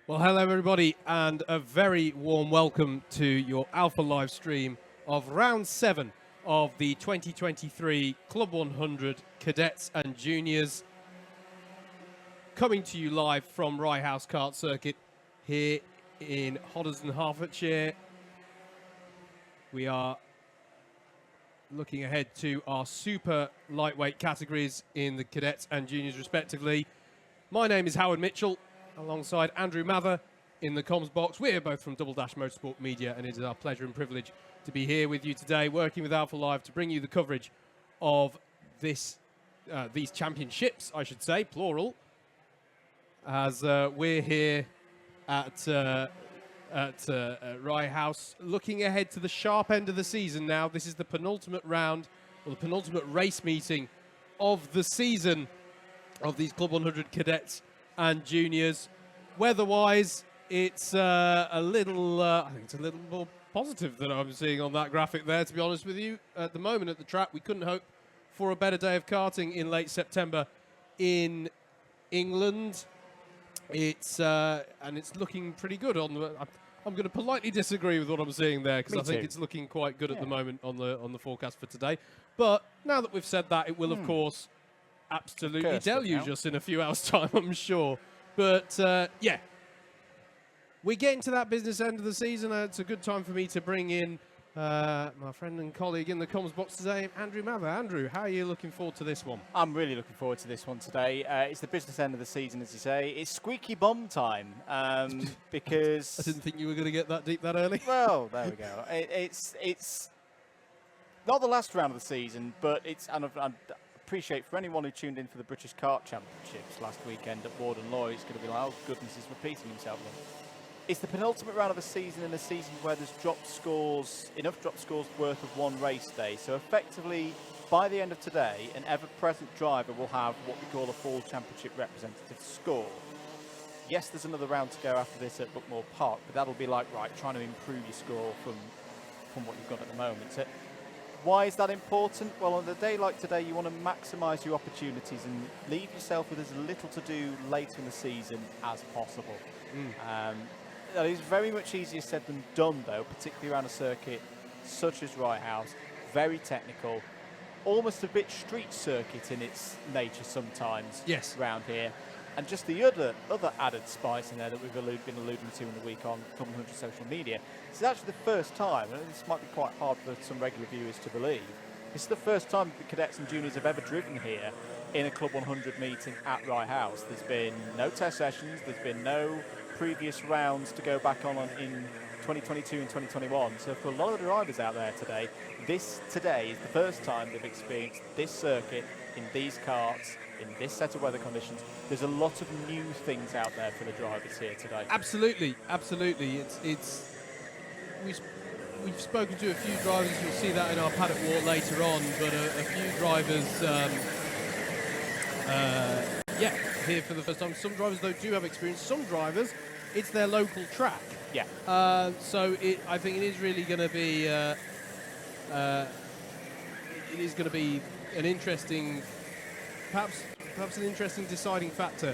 Well, hello everybody, and a very warm welcome to your Alpha live stream of round 7 of the 2023 Club 100 Cadets and Juniors, coming to you live from Rye House Kart Circuit here in Hoddesdon, Hertfordshire. We are looking ahead to our super lightweight categories in the Cadets and Juniors respectively. My name is Howard Mitchell, alongside Andrew Mather in the comms box. We're both from Double Dash Motorsport Media, and it is our pleasure and privilege to be here with you today, working with Alpha Live to bring you the coverage of these championships, I should say, plural, as we're here at Rye House, looking ahead to the sharp end of the season now. This is the penultimate round, or the penultimate race meeting of the season of these Club 100 Cadets and Juniors. Weather-wise, it's a little, I think it's a little more positive than I'm seeing on that graphic there, to be honest with you. At the moment at the track, we couldn't hope for a better day of karting in late September in England. It's and it's looking pretty good on the. I'm going to politely disagree with what I'm seeing there, because I think it's looking quite good at the moment on the forecast for today. But now that we've said that, it will of course absolutely deluge us in a few hours' time, I'm sure. But yeah, we're getting to that business end of the season. It's a good time for me to bring in my friend and colleague in the comms box today, Andrew Mather. Andrew, how are you looking forward to this one? I'm really looking forward to this one today. It's the business end of the season, as you say. It's squeaky bomb time because... I didn't think you were going to get that deep that early. Well, there we go. It's not the last round of the season, but it's... And I appreciate for anyone who tuned in for the British Kart Championships last weekend at Borden Loy, it's going to be like, oh goodness, he's repeating himself then. It's the penultimate round of a season, in a season where there's enough drop scores worth of one race day. So effectively, by the end of today, an ever-present driver will have what we call a full championship representative score. Yes, there's another round to go after this at Buckmore Park, but that'll be like, right, trying to improve your score from what you've got at the moment. So why is that important? Well, on a day like today, you want to maximise your opportunities and leave yourself with as little to do later in the season as possible. That is very much easier said than done, though, particularly around a circuit such as Rye House. Very technical, almost a bit street circuit in its nature sometimes. Yes. Around here. And just the other added spice in there that we've been alluding to in the week on Club 100 social media. This is actually the first time, and this might be quite hard for some regular viewers to believe, this is the first time the cadets and juniors have ever driven here in a Club 100 meeting at Rye House. There's been no test sessions, there's been no previous rounds to go back on in 2022 and 2021. So for a lot of the drivers out there today, this today is the first time they've experienced this circuit in these karts, in this set of weather conditions. There's a lot of new things out there for the drivers here today. Absolutely, absolutely. We've spoken to a few drivers. You'll see that in our paddock walk later on. But a few drivers, here for the first time. Some drivers though do have experience. Some drivers, it's their local track. Yeah. So I think it is really going to be. It is going to be an interesting. Perhaps an interesting deciding factor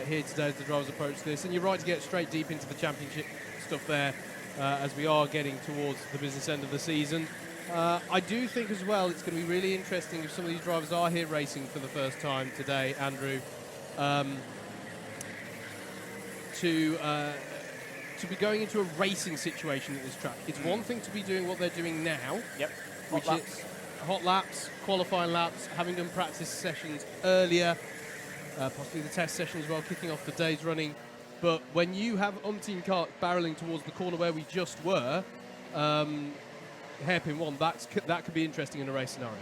here today as the drivers approach this. And you're right to get straight deep into the championship stuff there, as we are getting towards the business end of the season. I do think as well it's going to be really interesting if some of these drivers are here racing for the first time today, Andrew, to be going into a racing situation at this track. It's one thing to be doing what they're doing now, which is hot laps, qualifying laps, having done practice sessions earlier, possibly the test session as well, kicking off the day's running. But when you have umpteen cart barreling towards the corner where we just were, hairpin one, that could be interesting in a race scenario.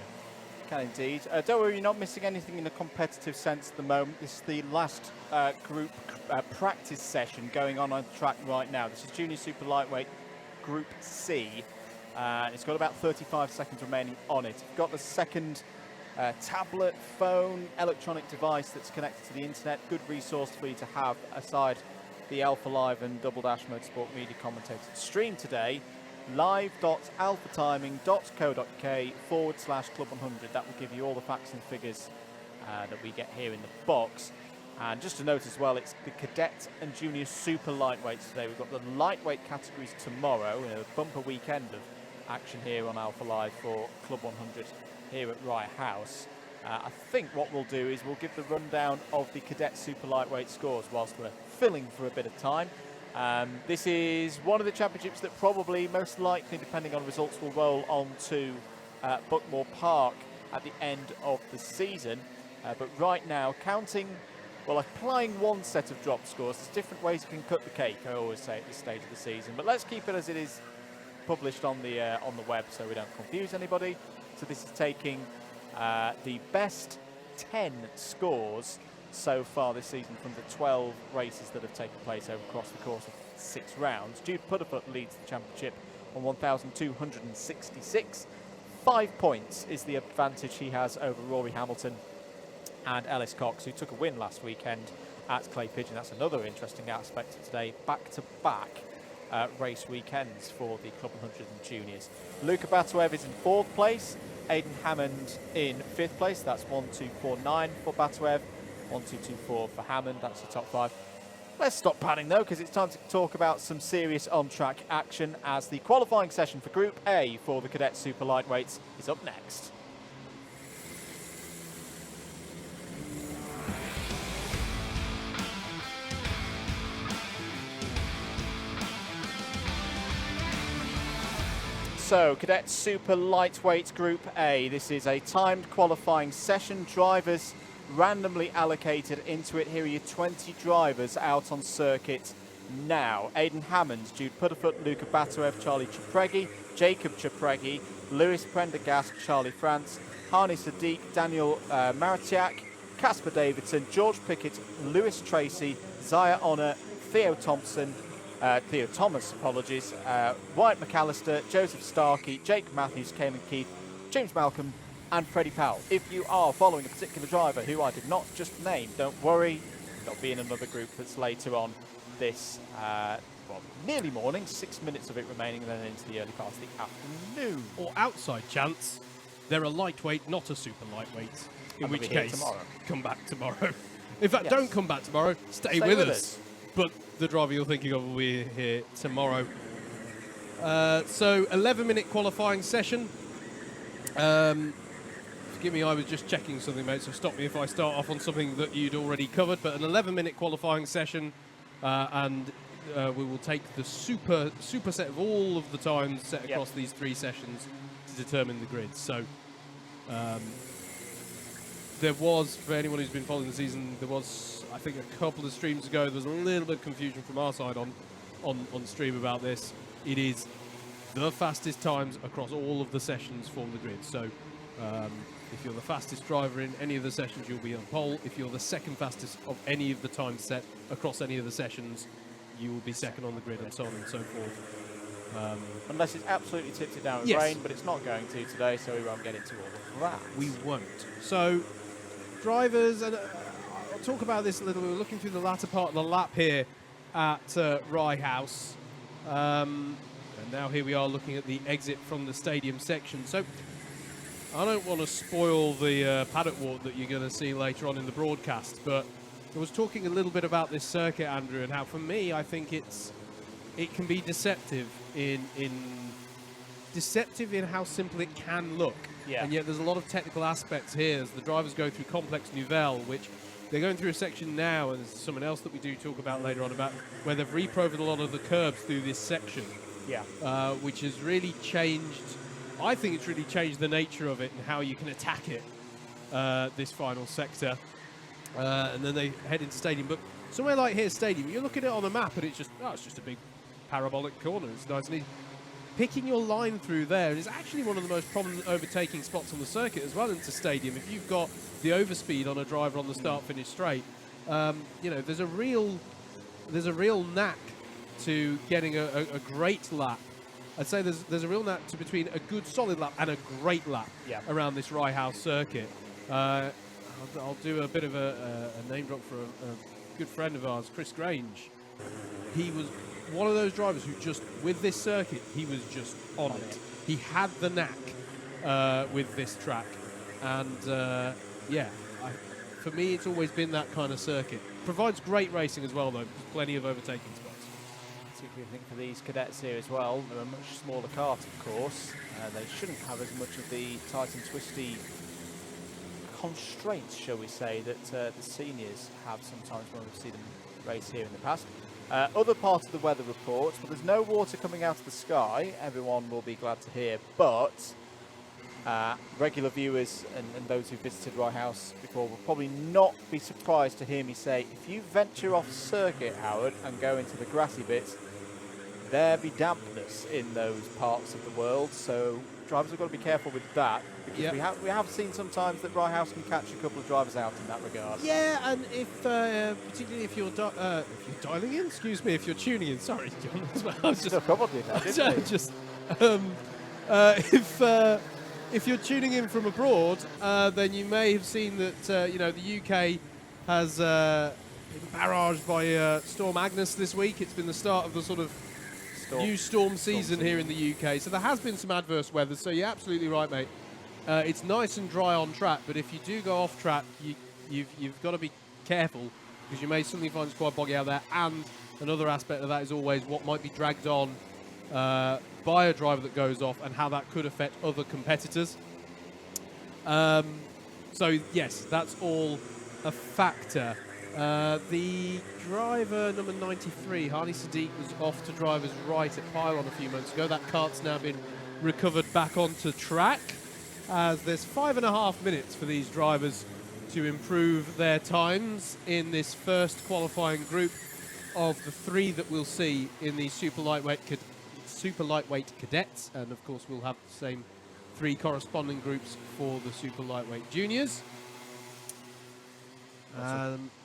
Can indeed. Don't worry, you're not missing anything in a competitive sense at the moment. This is the last group practice session going on the track right now. This is Junior Super Lightweight Group C. It's got about 35 seconds remaining on it. You've got the second tablet, phone, electronic device that's connected to the internet. Good resource for you to have aside the Alpha Live and Double Dash Motorsport Media commentated stream today. live.alphatiming.co.uk/Club100. That will give you all the facts and figures that we get here in the box. And just to note as well, it's the cadet and junior super lightweights today. We've got the lightweight categories tomorrow, a bumper weekend of action here on Alpha Live for Club 100 here at Rye House. I think what we'll do is we'll give the rundown of the cadet super lightweight scores whilst we're filling for a bit of time. This is one of the championships that probably most likely, depending on results, will roll on to Buckmore Park at the end of the season. But right now, applying one set of drop scores, there's different ways you can cut the cake, I always say at this stage of the season. But let's keep it as it is published on the web so we don't confuse anybody. So this is taking the best 10 scores so far this season from the 12 races that have taken place across the course of 6 rounds. Jude Pudderfoot leads the championship on 1,266. 5 points is the advantage he has over Rory Hamilton and Ellis Cox, who took a win last weekend at Clay Pigeon. That's another interesting aspect of today. Back-to-back race weekends for the Club 100 and juniors. Luka Batuev is in 4th place. Aidan Hammond in 5th place. That's 1-2-4-9 for Batuev. 1-2-2-4 for Hammond. That's the top 5. Let's stop padding though, because it's time to talk about some serious on-track action as the qualifying session for Group A for the Cadet Super Lightweights is up next. So, Cadet Super Lightweight Group A. This is a timed qualifying session. Drivers randomly allocated into it. Here are your 20 drivers out on circuit now. Aidan Hammond, Jude Pudderfoot, Luka Batuev, Charlie Cipregi, Jacob Cipregi, Lewis Prendergast, Charlie France, Hani Sadiq, Daniel Maratiak, Casper Davidson, George Pickett, Lewis Tracy, Zaya Honor, Theo Thomas, Wyatt McAllister, Joseph Starkey, Jake Matthews, Caelan Keith, James Malcolm and Freddie Powell. If you are following a particular driver who I did not just name, don't worry, they'll be in another group that's later on this, nearly morning, 6 minutes of it remaining, and then into the early part of the afternoon. Or outside chance, they're a lightweight, not a super lightweight, in which case, come back tomorrow. In fact, don't come back tomorrow, stay with us. But the driver you're thinking of will be here tomorrow. So 11-minute qualifying session. Forgive me, I was just checking something, mate, so stop me if I start off on something that you'd already covered. But an 11-minute qualifying session, and we will take the super set of all of the times set across these 3 sessions to determine the grid. So there was, for anyone who's been following the season, there was, I think, a couple of streams ago, there was a little bit of confusion from our side on stream about this. It is the fastest times across all of the sessions form the grid. So if you're the fastest driver in any of the sessions, you'll be on pole. If you're the second fastest of any of the times set across any of the sessions, you will be second on the grid, and so on and so forth. Unless it absolutely tips it down with rain, but it's not going to today, so we won't get into all of that. We won't. So drivers, and I'll talk about this a little. We're looking through the latter part of the lap here at Rye House. And now here we are looking at the exit from the stadium section. So I don't want to spoil the paddock walk that you're going to see later on in the broadcast, but I was talking a little bit about this circuit, Andrew, and how for me I think it can be deceptive in how simple it can look. And yet there's a lot of technical aspects here as the drivers go through complex Nouvelle, which they're going through a section now, and there's someone else that we do talk about later on about where they've reproven a lot of the curbs through this section. Which has really changed, I think it's really changed the nature of it and how you can attack it, this final sector. And then they head into stadium. But somewhere like here, stadium, you look at it on a map and it's just a big parabolic corner. It's nice and easy. Picking your line through there is actually one of the most prominent overtaking spots on the circuit as well into stadium. If you've got the overspeed on a driver on the start-finish straight, there's a real knack to getting a great lap. I'd say there's a real knack to between a good solid lap and a great lap around this Rye House circuit. I'll do a bit of a name drop for a good friend of ours, Chris Grange. He was one of those drivers who just, with this circuit, he was just on it. He had the knack with this track. And, for me, it's always been that kind of circuit. Provides great racing as well, though. There's plenty of overtaking spots. Particularly, I think, for these cadets here as well. They're a much smaller kart, of course. They shouldn't have as much of the tight and twisty constraints, shall we say, that the seniors have sometimes when we see them race here in the past. Other part of the weather report, but there's no water coming out of the sky, everyone will be glad to hear, but regular viewers and those who visited Rye House before will probably not be surprised to hear me say, if you venture off circuit, Howard, and go into the grassy bits, there be dampness in those parts of the world, so drivers have got to be careful with that, because we have seen sometimes that Rye House can catch a couple of drivers out in that regard. Yeah, and if particularly if you're dialing in, excuse me, if you're tuning in, sorry, John, as well. I was just probably that, didn't we? just if you're tuning in from abroad, then you may have seen that you know, the UK has been barraged by Storm Agnes this week. It's been the start of the sort of new storm season here in the UK, so there has been some adverse weather. So you're absolutely right, mate. It's nice and dry on track, but if you do go off track, you've got to be careful, because you may suddenly find it's quite boggy out there. And another aspect of that is always what might be dragged on by a driver that goes off, and how that could affect other competitors. So yes, that's all a factor. The driver number 93, Harley Sadiq, was off to driver's right at pylon a few months ago. That kart's now been recovered back onto track, as there's 5.5 minutes for these drivers to improve their times in this first qualifying group of the 3 that we'll see in the super lightweight cadets, and of course we'll have the same 3 corresponding groups for the super lightweight juniors.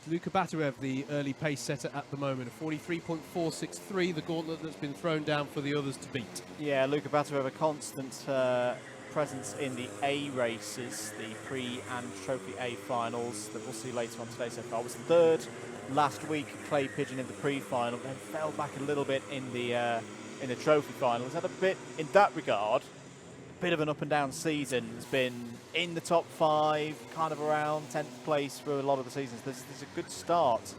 Luka Batuev, the early pace setter at the moment, a 43.463, the gauntlet that's been thrown down for the others to beat. Yeah, Luka Batuev, a constant presence in the A races, the pre and Trophy A finals that we'll see later on today. So far was 3rd last week, Clay Pigeon in the pre-final, then fell back a little bit in the Trophy final. He's had a bit, in that regard, a bit of an up and down season. Has been in the top 5, kind of around 10th place for a lot of the seasons. There's a good start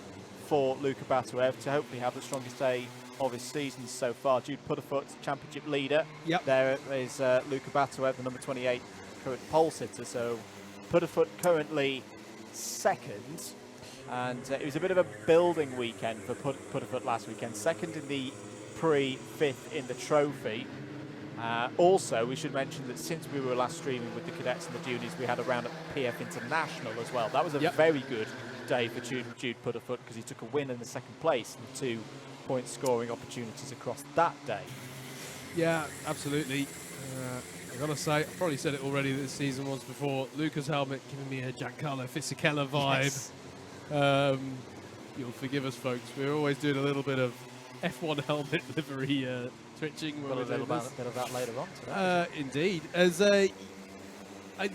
for Luka Batuev to hopefully have the strongest day of his season so far. Jude Pudderfoot, championship leader. Yep. There is Luka Batuev, the number 28 current pole sitter. So Pudderfoot currently 2nd. And it was a bit of a building weekend for Pudderfoot last weekend. 2nd in the pre, 5th in the trophy. Also, we should mention that since we were last streaming with the cadets and the juniors, we had a round at PF International as well. That was a very good day for Jude Pudderfoot, because he took a win in the 2nd place and 2 point scoring opportunities across that day. Yeah, absolutely. I've got to say, I've probably said it already this season once before, Luca's helmet giving me a Giancarlo Fisichella vibe. Yes. You'll forgive us, folks. We're always doing a little bit of F1 helmet livery twitching. We'll a little bit of that later on today. Indeed. As there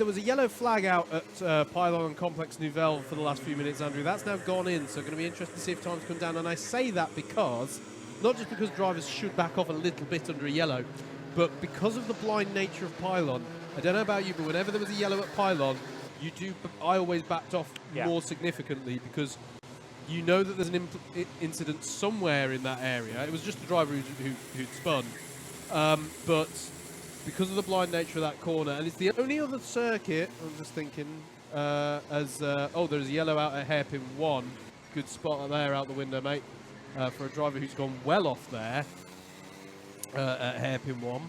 was a yellow flag out at Pylon and Complex Nouvelle for the last few minutes, Andrew. That's now gone in, so going to be interesting to see if times come down. And I say that because, not just because drivers should back off a little bit under a yellow, but because of the blind nature of Pylon. I don't know about you, but whenever there was a yellow at Pylon, I always backed off more significantly, because you know that there's an incident somewhere in that area. It was just the driver who'd spun. But because of the blind nature of that corner, and it's the only other circuit, I'm just thinking, there's a yellow out at hairpin 1. Good spot there out the window, mate, for a driver who's gone well off there at hairpin 1.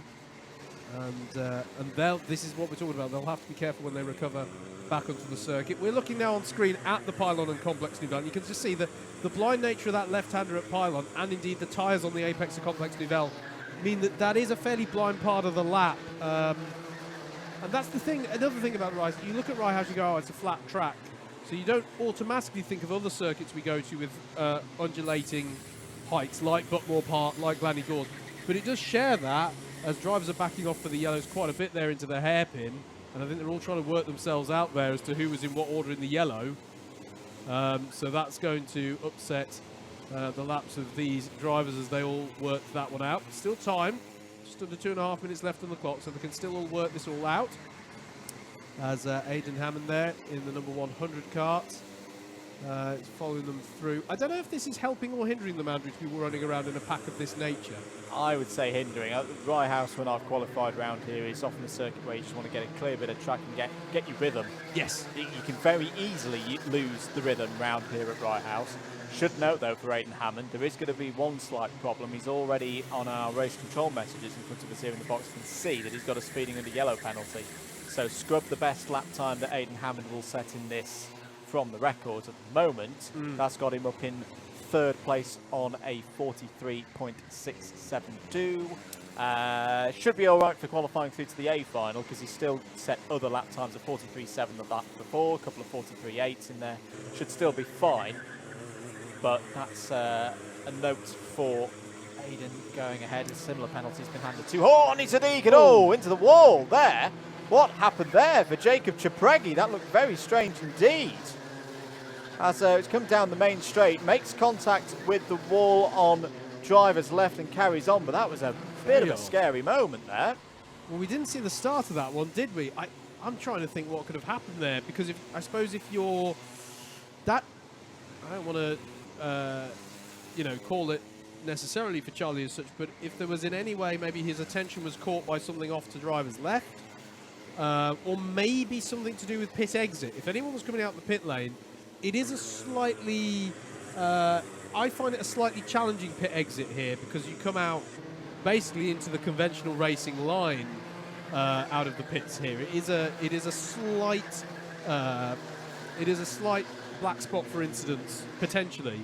And this is what we're talking about. They'll have to be careful when they recover back onto the circuit. We're looking now on screen at the Pylon and Complex Nouvelle. You can just see the blind nature of that left-hander at Pylon, and indeed the tyres on the Apex and Complex Nouvelle, mean that is a fairly blind part of the lap. And that's the thing. Another thing about Rye, you look at Rye House, you go, oh, it's a flat track. So you don't automatically think of other circuits we go to with undulating heights, like Buckmore Park, like Glanny Gorge. But it does share that, as drivers are backing off for the yellows quite a bit there into the hairpin. And I think they're all trying to work themselves out there as to who was in what order in the yellow. So that's going to upset the laps of these drivers as they all work that one out. Still time, just under 2.5 minutes left on the clock, so they can still all work this all out. As Aidan Hammond there in the number 100 kart It's following them through. I don't know if this is helping or hindering them, Andrew, to be running around in a pack of this nature. I would say hindering. Rye House, when I've qualified round here, is often a circuit where you just want to get a clear bit of track and get your rhythm. Yes. You can very easily lose the rhythm round here at Rye House. Should note, though, for Aidan Hammond, there is going to be one slight problem. He's already on our race control messages in front of us here in the box. You can see that he's got a speeding under yellow penalty. So scrub the best lap time that Aidan Hammond will set in this from the records at the moment. That's got him up in third place on a 43.672. Should be all right for qualifying through to the A final, because he's still set other lap times of 43.7 the lap before, a couple of 43.8s in there. Should still be fine. But that's a note for Aidan going ahead. A similar penalty has been handed to Horny Sadiq, and into the wall there. What happened there for Jacob Cipregi? That looked very strange indeed. As it's come down the main straight, makes contact with the wall on driver's left and carries on, but that was a bit of a scary moment there. Well, we didn't see the start of that one, did we? I'm trying to think what could have happened there, because I suppose if you're that, I don't want to call it necessarily for Charlie as such, but if there was in any way maybe his attention was caught by something off to driver's left, or maybe something to do with pit exit. If anyone was coming out the pit lane, it is a slightly, I find it a slightly challenging pit exit here, because you come out basically into the conventional racing line out of the pits here. It is a slight black spot for incidents potentially.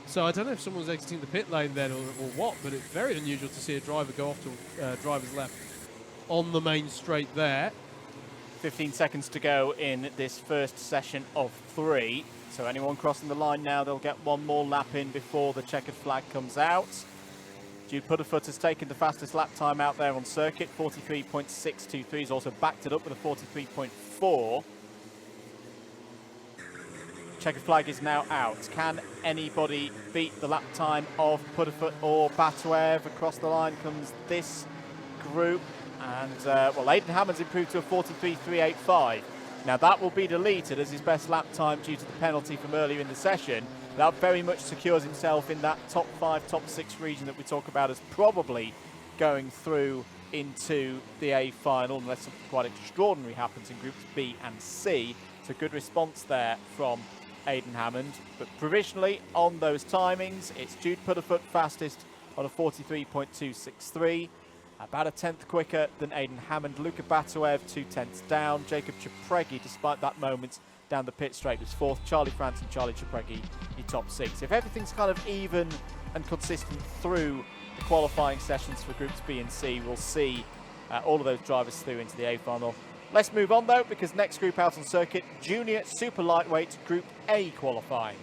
So I don't know if someone's exiting the pit lane then or what, but it's very unusual to see a driver go off to driver's left on the main straight there. 15 seconds to go in this first session of 3. So anyone crossing the line now, they'll get one more lap in before the checkered flag comes out. Jude Pudderfoot has taken the fastest lap time out there on circuit, 43.623. He's also backed it up with a 43.4. Checkered flag is now out. Can anybody beat the lap time of Pudderfoot or Batuev? Across the line comes this group. And, Aidan Hammond's improved to a 43.385. Now, that will be deleted as his best lap time due to the penalty from earlier in the session. That very much secures himself in that top 5, top 6 region that we talk about as probably going through into the A final, unless something quite extraordinary happens in groups B and C. It's a good response there from Aidan Hammond. But provisionally, on those timings, it's Jude Pudderfoot fastest on a 43.263. About a tenth quicker than Aidan Hammond. Luca Batuev 2/10 down. Jacob Cipregi, despite that moment down the pit straight, was 4th. Charlie France and Charlie Cipregi, your top 6. If everything's kind of even and consistent through the qualifying sessions for groups B and C, we'll see all of those drivers through into the A final. Let's move on though, because next group out on circuit, junior super lightweight group A qualifying.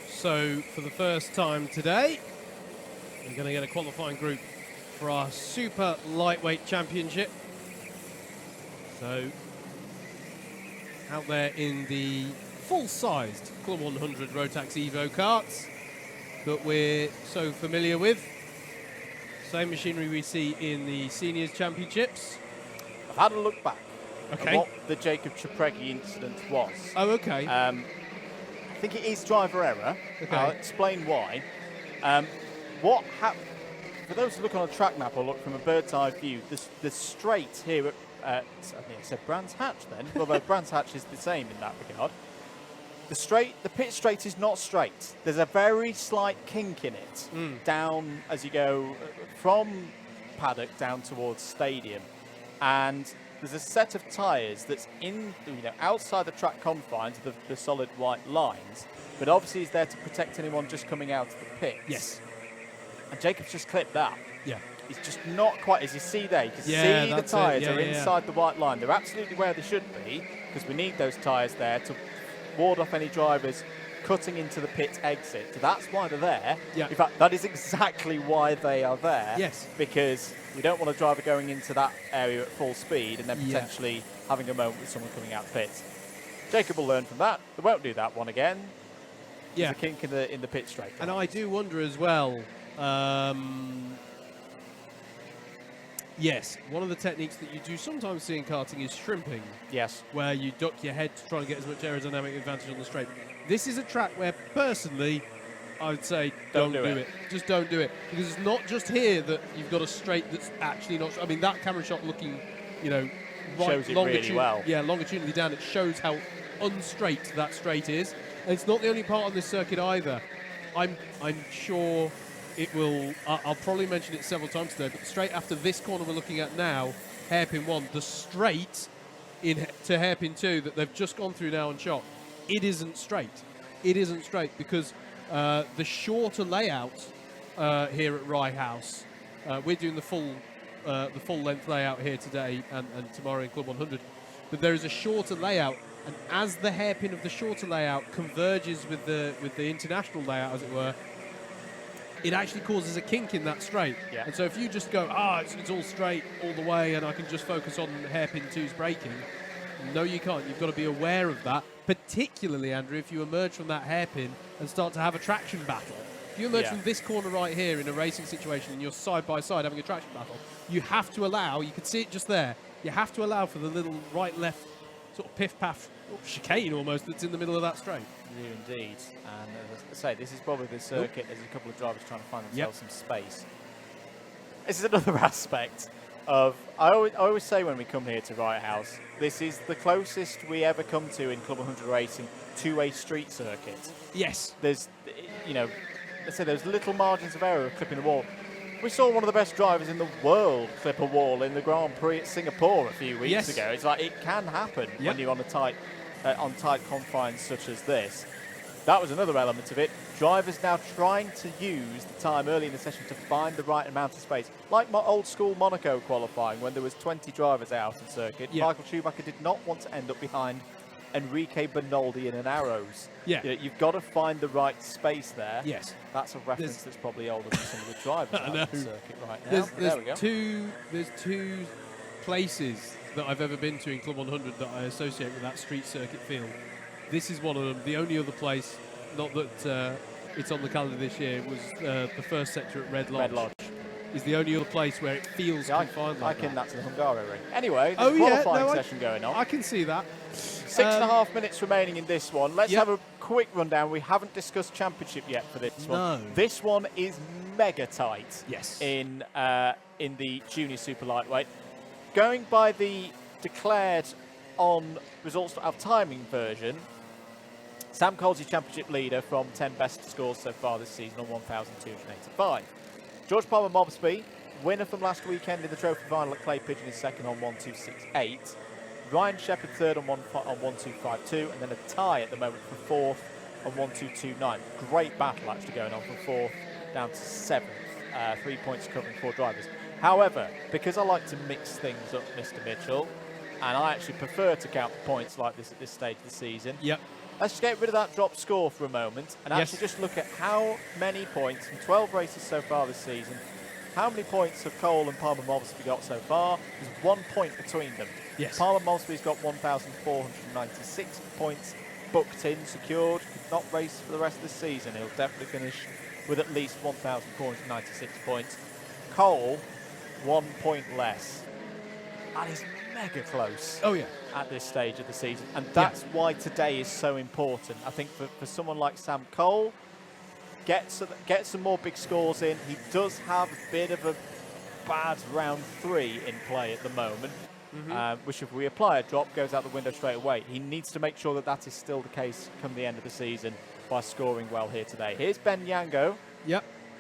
So for the first time today, we're going to get a qualifying group for our super lightweight championship. So out there in the full-sized Club 100 Rotax Evo karts that we're so familiar with. Same machinery we see in the seniors championships. I've had a look back at Okay. what the Jacob Cipregi incident was. Oh, okay. I think it is driver error. Okay. I'll explain why. What happened, for those who look on a track map or look from a bird's eye view, the straight here at, I think I said Brands Hatch then, although Brands Hatch is the same in that regard. The pit straight is not straight. There's a very slight kink in it down as you go from paddock down towards stadium. And there's a set of tyres that's outside the track confines, the solid white lines, but obviously is there to protect anyone just coming out of the pits. Yes. And Jacob's just clipped that. Yeah. It's just not quite, as you see there, you can Yeah, see the that's it. tyres Yeah, are yeah, inside the white line. They're absolutely where they should be, because we need those tyres there to ward off any drivers cutting into the pit exit. So that's why they're there. Yeah. In fact, that is exactly why they are there. Yes. Because we don't want a driver going into that area at full speed and then Yeah. potentially having a moment with someone coming out the pits. Jacob will learn from that. They won't do that one again. Yeah. There's a kink in the pit straight. And I do wonder as well. Yes, one of the techniques that you do sometimes see in karting is shrimping. Yes. Where you duck your head to try and get as much aerodynamic advantage on the straight. This is a track where, personally, I would say don't do it. Just don't do it. Because it's not just here that you've got a straight that's actually not... I mean, that camera shot looking, right, shows it really well. Yeah, longitudinally down, it shows how unstraight that straight is. And it's not the only part on this circuit either. I'm sure... It will. I'll probably mention it several times today, but straight after this corner we're looking at now, hairpin 1, the straight to hairpin 2 that they've just gone through now and shot, it isn't straight. It isn't straight because the shorter layout here at Rye House, we're doing the full length layout here today and tomorrow in Club 100, but there is a shorter layout, and as the hairpin of the shorter layout converges with the international layout, as it were, it actually causes a kink in that straight. Yeah. And so if you just go, it's all straight all the way and I can just focus on hairpin 2's braking, no, you can't. You've got to be aware of that, particularly, Andrew, if you emerge from that hairpin and start to have a traction battle. If you emerge from this corner right here in a racing situation and you're side by side having a traction battle, you have to allow, you can see it just there, you have to allow for the little right-left sort of piff-paff chicane almost that's in the middle of that straight. You do indeed. And as I say, this is probably the circuit. There's a couple of drivers trying to find themselves some space. This is another aspect of... I always say when we come here to Rye House, this is the closest we ever come to in Club 100 racing to a street circuit. Yes. There's, let's say there's little margins of error of clipping the wall. We saw one of the best drivers in the world clip a wall in the Grand Prix at Singapore a few weeks ago. It's like, it can happen when you're on on tight confines such as this. That was another element of it. Drivers now trying to use the time early in the session to find the right amount of space. Like my old school Monaco qualifying when there was 20 drivers out on circuit. Michael Schumacher did not want to end up behind Enrique Bernaldi in an Arrows. You've got to find the right space there. Yes. That's a reference that's probably older than some of the drivers on the circuit right now. There we go. There's two places that I've ever been to in Club 100 that I associate with that street circuit field. This is one of them. The only other place, not that it's on the calendar this year, was the first sector at Red Lodge. Red Lodge is the only other place where it feels confined like that. I can that to the Hungaroring. Anyway, there's a qualifying session going on. I can see that. 6.5 minutes remaining in this one. Let's have a quick rundown. We haven't discussed championship yet for this one. This one is mega tight. Yes. In the junior super lightweight. Going by the declared on results of timing version, Sam Cole's your championship leader from 10 best scores so far this season on 1,285. George Palmer Mobsby, winner from last weekend in the trophy final at Clay Pigeon, is second on 1,268. Ryan Shepherd third on 1,252, and then a tie at the moment for fourth on 1,229. Great battle actually going on from fourth down to seventh. 3 points covering 4 drivers. However, because I like to mix things up, Mr. Mitchell, and I actually prefer to count the points like this at this stage of the season. Let's just get rid of that drop score for a moment and actually just look at how many points in 12 races so far this season. How many points have Cole and Palmer Mobsby got so far? There's 1 point between them. Palmer Mobsby's got 1,496 points booked in, secured. Could not race for the rest of the season. He'll definitely finish with at least 1,496 points. Cole, 1 point less. That is mega close. At this stage of the season, and that's why today is so important. I think for someone like Sam Cole, get some more big scores in. He does have a bit of a bad round 3 in play at the moment, which if we apply a drop goes out the window straight away. He needs to make sure that is still the case come the end of the season by scoring well here today. Here's Ben Yango.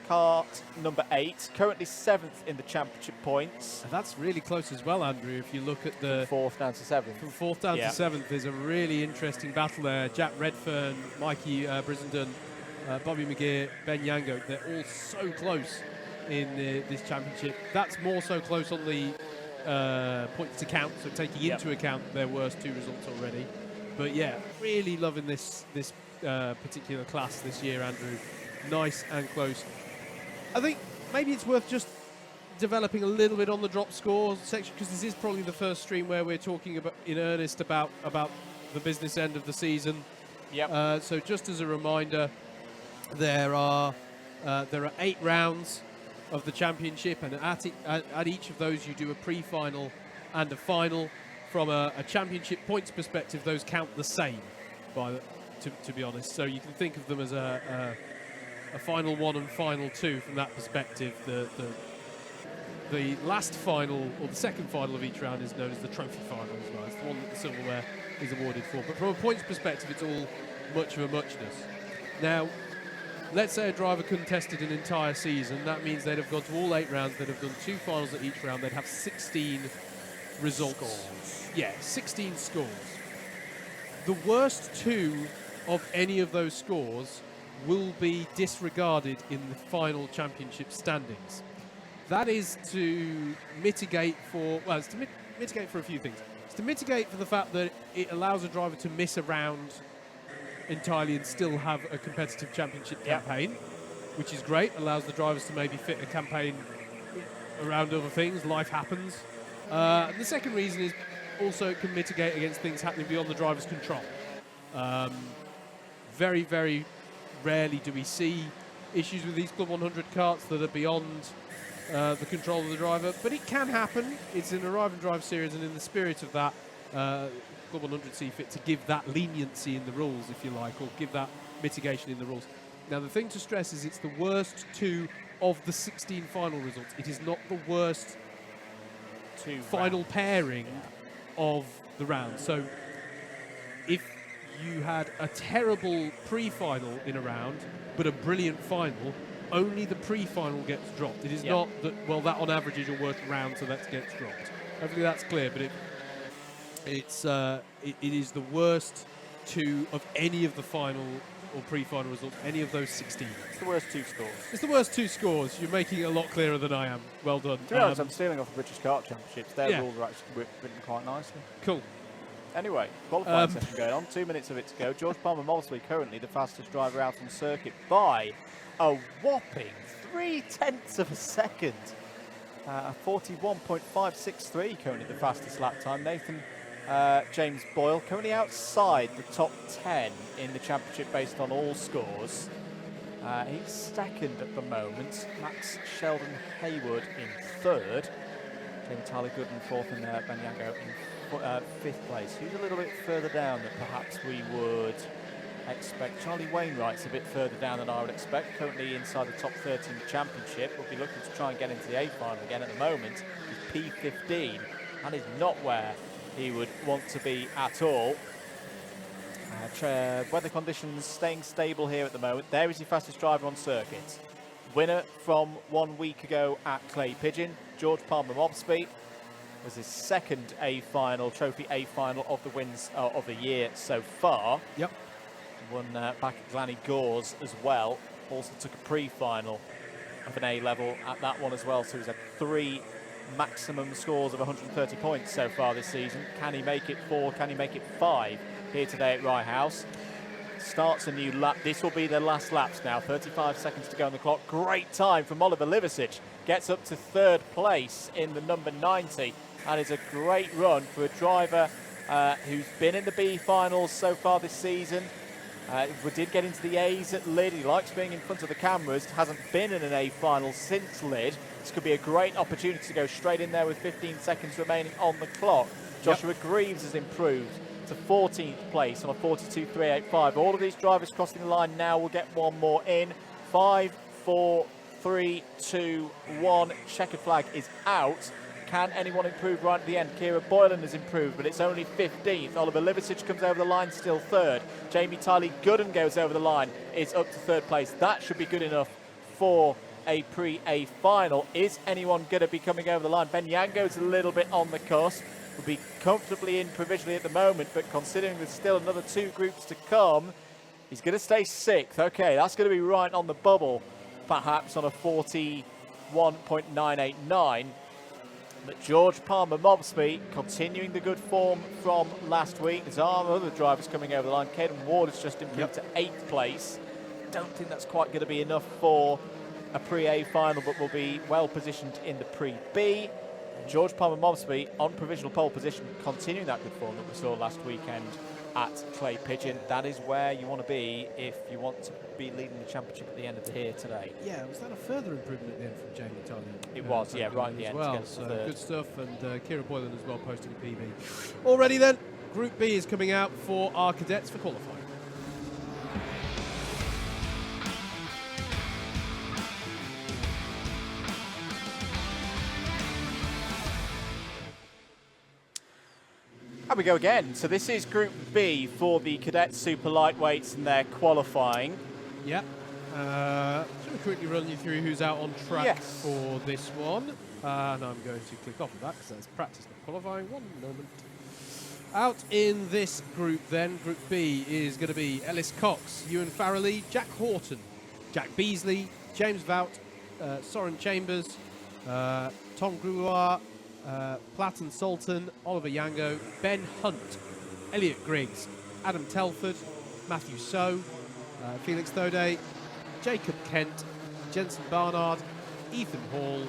Kart number 8, currently 7th in the championship points. And that's really close as well, Andrew, if you look at the... From 4th down to 7th. From 4th down to 7th, there's a really interesting battle there. Jack Redfern, Mikey Brissenden, Bobby McGeer, Ben Yango, they're all so close in this championship. That's more so close on the points to count, so taking into account their worst 2 results already. But yeah, really loving this particular class this year, Andrew. Nice and close. I think maybe it's worth just developing a little bit on the drop score section, because this is probably the first stream where we're talking about in earnest about the business end of the season. So just as a reminder, There are 8 rounds of the championship, and at each of those you do a pre-final and a final. From a championship points perspective, those count the same, to be honest. So you can think of them as a final 1 and final 2 from that perspective. The last final, or the second final of each round, is known as the trophy final as well. It's the one that the silverware is awarded for. But from a points perspective, it's all much of a muchness. Now, let's say a driver contested an entire season. That means they'd have gone to all 8 rounds. They'd have done 2 finals at each round. They'd have 16 results. Scores. Yeah, 16 scores. The worst 2 of any of those scores will be disregarded in the final championship standings. That is to mitigate for, well, it's to mitigate for a few things. It's to mitigate for the fact that it allows a driver to miss a round entirely and still have a competitive championship campaign, which is great. Allows the drivers to maybe fit a campaign around other things. Life happens. The second reason is also it can mitigate against things happening beyond the driver's control. Very, very rarely do we see issues with these Club 100 karts that are beyond the control of the driver, but it can happen. It's an arrive and drive series, and in the spirit of that, Club 100 see fit to give that leniency in the rules, if you like, or give that mitigation in the rules. Now, the thing to stress is it's the worst 2 of the 16 final results. It is not the worst 2 final rounds. pairing of the round. So if you had a terrible pre-final in a round, but a brilliant final, only the pre-final gets dropped. It is not that, well, that on average is your worst round, so that gets dropped. Hopefully that's clear, but it is the worst 2 of any of the final or pre-final results, any of those 16. It's the worst 2 scores. It's the worst 2 scores. You're making it a lot clearer than I am. Well done. To be honest, I'm stealing off the British Kart Championships. Their rules are actually written quite nicely. Cool. Anyway, qualifying session going on. 2 minutes of it to go. George Palmer Molesley currently the fastest driver out on circuit by a whopping 0.3 of a second. 41.563 currently the fastest lap time. Nathan James Boyle currently outside the top 10 in the championship based on all scores. He's second at the moment. Max Sheldon Haywood in third. Jamie Tyler Good in fourth, and Ben Yango in fifth place. Who's a little bit further down than perhaps we would expect? Charlie Wainwright's a bit further down than I would expect. Currently inside the top 30 in the championship. We'll be looking to try and get into the A final again at the moment. He's P15 and is not where he would want to be at all. Weather conditions staying stable here at the moment. There is the fastest driver on circuit. Winner from 1 week ago at Clay Pigeon, George Palmer Mobsby, was his second A final, trophy A final of the wins of the year so far. Yep. Won back at Glanny Gores as well. Also took a pre-final of an A level at that one as well. So he's had 3 maximum scores of 130 points so far this season. Can he make it 4? Can he make it 5 here today at Rye House? Starts a new lap. This will be the last laps now. 35 seconds to go on the clock. Great time from Oliver Livicic. Gets up to 3rd place in the number 90. And it's a great run for a driver who's been in the B finals so far this season. We did get into the A's at Lid. He likes being in front of the cameras. Hasn't been in an A final since Lid. This could be a great opportunity to go straight in there with 15 seconds remaining on the clock. Joshua Greaves has improved to 14th place on a 42.385. All of these drivers crossing the line now will get one more in. 5, 4, 3, 2, 1. Checkered flag is out. Can anyone improve right at the end? Kira Boylan has improved, but it's only 15th. Oliver Livicic comes over the line, still 3rd. Jamie Tylee Gooden goes over the line, is up to 3rd place. That should be good enough for a pre-A final. Is anyone going to be coming over the line? Ben Yango's a little bit on the cusp. Will be comfortably in provisionally at the moment, but considering there's still another 2 groups to come, he's going to stay 6th. Okay, that's going to be right on the bubble, perhaps on a 41.989. But George Palmer Mobsby continuing the good form from last week. There's other drivers coming over the line. Caden Ward has just improved to 8th place. Don't think that's quite going to be enough for a pre-A final, but will be well positioned in the pre-B. George Palmer Mobsby on provisional pole position, continuing that good form that we saw last weekend at Clay Pigeon. That is where you want to be if you want to be leading the championship at the end of the here today. Yeah, was that a further improvement at the end from Jamie Tully? It was, yeah, right at the as end. well. To So get good stuff, and Kira Boylan as well posting a PB. Already then, Group B is coming out for our cadets for qualifying. Here we go again. So this is Group B for the cadet super lightweights and their qualifying. Yeah. Should we quickly run you through who's out on track for this one? And I'm going to click off of that because that's practice, not qualifying. One moment. Out in this group then, Group B is going to be Ellis Cox, Ewan Farrelly, Jack Horton, Jack Beasley, James Vout, Soren Chambers, Tom Gruar, Platten Sultan, Oliver Yango, Ben Hunt, Elliot Griggs, Adam Telford, Matthew So, Felix Thode, Jacob Kent, Jensen Barnard, Ethan Hall,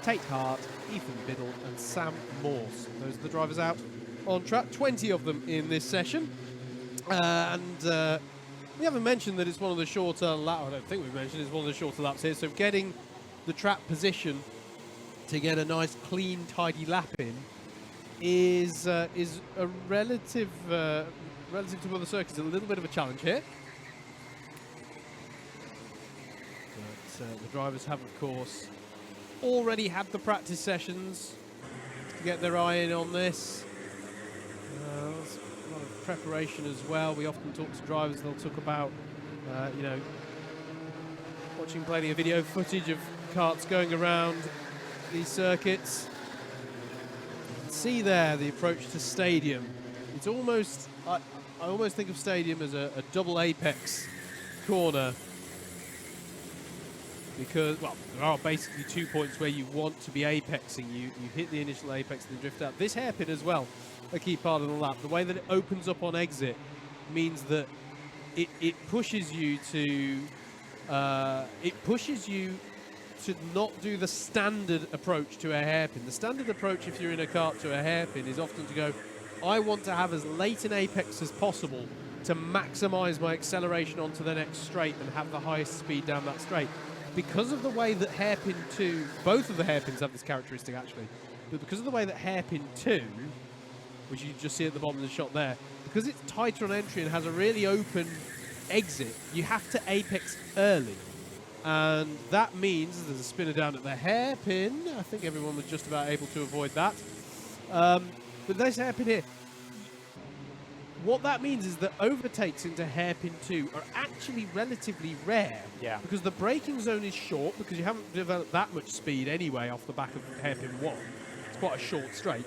Tate Hart, Ethan Biddle and Sam Morse. Those are the drivers out on track, 20 of them in this session. And we haven't mentioned that it's one of the shorter laps. I don't think we've mentioned it's one of the shorter laps here. So getting the track position to get a nice, clean, tidy lap in is a relative to other circuits, a little bit of a challenge here. But the drivers have, of course, already had the practice sessions to get their eye in on this. There's a lot of preparation as well. We often talk to drivers, they'll talk about, you know, watching plenty of video footage of karts going around these circuits. You can see there the approach to Stadium. It's almost, I almost think of Stadium as a double apex corner, because, well, there are basically 2 points where you want to be apexing. You hit the initial apex and then drift out. This hairpin as well, a key part of the lap. The way that it opens up on exit means that it pushes you to not do the standard approach to a hairpin. The standard approach, if you're in a kart to a hairpin, is often to go, I want to have as late an apex as possible to maximize my acceleration onto the next straight and have the highest speed down that straight. Because of the way that hairpin 2, both of the hairpins have this characteristic actually, but because of the way that hairpin 2, which you just see at the bottom of the shot there, because it's tighter on entry and has a really open exit, you have to apex early. And that means there's a spinner down at the hairpin. I think everyone was just about able to avoid that. But this hairpin here, what that means is that overtakes into hairpin 2 are actually relatively rare. Yeah. Because the braking zone is short, because you haven't developed that much speed anyway off the back of hairpin 1. It's quite a short straight.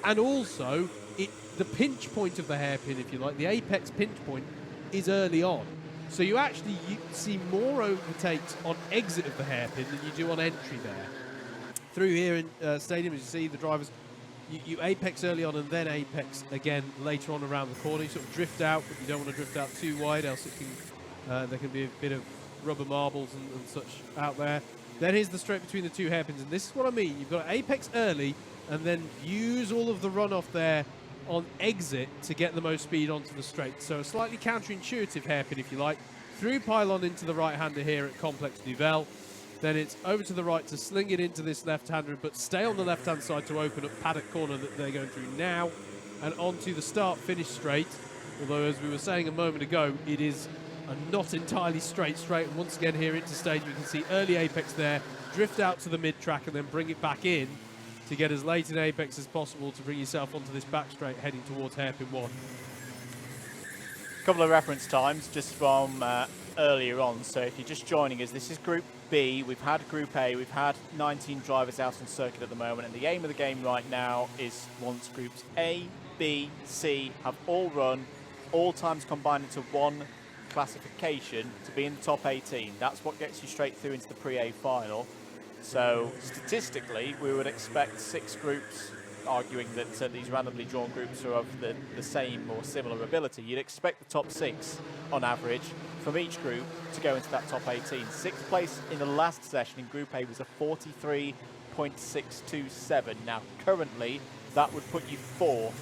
And also, the pinch point of the hairpin, if you like, the apex pinch point, is early on. So you actually see more overtakes on exit of the hairpin than you do on entry there. Through here in Stadium, as you see, the drivers, you apex early on and then apex again later on around the corner. You sort of drift out, but you don't want to drift out too wide, else it can there can be a bit of rubber marbles and such out there. Then here's the straight between the two hairpins, and this is what I mean. You've got to apex early and then use all of the runoff there on exit to get the most speed onto the straight. So a slightly counterintuitive hairpin, if you like. Through pylon into the right-hander here at Complex Duvel. Then it's over to the right to sling it into this left-hander, but stay on the left-hand side to open up paddock corner that they're going through now, and onto the start-finish straight. Although, as we were saying a moment ago, it is a not entirely straight. And once again here into stage, you can see early apex there, drift out to the mid-track, and then bring it back in to get as late an apex as possible to bring yourself onto this back straight heading towards hairpin 1. Couple of reference times just from earlier on. So if you're just joining us, this is Group B. We've had Group A. We've had 19 drivers out on circuit at the moment, and the aim of the game right now is once Groups A, B, C have all run, all times combined into one classification to be in the top 18. That's what gets you straight through into the Pre-A final. So statistically, we would expect 6 groups, arguing that these randomly drawn groups are of the same or similar ability. You'd expect the top 6 on average from each group to go into that top 18. 6th place in the last session in Group A was a 43.627. Now currently that would put you 4th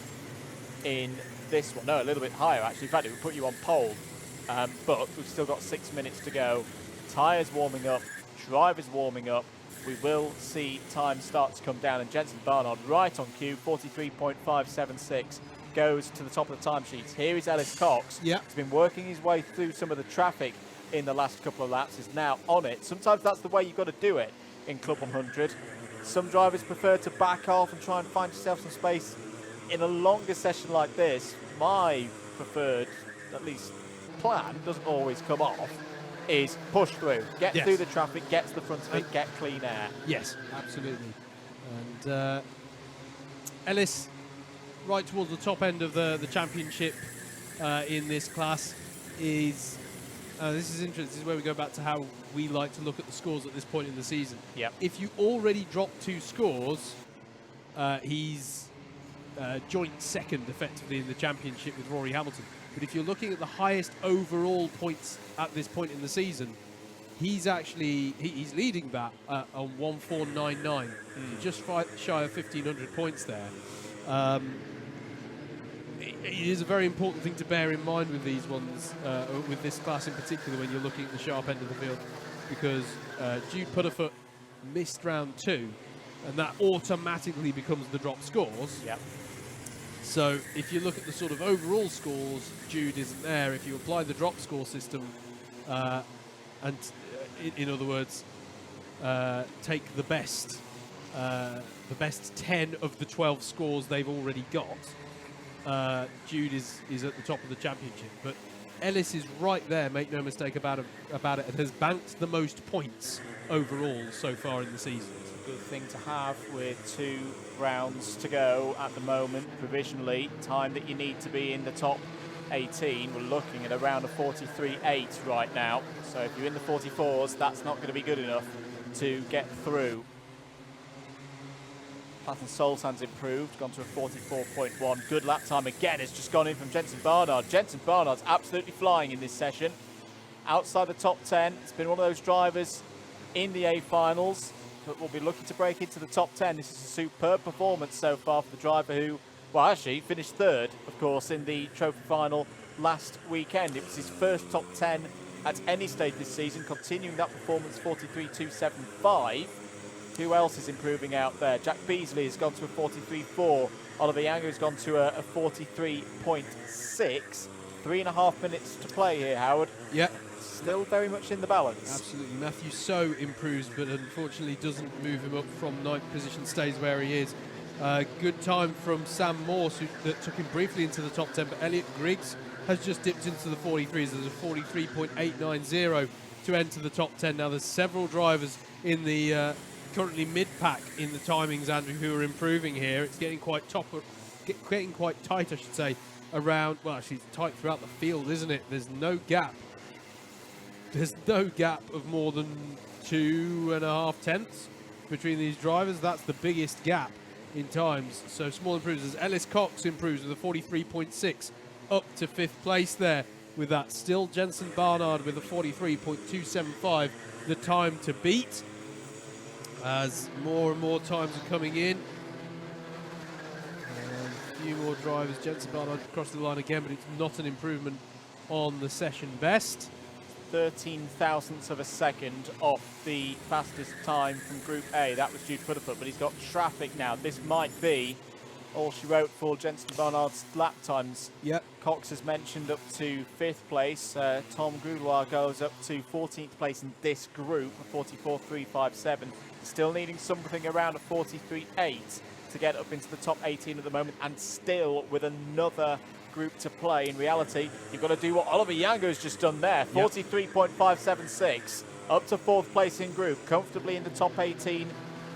in this one. No, a little bit higher, actually. In fact, it would put you on pole. But we've still got 6 minutes to go. Tyres warming up, drivers warming up. We will see time start to come down, and Jensen Barnard right on cue, 43.576, goes to the top of the timesheets. Here is Ellis Cox. Yeah. He's been working his way through some of the traffic in the last couple of laps, is now on it. Sometimes that's the way you've got to do it in Club 100. Some drivers prefer to back off and try and find yourself some space in a longer session like this. My preferred, at least plan, doesn't always come off, is push through, get through the traffic, get to the front of it, get clean air. Yes, absolutely. And Ellis, right towards the top end of the championship in this class, is this is interesting. This is where we go back to how we like to look at the scores at this point in the season. Yep. If you already drop 2 scores, he's joint second effectively in the championship with Rory Hamilton. But if you're looking at the highest overall points at this point in the season, he's actually he's leading that on 1499, just shy of 1,500 points there. It is a very important thing to bear in mind with these ones, with this class in particular, when you're looking at the sharp end of the field, because Jude Putterfoot missed round 2, and that automatically becomes the drop scores. Yep. So if you look at the sort of overall scores, Jude isn't there. If you apply the drop score system, and in other words, take the best 10 of the 12 scores they've already got, Jude is at the top of the championship. But Ellis is right there, make no mistake about it, and has banked the most points overall so far in the season. Good thing to have with 2 rounds to go at the moment, provisionally. Time that you need to be in the top 18. We're looking at around a 43.8 right now. So if you're in the 44s, that's not going to be good enough to get through. Patton Soltan's improved, gone to a 44.1. Good lap time again. It's just gone in from Jensen Barnard. Jensen Barnard's absolutely flying in this session. Outside the top 10. It's been one of those drivers in the A finals, but we'll be looking to break into the top 10. This is a superb performance so far for the driver who, well, actually finished 3rd, of course, in the trophy final last weekend. It was his first top 10 at any stage this season, continuing that performance, 43.275. Who else is improving out there? Jack Beasley has gone to a 43.4. Oliver Yango has gone to a 43.6. 3.5 minutes to play here, Howard. Yeah. Still very much in the balance. Absolutely. Matthew So improves, but unfortunately doesn't move him up from 9th position, stays where he is. Good time from Sam Morse, that took him briefly into the top 10, but Elliot Griggs has just dipped into the 43s. There's a 43.890 to enter the top 10. Now, there's several drivers in the currently mid-pack in the timings, Andrew, who are improving here. It's getting quite getting quite tight, I should say, around, well, actually it's tight throughout the field, isn't it? There's no gap. There's no gap of more than 2.5 tenths between these drivers. That's the biggest gap in times. So small improvements. Ellis Cox improves with a 43.6 up to 5th place there with that. Still Jensen Barnard with a 43.275, the time to beat, as more and more times are coming in. And a few more drivers. Jensen Barnard across the line again, but it's not an improvement on the session best. 13 thousandths of a second off the fastest time from Group A. That was Jude Putterfoot, but he's got traffic now. This might be all she wrote for Jensen Barnard's lap times. Yep. Cox has mentioned up to 5th place. Tom Gouloir goes up to 14th place in this group, a 44.357. Still needing something around a 43.8 to get up into the top 18 at the moment, and still with another group to play. In reality, you've got to do what Oliver Yango's just done there. 43.576 up to 4th place in group, comfortably in the top 18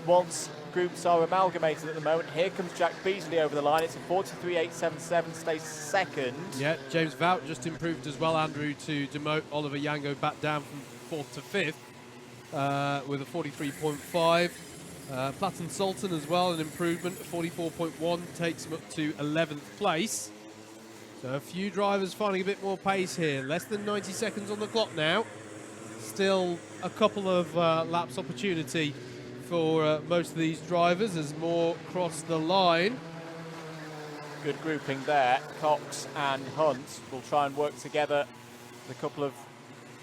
once groups are amalgamated at the moment. Here comes Jack Beasley over the line. It's a 43.877, stays 2nd. Yeah, James Vout just improved as well, Andrew, to demote Oliver Yango back down from 4th to 5th with a 43.5. Platten Sultan as well, an improvement, 44.1, takes him up to 11th place. So a few drivers finding a bit more pace here. Less than 90 seconds on the clock now. Still a couple of laps opportunity for most of these drivers as more cross the line. Good grouping there. Cox and Hunt will try and work together. A couple of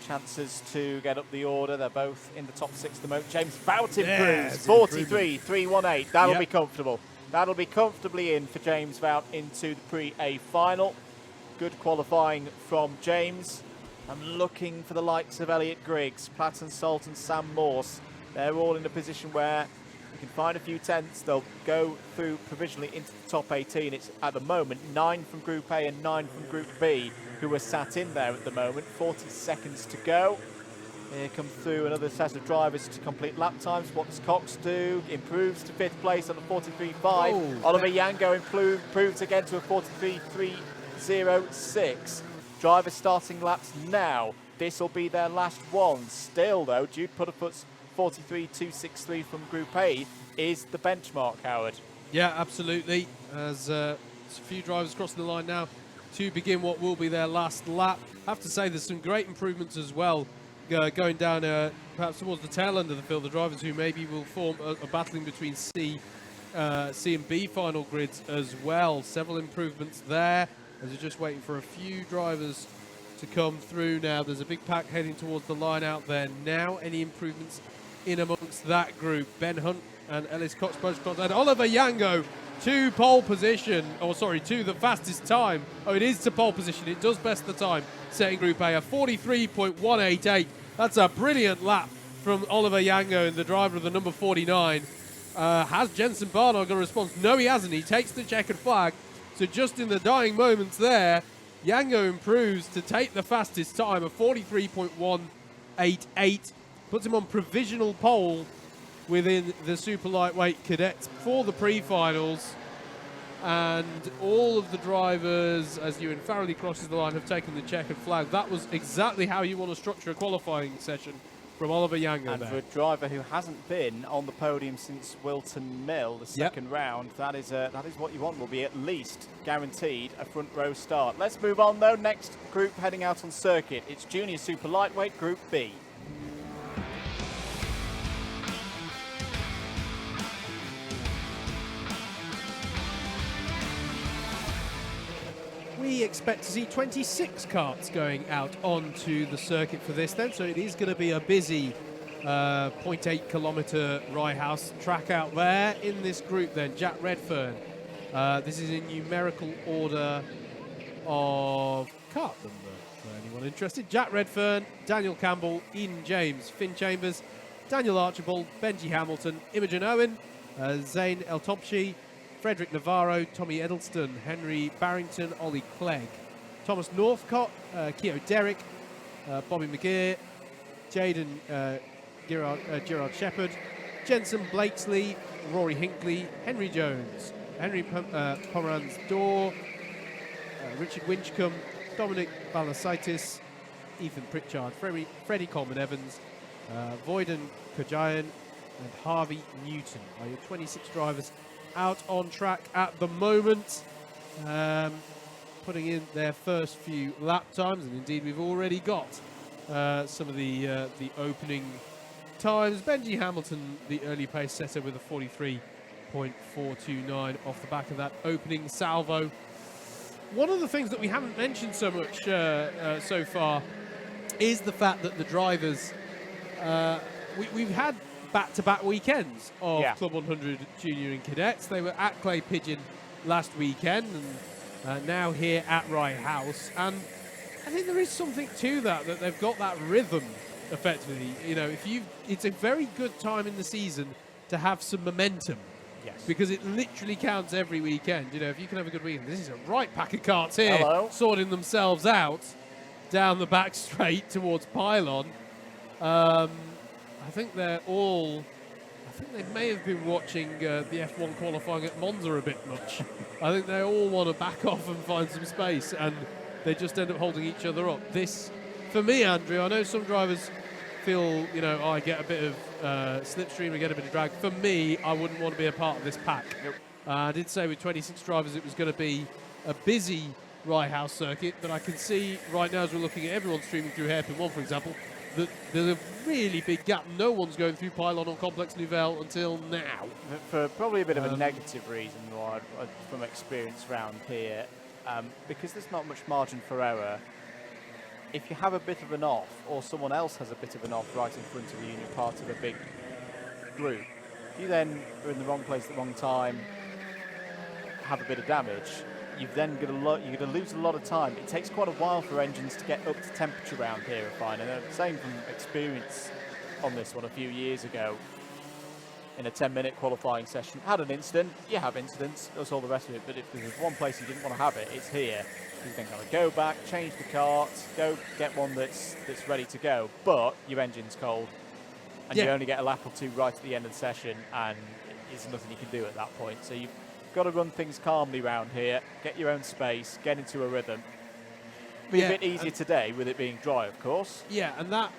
chances to get up the order. They're both in the top 6 at the moment. James Vout improves. 43.318. That'll be comfortable. That'll be comfortably in for James Vout into the Pre-A final. Good qualifying from James. I'm looking for the likes of Elliot Griggs, Platten Salt and Sam Morse. They're all in a position where you can find a few tenths. They'll go through provisionally into the top 18. It's at the moment 9 from Group A and 9 from Group B who are sat in there at the moment. 40 seconds to go. Here come through another set of drivers to complete lap times. What does Cox do? Improves to 5th place on a 43.5. Oliver Yango improves again to a 43.306. Drivers starting laps now. This will be their last one. Still though, Jude Putterfoot's 43.263 from Group A is the benchmark, Howard. Yeah, absolutely. As a few drivers crossing the line now to begin what will be their last lap. I have to say there's some great improvements as well going down perhaps towards the tail end of the field. The drivers who maybe will form a battling between C and B final grids as well. Several improvements there as we're just waiting for a few drivers to come through now. There's a big pack heading towards the line out there now. Any improvements in amongst that group? Ben Hunt and Ellis Cox both crossed, and Oliver Yango to pole position, to the fastest time. Oh, it is to pole position. It does best the time, setting Group A, a 43.188. That's a brilliant lap from Oliver Yango, and the driver of the number 49. Has Jensen Barnard got a response? No, he hasn't. He takes the checkered flag. So just in the dying moments there, Yango improves to take the fastest time, a 43.188. Puts him on provisional pole within the super lightweight cadets for the pre-finals. And all of the drivers, as Ewan Farrelly crosses the line, have taken the checkered flag. That was exactly how you want to structure a qualifying session from Oliver Yango. And for a driver who hasn't been on the podium since Wilton Mill, the second round, that is what you want. Will be at least guaranteed a front row start. Let's move on though. Next group heading out on circuit. It's Junior Super Lightweight Group B. We expect to see 26 karts going out onto the circuit for this then, so it is going to be a busy 0.8 kilometre Rye House track out there. In this group then, Jack Redfern. This is in numerical order of kart number for anyone interested. Jack Redfern, Daniel Campbell, Ian James, Finn Chambers, Daniel Archibald, Benji Hamilton, Imogen Owen, Zane El Topshi, Frederick Navarro, Tommy Edelston, Henry Barrington, Ollie Clegg, Thomas Northcott, Keogh Derrick, Bobby McGear, Jaden Gerard Shepherd, Jensen Blakesley, Rory Hinkley, Henry Jones, Henry Pomeranz Dorr, Richard Winchcombe, Dominic Balasaitis, Ethan Pritchard, Freddie Coleman Evans, Voyden Kajayan, and Harvey Newton are your 26 drivers out on track at the moment, putting in their first few lap times, and indeed we've already got some of the opening times. Benji Hamilton, the early pace setter, with a 43.429 off the back of that opening salvo. One of the things that we haven't mentioned so much so far is the fact that the drivers, we've had back-to-back weekends of Club 100 Junior and Cadets. They were at Clay Pigeon last weekend and now here at Rye House. And I think there is something to that they've got that rhythm effectively. You know, it's a very good time in the season to have some momentum. Yes. Because it literally counts every weekend. You know, if you can have a good weekend, this is a right pack of karts here sorting themselves out down the back straight towards Pylon. I think they may have been watching the F1 qualifying at Monza a bit much. I think they all want to back off and find some space, and they just end up holding each other up. This, for me, Andrew, I know some drivers feel, you know, I get a bit of slipstream, I get a bit of drag. For me, I wouldn't want to be a part of this pack. Nope. I did say with 26 drivers it was going to be a busy Rye House circuit, but I can see right now as we're looking at everyone streaming through Hairpin 1, for example, there's a really big gap. No one's going through pylon or complex nouvelle until now. For probably a bit of a negative reason, from experience round here, because there's not much margin for error. If you have a bit of an off, or someone else has a bit of an off right in front of you and you're part of a big group, you then are in the wrong place at the wrong time, have a bit of damage, you're going to lose a lot of time. It takes quite a while for engines to get up to temperature around here, I find. And I'm saying from experience on this one a few years ago, in a 10-minute qualifying session, had an incident. You have incidents, that's all the rest of it. But if there's one place you didn't want to have it, it's here. You then got to go back, change the carts, go get one that's ready to go. But your engine's cold, and you only get a lap or two right at the end of the session, and there's nothing you can do at that point. So you've got to run things calmly round here, get your own space, get into a rhythm. Be a bit easier today with it being dry, of course. Yeah, and that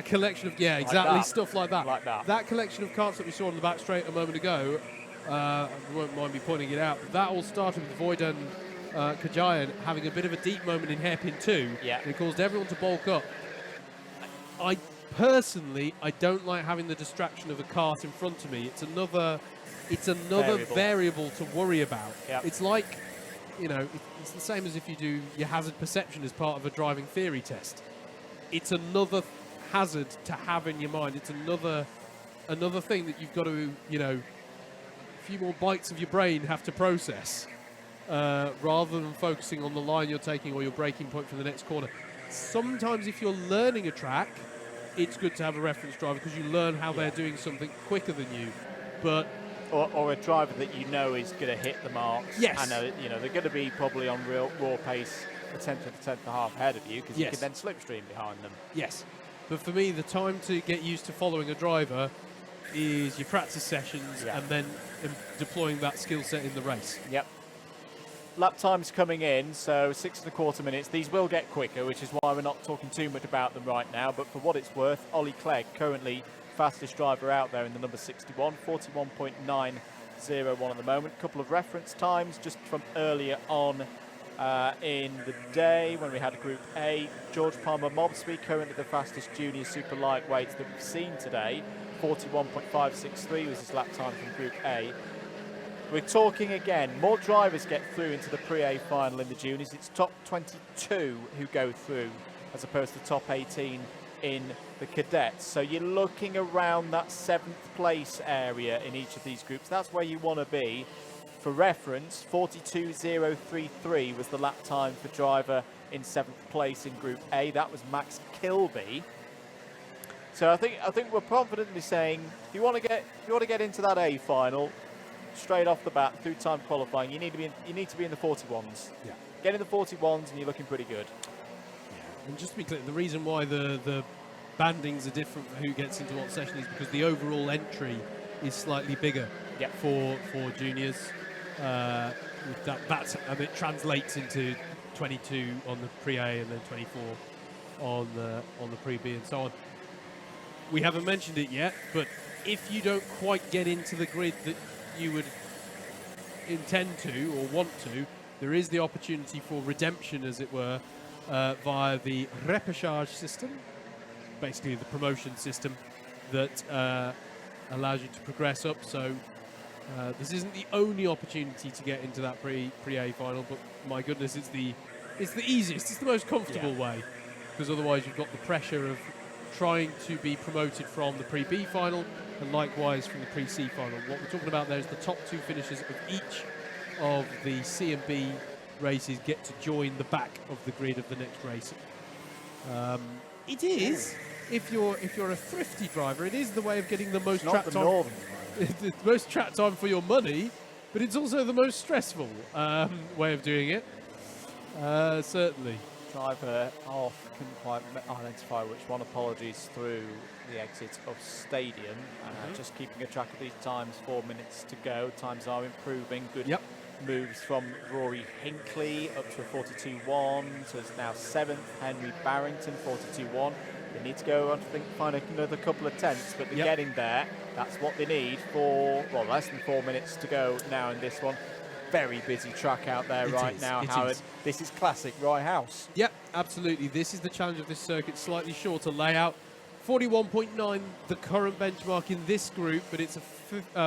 collection of exactly stuff like that. That collection of carts that we saw on the back straight a moment ago, you won't mind me pointing it out. But that all started with Void and Kajayan having a bit of a deep moment in hairpin 2. Yeah, and it caused everyone to bulk up. I personally don't like having the distraction of a cart in front of me. It's another variable to worry about. Yep. It's like, it's the same as if you do your hazard perception as part of a driving theory test. It's another hazard to have in your mind. It's another thing that you've got to, a few more bites of your brain have to process, rather than focusing on the line you're taking or your braking point for the next corner. Sometimes if you're learning a track, it's good to have a reference driver because you learn how they're doing something quicker than you. But or a driver that you know is going to hit the marks. Yes. And they're going to be probably on raw pace a tenth and a half ahead of you, because you can then slipstream behind them. Yes. But for me, the time to get used to following a driver is your practice sessions and then deploying that skill set in the race. Yep. Lap time's coming in, so 6.25 minutes. These will get quicker, which is why we're not talking too much about them right now. But for what it's worth, Ollie Clegg, currently fastest driver out there in the number 61, 41.901 at the moment. A couple of reference times just from earlier on in the day when we had Group A. George Palmer Mobsby, currently the fastest junior super lightweight that we've seen today. 41.563 was his lap time from Group A. We're talking again, more drivers get through into the Pre-A final in the juniors. It's top 22 who go through as opposed to top 18 in the cadets. So you're looking around that 7th place area in each of these groups. That's where you want to be. For reference, 42.033 was the lap time for driver in 7th place in Group A. That was Max Kilby. So I think we're confidently saying if you want to get into that A final straight off the bat through time qualifying, you need to be in the 41s. Yeah. Get in the 41s and you're looking pretty good. Yeah. And just to be clear, the reason why the bandings are different for who gets into what session is because the overall entry is slightly bigger for juniors. And it translates into 22 on the Pre-A and then 24 on the Pre-B and so on. We haven't mentioned it yet, but if you don't quite get into the grid that you would intend to or want to, there is the opportunity for redemption, as it were, via the repêchage system, basically the promotion system that allows you to progress up. So this isn't the only opportunity to get into that pre-A final, but my goodness, it's the easiest, it's the most comfortable way, because otherwise you've got the pressure of trying to be promoted from the Pre-B final and likewise from the Pre-C final. What we're talking about there is the top 2 finishers of each of the C and B races get to join the back of the grid of the next race. It is, if you're a thrifty driver, it is the way of getting the most track time. The most track time for your money, but it's also the most stressful way of doing it. Certainly. Driver off, couldn't quite identify which one. Apologies, through the exit of stadium. Just keeping a track of these times. 4 minutes to go. Times are improving. Good moves from Rory Hinckley up to a 42.1. So it's now 7th. Henry Barrington 42.1. They need to go on to find another couple of tenths, but they're getting there. That's what they need for less than 4 minutes to go now in this one. very busy track out there right now, Howard. This is classic Rye House. Yep, absolutely. This is the challenge of this circuit. Slightly shorter layout. 41.9, the current benchmark in this group, but it's a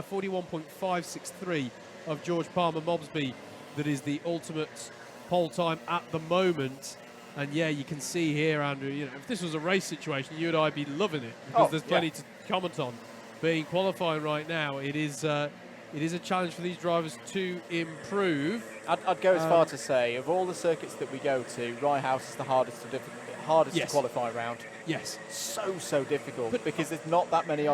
41.563 of George Palmer Mobsby that is the ultimate pole time at the moment. And yeah, you can see here, Andrew, you know, if this was a race situation, you and I would be loving it, because there's plenty to comment on. But in qualifying right now, it is a challenge for these drivers to improve. I'd go as far to say, of all the circuits that we go to, Rye House is the hardest to qualify around. Yes. So difficult, because there's not that many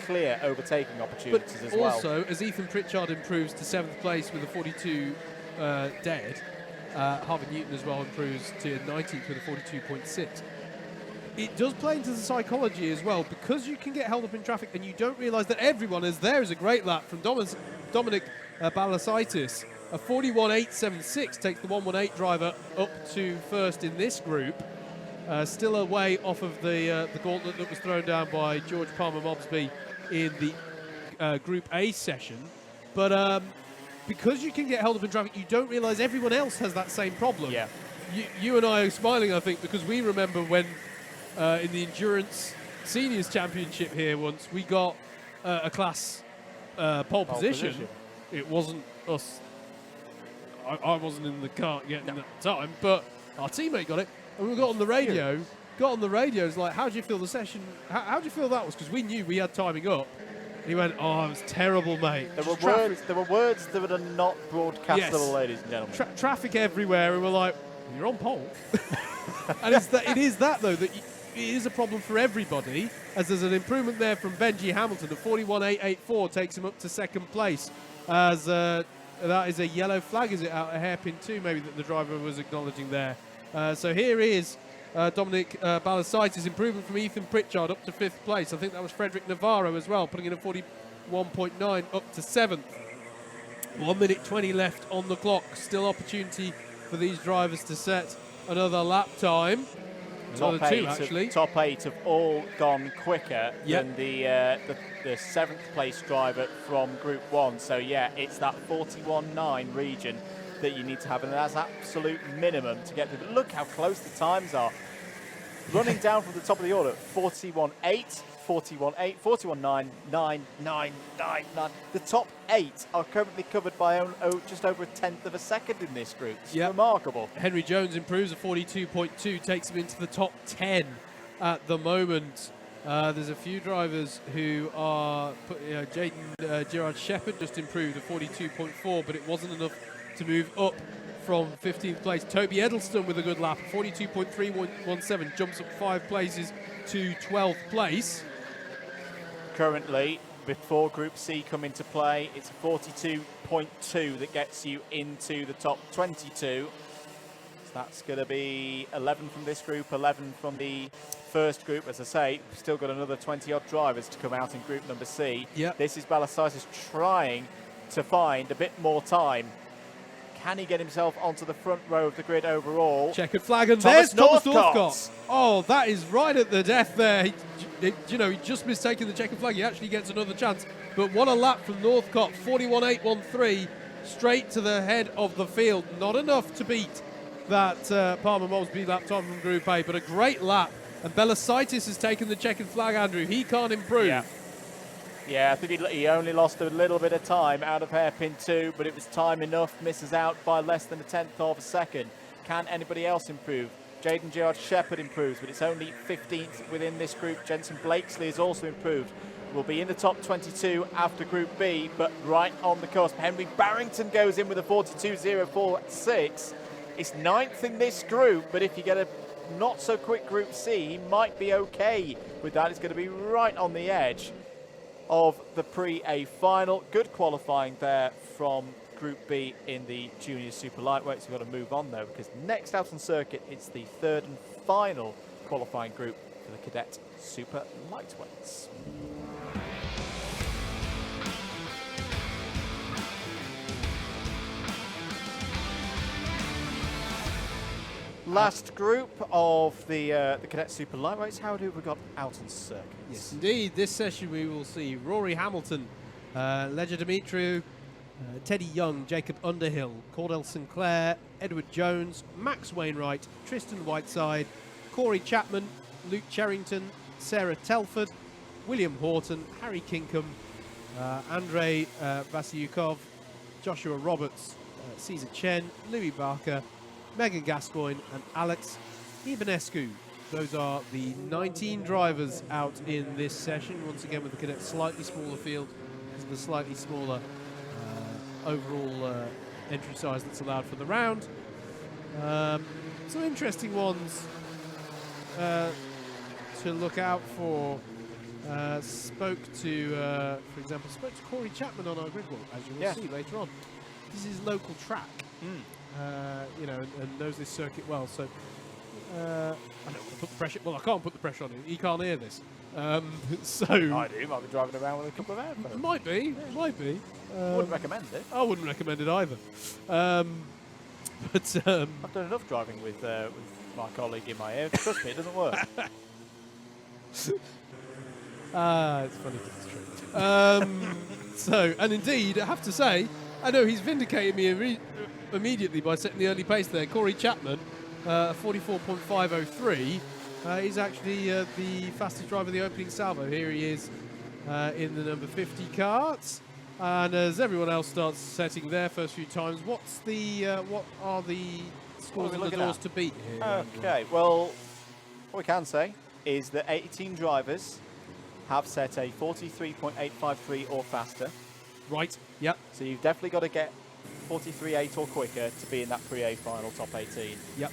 clear overtaking opportunities as well. But also, as Ethan Pritchard improves to 7th place with a 42 dead, Harvey Newton as well improves to 19th with a 42.6. It does play into the psychology as well, because you can get held up in traffic and you don't realise that everyone is there. Is a great lap from Dominic Balasaitis. A 41.876 takes the 118 driver up to first in this group. Still a way off of the gauntlet that was thrown down by George Palmer Mobsby in the Group A session. But because you can get held up in traffic, you don't realise everyone else has that same problem. Yeah. You and I are smiling, I think, because we remember when in the Endurance Seniors Championship here once, we got a class pole position. It wasn't us. I wasn't in the kart getting at the time, but our teammate got it. And we got on the radio. It's like, how do you feel the session? How do you feel that was? Because we knew we had timing up. And he went, oh, it was terrible, mate. There were words that are not broadcastable, ladies and gentlemen. Traffic everywhere, and we're like, you're on pole. And it is that, though, that it is a problem for everybody, as there's an improvement there from Benji Hamilton. The 41.884 takes him up to second place, as that is a yellow flag, is it, out a hairpin too, maybe, that the driver was acknowledging there. So here is Dominic Balasaitis improving from Ethan Pritchard up to 5th place. I think that was Frederick Navarro as well, putting in a 41.9 up to 7th. 1 minute 20 left on the clock. Still opportunity for these drivers to set another lap time. Top 8 have all gone quicker than the 7th place driver from Group 1. So yeah, it's that 41.9 region that you need to have, and that's absolute minimum to get to. But look how close the times are. Running down from the top of the order, 41.8, 41.8, 41.9, 9, 9, 9, 9. The top 8 are currently covered by just over a tenth of a second in this group. It's remarkable. Henry Jones improves a 42.2, takes him into the top 10 at the moment. There's a few drivers who are, Jaden Gerard Shepherd just improved a 42.4, but it wasn't enough to move up from 15th place. Toby Edelston with a good lap, 42.317, jumps up 5 places to 12th place. Currently, before Group C come into play, it's a 42.2 that gets you into the top 22. So that's going to be 11 from this group, 11 from the first group. As I say, we've still got another 20-odd drivers to come out in Group number C. This is Balasaitis trying to find a bit more time. Can he get himself onto the front row of the grid overall? Checkered flag, and there's Thomas Northcott. Oh, that is right at the death there. He just missed taking the checkered flag. He actually gets another chance. But what a lap from Northcott, 41.813, straight to the head of the field. Not enough to beat that Palmer Mobsby lap time from Group A, but a great lap. And Balasaitis has taken the checkered flag, Andrew. He can't improve. Yeah, I think he only lost a little bit of time out of hairpin 2, but it was time enough. Misses out by less than a tenth of a second. Can anybody else improve? Jaden Gerard Shepherd improves, but it's only 15th within this group. Jensen Blakesley has also improved. Will be in the top 22 after Group B, but right on the cusp. Henry Barrington goes in with a 42.046. It's 9th in this group, but if you get a not so quick Group C, he might be okay with that. It's going to be right on the edge of the Pre-A final. Good qualifying there from Group B in the Junior Super Lightweights. We've got to move on though, because next out on circuit, it's the 3rd and final qualifying group for the Cadet Super Lightweights. Last group of the Cadet Super Lightweights. How do we got out on circuit? Yes, indeed. This session we will see Rory Hamilton, Ledger Dimitriou, Teddy Young, Jacob Underhill, Cordell Sinclair, Edward Jones, Max Wainwright, Tristan Whiteside, Corey Chapman, Luke Cherrington, Sarah Telford, William Horton, Harry Kinkham, Andrei Vasiukov, Joshua Roberts, Caesar Chen, Louis Barker, Megan Gascoigne and Alex Ibanescu. Those are the 19 drivers out in this session. Once again with the cadet slightly smaller field because of the slightly smaller overall entry size that's allowed for the round. Some interesting ones to look out for. Spoke to Corey Chapman on our grid walk, as you will see later on. This is local track, and knows this circuit well. So I don't want to put the pressure. Well, I can't put the pressure on him. He can't hear this. So I do. Might be driving around with a couple of airphones. Might be. Wouldn't recommend it. I wouldn't recommend it either. But I've done enough driving with my colleague in my ear. Trust me, it doesn't work. It's funny because it's true. And indeed, I have to say, I know he's vindicated me immediately by setting the early pace there. Corey Chapman, 44.503. He's actually the fastest driver of the opening salvo. Here he is in the number 50 kart. And as everyone else starts setting their first few times, what are the scores on the doors to beat here? Okay, well, what we can say is that 18 drivers have set a 43.853 or faster. Right, yep. So you've definitely got to get 43.8 or quicker to be in that pre-A final top 18. Yep.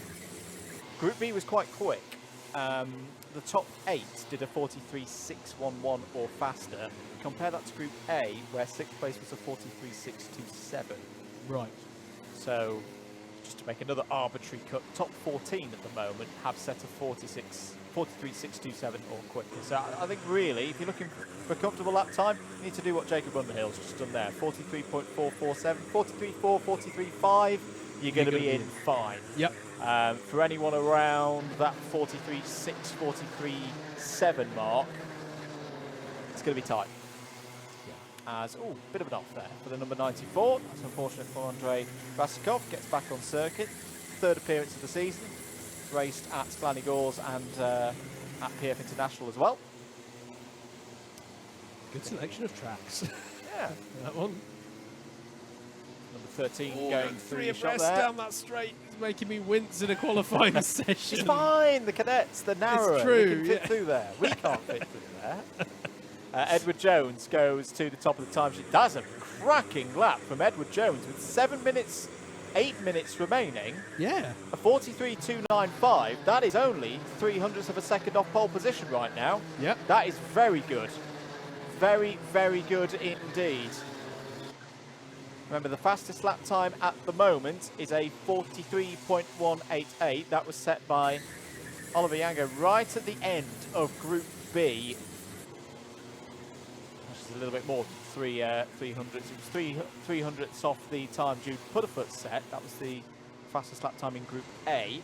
Group B was quite quick. The top 8 did a 43.611 or faster. Compare that to Group A, where 6th place was a 43.627. Right. So, just to make another arbitrary cut, top 14 at the moment have set a 43.627 or quicker. So I think really, if you're looking for a comfortable lap time, you need to do what Jacob Underhill's just done there. 43.447, 43.4, 43.5, you're going to be in fine. Yep. For anyone around that 43.6, 43.7 mark, it's going to be tight. As, bit of an off there for the number 94. That's unfortunate for Andrei Vasikov. Gets back on circuit. 3rd appearance of the season. Raced at Splanny Gores and at PF International as well. Good selection of tracks. Yeah. That one. Number 13 going through the shot abreast there. down that straight is making me wince in a qualifying session. It's fine. The cadets, they're narrower. It's true. They can fit through there. We can't fit through there. Edward Jones goes to the top of the time sheet. That's a cracking lap from Edward Jones with 8 minutes remaining. Yeah. A 43.295. That is only 0.03 of a second off pole position right now. Yep. That is very good. Very, very good indeed. Remember, the fastest lap time at the moment is a 43.188. That was set by Oliver Yango right at the end of Group B. A little bit more than 300s. It was 300ths off the time Jude Putterfoot set. That was the fastest lap time in Group A.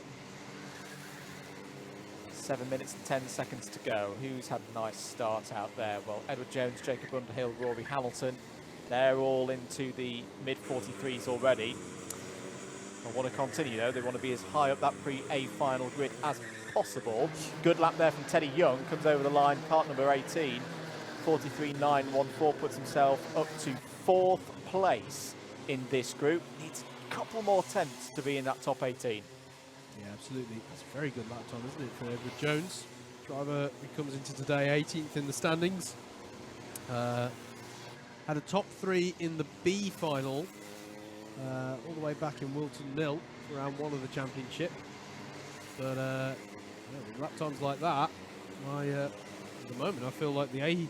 7 minutes and 10 seconds to go. Who's had a nice start out there? Well, Edward Jones, Jacob Underhill, Rory Hamilton. They're all into the mid-43s already. They want to continue though. They want to be as high up that pre-A final grid as possible. Good lap there from Teddy Young. Comes over the line, part number 18. 43.914 puts himself up to 4th place in this group. Needs a couple more tenths to be in that top 18. Yeah, absolutely. That's a very good lap time, isn't it, for Edward Jones? Driver who comes into today 18th in the standings. Had a top 3 in the B final, all the way back in Wilton Mill, round 1 of the championship. But with lap times like that, at the moment I feel like the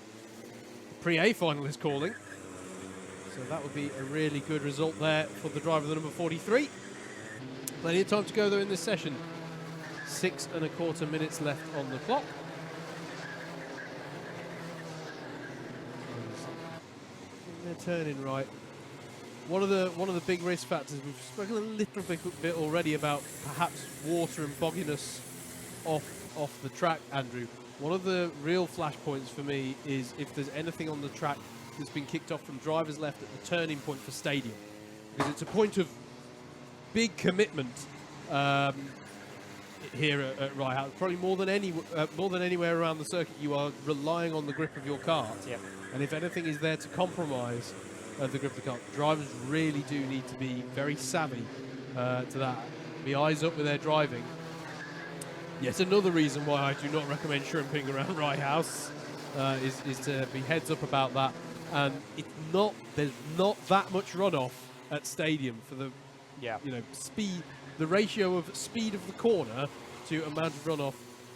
pre-A final is calling. So that would be a really good result there for the driver of the number 43. Plenty of time to go though in this session. 6 1/4 minutes left on the clock. They're turning right. One of the big risk factors, we've spoken a little bit already about perhaps water and bogginess off the track, Andrew. One of the real flashpoints for me is if there's anything on the track that's been kicked off from drivers left at the turning point for Stadium, because it's a point of big commitment here at Rye House. Probably more than anywhere around the circuit, you are relying on the grip of your kart. Yep. And if anything is there to compromise the grip of the kart, drivers really do need to be very savvy to that. Be eyes up with their driving. Yet another reason why I do not recommend shrimping around Rye House is to be heads up about that. And there's not that much runoff at Stadium for the speed. The ratio of speed of the corner to amount of runoff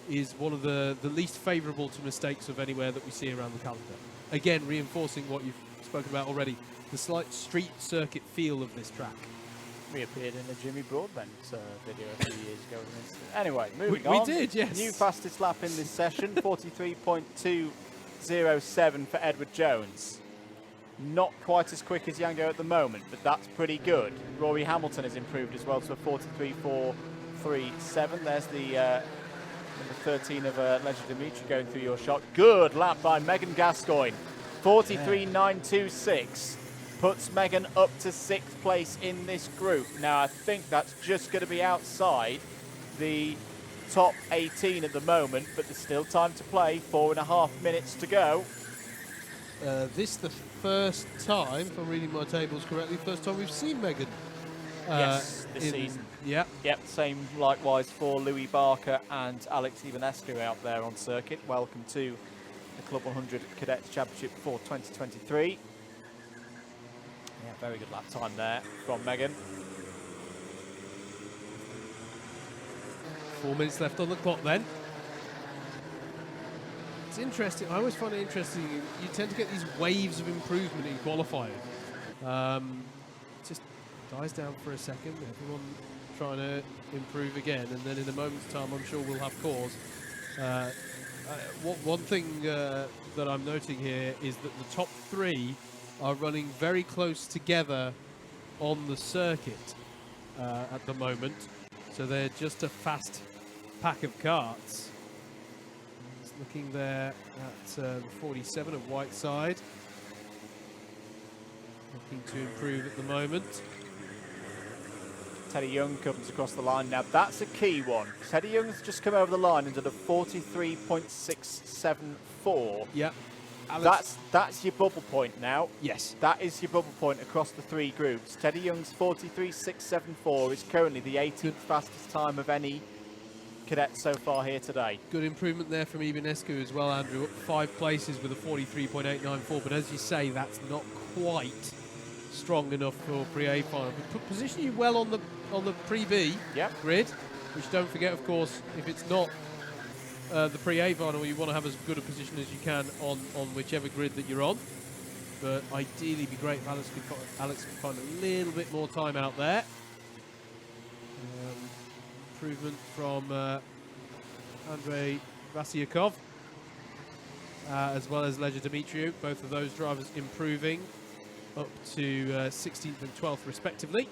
is one of the least favourable to mistakes of anywhere that we see around the calendar. Again, reinforcing what you've spoken about already, the slight street circuit feel of this track. Reappeared in the Jimmy Broadbent video a few years ago. Anyway, moving on. We did, yes. New fastest lap in this session, 43.207 for Edward Jones. Not quite as quick as Yango at the moment, but that's pretty good. Rory Hamilton has improved as well to a 43.437. There's the number 13 of Leisure Dimitri going through your shot. Good lap by Megan Gascoigne, 43.926. Puts Megan up to 6th place in this group. Now, I think that's just going to be outside the top 18 at the moment, but there's still time to play. 4.5 minutes to go. This the first time, if I'm reading my tables correctly, first time we've seen Megan. Yes, this season. Yeah. Yep, same likewise for Louis Barker and Alex Ivanescu out there on circuit. Welcome to the Club 100 Cadets Championship for 2023. Yeah, very good lap time there from Megan. 4 minutes left on the clock then. It's interesting. I always find it interesting. You tend to get these waves of improvement in qualifying. Just dies down for a second. Everyone trying to improve again, and then in a moment's time, I'm sure we'll have cause. One thing that I'm noting here is that the top 3 are running very close together on the circuit at the moment. So they're just a fast pack of karts. Just looking there at the 47 of Whiteside. Looking to improve at the moment. Teddy Young comes across the line now. That's a key one. Teddy Young's just come over the line into the 43.674. Yeah. That's your bubble point now. Yes. That is your bubble point across the 3 groups. Teddy Young's 43.674 is currently the 18th fastest time of any cadet so far here today. Good improvement there from Ivanescu as well, Andrew. Up 5 places with a 43.894, but as you say, that's not quite strong enough for pre-A final. But position you well on the pre-B grid, which don't forget, of course, if it's not the pre-A final, you want to have as good a position as you can on whichever grid that you're on. But ideally, it'd be great if Alex could find a little bit more time out there. Improvement from Andrei Vasiakov, as well as Leisure Dimitriou. Both of those drivers improving up to 16th and 12th respectively.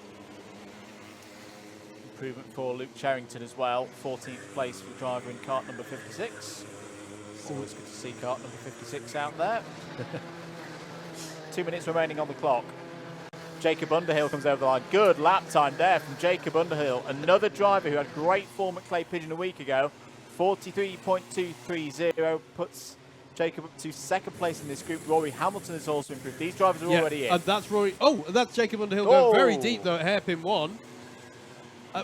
Improvement for Luke Charrington as well, 14th place for driver in kart number 56. Always good to see kart number 56 out there. 2 minutes remaining on the clock. Jacob Underhill comes over the line. Good lap time there from Jacob Underhill. Another driver who had great form at Clay Pigeon a week ago. 43.230 puts Jacob up to 2nd place in this group. Rory Hamilton has also improved. These drivers are already in. And that's Rory. Oh, that's Jacob Underhill going very deep though at hairpin 1.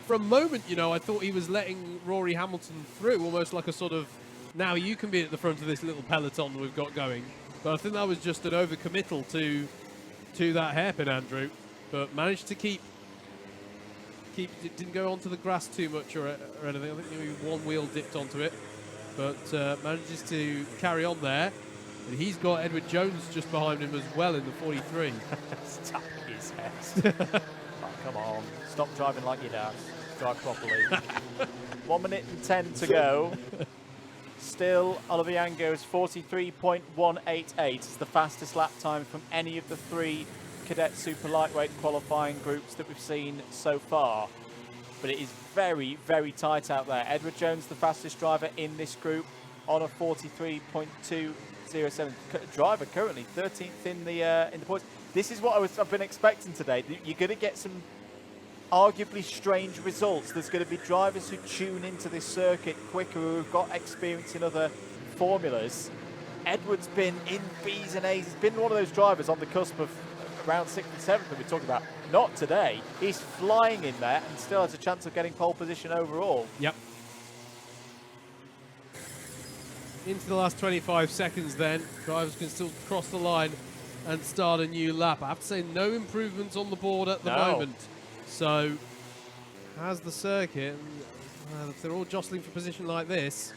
For a moment, I thought he was letting Rory Hamilton through, almost like a sort of, now you can be at the front of this little peloton we've got going. But I think that was just an overcommittal to that hairpin, Andrew. But managed to keep it didn't go onto the grass too much or anything. I think maybe one wheel dipped onto it. But manages to carry on there. And he's got Edward Jones just behind him as well in the 43. Stuck his head. Oh, come on. Stop driving like your dad. Drive properly. 1 minute and 10 to go. Still, Oliver Yango's 43.188 is the fastest lap time from any of the 3 cadet super lightweight qualifying groups that we've seen so far. But it is very, very tight out there. Edward Jones, the fastest driver in this group, on a 43.207. Driver currently 13th in the points. This is what I've been expecting today. You're going to get some arguably strange results. There's going to be drivers who tune into this circuit quicker, who've got experience in other formulas. Edward's been in B's and A's. He's been one of those drivers on the cusp of around 6th and 7th that we talked about. Not today. He's flying in there and still has a chance of getting pole position overall. Yep. Into the last 25 seconds then. Drivers can still cross the line and start a new lap. I have to say, no improvements on the board at the moment. So, as the circuit, if they're all jostling for position like this,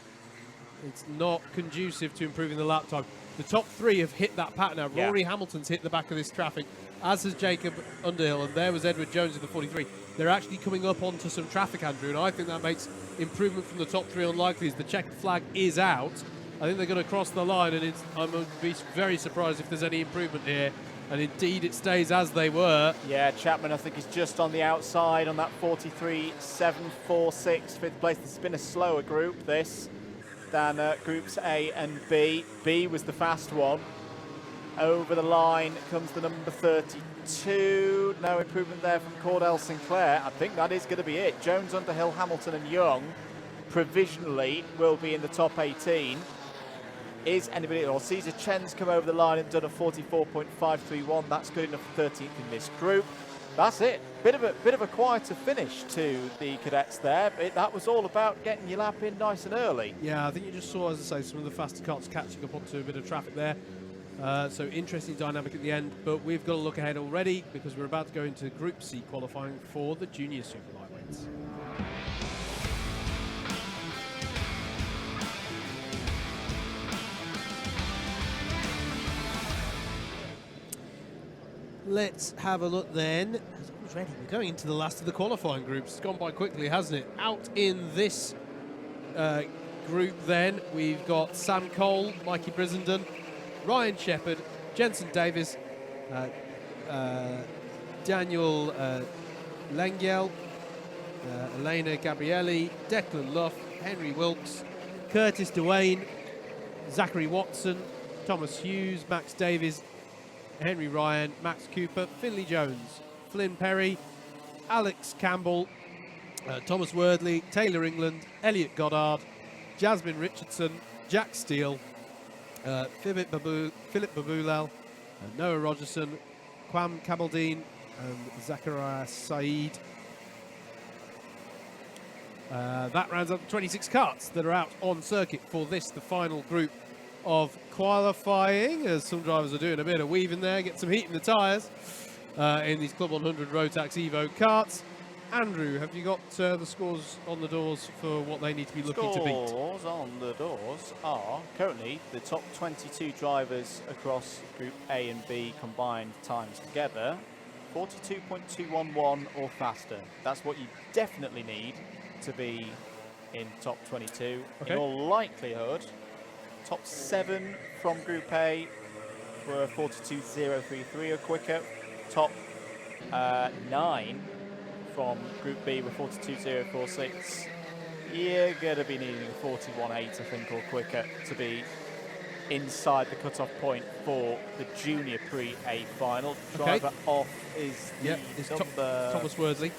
it's not conducive to improving the lap time. The top three have hit that pattern now. Rory Hamilton's hit the back of this traffic, as has Jacob Underhill, and there was Edward Jones in the 43. They're actually coming up onto some traffic, Andrew, and I think that makes improvement from the top three unlikely as the checkered flag is out. I think they're going to cross the line, and I'm going to be very surprised if there's any improvement here. And indeed, it stays as they were. Yeah, Chapman, I think, is just on the outside on that 43.746, fifth place. This has been a slower group, this, than groups A and B. B was the fast one. Over the line comes the number 32. No improvement there from Cordell Sinclair. I think that is going to be it. Jones, Underhill, Hamilton and Young provisionally will be in the top 18. Is anybody, or Cesar Chen's come over the line and done a 44.531. That's good enough for 13th in this group. That's it. Bit of a quieter finish to the cadets there. That was all about getting your lap in nice and early. Yeah, I think you just saw, as I say, some of the faster cars catching up onto a bit of traffic there. So interesting dynamic at the end, but we've got to look ahead already because we're about to go into Group C qualifying for the junior super lightweights. Let's have a look then. As always ready, we're going into the last of the qualifying groups. It's gone by quickly, hasn't it? Out in this group then, we've got Sam Cole, Mikey Brissenden, Ryan Shepherd, Jensen Davis, Daniel Lengyel, Elena Gabrielli, Declan Luff, Henry Wilkes, Curtis Duane, Zachary Watson, Thomas Hughes, Max Davies, Henry Ryan, Max Cooper, Finley Jones, Flynn Perry, Alex Campbell, Thomas Wordley, Taylor England, Elliot Goddard, Jasmine Richardson, Jack Steele, Philip Babulal, Noah Rogerson, Kwam Kabaldeen, and Zachariah Saeed. That rounds up the 26 karts that are out on circuit for this, the final group of qualifying, as some drivers are doing a bit of weaving there, get some heat in the tyres in these Club 100 Rotax Evo karts. Andrew, have you got the scores on the doors for what they need to be looking to beat? Scores on the doors are currently the top 22 drivers across Group A and B combined times together, 42.211 or faster. That's what you definitely need to be in top 22. Okay. In all likelihood, top 7 from Group A were 42.033 or quicker. Top 9 from Group B were 42.046. You're going to be needing 41.8, I think, or quicker to be inside the cut-off point for the Junior Pre-A final. Driver off is number Thomas Wordley.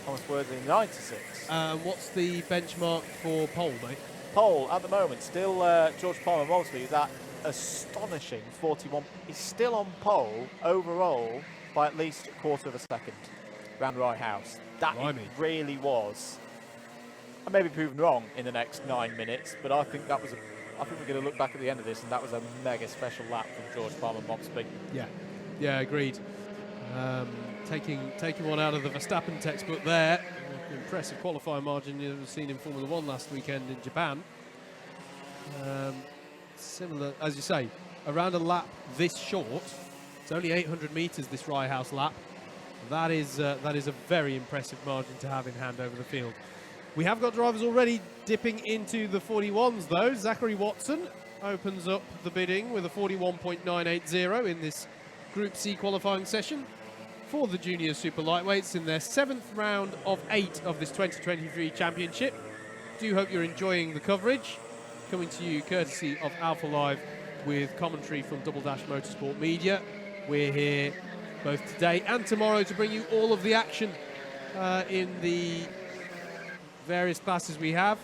Thomas Wordley, 96. What's the benchmark for pole, mate? Pole at the moment, still George Palmer Mosley, that astonishing 41. He's still on pole overall by at least a quarter of a second round Rye House. That really was. I may be proven wrong in the next 9 minutes, but I think that was I think we're going to look back at the end of this, and that was a mega special lap from George Palmer Mosley. Yeah, agreed. Taking one out of the Verstappen textbook there. Impressive qualifying margin you've seen in Formula One last weekend in Japan. Similar, as you say, around a lap this short. It's only 800 metres this Rye House lap. That is a very impressive margin to have in hand over the field. We have got drivers already dipping into the 41s though. Zachary Watson opens up the bidding with a 41.980 in this Group C qualifying session for the Junior Super Lightweights in their 7th round of 8 of this 2023 championship. Do hope you're enjoying the coverage. coming to you courtesy of Alpha Live with commentary from Double Dash Motorsport Media. We're here both today and tomorrow to bring you all of the action in the various classes we have.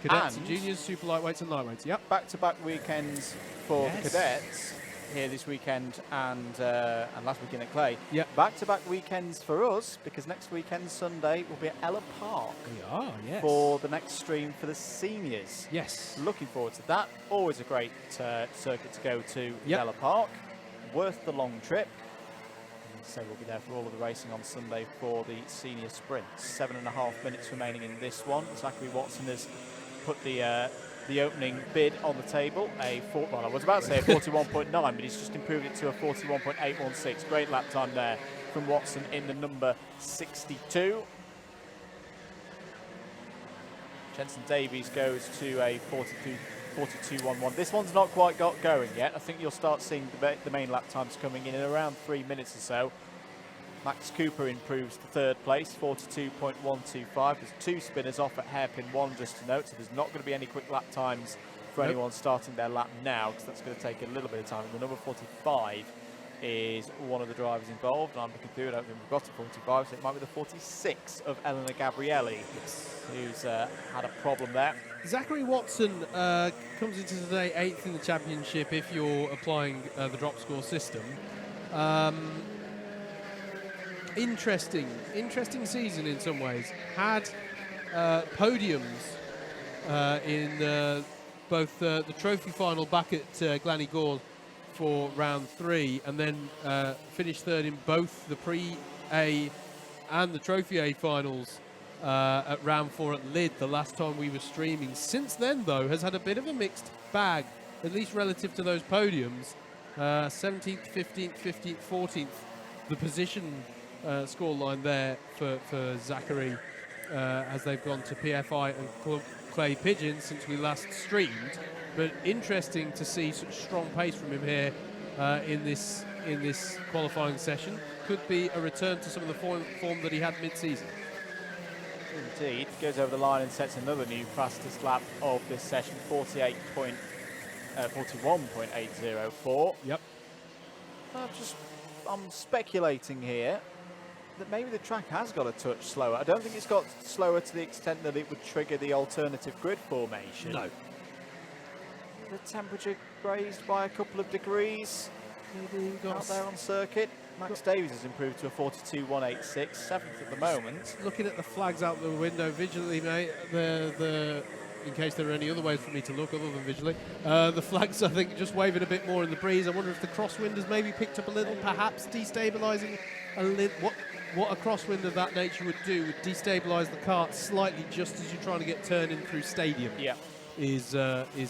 Cadets and juniors, super lightweights and lightweights. Yep. Back-to-back weekends for the cadets here this weekend and last weekend at Clay. Yep. Back-to-back weekends for us because next weekend, Sunday, will be at Ella Park. We are, yes. For the next stream for the seniors. Yes. Looking forward to that. Always a great circuit to go to Yep. Ella Park. Worth the long trip. So we'll be there for all of the racing on Sunday for the senior sprints. 7.5 minutes remaining in this one. Zachary Watson has put the opening bid on the table. I was about to say a 41.9, but he's just improved it to a 41.816. Great lap time there from Watson in the number 62. Jensen Davies goes to a 42.11. This one's not quite got going yet. I think you'll start seeing the main lap times coming in around 3 minutes or so. Max Cooper improves to third place, 42.125. There's 2 spinners off at hairpin 1, just to note, so there's not going to be any quick lap times for anyone starting their lap now, because that's going to take a little bit of time. The number 45 is one of the drivers involved, and I'm looking through it. I don't think we've got a 45, so it might be the 46 of Eleanor Gabrielli, who's had a problem there. Zachary Watson comes into today 8th in the championship if you're applying the drop score system. Interesting season in some ways. Had podiums in both the trophy final back at Gleneagles for round 3, and then finished third in both the Pre-A and the Trophy A finals at round 4 at Lid the last time we were streaming. Since then, though, has had a bit of a mixed bag, at least relative to those podiums. 17th, 15th, 15th, 14th, the position scoreline there for Zachary as they've gone to PFI and Club Clay Pigeons since we last streamed. But interesting to see such strong pace from him here in this qualifying session. Could be a return to some of the form that he had mid-season. Indeed, goes over the line and sets another new fastest lap of this session, 41.804. Yep. I'm speculating here that maybe the track has got a touch slower. I don't think it's got slower to the extent that it would trigger the alternative grid formation. No. The temperature raised by a couple of degrees out there on circuit. Max Davies has improved to a 42.186, 7th at the moment. Looking at the flags out the window visually, mate, in case there are any other ways for me to look other than visually, the flags, I think, just waving a bit more in the breeze. I wonder if the crosswind has maybe picked up a little, perhaps destabilising a little. What a crosswind of that nature would do would destabilise the kart slightly just as you're trying to get turned in through stadium. Yeah. Is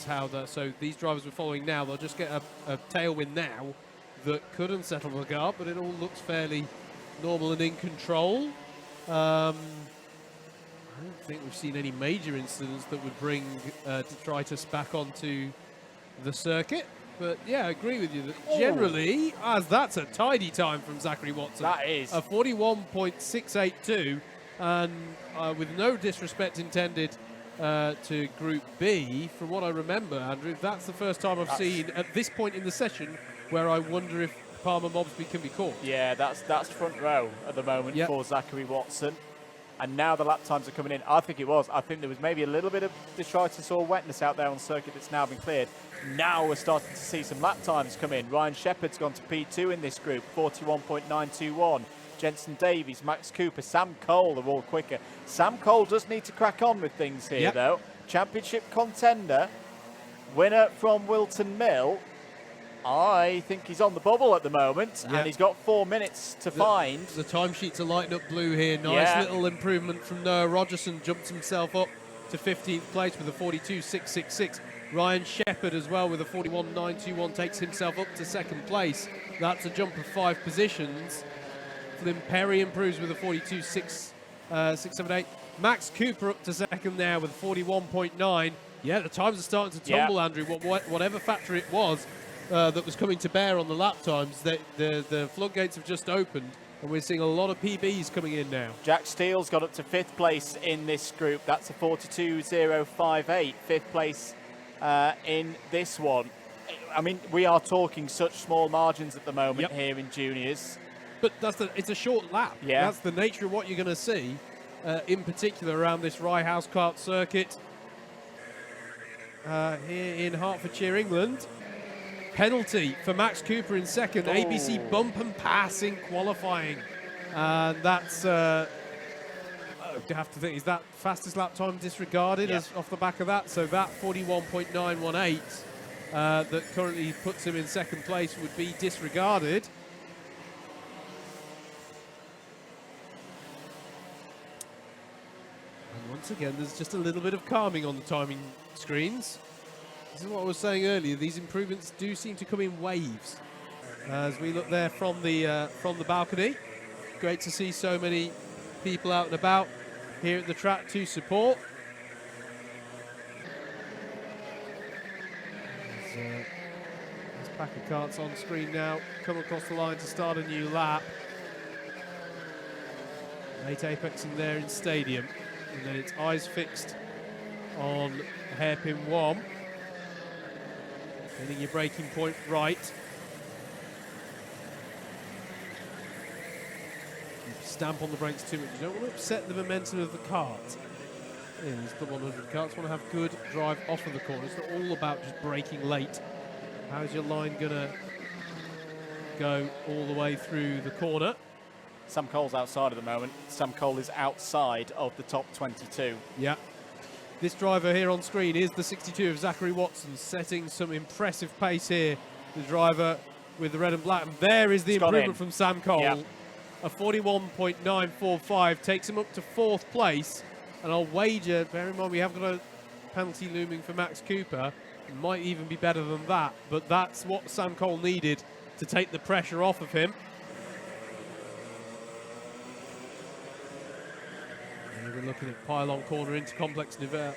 how that. So these drivers we're following now, they'll just get a tailwind now that could unsettle the car, but it all looks fairly normal and in control. I don't think we've seen any major incidents that would bring detritus back onto the circuit. But yeah, I agree with you that generally, as that's a tidy time from Zachary Watson. That is. A 41.682, and with no disrespect intended to Group B, from what I remember, Andrew, that's the first time I've seen at this point in the session where I wonder if Palmer Mobsby can be caught. Yeah, that's front row at the moment for Zachary Watson. And now the lap times are coming in. I think there was maybe a little bit of detritus or wetness out there on circuit that's now been cleared. Now we're starting to see some lap times come in. Ryan Shepherd's gone to P2 in this group, 41.921. Jensen Davies, Max Cooper, Sam Cole are all quicker. Sam Cole does need to crack on with things here, though. Championship contender, winner from Wilton Mill. I think he's on the bubble at the moment, and he's got 4 minutes to find. The timesheets are lighting up blue here. Nice little improvement from Noah Rogerson. Jumps himself up to 15th place with a 42.666. Ryan Shepherd as well with a 41.921 takes himself up to second place. That's a jump of 5 positions. Flynn Perry improves with a 42.678. Max Cooper up to second there with 41.9. Yeah, the times are starting to tumble, Andrew. Whatever factor it was that was coming to bear on the lap times, the floodgates have just opened, and we're seeing a lot of PBs coming in now. Jack Steele's got up to 5th place in this group. That's a 42.058. 5th place in this one. I mean, we are talking such small margins at the moment here in juniors. But it's a short lap. Yeah. That's the nature of what you're going to see, in particular around this Rye House Kart circuit here in Hertfordshire, England. Penalty for Max Cooper in second. ABC bump and pass in qualifying. And that's, I have to think, is that fastest lap time disregarded as off the back of that? So that 41.918 that currently puts him in second place would be disregarded. And once again, there's just a little bit of calming on the timing screens. This is what I was saying earlier. These improvements do seem to come in waves. As we look there from the balcony, great to see so many people out and about here at the track to support. This pack of karts on screen now come across the line to start a new lap. 8 Apex in there in Stadium, and then it's eyes fixed on hairpin 1. Getting your braking point right. You stamp on the brakes too much. You don't want to upset the momentum of the kart. Yeah, these CLUB100 karts want to have good drive off of the corner. It's not all about just braking late. How's your line going to go all the way through the corner? Sam Cole's outside at the moment. Sam Cole is outside of the top 22. Yeah. This driver here on screen is the 62 of Zachary Watson, setting some impressive pace here. The driver with the red and black. And there is the improvement from Sam Cole. Yep. A 41.945 takes him up to 4th place. And I'll wager, bear in mind we have got a penalty looming for Max Cooper. It might even be better than that. But that's what Sam Cole needed to take the pressure off of him. We're looking at pylon corner into complex. We're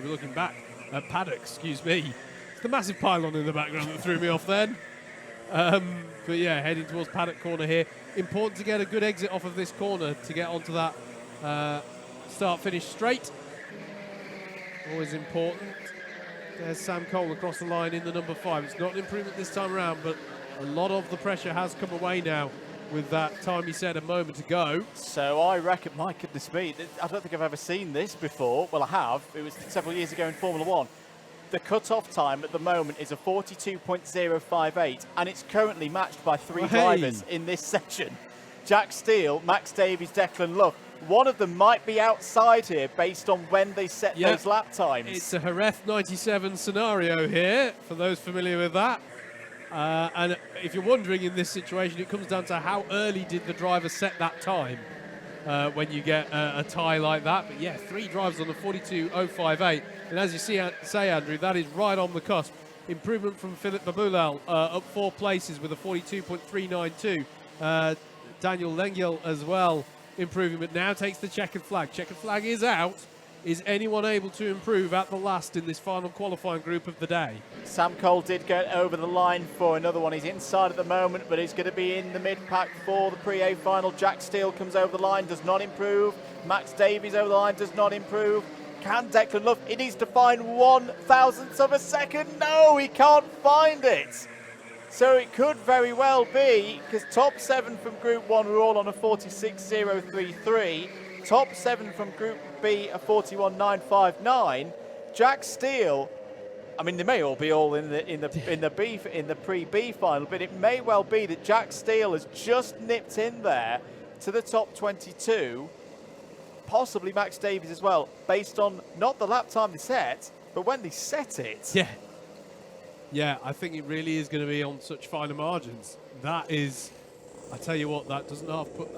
looking back at paddock. Excuse me. It's the massive pylon in the background that threw me off then. But yeah, heading towards paddock corner here. Important to get a good exit off of this corner to get onto that start-finish straight. Always important. There's Sam Cole across the line in the number 5. It's not an improvement this time around, but a lot of the pressure has come away now with that time he said a moment ago. So I reckon, my goodness me, I don't think I've ever seen this before. Well, I have. It was several years ago in Formula 1. The cut-off time at the moment is a 42.058, and it's currently matched by 3 drivers in this section. Jack Steele, Max Davies, Declan Love. One of them might be outside here based on when they set those lap times. It's a Jerez 97 scenario here, for those familiar with that. And if you're wondering in this situation, it comes down to how early did the driver set that time when you get a tie like that. But yeah, 3 drivers on the 42.058. And as you say, Andrew, that is right on the cusp. Improvement from Philip Babulal, up 4 places with a 42.392. Daniel Lengyel as well improving, but now takes the checkered flag. Checkered flag is out. Is anyone able to improve at the last in this final qualifying group of the day? Sam Cole did get over the line for another one. He's inside at the moment, but he's going to be in the mid-pack for the Pre-A final. Jack Steele comes over the line, does not improve. Max Davies over the line, does not improve. Can Declan Love? He needs to find 1/1000th of a second. No, he can't find it. So it could very well be, because top 7 from Group 1 were all on a 46.033. Top 7 from Group B, a 41.959. Jack Steele, I mean, they may all be all in the pre-B final, but it may well be that Jack Steele has just nipped in there to the top 22, possibly Max Davies as well, based on not the lap time they set, but when they set it. Yeah, I think it really is going to be on such finer margins. That is, I tell you what, that doesn't half put.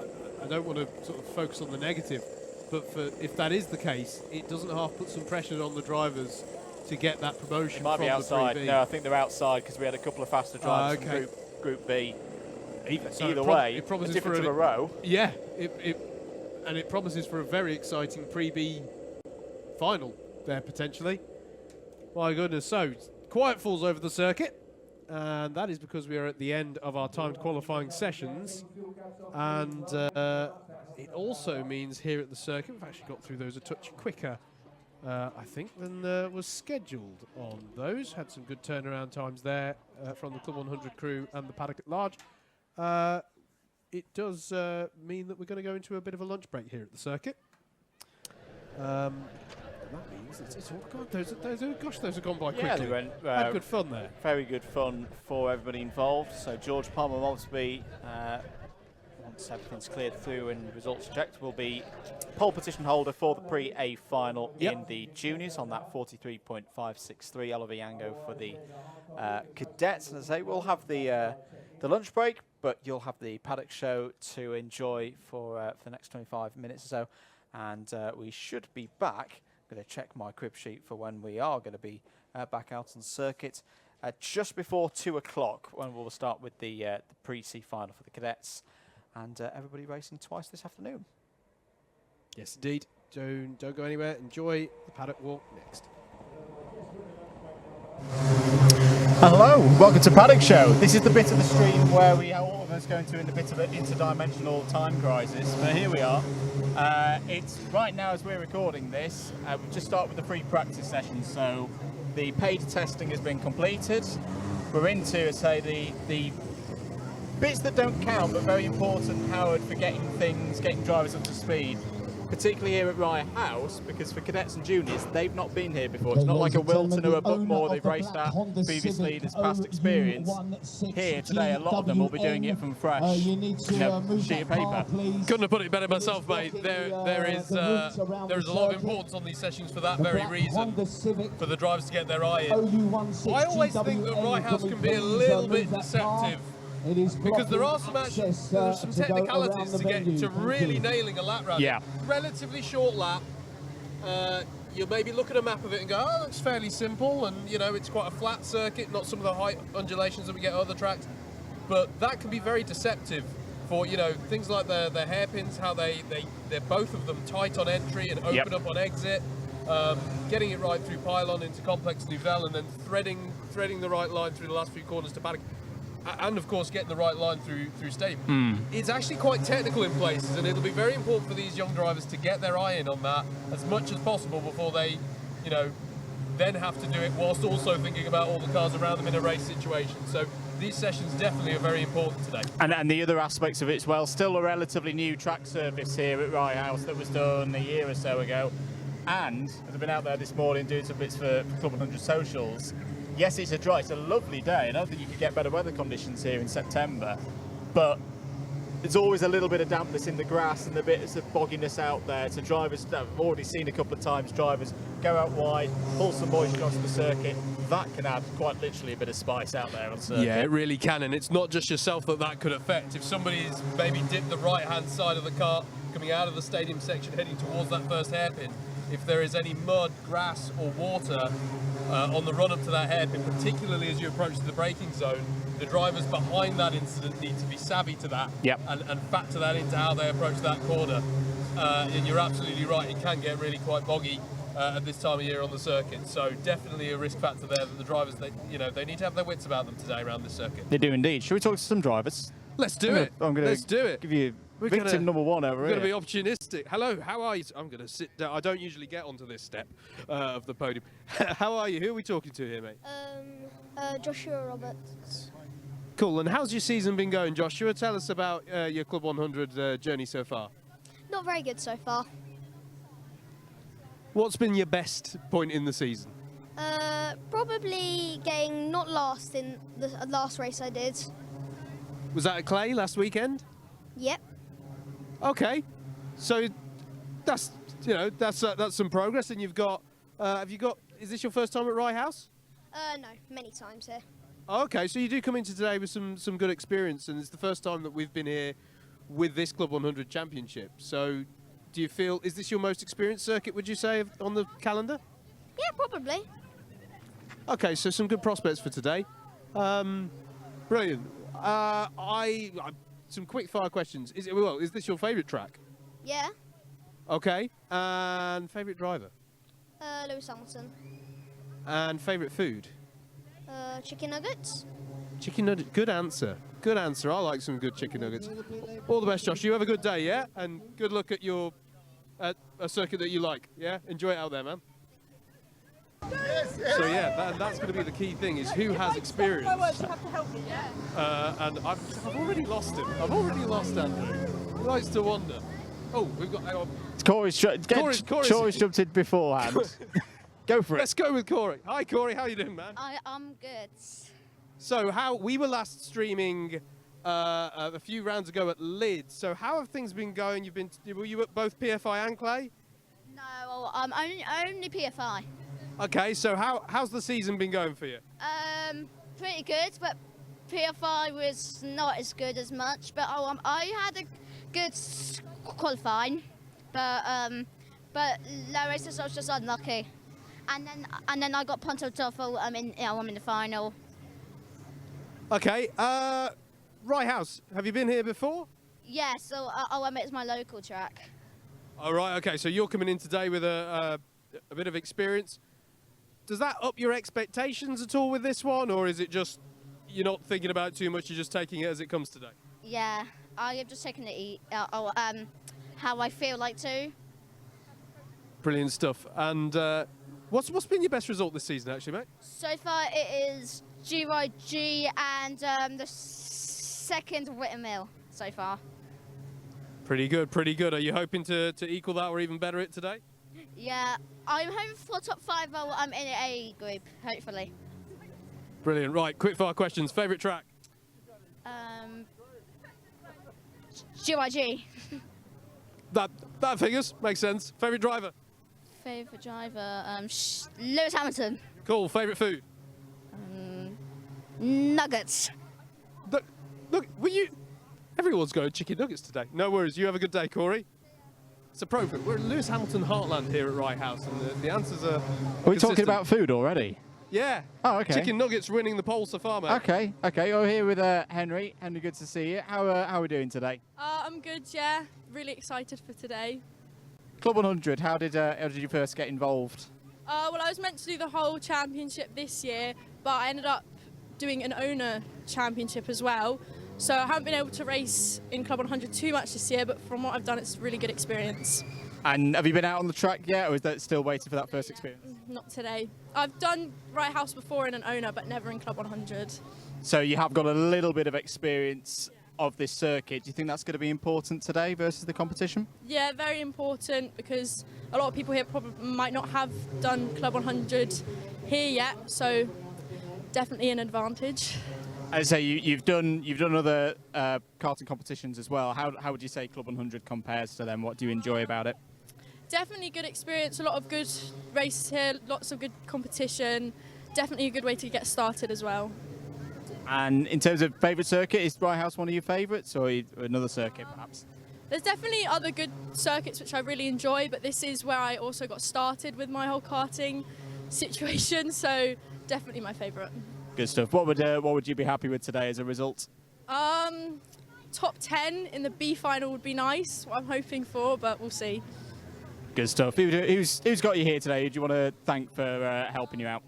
I don't want to sort of focus on the negative, but if that is the case, it doesn't half put some pressure on the drivers to get that promotion. It might be outside. No, I think they're outside because we had a couple of faster drivers from Group B. Either way, it promises for a row. Yeah, it promises for a very exciting pre-B final there potentially. My goodness, so quiet falls over the circuit. And that is because we are at the end of our timed qualifying sessions. And it also means here at the circuit, we've actually got through those a touch quicker I think, than was scheduled on those. Had some good turnaround times there from the Club 100 crew and the paddock at large. It does mean that we're going to go into a bit of a lunch break here at the circuit. That means it's all gone. Those have gone by quickly. Yeah, they went, had good fun there. Very good fun for everybody involved. So George Palmer Mosby, once everything's cleared through and results checked, will be pole position holder for the Pre-A final in the juniors on that 43.563. Ella Viango for the cadets. And as I say, we'll have the lunch break, but you'll have the paddock show to enjoy for the next 25 minutes or so. And we should be back. I'm going to check my crib sheet for when we are going to be back out on circuit just before 2 o'clock, when we'll start with the pre-C final for the cadets, and everybody racing twice this afternoon. Yes, indeed. Don't go anywhere. Enjoy the paddock walk next. Hello, welcome to Paddock Show. This is the bit of the stream where we all of us go into a bit of an interdimensional time crisis, but here we are. It's right now as we're recording this. We've just started with the free practice session, so the paid testing has been completed. We're into, say, the bits that don't count but very important, Howard, for getting drivers up to speed. Particularly here at Rye House, because for cadets and juniors, they've not been here before. It's not like a Wilton or a Buckmore they've raced at previously, this past experience. Here today, a lot of them will be doing it from fresh sheet of paper. Couldn't have put it better myself, mate. There is a lot of importance on these sessions for that very reason, for the drivers to get their eye in. I always think that Rye House can be a little bit deceptive, because there are some technicalities to get to really nailing a lap round. Yeah. Relatively short lap. You'll maybe look at a map of it and go, oh, that's fairly simple, and you know, it's quite a flat circuit, not some of the high undulations that we get at other tracks. But that can be very deceptive for, you know, things like the hairpins, how they're both of them tight on entry and open up on exit. Getting it right through pylon into complex Nouvelle, and then threading the right line through the last few corners to paddock. And of course getting the right line through stadium. It's actually quite technical in places, and it'll be very important for these young drivers to get their eye in on that as much as possible before they, you know, then have to do it whilst also thinking about all the cars around them in a race situation. So these sessions definitely are very important today. And the other aspects of it as well, still a relatively new track service here at Rye House that was done a year or so ago. And as I've been out there this morning doing some bits for Club 100 socials, yes, it's a lovely day. I don't think you could get better weather conditions here in September, but there's always a little bit of dampness in the grass and a bit of bogginess out there. So drivers, I've already seen a couple of times, drivers go out wide, pull some moisture onto the circuit. That can add quite literally a bit of spice out there on circuit. Yeah, it really can, and it's not just yourself that could affect. If somebody's maybe dipped the right-hand side of the car coming out of the stadium section heading towards that first hairpin, if there is any mud, grass or water on the run up to that hairpin, particularly as you approach the braking zone, the drivers behind that incident need to be savvy to that and factor that into how they approach that corner. And you're absolutely right, it can get really quite boggy at this time of year on the circuit. So definitely a risk factor there that the drivers, they need to have their wits about them today around this circuit. They do indeed. Shall we talk to some drivers? Let's do it. Let's do it. Give you victim number one over here. We're going to be opportunistic. Hello, how are you? I'm going to sit down. I don't usually get onto this step of the podium. How are you? Who are we talking to here, mate? Joshua Roberts. Cool. And how's your season been going, Joshua? Tell us about your Club 100 journey so far. Not very good so far. What's been your best point in the season? Probably getting not last in the last race I did. Was that at Clay last weekend? Yep. Okay, so that's some progress, and you've got. Is this your first time at Rye House? No, many times here. Okay, so you do come into today with some good experience, and it's the first time that we've been here with this Club 100 Championship. So, do you feel, is this your most experienced circuit, would you say, on the calendar? Yeah, probably. Okay, so some good prospects for today. Brilliant. Some quick fire questions. Is this your favourite track? Yeah. Okay. And favourite driver? Lewis Hamilton. And favourite food? Chicken nuggets. Chicken nuggets. Good answer. Good answer. I like some good chicken nuggets. All the best, Josh. You have a good day, yeah? And good luck at your a circuit that you like, yeah? Enjoy it out there, man. So yeah, that's going to be the key thing: is who has experience. You have to help me, yeah. And I've already lost him. I've already lost Andrew. He likes to wander. Oh, we've got. Corey's jumped in beforehand. Go for it. Let's go with Corey. Hi, Corey. How you doing, man? I'm good. So we were last streaming a few rounds ago at Lid. So how have things been going? Were you at both PFI and Clay? No, only PFI. Okay. So how's the season been going for you? Pretty good, but PFI was not as good as much. But I had a good qualifying, but low races I was just unlucky. And then I got punted off. I'm in the final. Okay. Right House. Have you been here before? Yeah, so it's my local track. All right. Okay. So you're coming in today with a bit of experience. Does that up your expectations at all with this one, or is it just you're not thinking about it too much? You're just taking it as it comes today? Yeah, I have just taken it how I feel like to. Brilliant stuff. And what's been your best result this season, actually, mate? So far, it is GYG and the second Whittermill so far. Pretty good, pretty good. Are you hoping to equal that or even better it today? Yeah, I'm hoping for top 5 while I'm in A group, hopefully. Brilliant. Right, quick fire questions. Favourite track? GYG. That figures. Makes sense. Favourite driver? Favourite driver, Lewis Hamilton. Cool. Favourite food? Nuggets. Look, everyone's going chicken nuggets today. No worries. You have a good day, Corey. It's appropriate. We're in Lewis Hamilton Heartland here at Rye House, and the answers are. Are we consistent. talking about food already? Yeah. Oh, okay. Chicken nuggets winning the poll so far, mate. Okay. We're here with Henry. Henry, good to see you. How are we doing today? I'm good, yeah. Really excited for today. Club 100. How did you first get involved? Well, I was meant to do the whole championship this year, but I ended up doing an owner championship as well. So I haven't been able to race in Club 100 too much this year, but from what I've done, it's a really good experience. And have you been out on the track yet, or is that still waiting for that first experience? Not today. I've done Right House before in an owner, but never in Club 100. So you have got a little bit of experience of this circuit. Do you think that's going to be important today versus the competition? Yeah, very important, because a lot of people here probably might not have done Club 100 here yet, so definitely an advantage. As I say, you've done other karting competitions as well. How would you say Club 100 compares to them? What do you enjoy about it? Definitely good experience, a lot of good races here, lots of good competition. Definitely a good way to get started as well. And in terms of favourite circuit, is Rye House one of your favourites, or another circuit perhaps? There's definitely other good circuits which I really enjoy, but this is where I also got started with my whole karting situation, so definitely my favourite. Good stuff. What would you be happy with today as a result? Top 10 in the B final would be nice, what I'm hoping for, but we'll see. Good stuff. Who's got you here today? Who do you want to thank for helping you out?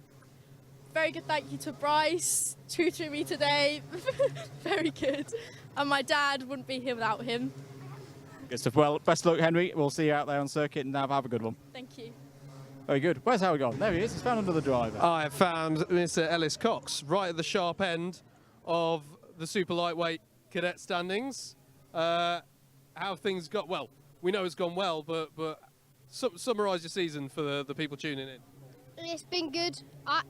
Very good thank you to Bryce, tutoring me today. Very good. And my dad, wouldn't be here without him. Good stuff. Well, best of luck, Henry. We'll see you out there on circuit, and have a good one. Thank you. Very good. Where's Howard gone? There he is. He's found another driver. I found Mr. Ellis Cox right at the sharp end of the super lightweight cadet standings. How have things got? Well, we know it's gone well, but summarise your season for the people tuning in. It's been good. At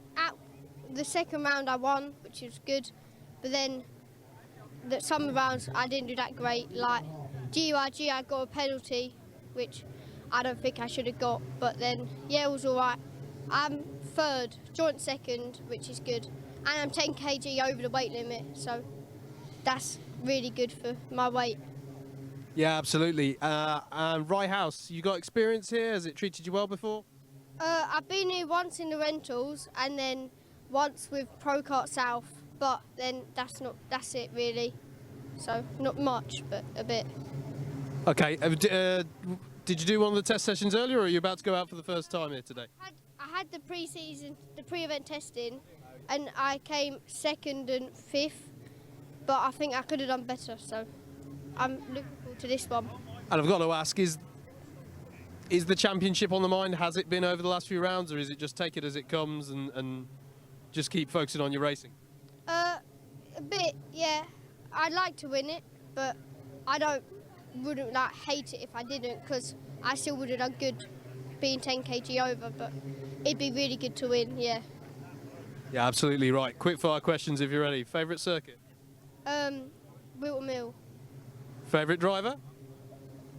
the second round I won, which was good, but then some rounds I didn't do that great. Like GYG, I got a penalty, which I don't think I should have got, but then yeah, it was all right. I'm third, joint second, which is good, and I'm 10 kg over the weight limit, so that's really good for my weight. Yeah, absolutely. And Rye House, you got experience here? Has it treated you well before? I've been here once in the rentals, and then once with Pro Kart South, but then that's it really. So not much, but a bit. Okay. Did you do one of the test sessions earlier, or are you about to go out for the first time here today? I had the pre-event testing, and I came second and fifth, but I think I could have done better. So I'm looking forward to this one. And I've got to ask, Is the championship on the mind? Has it been over the last few rounds, or is it just take it as it comes and just keep focusing on your racing? A bit, yeah. I'd like to win it, but I wouldn't like hate it if I didn't, because I still would have done good being 10 kg over, but it'd be really good to win, yeah. Yeah, absolutely right. Quick fire questions if you're ready. Favourite circuit? Wilton Mill. Favourite driver?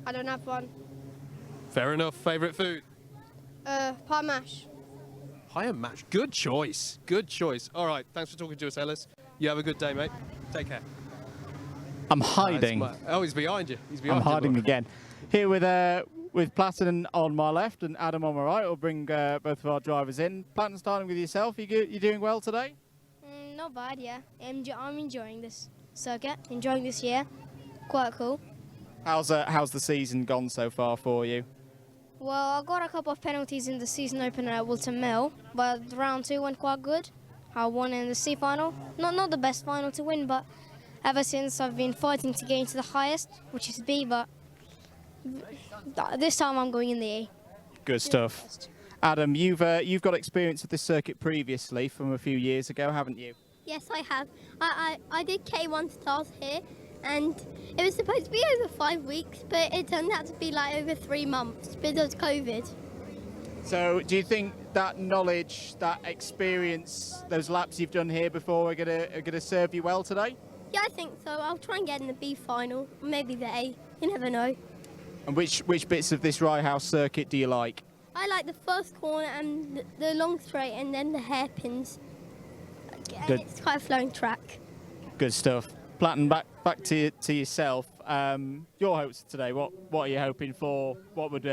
I don't have one. Fair enough. Favourite food? Pie mash. Higher match. Good choice. Good choice. All right. Thanks for talking to us, Ellis. You have a good day, mate. Take care. I'm hiding. Oh, he's behind you. He's behind I'm you. hiding again. Here with Platten on my left and Adam on my right. We'll bring both of our drivers in. Platten, starting with yourself. You doing well today? Not bad, yeah. I'm enjoying this circuit, enjoying this year. Quite cool. How's the season gone so far for you? Well, I got a couple of penalties in the season opener at Wilton Mill, but round 2 went quite good. I won in the C final. Not the best final to win, but ever since I've been fighting to get into the highest, which is B, but this time I'm going in the A. Good stuff. Adam, you've got experience of this circuit previously from a few years ago, haven't you? Yes, I have. I did K1 stars here, and it was supposed to be over 5 weeks, but it turned out to be like over 3 months because of COVID. So do you think that knowledge, that experience, those laps you've done here before are gonna serve you well today? Yeah, I think so. I'll try and get in the B final, maybe the A. You never know. And which bits of this Rye House circuit do you like? I like the first corner and the long straight, and then the hairpins. And Good. it's quite a flowing track. Good stuff. Platten, back to yourself. Your hopes today. What are you hoping for? What would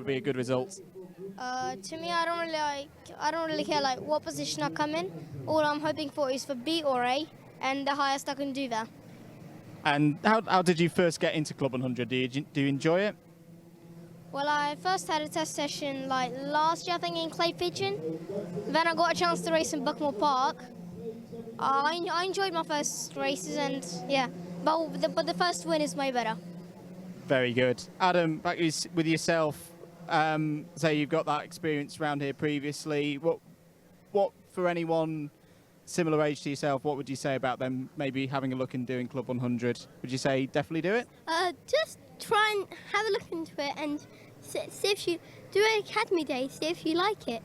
be a good result? To me, I don't really care like what position I come in. All I'm hoping for is for B or A, and the highest I can do there. And how did you first get into Club 100? Do you enjoy it? Well, I first had a test session like last year, I think, in Clay Pigeon. Then I got a chance to race in Buckmore Park. I enjoyed my first races, and yeah, but the first win is way better. Very good. Adam, back with yourself. Say you've got that experience around here previously. What for anyone similar age to yourself, what would you say about them maybe having a look and doing Club 100? Would you say definitely do it? Just try and have a look into it and see if you do an academy day, see if you like it.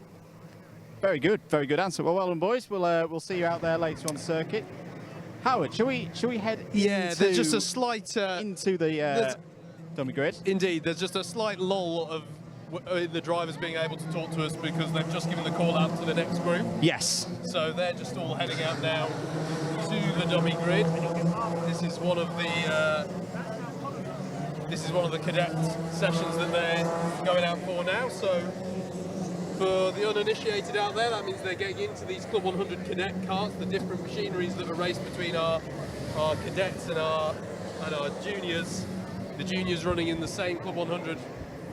Very good answer. Well done, boys. We'll see you out there later on the circuit. Howard, shall we head There's just a slight into the dummy grid? Indeed, there's just a slight lull of the drivers being able to talk to us because they've just given the call out to the next group. Yes. So they're just all heading out now to the dummy grid. This is one of the cadet sessions that they're going out for now. So for the uninitiated out there, that means they're getting into these Club 100 cadet carts, the different machineries that are raced between our cadets and our juniors. The juniors running in the same Club 100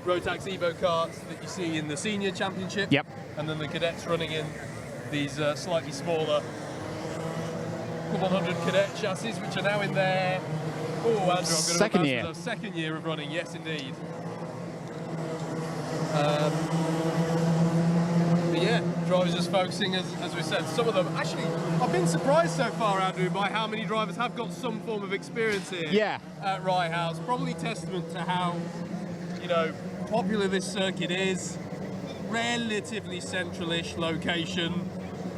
Rotax Evo carts that you see in the senior championship. Yep. And then the cadets running in these slightly smaller Club 100 cadet chassis, which are now in their second year. Second year of running, yes indeed. But yeah, drivers just focusing, as we said. Some of them, actually, I've been surprised so far, Andrew, by how many drivers have got some form of experience here at Rye House. Probably testament to how, popular this circuit is. Relatively central-ish location.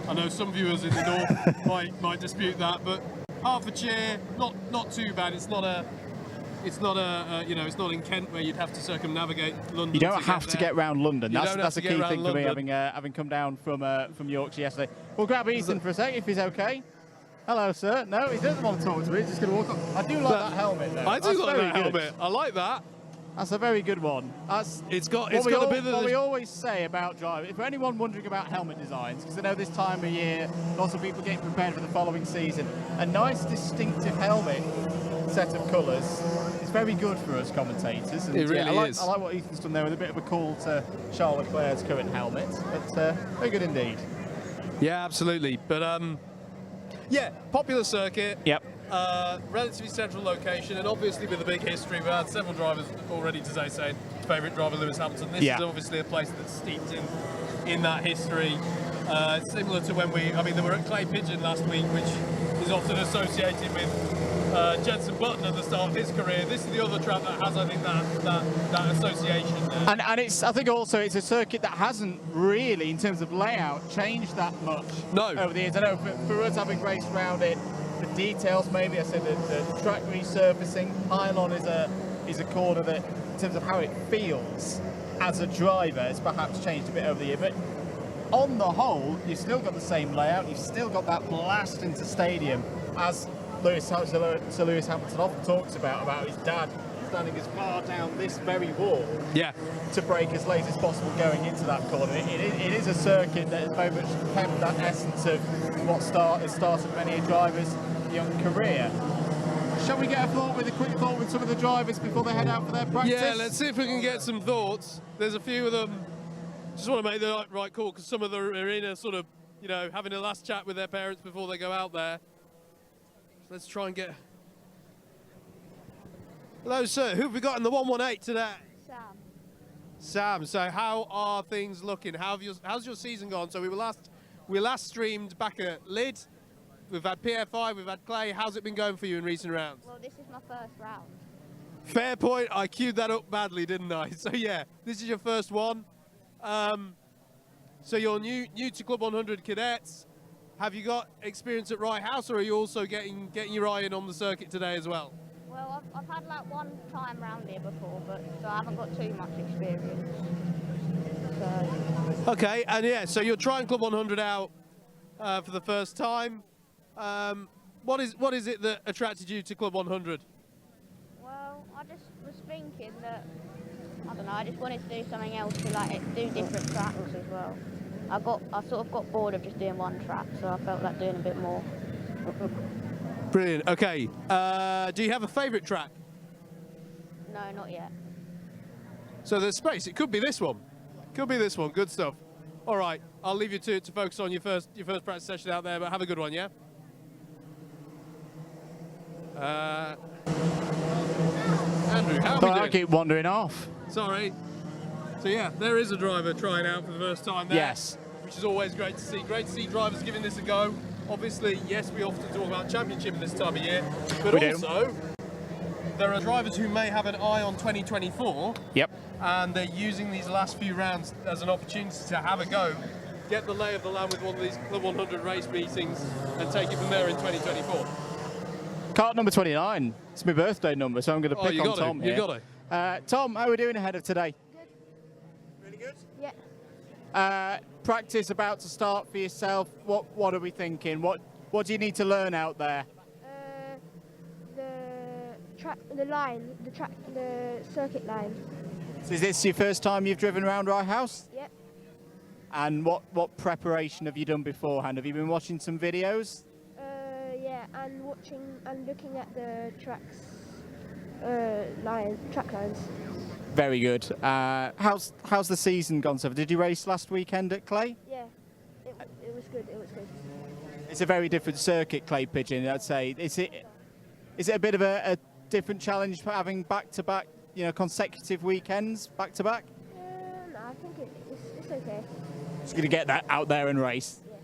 I know some viewers in the north might dispute that, but Hertfordshire, not too bad. It's not in Kent where you'd have to circumnavigate London. You don't have to get around London. That's a key thing for me, having come down from Yorkshire yesterday. We'll grab Ethan for a sec if he's okay. Hello, sir. No, he doesn't want to talk to me. He's just going to walk up. I do like that helmet, though. I do like that helmet. I like that. That's a very good one. It's got a bit of what we always say about driving. For anyone wondering about helmet designs, because I know this time of year, lots of people getting prepared for the following season, a nice distinctive helmet set of colours is very good for us commentators. And it really is. I like what Ethan's done there with a bit of a call to Charles Leclerc's current helmet, but very good indeed. Yeah, absolutely. But Yeah, popular circuit. Yep. Relatively central location, and obviously with a big history. We've had several drivers already today saying favourite driver Lewis Hamilton. This is obviously a place that's steeped in that history. Similar to when they were at Clay Pigeon last week, which is often associated with Jenson Button at the start of his career. This is the other track that has, I think, that association. And I think also it's a circuit that hasn't really, in terms of layout, changed that much over the years. I know for us having raced around it, the details maybe, I said the track resurfacing, pylon is a corner that, in terms of how it feels as a driver, has perhaps changed a bit over the year. But on the whole, you've still got the same layout, you've still got that blast into stadium, as Sir Lewis Hamilton often talks about his dad standing as far down this very wall to brake as late as possible going into that corner. It is a circuit that has very much kept that essence of what has started many a driver's young career. Shall we get a quick thought with some of the drivers before they head out for their practice? Yeah, let's see if we can get some thoughts. There's a few of them just want to make the right call, because some of them are in a sort of, having a last chat with their parents before they go out there. So let's try and get... Hello, sir. Who have we got in the 118 today? Sam. So how are things looking? How's your season gone? So we last streamed back at Lid. We've had PF5, we've had Clay. How's it been going for you in recent rounds? Well, this is my first round. Fair point. I queued that up badly, didn't I? So yeah, this is your first one. So you're new to Club 100 Cadets. Have you got experience at Rye House, or are you also getting your eye in on the circuit today as well? Well, I've had like one time round here before, so I haven't got too much experience. So. Okay, and yeah, so you're trying Club 100 out for the first time. What is it that attracted you to Club 100? Well, I just was thinking that, I don't know, I just wanted to do something else to do different tracks as well. I sort of got bored of just doing one track, so I felt like doing a bit more. Brilliant. Okay. Do you have a favourite track? No, not yet. So there's space. It could be this one. Could be this one. Good stuff. All right. I'll leave you to focus on your first practice session out there, but have a good one, yeah? Andrew, how are we doing? I keep wandering off. Sorry. So yeah, there is a driver trying out for the first time there. Yes. Which is always great to see. Great to see drivers giving this a go. Obviously, yes, we often talk about championship this time of year, but also there are drivers who may have an eye on 2024. Yep. And they're using these last few rounds as an opportunity to have a go, get the lay of the land with one of these Club 100 race meetings, and take it from there in 2024. Cart number 29. It's my birthday number, so I'm going to pick on Tom here. You got it. Tom, how are we doing ahead of today? Good. Really good? Yeah. Practice about to start for yourself. What are we thinking? What do you need to learn out there? The circuit line. So is this your first time you've driven around Rye House? Yep. And what preparation have you done beforehand? Have you been watching some videos? Yeah, and looking at the track lines. Very good. How's the season gone so far? Did you race last weekend at Clay? Yeah, it was good. It was good. It's a very different circuit, Clay Pigeon, I'd say. Is it a bit of a different challenge for having back-to-back, consecutive weekends back-to-back? No, I think it's okay. Just going to get that out there and race. Yeah.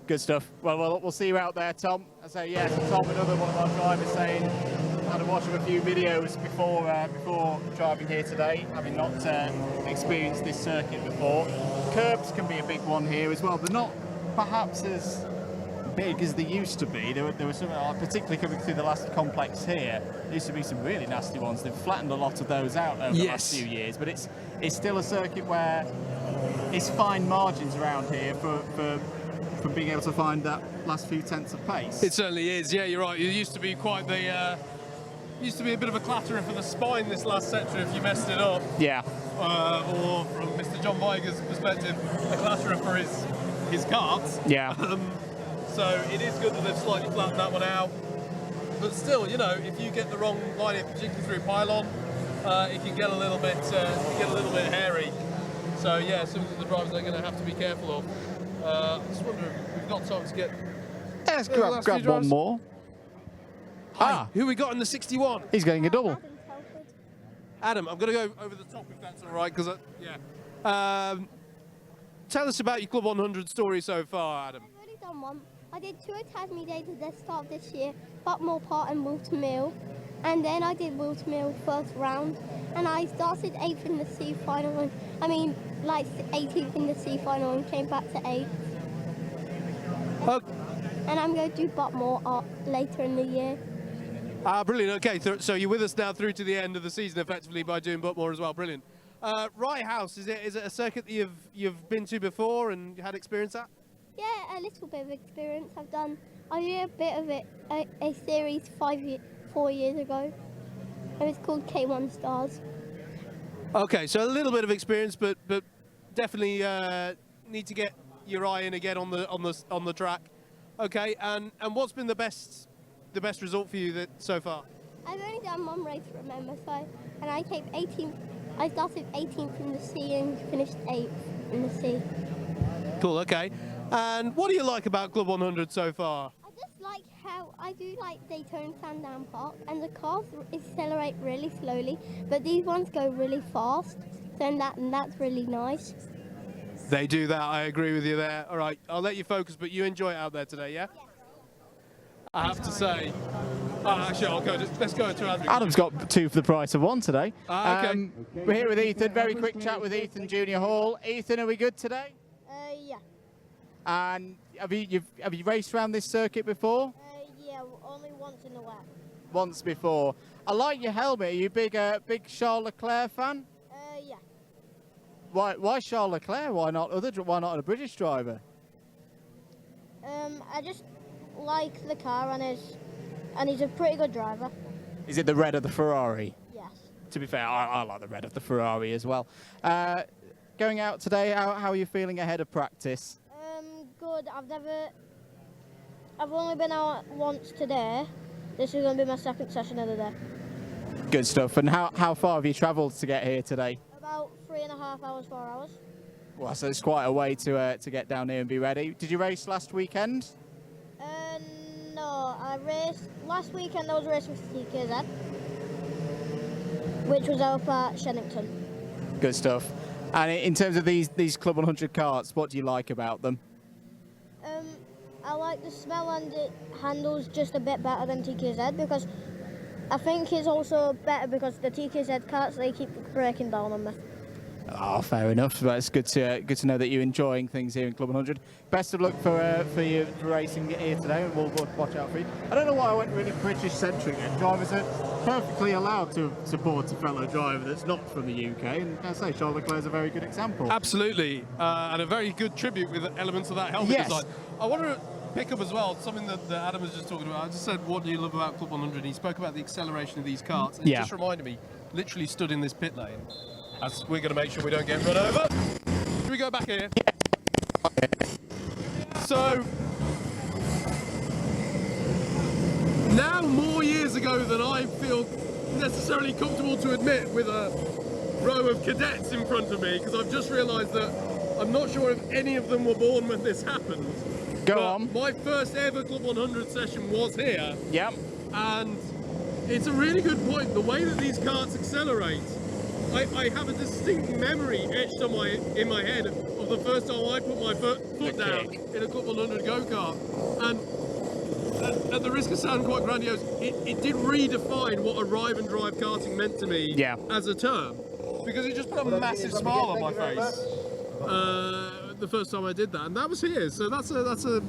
Good stuff. Well, we'll see you out there, Tom. I say yes, Tom, another one of our drivers saying I had to watch a few videos before driving here today, having not experienced this circuit before. Curbs can be a big one here as well. They're not perhaps as big as they used to be. There were some, particularly coming through the last complex here, there used to be some really nasty ones. They've flattened a lot of those out over the last few years, but it's still a circuit where it's fine margins around here for being able to find that last few tenths of pace. It certainly is. Yeah, you're right. It used to be quite the used to be a bit of a clatterer for the spine this last sector if you messed it up. Yeah. Or from Mr. John Weiger's perspective, a clatterer for his carts. Yeah. So it is good that they've slightly flattened that one out. But still, if you get the wrong line, particularly through pylon, it can get a little bit hairy. So yeah, some of the drivers are going to have to be careful of. I just wonder if we've got time to get Yeah, let's The last grab few one drives. more. Ah, Who we got in the 61? he's getting a double. Adam, I'm going to go over the top if that's all right, because tell us about your Club 100 story so far, Adam. I've already done one. I did 2 academy days at the start of this year, Butmore Park and Wilton Mill. And then I did Wilton Mill first round. And I started 8th in the C final. Like 18th in the C final and came back to 8th. And I'm going to do Butmore later in the year. Brilliant. Okay, so you're with us now through to the end of the season, effectively, by doing Butmore as well. Brilliant. Rye House, is it a circuit that you've been to before and had experience at? Yeah, a little bit of experience. I did a bit of it, a series 4 years ago. It was called K1 Stars. Okay, so a little bit of experience, but definitely need to get your eye in again on the track. Okay, and what's been the best result for you so far? I've only done one race, remember, and I came 18th. I started 18th in the C and finished 8th in the C. Cool. Okay, and what do you like about Club 100 so far? I just like how I do like Daytona Sandown Park, and the cars accelerate really slowly, but these ones go really fast, and that's really nice. They do that. I agree with you there. All right, I'll let you focus, but you enjoy it out there today, yeah? I have to say, actually, let's go to Adam. Adam's got 2 for the price of 1 today. Okay. We're here with Ethan. Very quick chat with Ethan Junior Hall. Ethan, are we good today? Yeah. And have you raced around this circuit before? Yeah, only once in the wet. Once before. I like your helmet. Are you a big Charles Leclerc fan? Yeah. Why Charles Leclerc? Why not a British driver? I just like the car, and he's a pretty good driver. Is it the red of the Ferrari? Yes. To be fair, I like the red of the Ferrari as well. Going out today, how are you feeling ahead of practice? Good. I've only been out once today. This is going to be my second session of the day. Good stuff. And how far have you travelled to get here today? About 3.5 hours, 4 hours. Well, so it's quite a way to get down here and be ready. Did you race last weekend? No, I raced last weekend. I was racing with TKZ, which was up at Shennington. Good stuff. And in terms of these Club 100 carts, what do you like about them? I like the smell, and it handles just a bit better than TKZ, because I think it's also better because the TKZ carts, they keep breaking down on me. Oh, fair enough. But it's good to know that you're enjoying things here in Club 100. Best of luck for you racing here today, and we'll watch out for you. I don't know why I went really British-centric. Drivers are perfectly allowed to support a fellow driver that's not from the UK, and I say Charles Leclerc is a very good example. Absolutely, and a very good tribute with elements of that helmet Yes. design. I want to pick up as well something that Adam was just talking about. I just said, what do you love about Club 100? He spoke about the acceleration of these karts, and it just reminded me, literally stood in this pit lane, as we're going to make sure we don't get run over. Should we go back here? So, now more years ago than I feel necessarily comfortable to admit, with a row of cadets in front of me, because I've just realised that I'm not sure if any of them were born when this happened. Go on. My first ever Club 100 session was here. Yep. And it's a really good point. The way that these karts accelerate, I have a distinct memory etched in my head of the first time I put my foot down in a Club 100 go-kart. And at the risk of sounding quite grandiose, it did redefine what arrive and drive karting meant to me as a term. Because it just put a massive smile on my face the first time I did that, and that was here. So that's a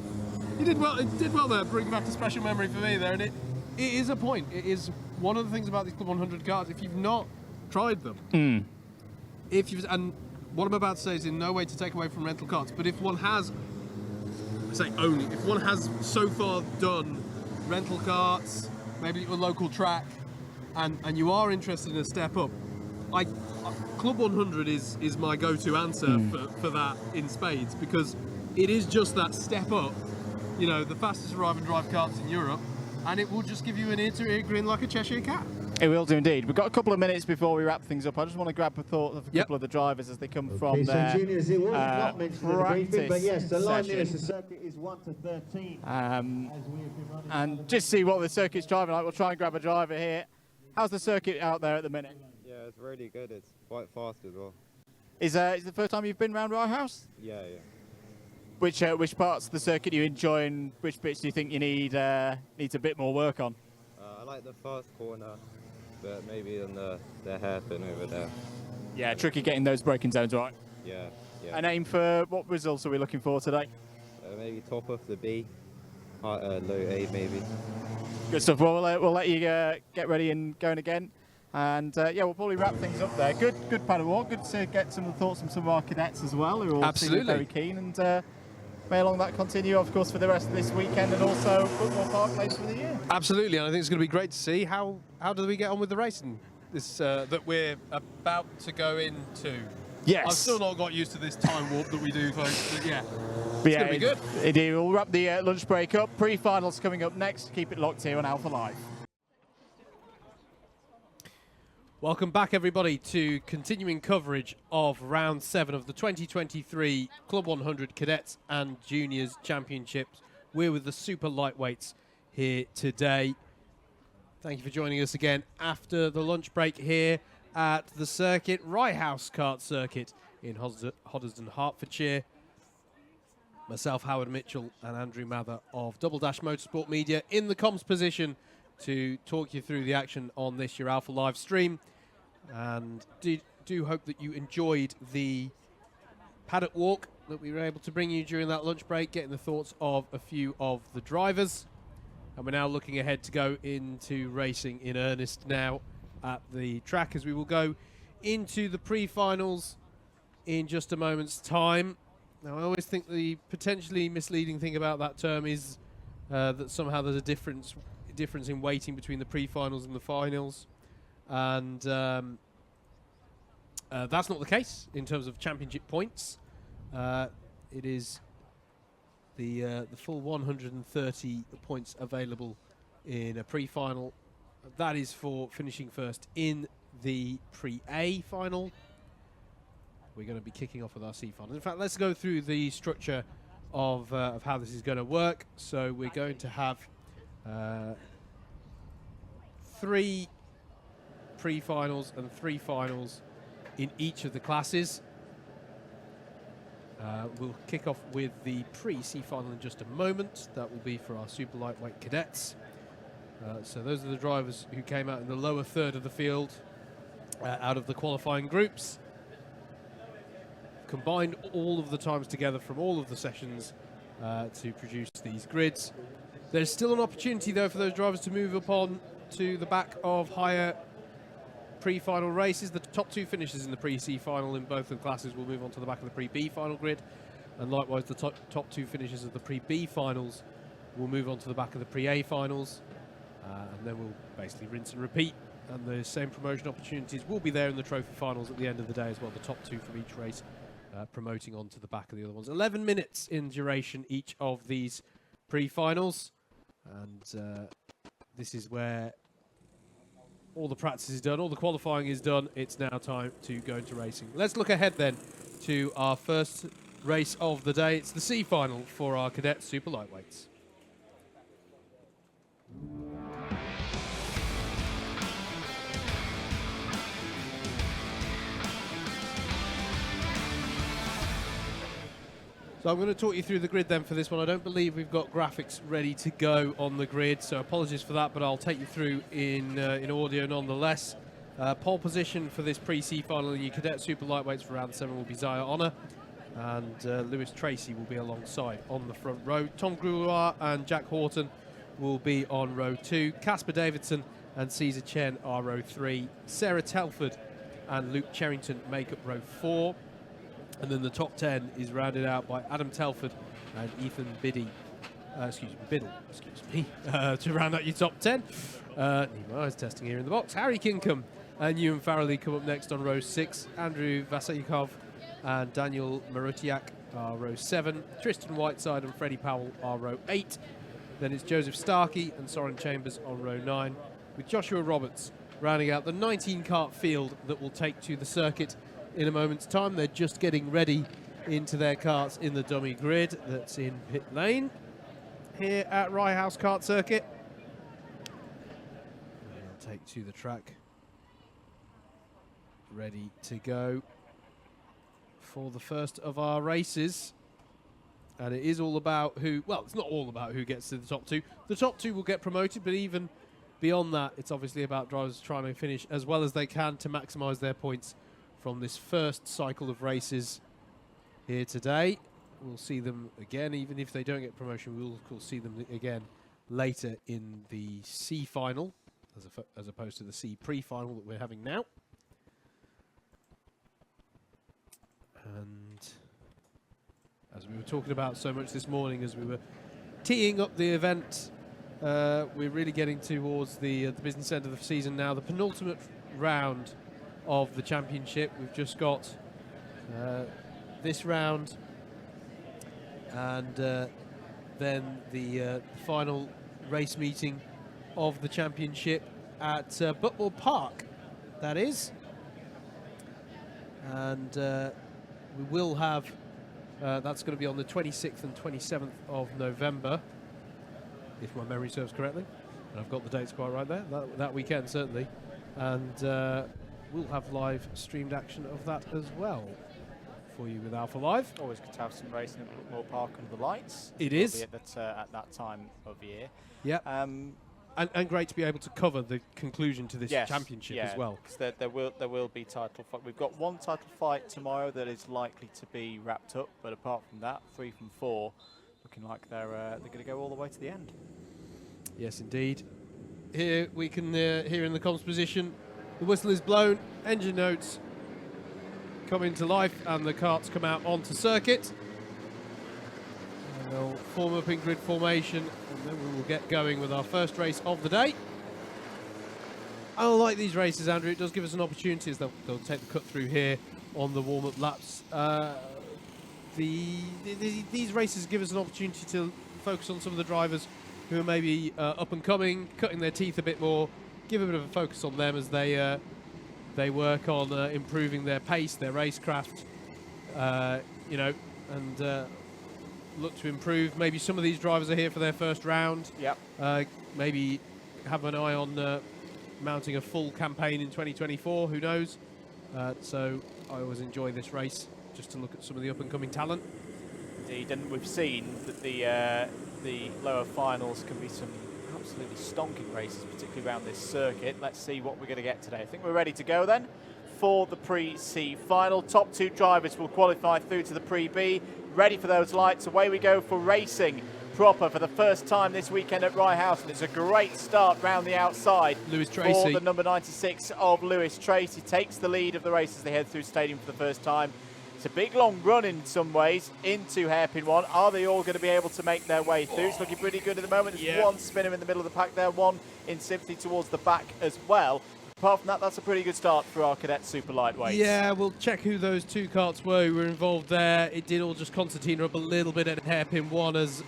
you did well there, bringing back a special memory for me there, and it is a point. It is one of the things about these Club 100 karts. If you've not tried them, and what I'm about to say is in no way to take away from rental karts, but if one has, if one has so far done rental karts, maybe at a local track, and you are interested in a step up, Club 100 is my go-to answer for that in spades, because it is just that step up. You know, the fastest arrive and drive karts in Europe, and it will just give you an ear-to-ear grin like a Cheshire cat. It will do indeed. We've got a couple of minutes before we wrap things up. I just want to grab a thought of a couple of the drivers as they come from their juniors, it was not mentioned in the briefing, but yes, the line session. nearest the circuit is 1 to 13. And just see what the circuit's driving like. We'll try and grab a driver here. How's the circuit out there at the minute? Yeah, it's really good. It's quite fast as well. Is the first time you've been round Rye House? Yeah, yeah. Which parts of the circuit do you enjoy, and which bits do you think you needs a bit more work on? I like the first corner, but maybe on the hairpin over there. Yeah, tricky getting those braking zones right. Yeah, yeah. An aim for what results are we looking for today? Maybe top of the B, low A maybe. Good stuff. Well, we'll let you get ready and going again. And yeah, we'll probably wrap things up there. Good panel walk. Good to get some of the thoughts from some of our cadets as well, who are all seeming very keen. And may along that continue, of course, for the rest of this weekend and also Football Park later for the year. Absolutely, and I think it's going to be great to see how do we get on with the racing this that we're about to go into. Yes. I've still not got used to this time warp that we do, folks. But yeah, But it's going to be good. Indeed, we'll wrap the lunch break up. Pre-finals coming up next. Keep it locked here on Alpha Live. Welcome back, everybody, to continuing coverage of round 7 of the 2023 Club 100 Cadets and Juniors Championships. We're with the super lightweights here today. Thank you for joining us again after the lunch break here at the circuit, Rye House Kart Circuit in Hoddesdon, Hertfordshire. Myself, Howard Mitchell, and Andrew Mather of Double Dash Motorsport Media in the comms position to talk you through the action on this, your Alpha Live stream. And do hope that you enjoyed the paddock walk that we were able to bring you during that lunch break, getting the thoughts of a few of the drivers. And we're now looking ahead to go into racing in earnest now at the track, as we will go into the pre-finals in just a moment's time. Now, I always think the potentially misleading thing about that term is that somehow there's a difference in weighting between the pre-finals and the finals. And that's not the case in terms of championship points. It is the full 130 points available in a pre-final. That is for finishing first in the pre-A final. We're going to be kicking off with our C final. In fact, let's go through the structure of how this is going to work. So we're going to have 3 pre-finals and 3 finals in each of the classes. We'll kick off with the pre-C final in just a moment. That will be for our super lightweight cadets. So those are the drivers who came out in the lower third of the field out of the qualifying groups. Combined all of the times together from all of the sessions to produce these grids. There's still an opportunity, though, for those drivers to move up on to the back of higher pre-final races. The top 2 finishers in the pre-C final in both of the classes will move on to the back of the pre-B final grid, and likewise the top 2 finishers of the pre-B finals will move on to the back of the pre-A finals, and then we'll basically rinse and repeat, and the same promotion opportunities will be there in the trophy finals at the end of the day as well, the top 2 from each race promoting on to the back of the other ones. 11 minutes in duration each of these pre-finals, and this is where all the practice is done, all the qualifying is done. It's now time to go into racing. Let's look ahead then to our first race of the day. It's the C final for our cadet super lightweights. So I'm going to talk you through the grid then for this one. I don't believe we've got graphics ready to go on the grid, so apologies for that, but I'll take you through in audio nonetheless. Pole position for this pre-C final in your cadet super lightweights for round 7 will be Zaya Honor, and Lewis Tracy will be alongside on the front row. Tom Gruar and Jack Horton will be on row 2. Casper Davidson and Caesar Chen are row 3. Sarah Telford and Luke Cherrington make up row 4. And then the top 10 is rounded out by Adam Telford and Ethan Biddle, to round out your top 10. I was testing here in the box. Harry Kinkham and Ewan Farrelly come up next on row 6. Andrew Vasayikov and Daniel Marutiak are row 7. Tristan Whiteside and Freddie Powell are row 8. Then it's Joseph Starkey and Soren Chambers on row 9, with Joshua Roberts rounding out the 19-cart field that will take to the circuit in a moment's time. They're just getting ready into their carts in the dummy grid that's in pit lane here at Rye House Kart Circuit. They'll take to the track, ready to go for the first of our races. And it is all about who, well, it's not all about who gets to the top two. The top two will get promoted, but even beyond that, it's obviously about drivers trying to finish as well as they can to maximise their points from this first cycle of races here today. We'll see them again, even if they don't get promotion, we'll of course see them again later in the C final, as opposed to the C pre-final that we're having now. And as we were talking about so much this morning, as we were teeing up the event, we're really getting towards the business end of the season now. The penultimate round of the championship. We've just got this round, and then the final race meeting of the championship at Butmore Park, that is. And we will have, that's going to be on the 26th and 27th of November, if my memory serves correctly. And I've got the dates quite right there, that weekend certainly. And we'll have live streamed action of that as well for you with Alpha Live. Always good to have some racing at Brookmore Park under the lights. It is. At that time of year. Yeah. And great to be able to cover the conclusion to this championship as well. Because there will be title fight. We've got one title fight tomorrow that is likely to be wrapped up, but apart from that, 3 from 4, looking like they're going to go all the way to the end. Yes, indeed. Here we can hear in the comms position, the whistle is blown, engine notes come into life, and the carts come out onto circuit. And they'll form up in grid formation, and then we will get going with our first race of the day. I like these races, Andrew. It does give us an opportunity, as they'll take the cut through here on the warm-up laps. These races give us an opportunity to focus on some of the drivers who are maybe up and coming, cutting their teeth a bit more, give a bit of a focus on them as they work on improving their pace, their racecraft, you know, and look to improve. Maybe some of these drivers are here for their first round. Yep. Maybe have an eye on mounting a full campaign in 2024, who knows. So I always enjoy this race, just to look at some of the up-and-coming talent. Indeed, and we've seen that the lower finals can be some absolutely stonking races, particularly around this circuit. Let's see what we're going to get today. I think we're ready to go then for the Pre-C final. Top 2 drivers will qualify through to the Pre-B. Ready for those lights. Away we go for racing proper for the first time this weekend at Rye House, and it's a great start round the outside. Lewis Tracy. For the number 96 of Lewis Tracy takes the lead of the race as they head through stadium for the first time. It's a big long run in some ways into hairpin 1. Are they all going to be able to make their way through? It's looking pretty good at the moment. There's one spinner in the middle of the pack there, one in sympathy towards the back as well. Apart from that, that's a pretty good start for our cadet super lightweights. Yeah, we'll check who those 2 carts were who were involved there. It did all just concertina up a little bit at hairpin 1, as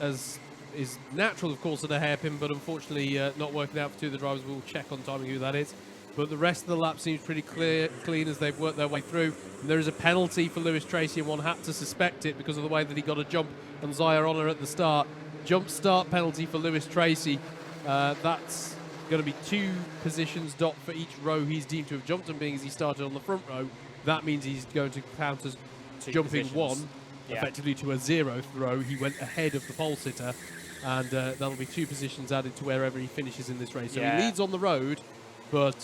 is natural, of course, at a hairpin, but unfortunately not working out for 2 of the drivers. We'll check on timing who that is. But the rest of the lap seems pretty clean as they've worked their way through. And there is a penalty for Lewis Tracy, and one had to suspect it because of the way that he got a jump on Zaya Honor at the start. Jump start penalty for Lewis Tracy. That's going to be 2 positions dot for each row he's deemed to have jumped, and being as he started on the front row, that means he's going to count as jumping positions. 1, effectively to a 0th row. He went ahead of the pole sitter, and that'll be 2 positions added to wherever he finishes in this race. So he leads on the road, but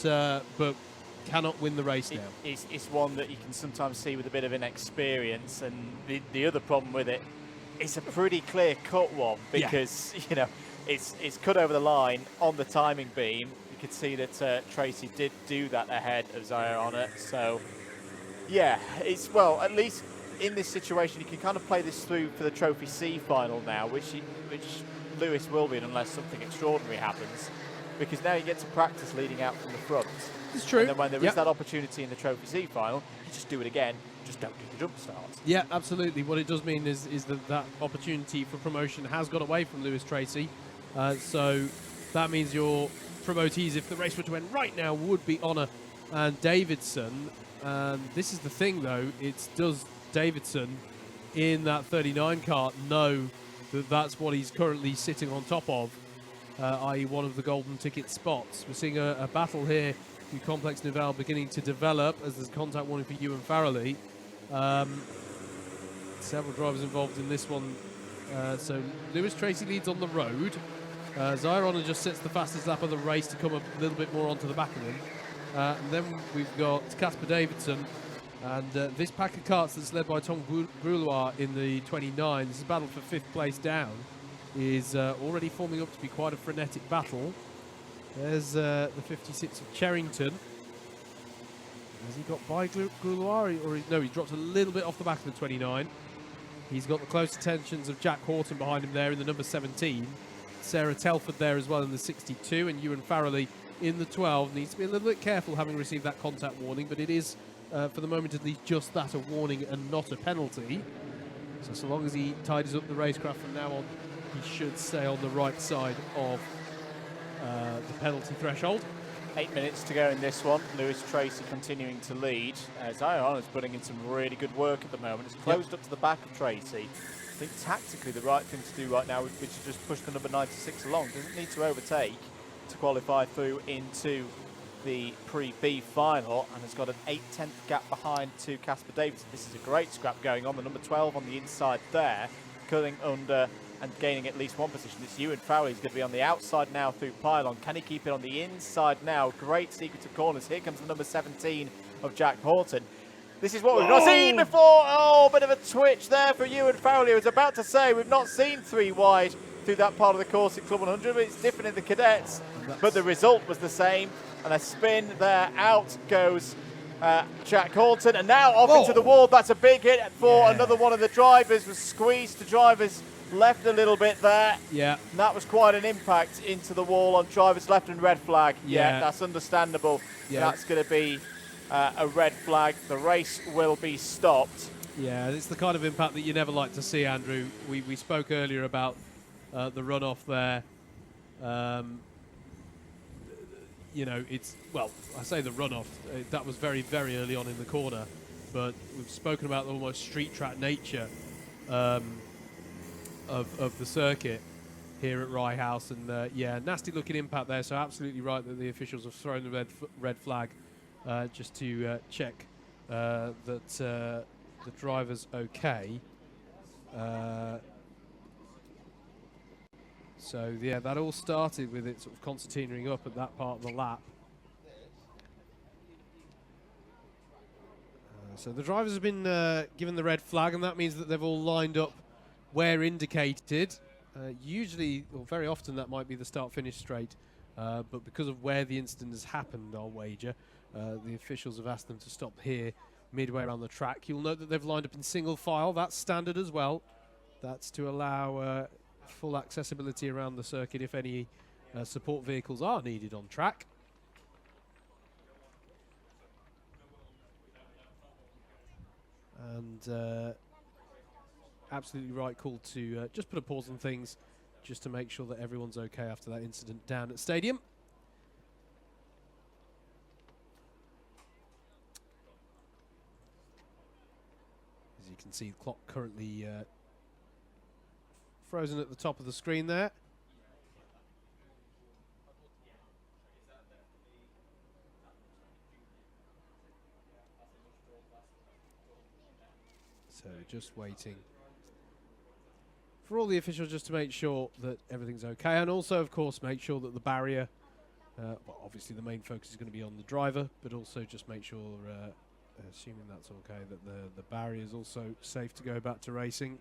cannot win the race now. It's one that you can sometimes see with a bit of inexperience, and the other problem with it, it's a pretty clear-cut one, because you know it's cut over the line on the timing beam. You could see that Tracy did do that ahead of Zaya Honor. So yeah, it's, well, at least in this situation you can kind of play this through for the Trophy C final now, which Lewis will be, unless something extraordinary happens. Because now you get to practice leading out from the front. It's true. And then when there is that opportunity in the Trophy C final, you just do it again, just don't do the jump starts. Yeah, absolutely. What it does mean is that opportunity for promotion has got away from Lewis Tracy. So that means your promotees, if the race were to end right now, would be Honor and Davidson. And this is the thing, though. It's does Davidson in that 39 cart know that that's what he's currently sitting on top of, i.e. one of the golden ticket spots. We're seeing a battle here with Complex Nivelle beginning to develop as there's contact warning for Ewan Farrelly. Several drivers involved in this one. So Lewis Tracy leads on the road. Zyron just sets the fastest lap of the race to come a little bit more onto the back of him. And then we've got Casper Davidson. And this pack of carts that's led by Tom Groulois in the 29, this is a battle for 5th place down, is already forming up to be quite a frenetic battle. There's the 56 of Cherrington. Has he got by Groulois? No, he's dropped a little bit off the back of the 29. He's got the close attentions of Jack Horton behind him there in the number 17. Sarah Telford there as well in the 62, and Ewan Farrelly in the 12. Needs to be a little bit careful having received that contact warning, but it is, for the moment at least, just that, a warning and not a penalty. So long as he tidies up the racecraft from now on, he should stay on the right side of the penalty threshold. 8 minutes to go in this one. Lewis Tracy continuing to lead. Zion is putting in some really good work at the moment. It's closed up to the back of Tracy. I think tactically the right thing to do right now would be to just push the number 96 along. Doesn't need to overtake to qualify through into the pre-B final, and has got an 8/10 gap behind to Casper Davidson. This is a great scrap going on. The number 12 on the inside there, cutting under and gaining at least one position. It's Ewan Farrelly. He's going to be on the outside now through pylon. Can he keep it on the inside now? Great sequence of corners. Here comes the number 17 of Jack Horton. This is what we've not seen before. Oh, bit of a twitch there for Ewan Farrelly. I was about to say we've not seen 3 wide through that part of the course in Club 100, but it's different in the cadets. But the result was the same. And a spin there. Out goes Jack Horton. And now off into the wall. That's a big hit for another one of the drivers. Was squeezed to drivers left a little bit there. Yeah. And that was quite an impact into the wall on drivers left, and red flag. Yeah, that's understandable. Yeah. That's going to be a red flag. The race will be stopped. Yeah, it's the kind of impact that you never like to see, Andrew. We spoke earlier about the runoff there. You know, it's, well, I say the runoff, that was very, very early on in the corner, but we've spoken about the almost street track nature of the circuit here at Rye House, and yeah, nasty looking impact there, so absolutely right that the officials have thrown the red flag just to check that the driver's okay. So yeah, that all started with it sort of concertinaing up at that part of the lap. So the drivers have been given the red flag, and that means that they've all lined up where indicated. Usually, or very often, that might be the start-finish straight, but because of where the incident has happened, I'll wager, the officials have asked them to stop here midway around the track. You'll note that they've lined up in single file. That's standard as well. That's to allow full accessibility around the circuit if any support vehicles are needed on track. And absolutely right call to just put a pause on things just to make sure that everyone's okay after that incident down at Stadium. As you can see, the clock currently frozen at the top of the screen there. So just waiting for all the officials just to make sure that everything's okay, and also of course make sure that the barrier, well, obviously the main focus is going to be on the driver, but also just make sure, assuming that's okay, that the barrier is also safe to go back to racing.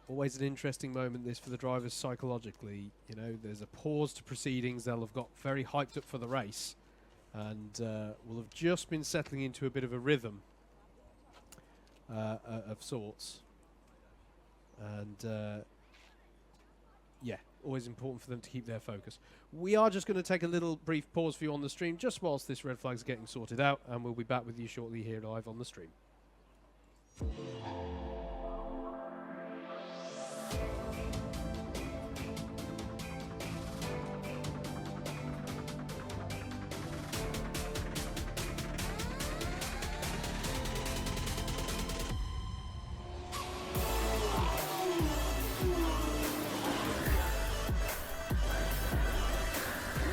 Always an interesting moment, this, for the drivers psychologically. You know, there's a pause to proceedings. They'll have got very hyped up for the race, and will have just been settling into a bit of a rhythm of sorts. And yeah, always important for them to keep their focus. We are just going to take a little brief pause for you on the stream, just whilst this red flag's getting sorted out, and we'll be back with you shortly here live on the stream.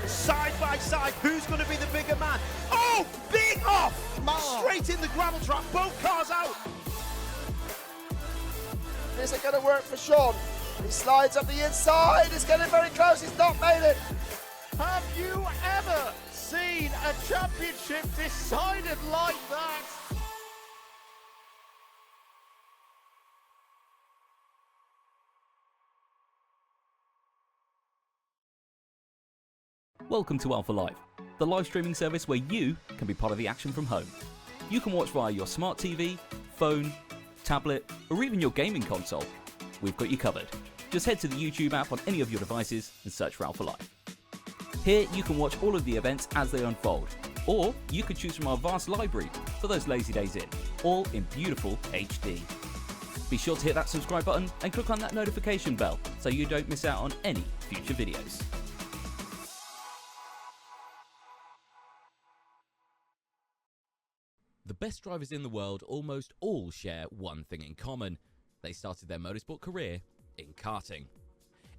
Side by side, who's going to be the bigger man? Oh, big off! Straight in the gravel trap, both cars out. Is it going to work for Sean? He slides up the inside, it's getting very close, he's not made it. Have you ever seen a championship decided like that? Welcome to Alpha Live, the live streaming service where you can be part of the action from home. You can watch via your smart TV, phone, tablet, or even your gaming console. We've got you covered. Just head to the YouTube app on any of your devices and search for Alpha Live. Here you can watch all of the events as they unfold, or you could choose from our vast library for those lazy days in, all in beautiful HD. Be sure to hit that subscribe button and click on that notification bell so you don't miss out on any future videos. The best drivers in the world almost all share one thing in common. They started their motorsport career in karting.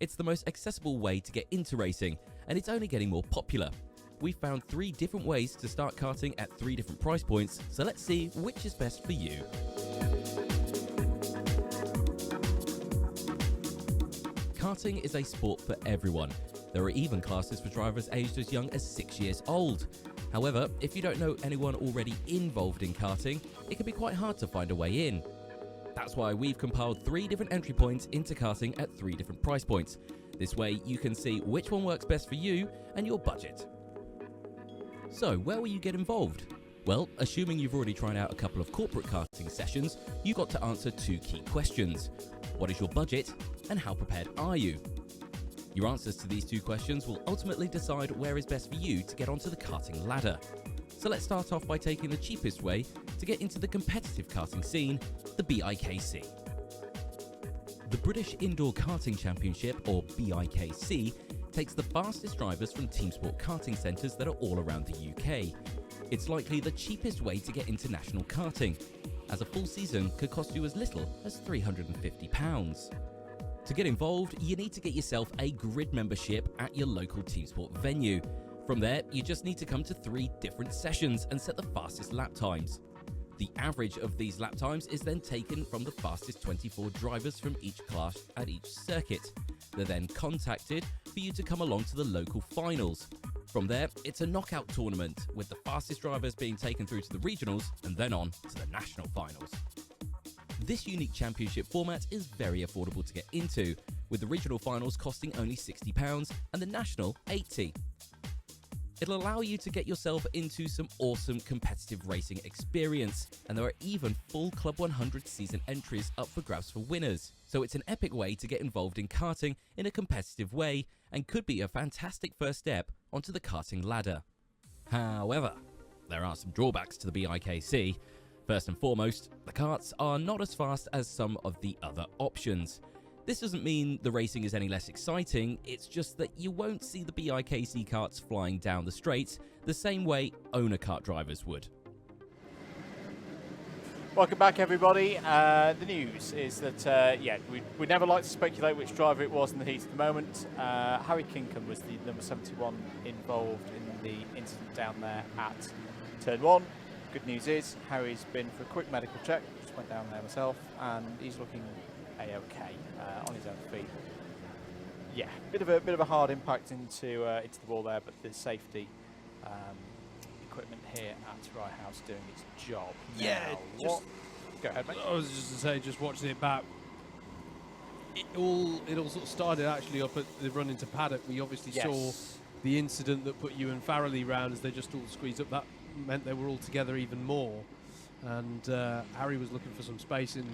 It's the most accessible way to get into racing, and it's only getting more popular. We've found 3 different ways to start karting at 3 different price points, so let's see which is best for you. Karting is a sport for everyone. There are even classes for drivers aged as young as 6 years old. However, if you don't know anyone already involved in karting, it can be quite hard to find a way in. That's why we've compiled 3 different entry points into karting at 3 different price points. This way you can see which one works best for you and your budget. So, where will you get involved? Well, assuming you've already tried out a couple of corporate karting sessions, you've got to answer 2 key questions. What is your budget, and how prepared are you? Your answers to these 2 questions will ultimately decide where is best for you to get onto the karting ladder. So let's start off by taking the cheapest way to get into the competitive karting scene, the BIKC. The British Indoor Karting Championship, or BIKC, takes the fastest drivers from team sport karting centres that are all around the UK. It's likely the cheapest way to get into national karting, as a full season could cost you as little as £350. To get involved, you need to get yourself a grid membership at your local team sport venue. From there, you just need to come to 3 different sessions and set the fastest lap times. The average of these lap times is then taken from the fastest 24 drivers from each class at each circuit. They're then contacted for you to come along to the local finals. From there, it's a knockout tournament, with the fastest drivers being taken through to the regionals and then on to the national finals. This unique championship format is very affordable to get into, with the regional finals costing only £60 and the national £80. It'll allow you to get yourself into some awesome competitive racing experience, and there are even full Club 100 season entries up for grabs for winners. So it's an epic way to get involved in karting in a competitive way, and could be a fantastic first step onto the karting ladder. However, there are some drawbacks to the BIKC. First and foremost, the karts are not as fast as some of the other options. This doesn't mean the racing is any less exciting, it's just that you won't see the BIKC karts flying down the straights the same way owner kart drivers would. Welcome back, everybody. The news is that, we never like to speculate which driver it was in the heat of the moment. Harry Kinkham was the number 71 involved in the incident down there at Turn 1. Good news is Harry's been for a quick medical check, just went down there myself, and he's looking a-okay on his own feet. Yeah, bit of a hard impact into the wall there, but the safety equipment here at Rye House doing its job. Yeah, now, go ahead, mate. I was just to say, just watching it back, it all sort of started actually up at the run into paddock. We obviously saw the incident that put Ewan Farrelly round as they just all squeezed up. That meant they were all together even more, and Harry was looking for some space in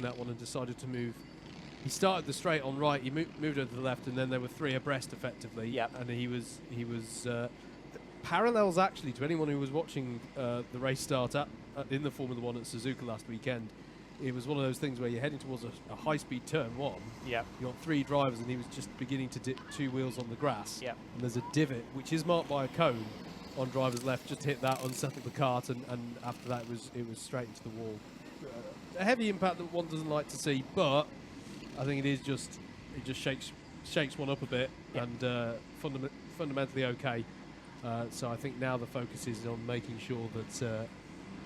that one and decided to move he started the straight on right, he moved over to the left, and then there were 3 abreast effectively. Yep. And he was parallels actually to anyone who was watching the race start in the Formula 1 at Suzuka last weekend. It was one of those things where you're heading towards a high-speed turn 1. Yep. You got 3 drivers, and he was just beginning to dip 2 wheels on the grass. Yep. And there's a divot, which is marked by a cone on driver's left. Just hit that, unsettled the kart, and after that it was straight into the wall. A heavy impact that one doesn't like to see, but I think it just shakes one up a bit. Yep. And fundamentally okay. So I think now the focus is on making sure that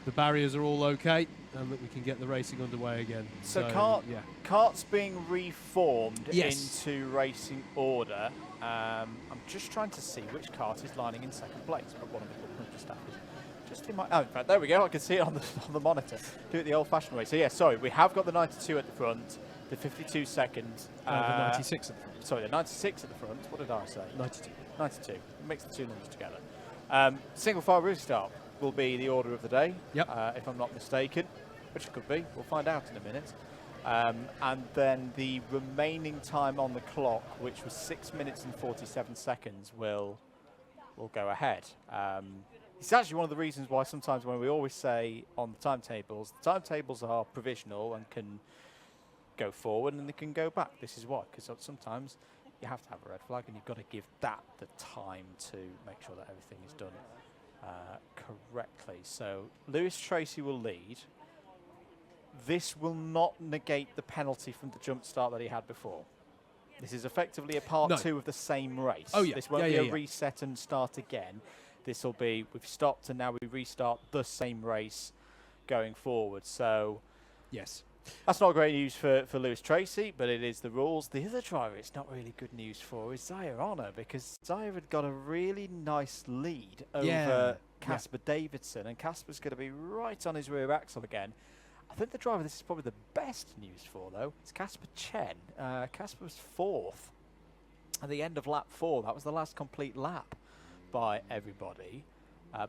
the barriers are all okay and that we can get the racing underway again. So yeah. kart's being reformed Yes. into racing order. I'm just trying to see which kart is lining in second place, but one of the CLUB100 staff is just in my... Oh, in fact, there we go. I can see it on the monitor. Do it the old-fashioned way. So, yeah, sorry, we have got the 92 at the front, the 52 seconds. The 96 at the front. Sorry, the 96 at the front. What did I say? 92. 92. Mix the two numbers together. Single file restart will be the order of the day, if I'm not mistaken, which it could be. We'll find out in a minute. And then the remaining time on the clock, which was 6 minutes and 47 seconds, will go ahead. It's actually one of the reasons why sometimes when we always say on the timetables are provisional and can go forward and they can go back. This is why, because sometimes you have to have a red flag and you've got to give that the time to make sure that everything is done correctly. So Lewis Tracy will lead. This will not negate the penalty from the jump start that he had before. This is effectively a part 2 of the same race. Oh, yeah. This won't be a reset and start again. This will be, we've stopped and now we restart the same race going forward. So, yes. That's not great news for Lewis Tracy, but it is the rules. The other driver it's not really good news for is Zaya Honor, because Zaya had got a really nice lead over Casper Davidson, and Casper's going to be right on his rear axle again. I think the driver this is probably the best news for, though, is Casper Chen. Casper was 4th at the end of lap 4. That was the last complete lap by everybody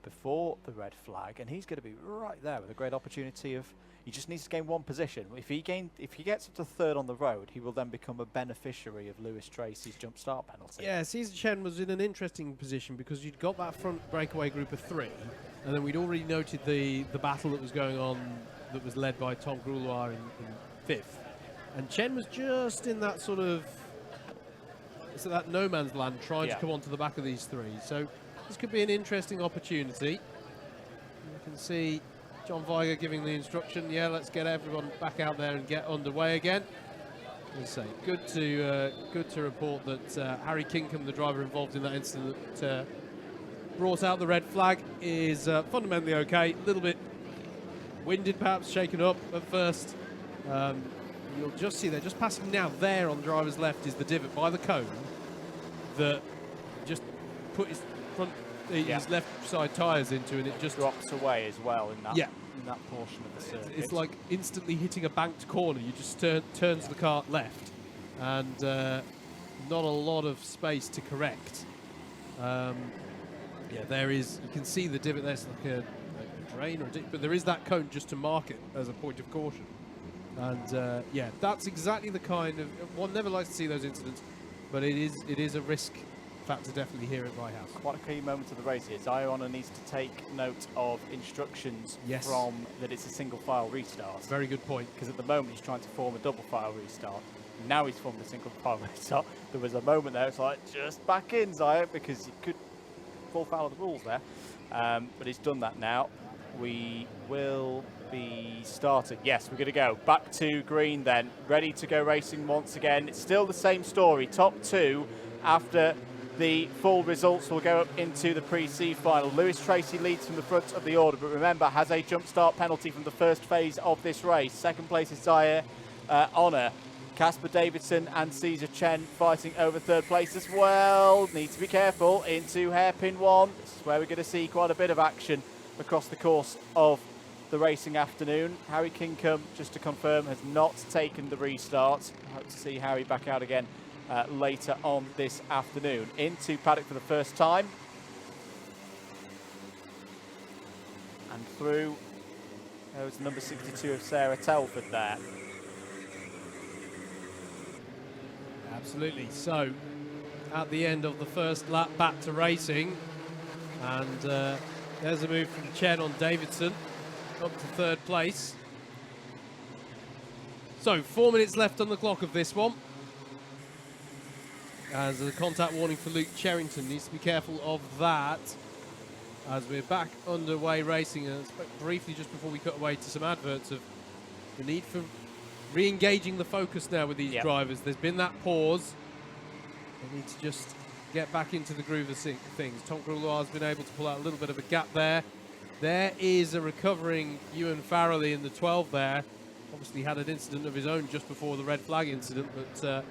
before the red flag, and he's going to be right there with a great opportunity of... He just needs to gain 1 position. If he gets up to 3rd on the road, he will then become a beneficiary of Lewis Tracy's jump start penalty. Yeah, Cesar Chen was in an interesting position because you'd got that front breakaway group of 3, and then we'd already noted the battle that was going on that was led by Tom Grouloir in 5th. And Chen was just in that sort of... So that no man's land trying to come onto the back of these 3. So this could be an interesting opportunity. You can see John Weiger giving the instruction, let's get everyone back out there and get underway again. As I say, good to report that Harry Kinkham, the driver involved in that incident that brought out the red flag, is fundamentally okay. A little bit winded, perhaps shaken up at first. You'll just see they're just passing now. There on the driver's left is the divot by the cone that just put his left side tyres into, and it just drops away as well in that in that portion of the circuit. It's like instantly hitting a banked corner. You just turns the kart left, and not a lot of space to correct. There is. You can see the divot. There's like a drain or a dip, but there is that cone just to mark it as a point of caution. And that's exactly the kind of... One never likes to see those incidents, but it is a risk factor definitely here at Rye House. Quite a key moment of the race here. Zaya Honor needs to take note of instructions from that it's a single file restart. Very good point. Because at the moment he's trying to form a double file restart. Now he's formed a single file restart. There was a moment there, it's like, just back in, Zaya, because you could fall foul of the rules there. But he's done that now. We will be started. Yes, we're going to go back to green then. Ready to go racing once again. It's still the same story. Top 2 after the full results will go up into the pre-C final. Lewis Tracy leads from the front of the order, but remember, has a jump start penalty from the first phase of this race. Second place is Zaya Honor. Casper Davidson and Cesar Chen fighting over 3rd place as well. Need to be careful into hairpin 1. This is where we're going to see quite a bit of action across the course of the racing afternoon. Harry Kinkham, just to confirm, has not taken the restart. I hope to see Harry back out again later on this afternoon. Into paddock for the first time. And through, there was number 62 of Sarah Telford there. Absolutely. So, at the end of the first lap, back to racing. And there's a move from Chen on Davidson, up to third place. So, 4 minutes left on the clock of this one. As a contact warning for Luke Cherrington, needs to be careful of that. As we're back underway racing, and I spoke briefly just before we cut away to some adverts of the need for re-engaging the focus now with these drivers. There's been that pause. They need to just get back into the groove of things. Tom Gruloir has been able to pull out a little bit of a gap there. There is a recovering Ewan Farrelly in the 12 there. Obviously had an incident of his own just before the red flag incident, but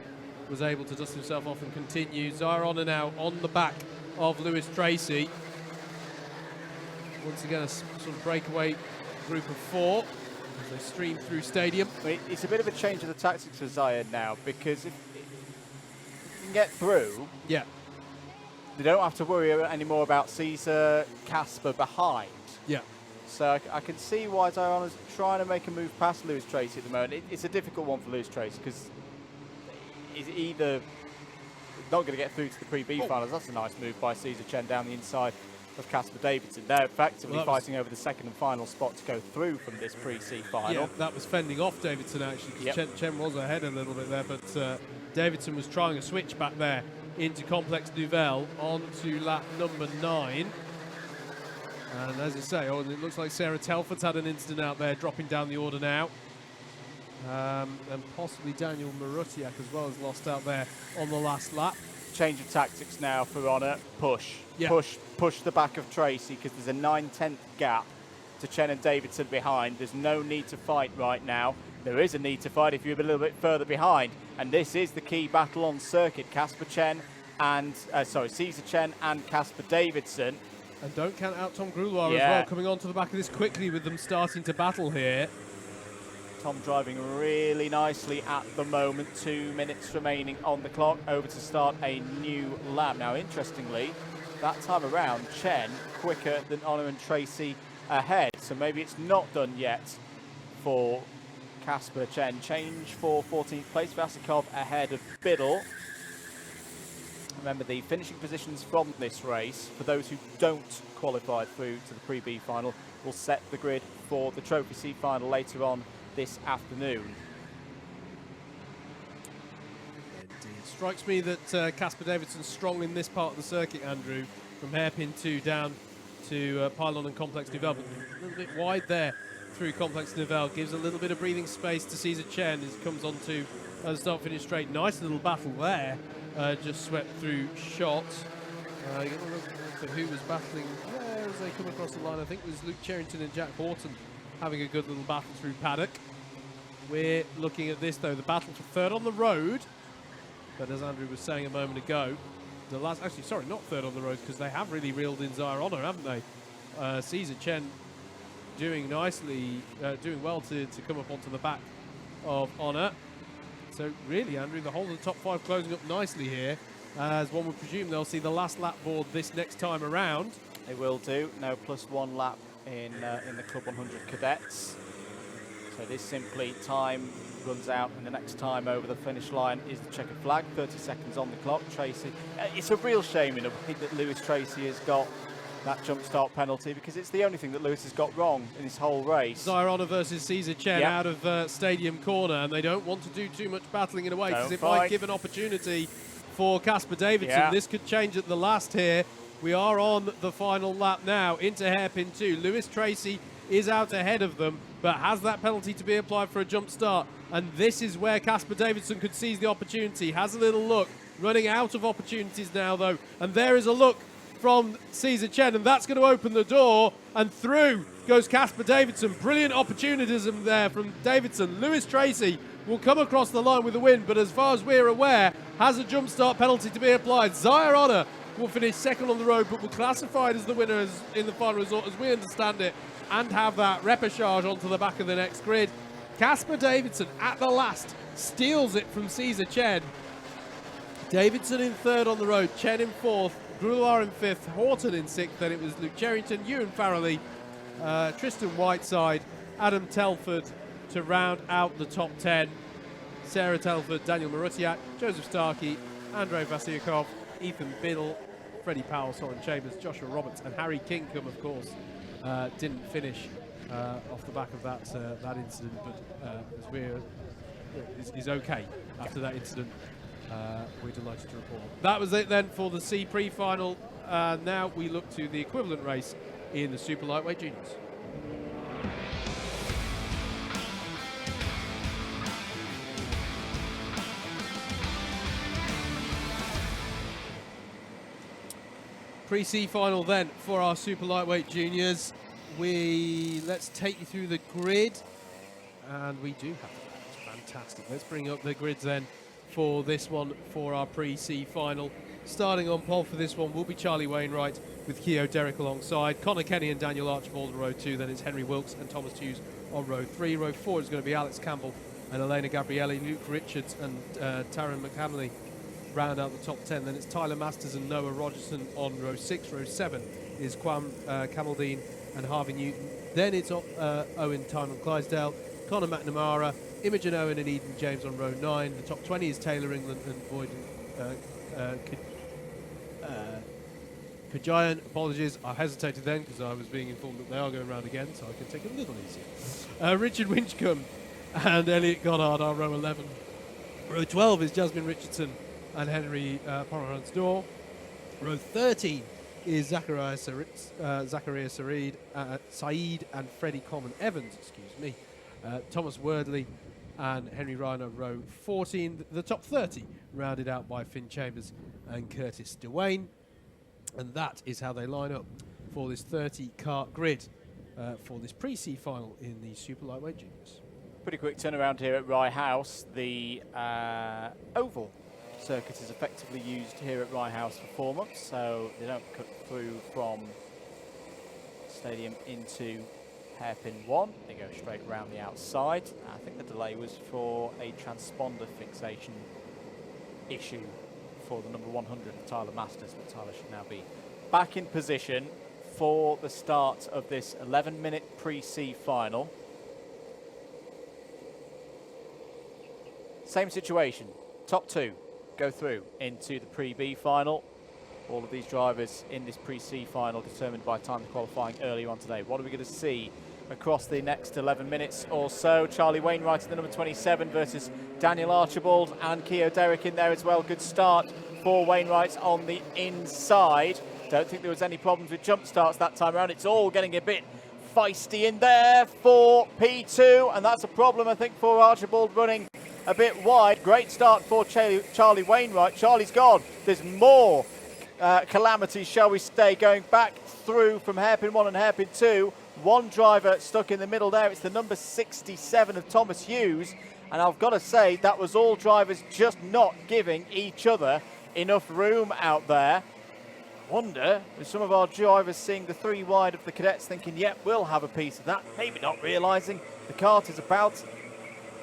was able to dust himself off and continue. Zaire Honor now on the back of Lewis Tracy. Once again, a sort of breakaway group of 4 as they stream through stadium. It's a bit of a change of the tactics for Zaire now, because if you can get through, they don't have to worry anymore about Caesar, Casper behind. So I can see why Zaire Honor's trying to make a move past Lewis Tracy at the moment. It's a difficult one for Lewis Tracy because he's either not going to get through to the pre-B finals. That's a nice move by Caesar Chen down the inside of Casper Davidson. They're effectively fighting over the second and final spot to go through from this pre-C final. Yeah, that was fending off Davidson actually, because Chen was ahead a little bit there, but Davidson was trying a switch back there into Complex Nouvelle onto lap number 9. And as I say, it looks like Sarah Telford's had an incident out there, dropping down the order now. And possibly Daniel Marutiak as well has lost out there on the last lap. Change of tactics now for Honor. Push the back of Tracy, because there's a 9/10 gap to Chen and Davidson behind. There's no need to fight right now. There is a need to fight if you're a little bit further behind, and this is the key battle on circuit. Caesar Chen and Casper Davidson. And don't count out Tom Gruloir as well, coming onto the back of this quickly with them starting to battle here. Tom driving really nicely at the moment. 2 minutes remaining on the clock, over to start a new lap. Now, interestingly, that time around, Chen quicker than Honor and Tracy ahead. So maybe it's not done yet for Casper Chen. Change for 14th place. Vasikov ahead of Biddle. Remember, the finishing positions from this race, for those who don't qualify through to the pre-B final, will set the grid for the Trophy C final later on this afternoon. Indeed. Strikes me that Casper Davidson's strong in this part of the circuit, Andrew, from hairpin 2 down to Pylon and Complex Nouvelle, but a little bit wide there through Complex Nouvelle. Gives a little bit of breathing space to Caesar Chen as he comes onto the start-finish straight. Nice little battle there. Just swept through shots. So who was battling there as they come across the line? I think it was Luke Cherrington and Jack Horton having a good little battle through paddock. We're looking at this though, the battle for third on the road. But as Andrew was saying a moment ago, the last, actually sorry, not third on the road, because they have really reeled in Zaire Honor, haven't they? Caesar Chen doing nicely, doing well to come up onto the back of Honor. So really, Andrew, the whole of the top 5 closing up nicely here. As one would presume they'll see the last lap board this next time around. They will do. No +1 lap in the Club 100 Cadets. So this simply time runs out, and the next time over the finish line is the checkered flag. 30 seconds on the clock. Tracy, it's a real shame in a way that Lewis Tracy has got that jump start penalty, because it's the only thing that Lewis has got wrong in this whole race. Zaire Honor versus Caesar Chen out of Stadium Corner, and they don't want to do too much battling in a way, because it might give an opportunity for Casper Davidson. This could change at the last here. We are on the final lap now into hairpin 2. Lewis Tracy is out ahead of them, but has that penalty to be applied for a jump start. And this is where Casper Davidson could seize the opportunity. Has a little look, running out of opportunities now though. And there is a look from Caesar Chen, and that's going to open the door, and through goes Casper Davidson. Brilliant opportunism there from Davidson. Lewis Tracy will come across the line with a win, but as far as we're aware, has a jump start penalty to be applied. Zaire Honor will finish second on the road, but will classify it as the winner in the final resort, as we understand it, and have that repechage onto the back of the next grid. Casper Davidson at the last steals it from Caesar Chen. Davidson in third on the road, Chen in fourth, Gruloir in fifth, Horton in sixth. Then it was Luke Cherrington, Ewan Farrelly, Tristan Whiteside, Adam Telford to round out the top 10. Sarah Telford, Daniel Marutiak, Joseph Starkey, Andrei Vasiakov, Ethan Biddle, Freddie Powell, Soren Chambers, Joshua Roberts, and Harry Kinkham, of course, didn't finish off the back of that incident, but is okay after that incident. We're delighted to report. That was it then for the C pre-final. Now we look to the equivalent race in the super lightweight juniors. Pre-C final then for our super lightweight juniors. Let's take you through the grid, and we do have that. It's fantastic. Let's bring up the grids then for this one for our pre-C final. Starting on pole for this one will be Charlie Wainwright with Keogh Derrick alongside. Connor Kenny and Daniel Archibald in row 2. Then it's Henry Wilkes and Thomas Hughes on row 3. Row 4 is going to be Alex Campbell and Elena Gabrielli, Luke Richards and Taryn McHamley round out the top 10. Then it's Tyler Masters and Noah Rogerson on row 6. Row 7 is Quam Camaldine and Harvey Newton. Then it's Owen Timon Clydesdale, Conor McNamara, Imogen Owen and Eden James on row 9. The top 20 is Taylor England and Boyd Kajayan. Apologies, I hesitated then because I was being informed that they are going round again, so I can take it a little easier. Richard Winchcombe and Elliot Goddard are row 11. Row 12 is Jasmine Richardson and Henry Porransdor. Row 13 is Zachariah Saeed and Freddie Coleman Evans, Thomas Wordley and Henry Ryan on row 14. The top 30 rounded out by Finn Chambers and Curtis Dewayne. And that is how they line up for this 30-kart grid for this pre-C final in the super lightweight juniors. Pretty quick turnaround here at Rye House. The oval circuit is effectively used here at Rye House for 4 months, so they don't cut through from stadium into hairpin 1. They go straight around the outside. I think the delay was for a transponder fixation issue for the number 100 of Tyler Masters, but Tyler should now be back in position for the start of this 11-minute pre-C final. Same situation, top 2 go through into the pre-B final. All of these drivers in this pre-C final determined by time qualifying earlier on today. What are we going to see across the next 11 minutes or so? Charlie Wainwright in the number 27 versus Daniel Archibald and Keogh Derrick in there as well. Good start for Wainwright on the inside. Don't think there was any problems with jump starts that time around. It's all getting a bit feisty in there for P2, and that's a problem, I think, for Archibald running a bit wide. Great start for Charlie Wainwright. Charlie's gone. There's more calamities, shall we say, going back through from hairpin 1 and hairpin 2. One driver stuck in the middle there. It's the number 67 of Thomas Hughes. And I've got to say, that was all drivers just not giving each other enough room out there. I wonder if some of our drivers seeing the 3 wide of the cadets thinking, yep, we'll have a piece of that. Maybe not realising the kart is about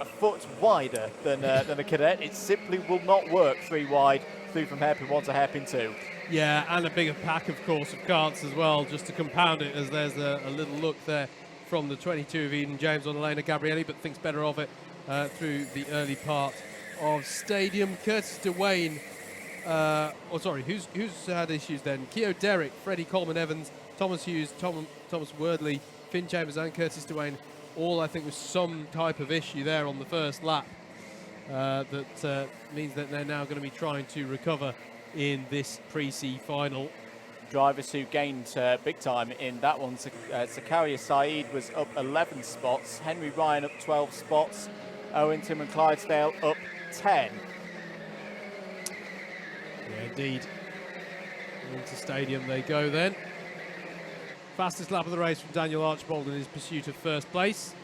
a foot wider than a cadet. It simply will not work 3 wide through from hairpin 1 to hairpin 2. Yeah, and a bigger pack, of course, of karts as well, just to compound it, as there's a little look there from the 22 of Eden James on Elena Gabrielli, but thinks better of it through the early part of stadium. Curtis Dewayne, who's had issues then? Keogh Derrick, Freddie Coleman Evans, Thomas Hughes, Thomas Wordley, Finn Chambers and Curtis Dewayne, all I think with some type of issue there on the first lap. That means that they're now going to be trying to recover in this pre-C final. Drivers who gained big time in that one. Zakaria Saeed was up 11 spots. Henry Ryan up 12 spots. Owen Tim and Clydesdale up 10. Yeah, indeed. Into stadium they go then. Fastest lap of the race from Daniel Archibald in his pursuit of first place.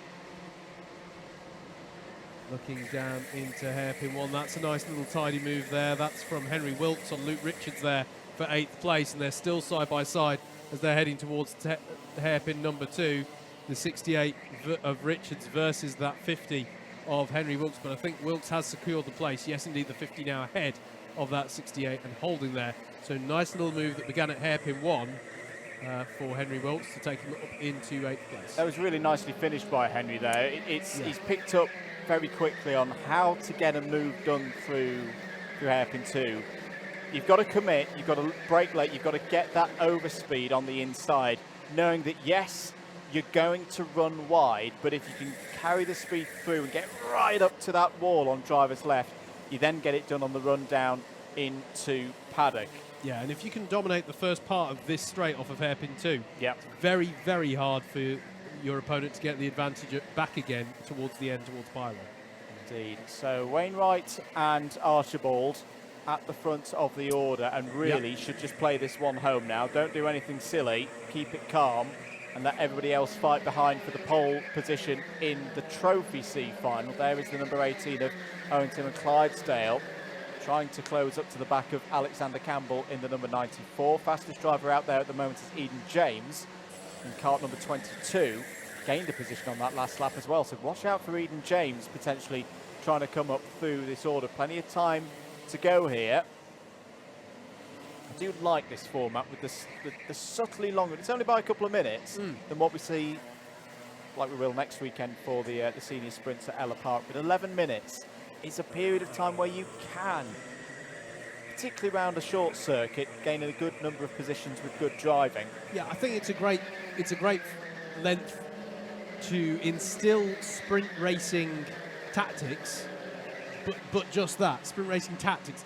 Looking down into hairpin 1, that's a nice little tidy move there. That's from Henry Wilkes on Luke Richards there for 8th place, and they're still side by side as they're heading towards hairpin number 2. The 68 of Richards versus that 50 of Henry Wilkes, but I think Wilkes has secured the place. Yes, indeed, the 50 now ahead of that 68 and holding there. So nice little move that began at hairpin 1 for Henry Wilkes to take him up into 8th place. That was really nicely finished by Henry there. He's picked up very quickly on how to get a move done through hairpin 2. You've got to commit, you've got to brake late, you've got to get that overspeed on the inside, knowing that yes, you're going to run wide, but if you can carry the speed through and get right up to that wall on driver's left, you then get it done on the run down into paddock. Yeah, and if you can dominate the first part of this straight off of hairpin 2, yep, it's very, very hard for your opponent to get the advantage back again towards the end, towards Pyro. Indeed. So Wainwright and Archibald at the front of the order, and really should just play this one home now. Don't do anything silly, keep it calm, and let everybody else fight behind for the pole position in the Trophy C final. There is the number 18 of Owenton and Clydesdale, trying to close up to the back of Alexander Campbell in the number 94. Fastest driver out there at the moment is Eden James in kart number 22. Gained a position on that last lap as well, so watch out for Eden James potentially trying to come up through this order. Plenty of time to go here. I do like this format with the subtly longer, it's only by a couple of minutes than what we see, like we will next weekend for the senior sprints at Ella Park. But 11 minutes is a period of time where you can, particularly around a short circuit, gain a good number of positions with good driving. Yeah, I think it's a great length to instill sprint racing tactics, but just that, sprint racing tactics.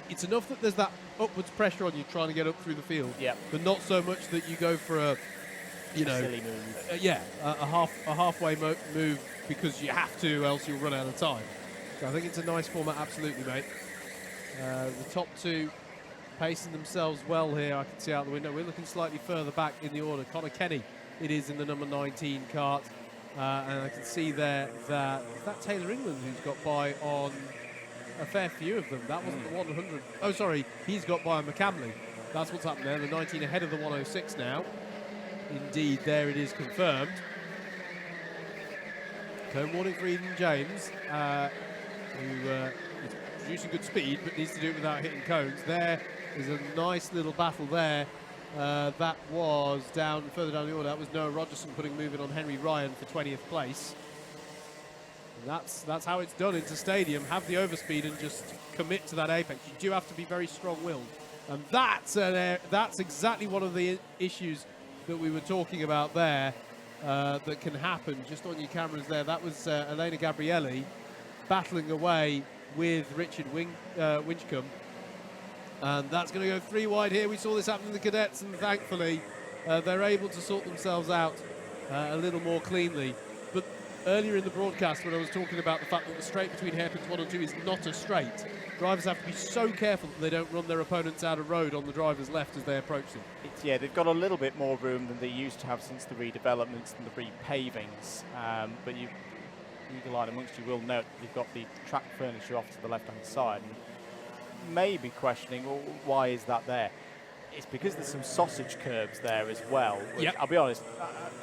It's enough that there's that upwards pressure on you trying to get up through the field, but not so much that you go for a silly move. A halfway move because you have to, else you'll run out of time. So I think it's a nice format, absolutely, mate. The top two pacing themselves well here. I can see out the window. We're looking slightly further back in the order. Connor Kenny, it is in the number 19 kart. And I can see there that Taylor England who's got by on a fair few of them. That wasn't the 100. Oh, sorry, he's got by on McCamley. That's what's happened there. The 19 ahead of the 106 now. Indeed, there it is confirmed. Cone warning for Eden James, who is producing good speed, but needs to do it without hitting cones. There is a nice little battle there. That was further down the order. That was Noah Rogerson putting a move in on Henry Ryan for 20th place. And that's how it's done into stadium. Have the overspeed and just commit to that apex. You do have to be very strong-willed, and that's exactly one of the issues that we were talking about there. That can happen just on your cameras there. That was Elena Gabrielli battling away with Richard Winchcombe. And that's going to go 3 wide here. We saw this happen in the cadets, and thankfully they're able to sort themselves out a little more cleanly. But earlier in the broadcast, when I was talking about the fact that the straight between hairpins 1 and 2 is not a straight, drivers have to be so careful that they don't run their opponents out of road on the driver's left as they approach them. Yeah, they've got a little bit more room than they used to have since the redevelopments and the repavings. But you, eagle eyed amongst you, will note you've got the track furniture off to the left-hand side. And maybe questioning, well, why is that there? It's because there's some sausage curbs there as well. Which, I'll be honest,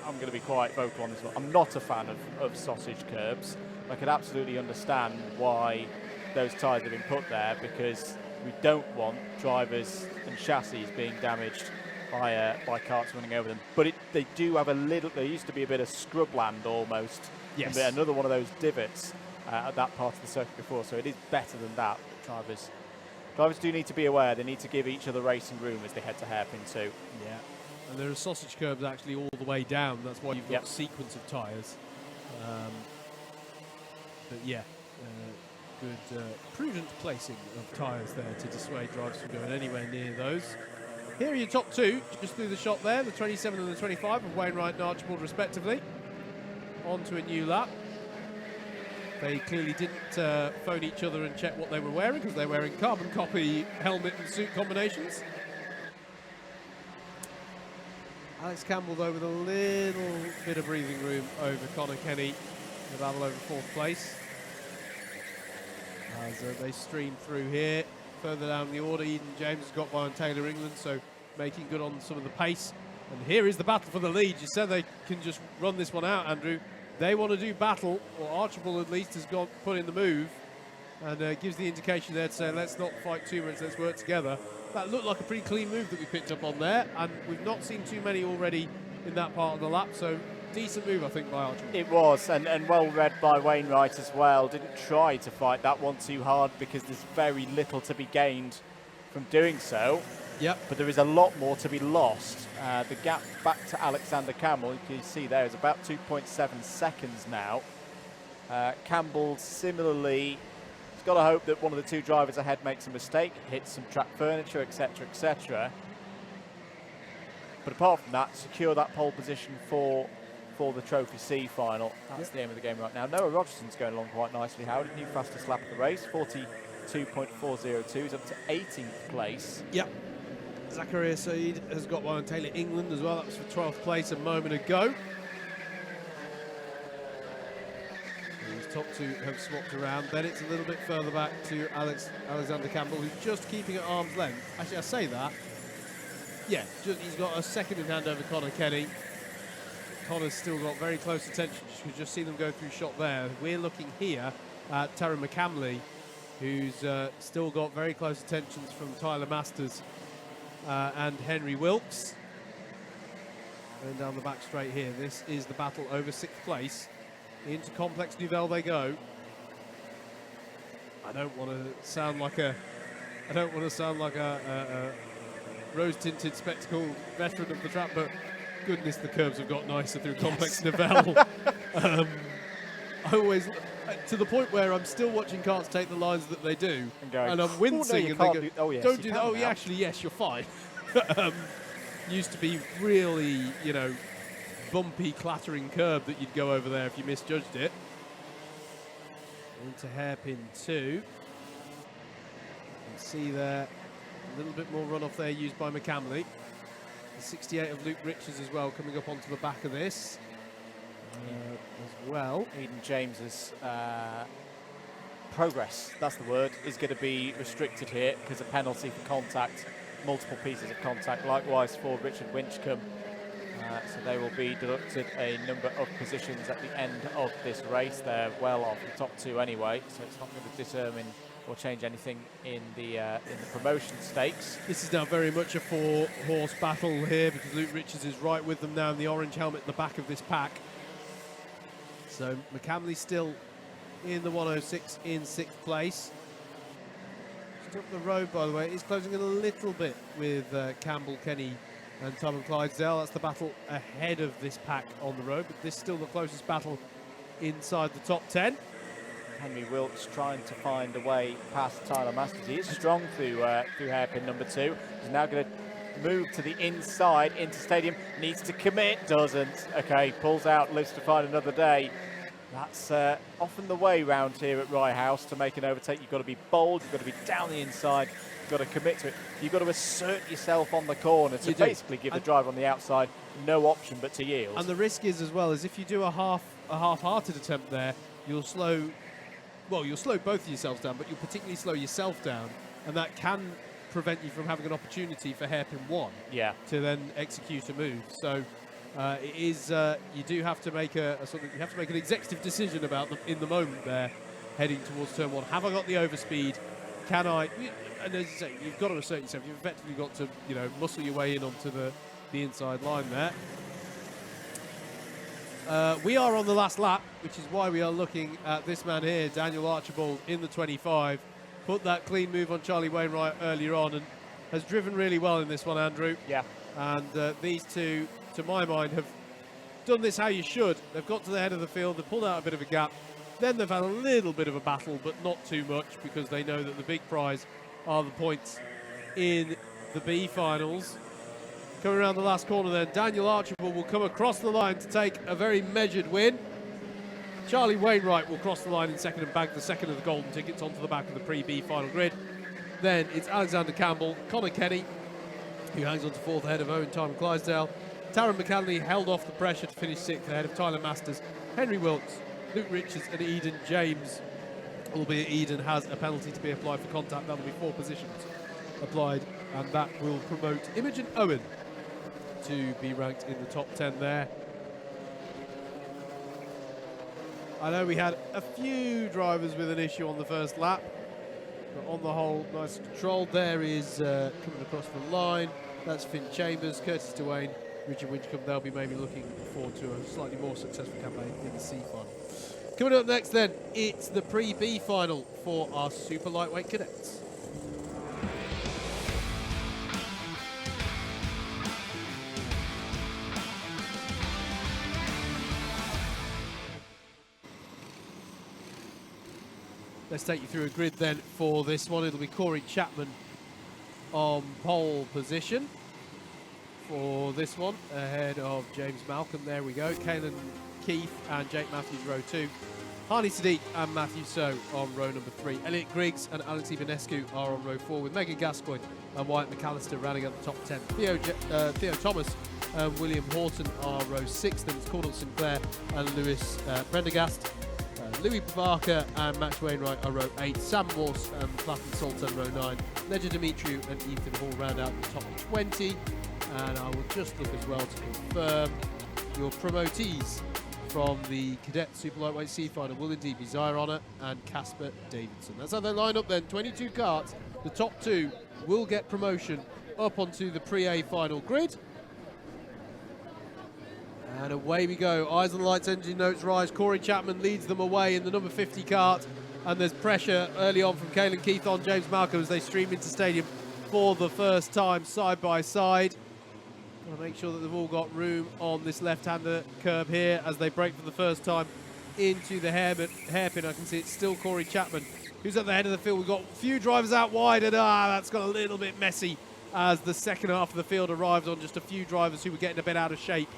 I'm going to be quite vocal on this one. I'm not a fan of sausage curbs. I could absolutely understand why those tyres have been put there, because we don't want drivers and chassis being damaged by carts running over them. But they do have there used to be a bit of scrubland almost. Yes. Another one of those divots at that part of the circuit before, so it is better than that. Drivers do need to be aware. They need to give each other racing room as they head to hairpin 2. Yeah, and there are sausage curbs actually all the way down. That's why you've got a sequence of tyres. But yeah, good prudent placing of tyres there to dissuade drivers from going anywhere near those. Here are your top two, just through the shot there, the 27 and the 25 of Wainwright and Archibald respectively. On to a new lap. They clearly didn't phone each other and check what they were wearing, because they're wearing carbon copy helmet and suit combinations. Alex Campbell, though, with a little bit of breathing room over Connor Kenny. The battle over 4th place. As they stream through here. Further down the order, Eden James has got by on Taylor England, so making good on some of the pace. And here is the battle for the lead. You said they can just run this one out, Andrew. They want to do battle, or Archibald at least has put in the move and gives the indication there to say, let's not fight too much, let's work together. That looked like a pretty clean move that we picked up on there, and we've not seen too many already in that part of the lap, so decent move, I think, by Archibald. It was, and well read by Wainwright as well. Didn't try to fight that one too hard because there's very little to be gained from doing so. Yep. But there is a lot more to be lost. The gap back to Alexander Campbell, you can see there, is about 2.7 seconds now. Campbell similarly, he's got to hope that one of the two drivers ahead makes a mistake, hits some track furniture, etc., etc. But apart from that, secure that pole position for the Trophy C final. That's the aim of the game right now. Noah Rogerson's going along quite nicely. Howard, new fastest lap of the race, 42.402. He's up to 18th place. Yep. Zakaria Saeed has got one on Taylor England as well. That was for 12th place a moment ago. These top two have swapped around. Then it's a little bit further back to Alexander Campbell, who's just keeping at arm's length. Actually, I say that. Yeah, he's got a second in hand over Connor Kenny. Connor's still got very close attention. You can just see them go through shot there. We're looking here at Taryn McCamley, who's still got very close attentions from Tyler Masters and Henry Wilkes. Going down the back straight here. This is the battle over 6th place. Into Complex Nouvelle they go. I don't want to sound like a rose-tinted spectacled veteran of the track, but goodness, the curbs have got nicer through Complex Nouvelle. I always, to the point where I'm still watching carts take the lines that they do, and I'm wincing, and they go, "Don't do that." Oh, yeah, actually, yes, you're fine. Used to be really, bumpy, clattering curb that you'd go over there if you misjudged it. Into hairpin 2. You can see there a little bit more runoff there used by McCamley. The 68 of Luke Richards as well coming up onto the back of this as well. Eden James's progress, that's the word, is going to be restricted here because of penalty for contact, multiple pieces of contact. Likewise for Richard Winchcombe. So they will be deducted a number of positions at the end of this race. They're well off the top two anyway, so it's not going to determine or change anything in the promotion stakes. This is now very much a 4-horse battle here because Luke Richards is right with them now in the orange helmet at the back of this pack. So McCamley still in the 106 in 6th place. Just up the road, by the way, is closing a little bit with Campbell, Kenny and Tom and Clydesdale. That's the battle ahead of this pack on the road, but this is still the closest battle inside the top 10. Henry Wilkes trying to find a way past Tyler Masters. He is strong through hairpin number 2. He's now going to move to the inside into stadium. Needs to commit, doesn't. Okay, pulls out, lives to find another day. That's often the way round here at Rye House to make an overtake. You've got to be bold, you've got to be down the inside, you've got to commit to it. You've got to assert yourself on the corner to basically give the driver on the outside no option but to yield. And the risk is as well is if you do a half-hearted attempt there, you'll slow both of yourselves down, but you'll particularly slow yourself down, and that can prevent you from having an opportunity for hairpin 1 to then execute a move. So it is you do have to make you have to make an executive decision about them in the moment there, heading towards turn 1. Have I got the overspeed? Can I? And as you say, you've got to assert yourself. You've effectively got to muscle your way in onto the inside line there. We are on the last lap, which is why we are looking at this man here, Daniel Archibald, in the 25. Put that clean move on Charlie Wainwright earlier on and has driven really well in this one, Andrew. Yeah. And these two, to my mind, have done this how you should. They've got to the head of the field, they've pulled out a bit of a gap. Then they've had a little bit of a battle, but not too much, because they know that the big prize are the points in the B finals. Coming around the last corner then, Daniel Archibald will come across the line to take a very measured win. Charlie Wainwright will cross the line in second and bag the second of the golden tickets onto the back of the pre-B final grid. Then it's Alexander Campbell, Connor Kenny, who hangs on to 4th ahead of Owen Tom Clydesdale. Taryn McCanley held off the pressure to finish 6th ahead of Tyler Masters, Henry Wilkes, Luke Richards and Eden James. Albeit Eden has a penalty to be applied for contact. That'll be 4 positions applied, and that will promote Imogen Owen to be ranked in the top 10 there. I know we had a few drivers with an issue on the first lap, but on the whole, nice and controlled. There is coming across the line. That's Finn Chambers, Curtis Dwayne, Richard Winchcombe. They'll be maybe looking forward to a slightly more successful campaign in the C final. Coming up next then, it's the pre-B final for our super lightweight cadets. Let's take you through a grid then for this one. It'll be Corey Chapman on pole position for this one, ahead of James Malcolm. There we go. Caelan Keith and Jake Matthews, row 2. Harney Sadiq and Matthew So on row number 3. Elliot Griggs and Alex Ivanescu are on row 4, with Megan Gascoigne and Wyatt McAllister rounding out the top 10. Theo Thomas and William Horton are row 6. Then it's Cordell Sinclair and Lewis Prendergast. Louis Barker and Max Wainwright are row 8. Sam Morse and Platten Sultan row 9. Ledger Dimitriou and Ethan Hall round out the top 20. And I will just look as well to confirm your promotees from the Cadet Super Lightweight C Final will indeed be Zaire Honor and Casper Davidson. That's how they line up then. 22 karts. The top 2 will get promotion up onto the Pre-A final grid. And away we go. Eyes on the lights, engine notes rise. Corey Chapman leads them away in the number 50 kart. And there's pressure early on from Caelan Keith on James Malcolm as they stream into stadium for the first time side by side. Want to make sure that they've all got room on this left-hander curb here as they brake for the first time into the hairpin. I can see it's still Corey Chapman who's at the head of the field. We've got a few drivers out wide, and that's got a little bit messy as the second half of the field arrives on just a few drivers who were getting a bit out of shape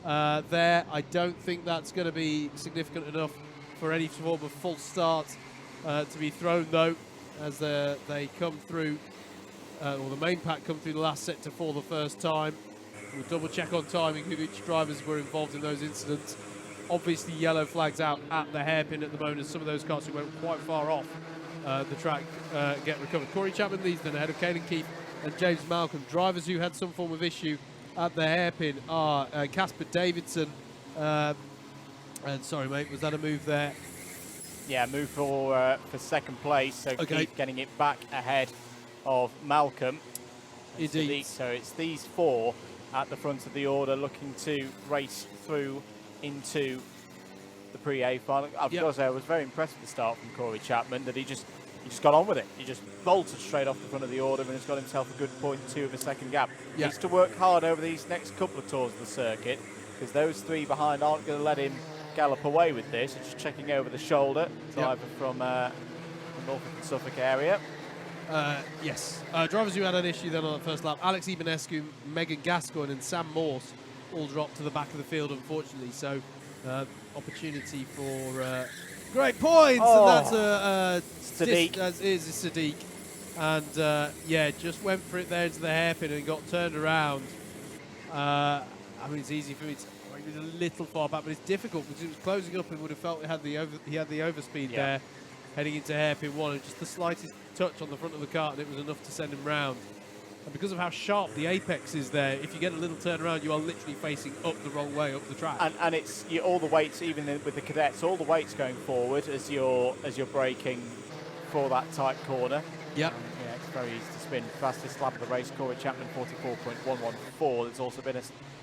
there. I don't think that's going to be significant enough for any form of false start to be thrown, though, as they come through, or the main pack come through the last sector for the first time. We'll double check on timing who which drivers were involved in those incidents. Obviously yellow flags out at the hairpin at the moment as some of those cars who went quite far off the track get recovered. Corey Chapman leads then ahead of Caelan Keith and James Malcolm. Drivers who had some form of issue at the hairpin are Casper Davidson. And sorry mate, was that a move there? Yeah, move for second place, so okay. Keith getting it back ahead of Malcolm. Indeed. So it's these 4 at the front of the order looking to race through into the Pre-A final. Of course, I was very impressed with the start from Corey Chapman, that he just got on with it. He just bolted straight off the front of the order and has got himself a good 0.2 of a second gap. He needs to work hard over these next couple of tours of the circuit, because those 3 behind aren't going to let him gallop away with this. It's just checking over the shoulder, driver from the Norfolk and Suffolk area. Yes. Drivers who had an issue then on the first lap: Alex Ivanescu, Megan Gascoigne and Sam Morse all dropped to the back of the field, unfortunately. So opportunity for great points, and that's Sadiq. That is Sadiq. And yeah, just went for it there into the hairpin and got turned around. I mean, it's easy for me to, he was a little far back, but it's difficult because it was closing up and would have felt he had the overspeed there heading into hairpin 1, and just the slightest touch on the front of the car and it was enough to send him round. And because of how sharp the apex is there, if you get a little turn around, you are literally facing up the wrong way up the track. And it's all the weights, even with the cadets, all the weights going forward as you're braking for that tight corner. Yep. Yeah, it's very easy to spin. Fastest lap of the race, Corey Chapman 44.114. There's also been a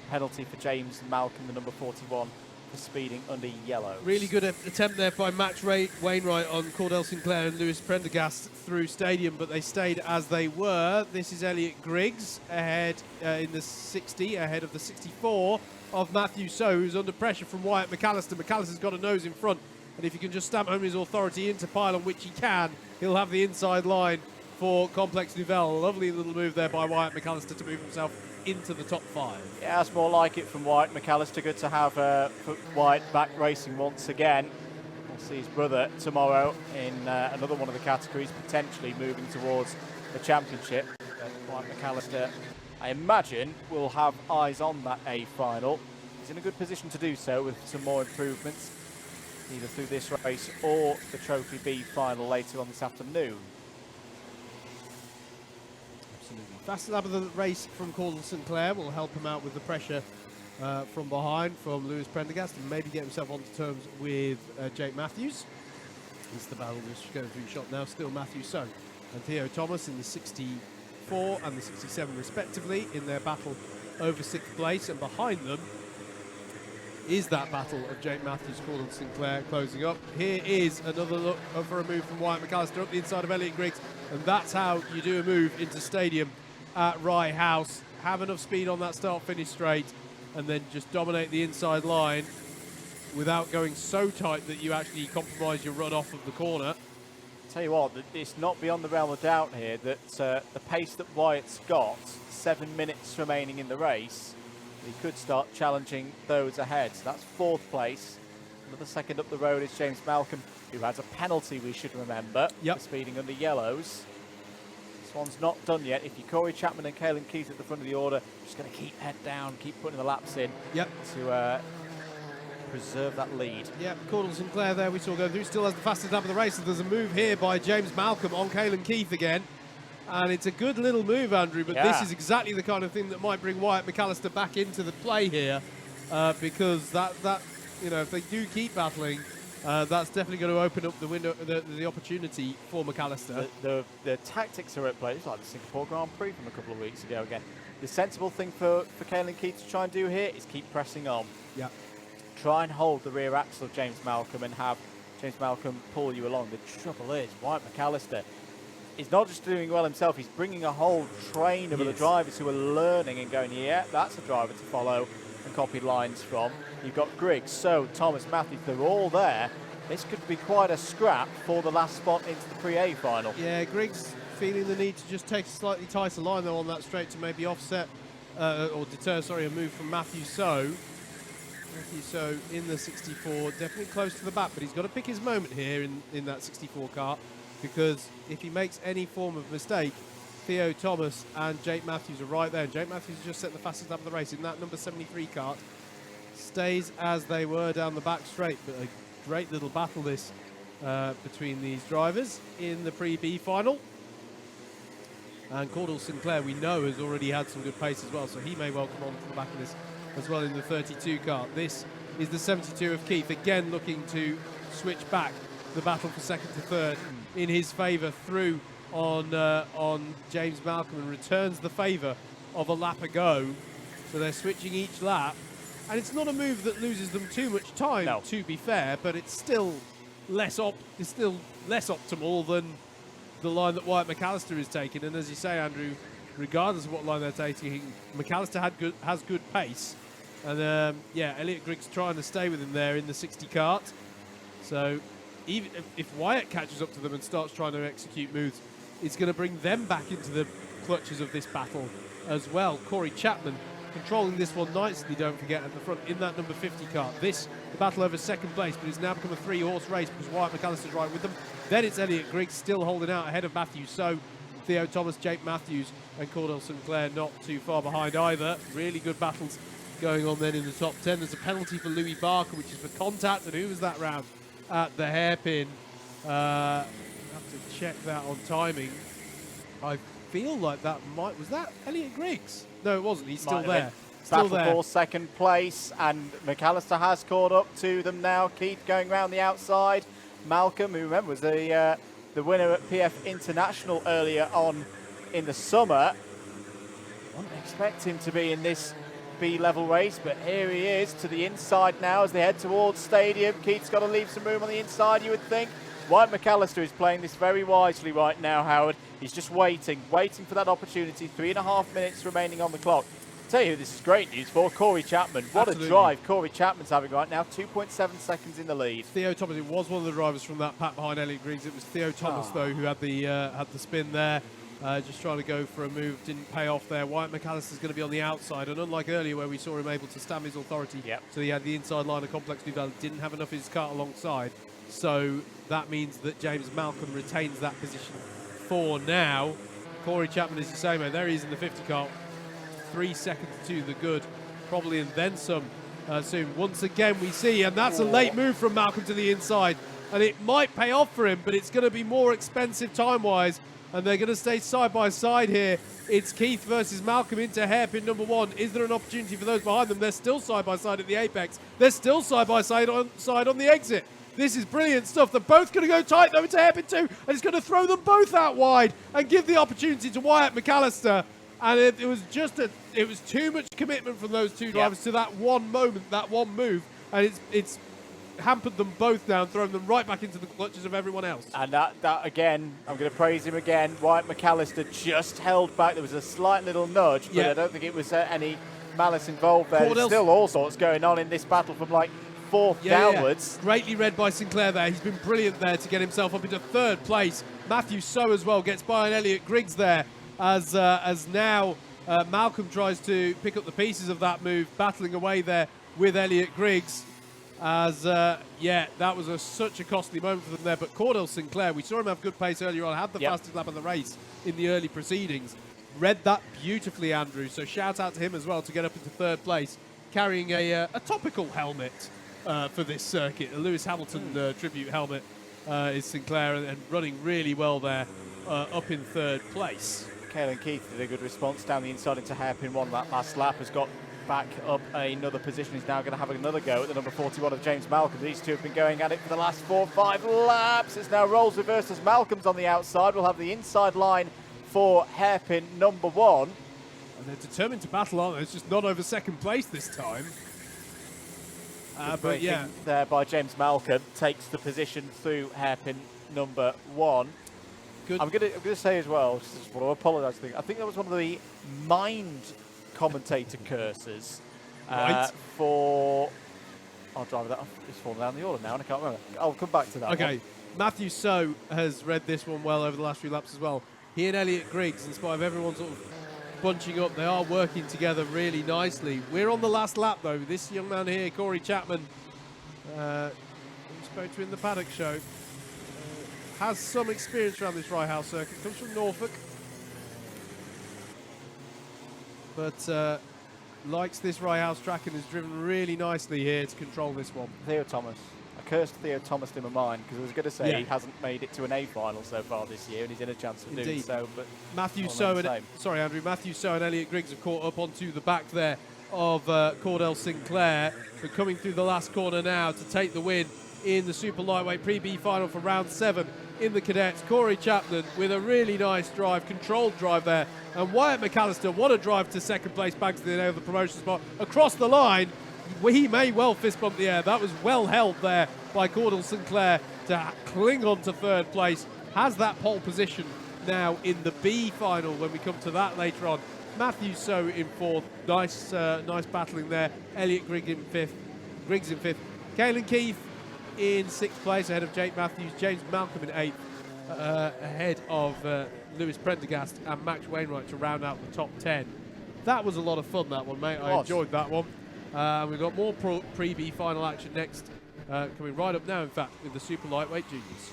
penalty for James Malcolm, the number 41, for speeding under yellow. Really good attempt there by Max Wainwright on Cordell Sinclair and Lewis Prendergast through stadium, but they stayed as they were. This is Elliot Griggs ahead in the 60, ahead of the 64 of Matthew So, who's under pressure from Wyatt McAllister. McAllister's got a nose in front, and if he can just stamp home his authority into pylon, which he can, he'll have the inside line for Complex Nouvelle. A lovely little move there by Wyatt McAllister to move himself into the top 5. Yeah, that's more like it from Wyatt McAllister. Good to have Wyatt back racing once again. We'll see his brother tomorrow in another one of the categories, potentially moving towards the championship. Wyatt McAllister, I imagine, will have eyes on that A final. He's in a good position to do so with some more improvements, either through this race or the Trophy B final later on this afternoon. Fastest lap of the race from Cordell Sinclair will help him out with the pressure from behind from Lewis Prendergast and maybe get himself onto terms with Jake Matthews. It's the battle just going through shot now. Still Matthews So and Theo Thomas in the 64 and the 67 respectively in their battle over 6th place, and behind them is that battle of Jake Matthews, Gordon Sinclair closing up. Here is another look for a move from Wyatt McAllister up the inside of Elliot Griggs, and that's how you do a move into stadium at Rye House. Have enough speed on that start-finish straight and then just dominate the inside line without going so tight that you actually compromise your run off of the corner. Tell you what, it's not beyond the realm of doubt here that the pace that Wyatt's got, 7 minutes remaining in the race, he could start challenging those ahead. So that's 4th place. Another second up the road is James Malcolm, who has a penalty, we should remember, for speeding under yellows. This one's not done yet. If you're Corey Chapman and Caelan Keith at the front of the order, just going to keep head down, keep putting the laps in to preserve that lead. Gordon Sinclair there we saw go through, still has the fastest lap of the race. So there's a move here by James Malcolm on Caelan Keith again. And it's a good little move, Andrew, but this is exactly the kind of thing that might bring Wyatt McAllister back into the play here, because that you know, if they do keep battling, that's definitely going to open up the window, the opportunity for McAllister. The tactics are at play. It's like the Singapore Grand Prix from a couple of weeks ago again. The sensible thing for Caelan Keith to try and do here is keep pressing on. Try and hold the rear axle of James Malcolm and have James Malcolm pull you along. The trouble is, Wyatt McAllister, he's not just doing well himself, he's bringing a whole train of other drivers who are learning and going, yeah, that's a driver to follow and copy lines from. You've got Griggs, So, Thomas, Matthews, they're all there. This could be quite a scrap for the last spot into the Pre-A final. Yeah, Griggs feeling the need to just take a slightly tighter line though on that straight to maybe offset or deter, a move from Matthew So. Matthew So in the 64, definitely close to the back, but he's got to pick his moment here in that 64 car, because if he makes any form of mistake, Theo Thomas and Jake Matthews are right there. And Jake Matthews just set the fastest lap of the race in that number 73 kart. Stays as they were down the back straight, but a great little battle this between these drivers in the Pre-B final. And Cordell Sinclair, we know, has already had some good pace as well, so he may well come on to the back of this as well in the 32 car. This is the 72 of Keith, again looking to switch back the battle for second to third in his favour through on James Malcolm, and returns the favour of a lap ago. So they're switching each lap, and it's not a move that loses them too much time, to be fair, but it's still less optimal than the line that Wyatt McAllister is taking. And as you say, Andrew, regardless of what line they're taking, McAllister has good pace. And Elliot Griggs trying to stay with him there in the 60 kart. So even if Wyatt catches up to them and starts trying to execute moves, it's going to bring them back into the clutches of this battle as well. Corey Chapman controlling this one nicely, don't forget, at the front in that number 50 kart. The battle over second place, but it's now become a 3-horse race because Wyatt McAllister's right with them. Then it's Elliot Griggs still holding out ahead of Matthews So, Theo Thomas, Jake Matthews, and Cordell Sinclair not too far behind either. Really good battles going on then in the top 10. There's a penalty for Louis Barker, which is for contact, and who was that round at the hairpin? Have to check that on timing. I feel like that was that Elliot Griggs? No, it wasn't. He's still there. Battle for second place, and McAllister has caught up to them now. Keith going round the outside. Malcolm, who remember was the winner at PF International earlier on in the summer. Wouldn't expect him to be in this B-level race, but here he is to the inside now as they head towards stadium. Keith's got to leave some room on the inside, you would think. Wyatt McAllister is playing this very wisely right now, Howard. He's just waiting for that opportunity. 3.5 minutes remaining on the clock. I'll tell you, this is great news for Corey Chapman. What a drive Corey Chapman's having right now. 2.7 seconds in the lead. Theo Thomas, it was one of the drivers from that pack behind Elliot Griggs. It was Theo Thomas, though, who had the spin there. Just trying to go for a move, didn't pay off there. Wyatt McAllister's going to be on the outside, and unlike earlier where we saw him able to stamp his authority, so he had the inside line of Complex Duval, didn't have enough of his kart alongside. So that means that James Malcolm retains that position for now. Corey Chapman is the same, and there he is in the 50 kart. 3 seconds to the good, probably, and then some soon. Once again we see, and that's a late move from Malcolm to the inside. and it might pay off for him, but it's going to be more expensive time-wise, and they're going to stay side by side here. It's Keith versus Malcolm into hairpin number 1. Is there an opportunity for those behind them? They're still side by side at the apex. They're still side by side on the exit. This is brilliant stuff. They're both going to go tight though into hairpin 2, and it's going to throw them both out wide and give the opportunity to Wyatt McAllister. And it was just it was too much commitment from those two drivers to that one moment, that one move, and it's hampered them both down, throwing them right back into the clutches of everyone else. And that again, I'm going to praise him again. Wyatt McAllister just held back. There was a slight little nudge, but I don't think it was any malice involved there. There's still all sorts going on in this battle from like fourth downwards. Greatly read by Sinclair there. He's been brilliant there to get himself up into third place. Matthew So as well gets by on Elliot Griggs there as now Malcolm tries to pick up the pieces of that move, battling away there with Elliot Griggs. As, that was such a costly moment for them there. But Cordell Sinclair, we saw him have good pace earlier on, had the fastest lap of the race in the early proceedings. Read that beautifully, Andrew. So shout out to him as well to get up into third place, carrying a topical helmet for this circuit. A Lewis Hamilton tribute helmet is Sinclair, and running really well there up in third place. Caelan Keith did a good response down the inside into hairpin 1. That last lap has got back up another position. He's now going to have another go at the number 41 of James Malcolm. These two have been going at it for the last 4 or 5 laps. It's now roles reversed as Malcolm's on the outside. We'll have the inside line for hairpin number 1. And they're determined to battle, aren't they? It's just not over second place this time. But yeah, there by James Malcolm takes the position through hairpin number 1. Good. I'm going to say as well, just want to apologise. I think that was one of the mind commentator curses for. I'll drive that off. It's fallen down the order now, and I can't remember. I'll come back to that. Okay, Matthew So has read this one well over the last few laps as well. He and Elliot Griggs, in spite of everyone sort of bunching up, they are working together really nicely. We're on the last lap though. This young man here, Corey Chapman, who spoke to in the paddock show, has some experience around this Rye House circuit. Comes from Norfolk, but likes this Rye House track and has driven really nicely here to control this one. Theo Thomas. I cursed Theo Thomas in my mind because I was going to say he hasn't made it to an A final so far this year, and he's in a chance of doing so. But Matthew So and Elliot Griggs have caught up onto the back there of Cordell Sinclair. But coming through the last corner now to take the win in the super lightweight pre-B final for round 7 in the cadets. Corey Chapman with a really nice drive, controlled drive there. And Wyatt McAllister, what a drive to second place, back to the promotion spot across the line. He may well fist bump the air. That was well held there by Cordell Sinclair to cling on to third place. Has that pole position now in the B final when we come to that later on. Matthew So in 4th. Nice battling there. Elliot Griggs in 5th. Caelan Keith in 6th place ahead of Jake Matthews. James Malcolm in 8th ahead of Lewis Prendergast and Max Wainwright to round out the top 10. That was a lot of fun, that one, mate. I enjoyed that one. We've got more pre-B final action next, coming right up now, in fact, with the super lightweight juniors.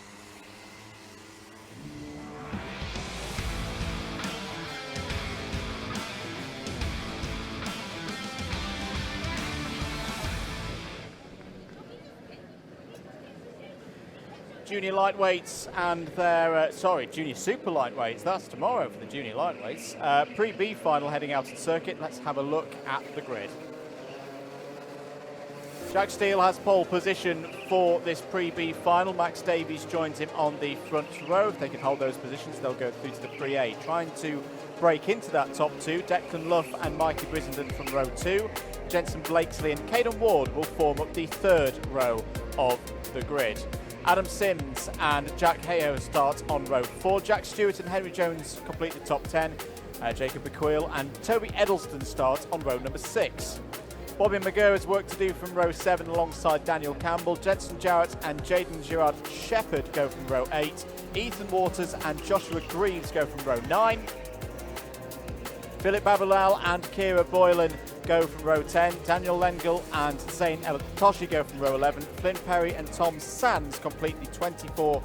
Junior lightweights and their, junior super lightweights. That's tomorrow for the junior lightweights. Pre-B final heading out to the circuit. Let's have a look at the grid. Jack Steele has pole position for this pre-B final. Max Davies joins him on the front row. If they can hold those positions, they'll go through to the pre-A. Trying to break into that top 2, Declan Luff and Mikey Brissenden from row 2. Jensen Blakesley and Caden Ward will form up the 3rd row of the grid. Adam Sims and Jack Hayo start on row 4. Jack Stewart and Henry Jones complete the top 10. Jacob McQuill and Toby Edelston start on row number 6. Bobby McGurr has work to do from row 7 alongside Daniel Campbell. Jensen Jarrett and Jaden Gerard Shepherd go from row 8. Ethan Waters and Joshua Greaves go from row 9. Philip Babalal and Kira Boylan go from row 10. Daniel Lengel and Zane Elatoshi go from row 11. Flynn Perry and Tom Sands complete the 24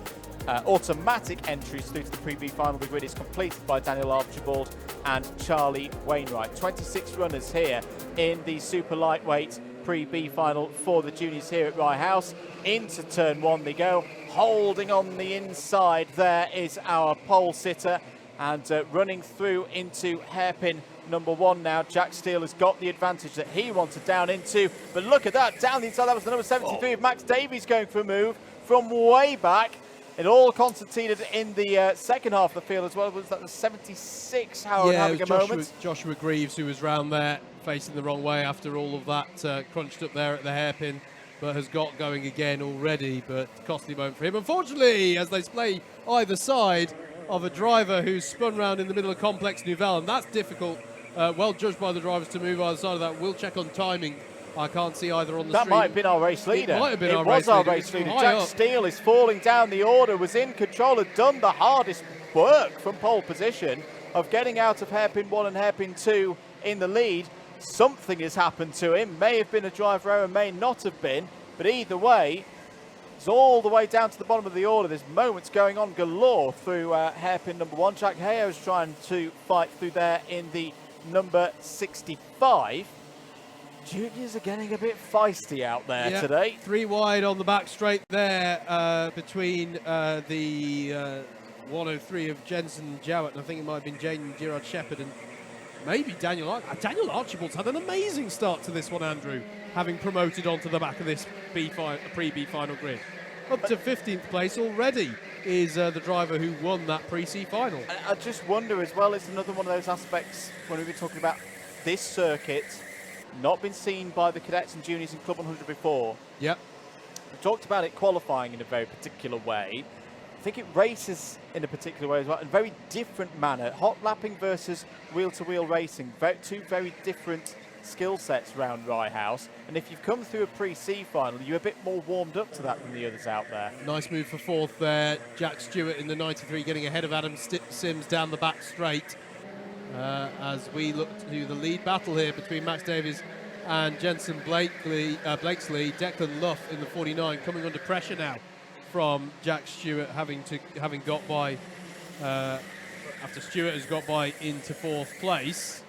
automatic entries through to the pre-B final. The grid is completed by Daniel Archibald and Charlie Wainwright. 26 runners here in the super lightweight pre-B final for the juniors here at Rye House. Into turn 1 they go. holding on the inside there is our pole sitter, and running through into hairpin number 1 now. Jack Steele has got the advantage that he wanted down into, but look at that, down the inside. That was the number 73 of Max Davies going for a move from way back. It all concentrated in the second half of the field as well. Was that the 76, Howard, having a moment? Joshua Greaves, who was round there facing the wrong way after all of that, crunched up there at the hairpin, but has got going again already, but costly moment for him. Unfortunately, as they play either side of a driver who's spun round in the middle of Complex Nouvelle, and that's difficult. Well judged by the drivers to move either side of that. We'll check on timing. I can't see either on the That stream. might have been our race leader. It might have been our race leader. Jack Steele is falling down the order, was in control, had done the hardest work from pole position of getting out of hairpin 1 and hairpin 2 in the lead. Something has happened to him. May have been a driver error, may not have been, but either way, it's all the way down to the bottom of the order. There's moments going on galore through hairpin number 1. Jack Hayo's trying to fight through there in the number 65. Juniors are getting a bit feisty out there today. 3 wide on the back straight there between the 103 of Jensen Jowett, and I think it might have been Jaden Gerard Shepherd and maybe Daniel Archibald's had an amazing start to this one, Andrew, having promoted onto the back of this pre-B final grid. Up to 15th place already is the driver who won that pre-C final. I just wonder as well, it's another one of those aspects when we've been talking about this circuit, not been seen by the cadets and juniors in Club 100 before. Yep. We talked about it qualifying in a very particular way. I think it races in a particular way as well, in a very different manner. Hot lapping versus wheel-to-wheel racing, two very different skill sets around Rye House. And if you've come through a pre-C final, you're a bit more warmed up to that than the others out there. Nice move for 4th there. Jack Stewart in the 93 getting ahead of Adam Sims down the back straight. As we look to the lead battle here between Max Davies and Jensen Blakesley, Declan Luff in the 49 coming under pressure now from Jack Stewart, having got by after Stewart has got by into 4th place.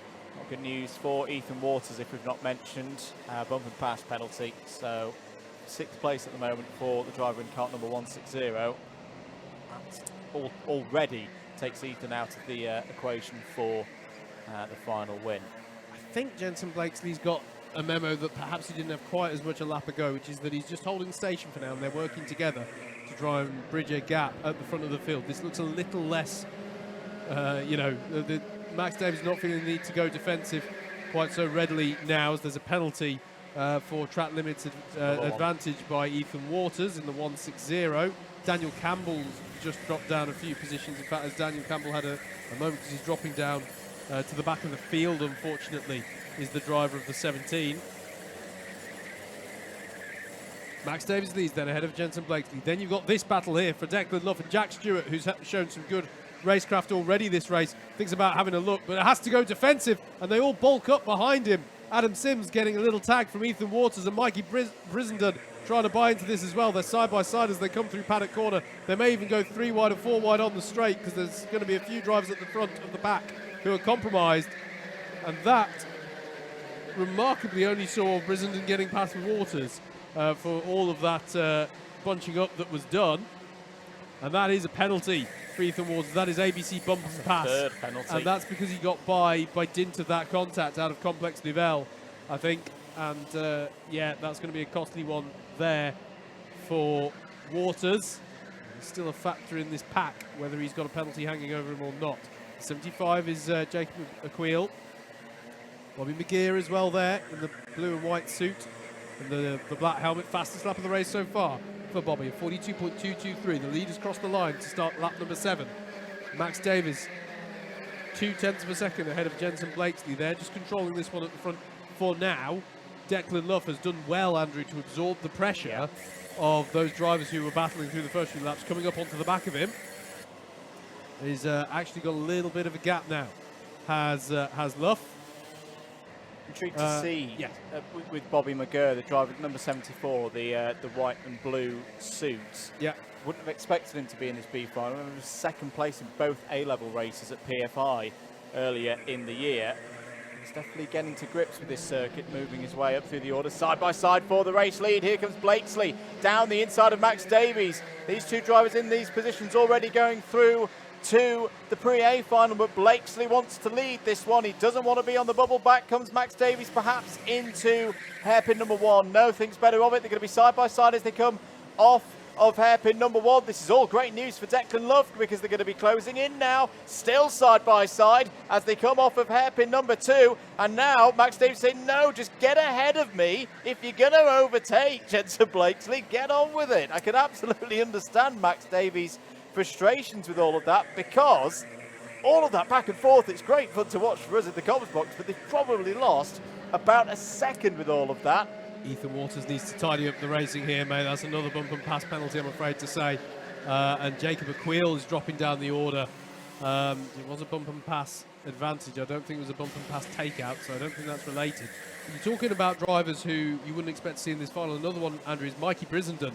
Good news for Ethan Waters, if we've not mentioned, bump and pass penalty. So 6th place at the moment for the driver in kart number 160. That already takes Ethan out of the equation for the final win. I think Jensen Blakesley's got a memo that perhaps he didn't have quite as much a lap ago, which is that he's just holding station for now and they're working together to try and bridge a gap at the front of the field. This looks a little less, Max Davies not feeling the need to go defensive quite so readily now, as there's a penalty for track limited advantage by Ethan Waters in the 160. Daniel Campbell's just dropped down a few positions. In fact, as Daniel Campbell had a moment because he's dropping down to the back of the field, unfortunately, is the driver of the 17. Max Davies leads then ahead of Jensen Blakesley. Then you've got this battle here for Declan Luff and Jack Stewart, who's shown some good racecraft already this race. Thinks about having a look, but it has to go defensive, and they all bulk up behind him. Adam Sims getting a little tag from Ethan Waters, and Mikey Brissenden trying to buy into this as well. They're side by side as they come through paddock corner. They may even go 3 wide or 4 wide on the straight, because there's going to be a few drivers at the front of the pack who are compromised, and that remarkably only saw Brissenden getting past Waters for all of that bunching up that was done, and that is a penalty for Ethan Waters. That is ABC bump and pass, third penalty, and that's because he got by dint of that contact out of Complex Nouvelle, I think, and yeah, that's going to be a costly one there for Waters. There's still a factor in this pack whether he's got a penalty hanging over him or not. 75 is Jacob Aquil. Bobby McGear as well there in the blue and white suit and the black helmet. Fastest lap of the race so far for Bobby, a 42.223. The lead has crossed the line to start lap number 7. Max Davies, 0.2 of a second ahead of Jensen Blakesley there, just controlling this one at the front for now. Declan Luff has done well, Andrew, to absorb the pressure of those drivers who were battling through the first few laps, coming up onto the back of him. He's actually got a little bit of a gap now. Has Luff. Intrigued to see with Bobby McGurr, the driver number 74, the white and blue suits. Yeah. Wouldn't have expected him to be in this B final. He was 2nd place in both A-level races at PFI earlier in the year. He's definitely getting to grips with this circuit, moving his way up through the order, side by side for the race lead. Here comes Blakesley down the inside of Max Davies. These two drivers in these positions already going through to the Pre-A final, but Blakesley wants to lead this one. He doesn't want to be on the bubble. Back comes Max Davies perhaps into hairpin number 1. No thinks better of it. They're going to be side by side as they come off of hairpin number 1. This is all great news for Declan Love because they're going to be closing in now, still side by side as they come off of hairpin number 2. And now Max Davies saying, no, just get ahead of me. If you're going to overtake Jensen Blakesley, get on with it. I can absolutely understand Max Davies' frustrations with all of that, because all of that back and forth, it's great fun to watch for us in the comments box, but they've probably lost about a second with all of that. Ethan Waters needs to tidy up the racing here, mate. That's another bump and pass penalty, I'm afraid to say. And Jacob Aquil is dropping down the order. It was a bump and pass advantage. I don't think it was a bump and pass takeout, so I don't think that's related. You're talking about drivers who you wouldn't expect to see in this final. Another one, Andrew, is Mikey Brissenden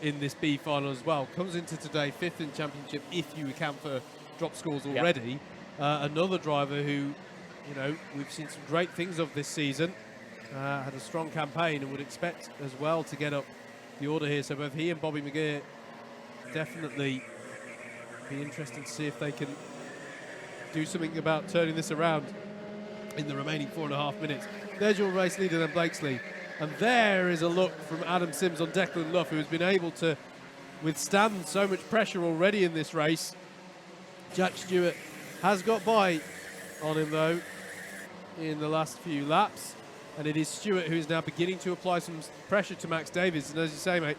in this B final as well. Comes into today 5th in championship if you account for drop scores already. Yep. Another driver who, you know, we've seen some great things of this season. Had a strong campaign and would expect as well to get up the order here. So both he and Bobby McGeer definitely be interesting to see if they can do something about turning this around in the remaining 4.5 minutes. There's your race leader then, Blakesley. And there is a look from Adam Sims on Declan Luff, who has been able to withstand so much pressure already in this race. Jack Stewart has got by on him though in the last few laps. And it is Stewart who is now beginning to apply some pressure to Max Davies. And as you say, mate,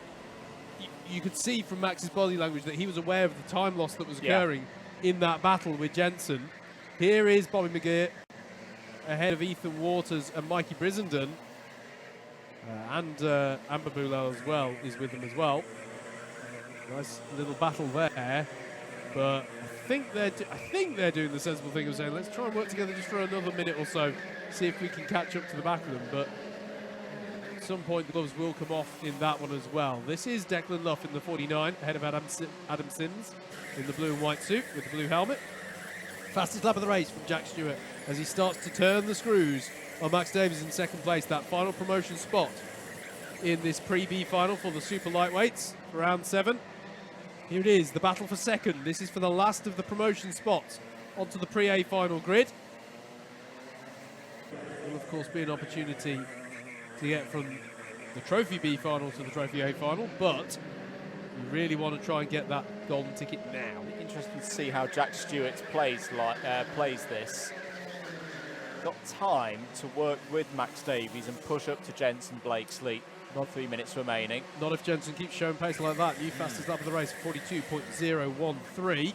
you could see from Max's body language that he was aware of the time loss that was occurring in that battle with Jensen. Here is Bobby McGeer ahead of Ethan Waters and Mikey Brissenden. And Amber Boulal as well is with them as well. Nice little battle there. But I think they're doing the sensible thing of saying, let's try and work together just for another minute or so. See if we can catch up to the back of them, but at some point the gloves will come off in that one as well. This is Declan Luff in the 49, ahead of Adam Sims in the blue and white suit with the blue helmet. Fastest lap of the race from Jack Stewart as he starts to turn the screws on Max Davies in second place. That final promotion spot in this pre-B final for the super lightweights for round 7. Here it is, the battle for second. This is for the last of the promotion spots onto the pre-A final grid. Will of course be an opportunity to get from the Trophy B final to the Trophy A final, but you really want to try and get that golden ticket now. Interesting to see how Jack Stewart plays this. Got time to work with Max Davies and push up to Jensen Blakesley. Not 3 minutes remaining. Not if Jensen keeps showing pace like that. New fastest lap of the race, 42.013.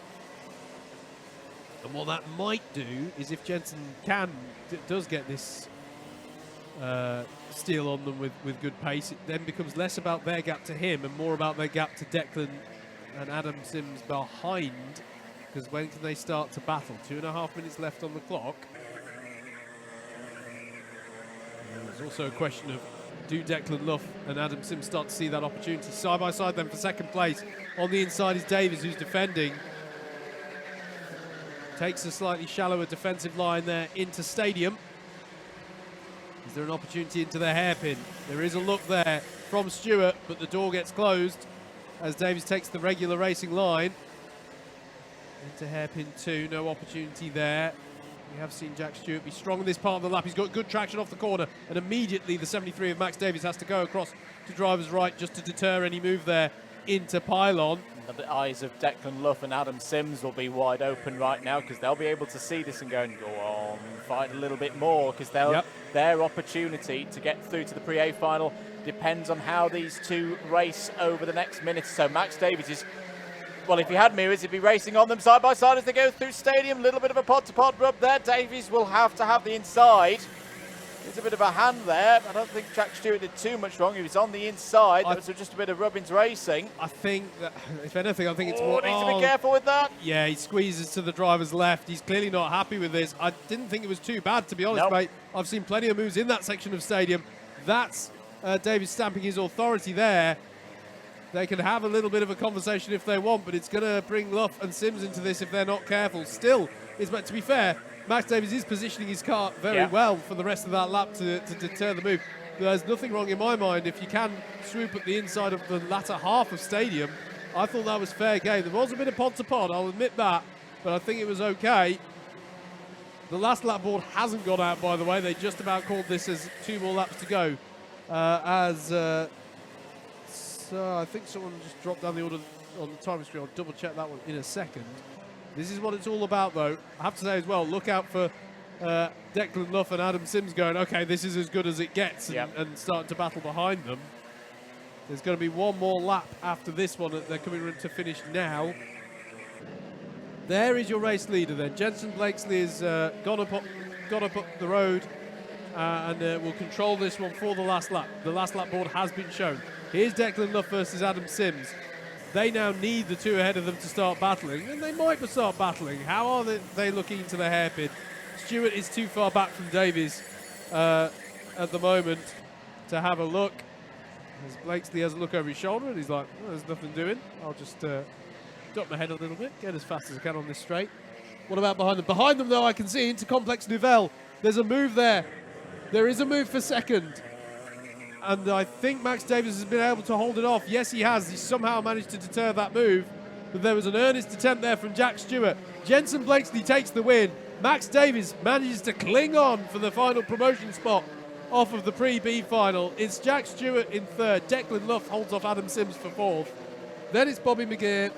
And what that might do is if Jensen does get this steal on them with good pace, it then becomes less about their gap to him and more about their gap to Declan and Adam Sims behind. Because when can they start to battle? 2.5 minutes left on the clock. And there's also a question of, do Declan Luff and Adam Sims start to see that opportunity? Side by side then for second place. On the inside is Davies, who's defending. Takes a slightly shallower defensive line there into Stadium. Is there an opportunity into the hairpin? There is a look there from Stewart, but the door gets closed as Davies takes the regular racing line. Into hairpin 2, no opportunity there. We have seen Jack Stewart be strong in this part of the lap. He's got good traction off the corner, and immediately the 73 of Max Davies has to go across to driver's right just to deter any move there into pylon. The eyes of Declan Luff and Adam Sims will be wide open right now because they'll be able to see this and go on, fight a little bit more because their opportunity to get through to the Pre-A final depends on how these two race over the next minute. So Max Davies is, well, if he had mirrors, he'd be racing on them side by side as they go through Stadium. A little bit of a pod-to-pod rub there. Davies will have to have the inside. There's a bit of a hand there. I don't think Jack Stewart did too much wrong. He was on the inside. There was just a bit of rubbings racing. I think that, if anything, I think it's more... needs to be careful with that. Yeah, he squeezes to the driver's left. He's clearly not happy with this. I didn't think it was too bad, to be honest, mate. I've seen plenty of moves in that section of Stadium. That's Davies stamping his authority there. They can have a little bit of a conversation if they want, but it's going to bring Luff and Sims into this if they're not careful. Still, to be fair, Max Davies is positioning his car very well for the rest of that lap to deter the move. There's nothing wrong in my mind if you can swoop at the inside of the latter half of Stadium. I thought that was fair game. There was a bit of pod to pod, I'll admit that, but I think it was okay. The last lap board hasn't gone out, by the way. They just about called this as 2 more laps to go. So I think someone just dropped down the order on the timing screen. I'll double check that one in a second. This is what it's all about, though. I have to say as well, look out for Declan Luff and Adam Sims going, okay, this is as good as it gets, and starting to battle behind them. There's going to be one more lap after this one that they're coming in to finish now. There is your race leader then. Jensen Blakesley has gone up the road and will control this one for the last lap. The last lap board has been shown. Here's Declan Luff versus Adam Sims. They now need the 2 ahead of them to start battling, and they might start battling. How are they looking into the hairpin? Stewart is too far back from Davies at the moment to have a look. As Blakesley has a look over his shoulder, and he's like, well, there's nothing doing. I'll just drop my head a little bit, get as fast as I can on this straight. What about behind them? Behind them, though, I can see into Complex Nouvelle. There's a move there. There is a move for second. And I think Max Davies has been able to hold it off. Yes, he has. He somehow managed to deter that move. But there was an earnest attempt there from Jack Stewart. Jensen Blakesley takes the win. Max Davies manages to cling on for the final promotion spot off of the pre-B final. It's Jack Stewart in third. Declan Luff holds off Adam Sims for fourth. Then it's Bobby McGeer,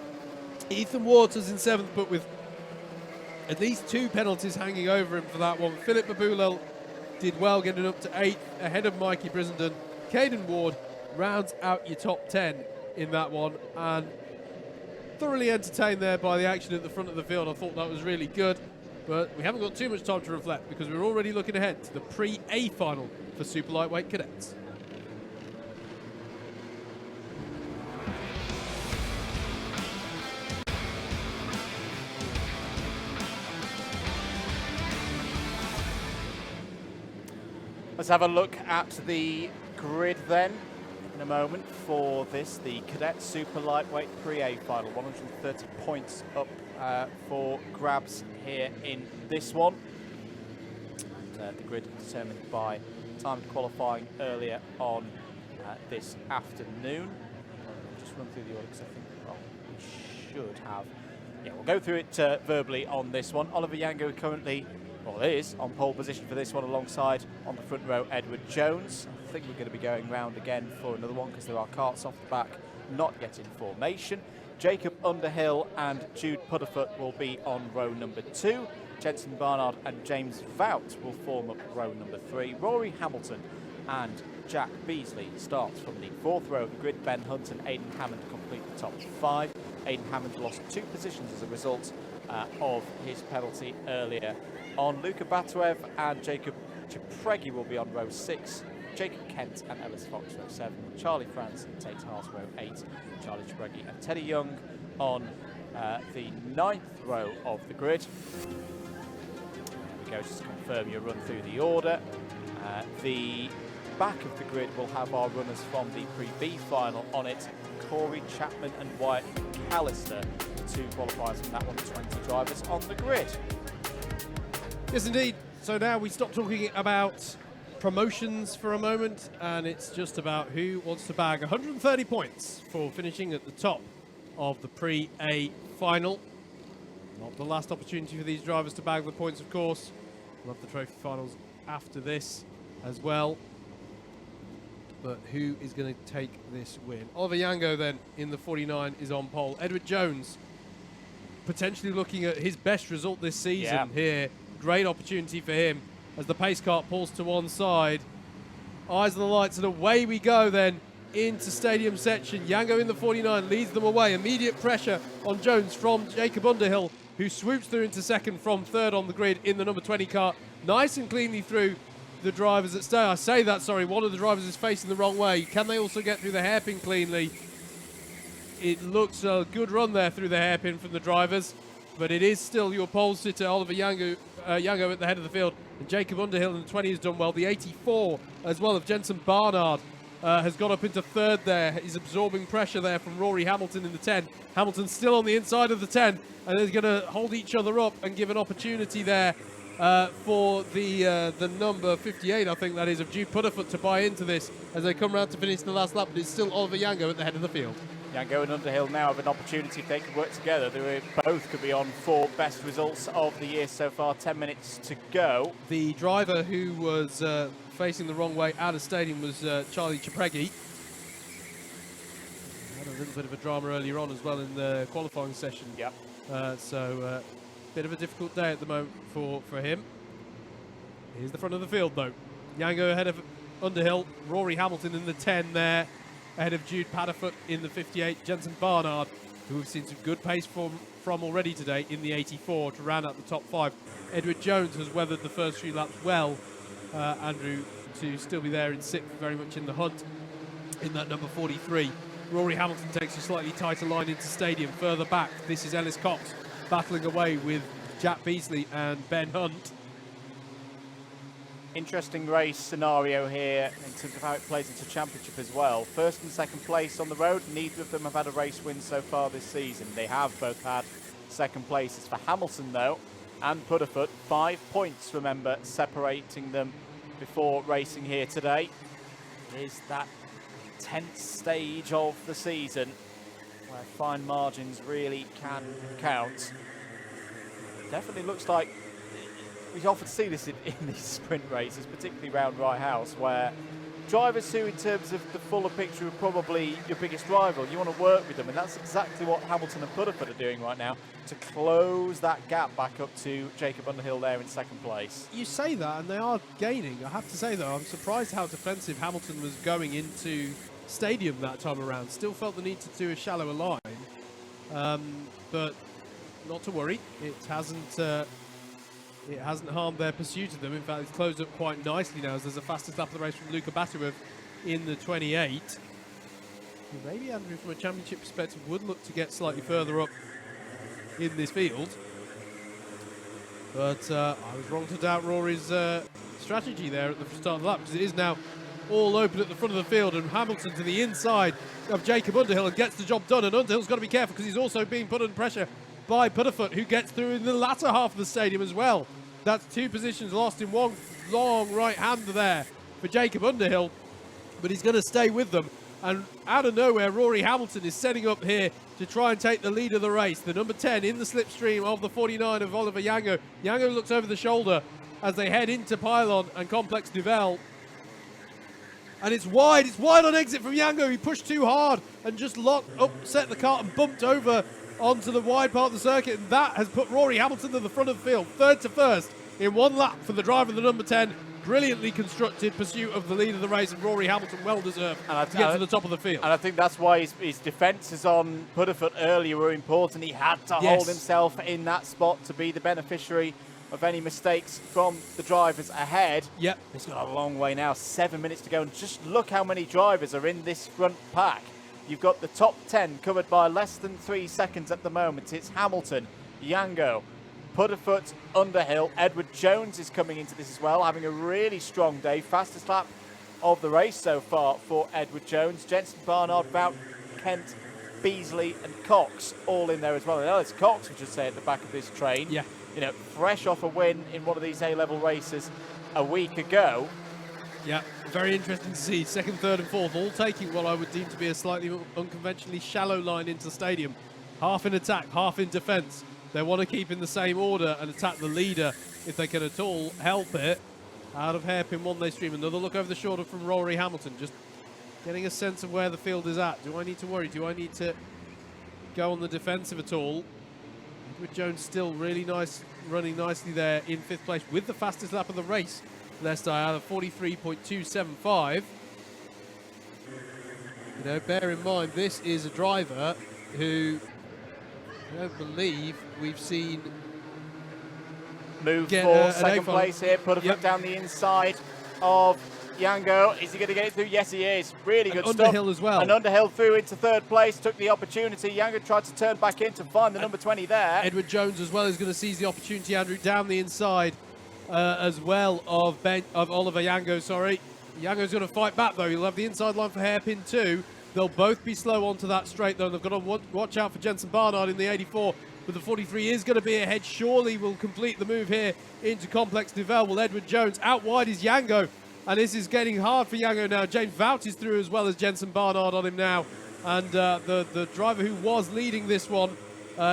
Ethan Waters in seventh, but with at least 2 penalties hanging over him for that one. Philip Babulel did well, getting up to 8th ahead of Mikey Brissenden. Caden Ward rounds out your top 10 in that one, and thoroughly entertained there by the action at the front of the field. I thought that was really good, but we haven't got too much time to reflect because we're already looking ahead to the pre-A final for Super Lightweight Cadets. Let's have a look at the grid then in a moment for this, the Cadet Super Lightweight Pre-A final. 130 points up for grabs here in this one. And, the grid determined by time qualifying earlier on this afternoon. I'll just run through the order because I think we should have. Yeah, we'll go through it verbally on this one. Oliver Yango currently, well, is on pole position for this one alongside on the front row Edward Jones. I think we're going to be going round again for another one because there are carts off the back not yet in formation. Jacob Underhill and Jude Pudderfoot will be on row number 2. Jensen Barnard and James Vout will form up row number 3. Rory Hamilton and Jack Beasley starts from the 4th row of the grid. Ben Hunt and Aidan Hammond complete the top 5. Aidan Hammond lost 2 positions as a result of his penalty earlier on. Luca Batuev and Jacob Chapregi will be on row 6. Jacob Kent and Ellis Fox row 7. Charlie France and Tate Haas row 8. Charlie Chapregi and Teddy Young on the 9th row of the grid. There we go, just to confirm your run through the order. The back of the grid will have our runners from the pre-B final on it. Corey Chapman and Wyatt McAllister, the 2 qualifiers from that one, 20 drivers on the grid. Yes, indeed. So now we stop talking about promotions for a moment, and it's just about who wants to bag 130 points for finishing at the top of the pre-A final. Not the last opportunity for these drivers to bag the points, of course. We'll have the trophy finals after this as well. But who is going to take this win? Oliver Yango then in the 49 is on pole. Edward Jones potentially looking at his best result this season here. Great opportunity for him as the pace car pulls to one side. Eyes on the lights, and away we go then into stadium section. Yango in the 49 leads them away. Immediate pressure on Jones from Jacob Underhill, who swoops through into second from third on the grid in the number 20 car. Nice and cleanly through the drivers that stay. I say that, sorry, one of the drivers is facing the wrong way. Can they also get through the hairpin cleanly? It looks a good run there through the hairpin from the drivers, but it is still your pole sitter, Oliver Yango at the head of the field. And Jacob Underhill in the 20 has done well. The 84 as well of Jensen Barnard has got up into third there. He's absorbing pressure there from Rory Hamilton in the 10. Hamilton still on the inside of the 10, and they're going to hold each other up and give an opportunity there for the number 58, I think that is, of Jude Putterfoot to buy into this as they come round to finish the last lap, but it's still Oliver Yango at the head of the field. Yango and Underhill now have an opportunity if they can work together. They both could be on for best results of the year so far. 10 minutes to go. The driver who was facing the wrong way out of stadium was Charlie Cipregi. Had a little bit of a drama earlier on as well in the qualifying session. Yep. So bit of a difficult day at the moment for him. Here's the front of the field though. Yango ahead of Underhill. Rory Hamilton in the 10 there, ahead of Jude Putterfoot in the 58. Jensen Barnard, who we've seen some good pace from already today, in the 84 to round out the top 5. Edward Jones has weathered the first few laps well. Andrew to still be there in 6th, very much in the hunt in that number 43. Rory Hamilton takes a slightly tighter line into stadium. Further back, this is Ellis Cox battling away with Jack Beasley and Ben Hunt. Interesting race scenario here in terms of how it plays into championship as well. First and second place on the road. Neither of them have had a race win so far this season. They have both had second places. For Hamilton though, and Putterfoot, 5 points, remember, separating them before racing here today. Is that 10th stage of the season where fine margins really can count. Definitely looks like we often see this in these sprint races, particularly round Wright House, where drivers who, in terms of the fuller picture, are probably your biggest rival, you want to work with them, and that's exactly what Hamilton and Putterfoot are doing right now to close that gap back up to Jacob Underhill there in second place. You say that, and they are gaining. I have to say, though, I'm surprised how defensive Hamilton was going into stadium that time around. Still felt the need to do a shallower line, but not to worry. It hasn't harmed their pursuit of them. In fact, it's closed up quite nicely now as there's a fastest lap of the race from Luka Batuev in the 28. Maybe Andrew, from a championship perspective, would look to get slightly further up in this field. But I was wrong to doubt Rory's strategy there at the start of the lap, because it is now all open at the front of the field, and Hamilton to the inside of Jacob Underhill and gets the job done. And Underhill's got to be careful because he's also being put under pressure by Putterfoot, who gets through in the latter half of the stadium as well. That's 2 positions lost in one long right-hander there for Jacob Underhill, but he's going to stay with them. And out of nowhere, Rory Hamilton is setting up here to try and take the lead of the race. The number 10 in the slipstream of the 49 of Oliver Yango. Yango looks over the shoulder as they head into Pylon and Complex Duvel. And it's wide on exit from Yango. He pushed too hard and just upset the car and bumped over onto the wide part of the circuit, and that has put Rory Hamilton to the front of the field, 3rd to 1st in 1 lap for the driver of the number 10. Brilliantly constructed pursuit of the lead of the race, and Rory Hamilton well deserved to get to the top of the field. And I think that's why his defences on Putterfoot earlier were important. He had to hold himself in that spot to be the beneficiary of any mistakes from the drivers ahead. Yep. He's got a long way now, 7 minutes to go, and just look how many drivers are in this front pack. You've got the top 10 covered by less than 3 seconds at the moment. It's Hamilton, Yango, Putterfoot, Underhill. Edward Jones is coming into this as well, having a really strong day. Fastest lap of the race so far for Edward Jones. Jensen Barnard, Bout, Kent, Beasley and Cox all in there as well. And Ellis Cox, we should say, at the back of this train. Yeah. You know, fresh off a win in one of these A-level races a week ago. Yeah, very interesting to see. 2nd, 3rd and 4th all taking what I would deem to be a slightly unconventionally shallow line into the stadium. Half in attack, half in defence. They want to keep in the same order and attack the leader if they can at all help it. Out of hairpin 1 they stream. Another look over the shoulder from Rory Hamilton, just getting a sense of where the field is at. Do I need to worry? Do I need to go on the defensive at all? Edward Jones still really nice, running nicely there in 5th place with the fastest lap of the race. Lest I out of 43.275. You know, bear in mind, this is a driver who I don't believe we've seen move for second place here. Putterfoot down the inside of Yango. Is he going to get it through? Yes, he is. Really good stuff. Underhill as well. And Underhill through into 3rd place, took the opportunity. Yango tried to turn back in to find the number 20 there. Edward Jones as well is going to seize the opportunity, Andrew, down the inside. As well of Oliver Yango, sorry. Yango's going to fight back, though. He'll have the inside line for hairpin 2. They'll both be slow onto that straight, though. They've got to watch out for Jensen Barnard in the 84. but the 43 is going to be ahead. Surely will complete the move here into Complex Nivelle. Well, Edward Jones out wide is Yango, and this is getting hard for Yango now. James Vought is through as well as Jensen Barnard on him now, and the driver who was leading this one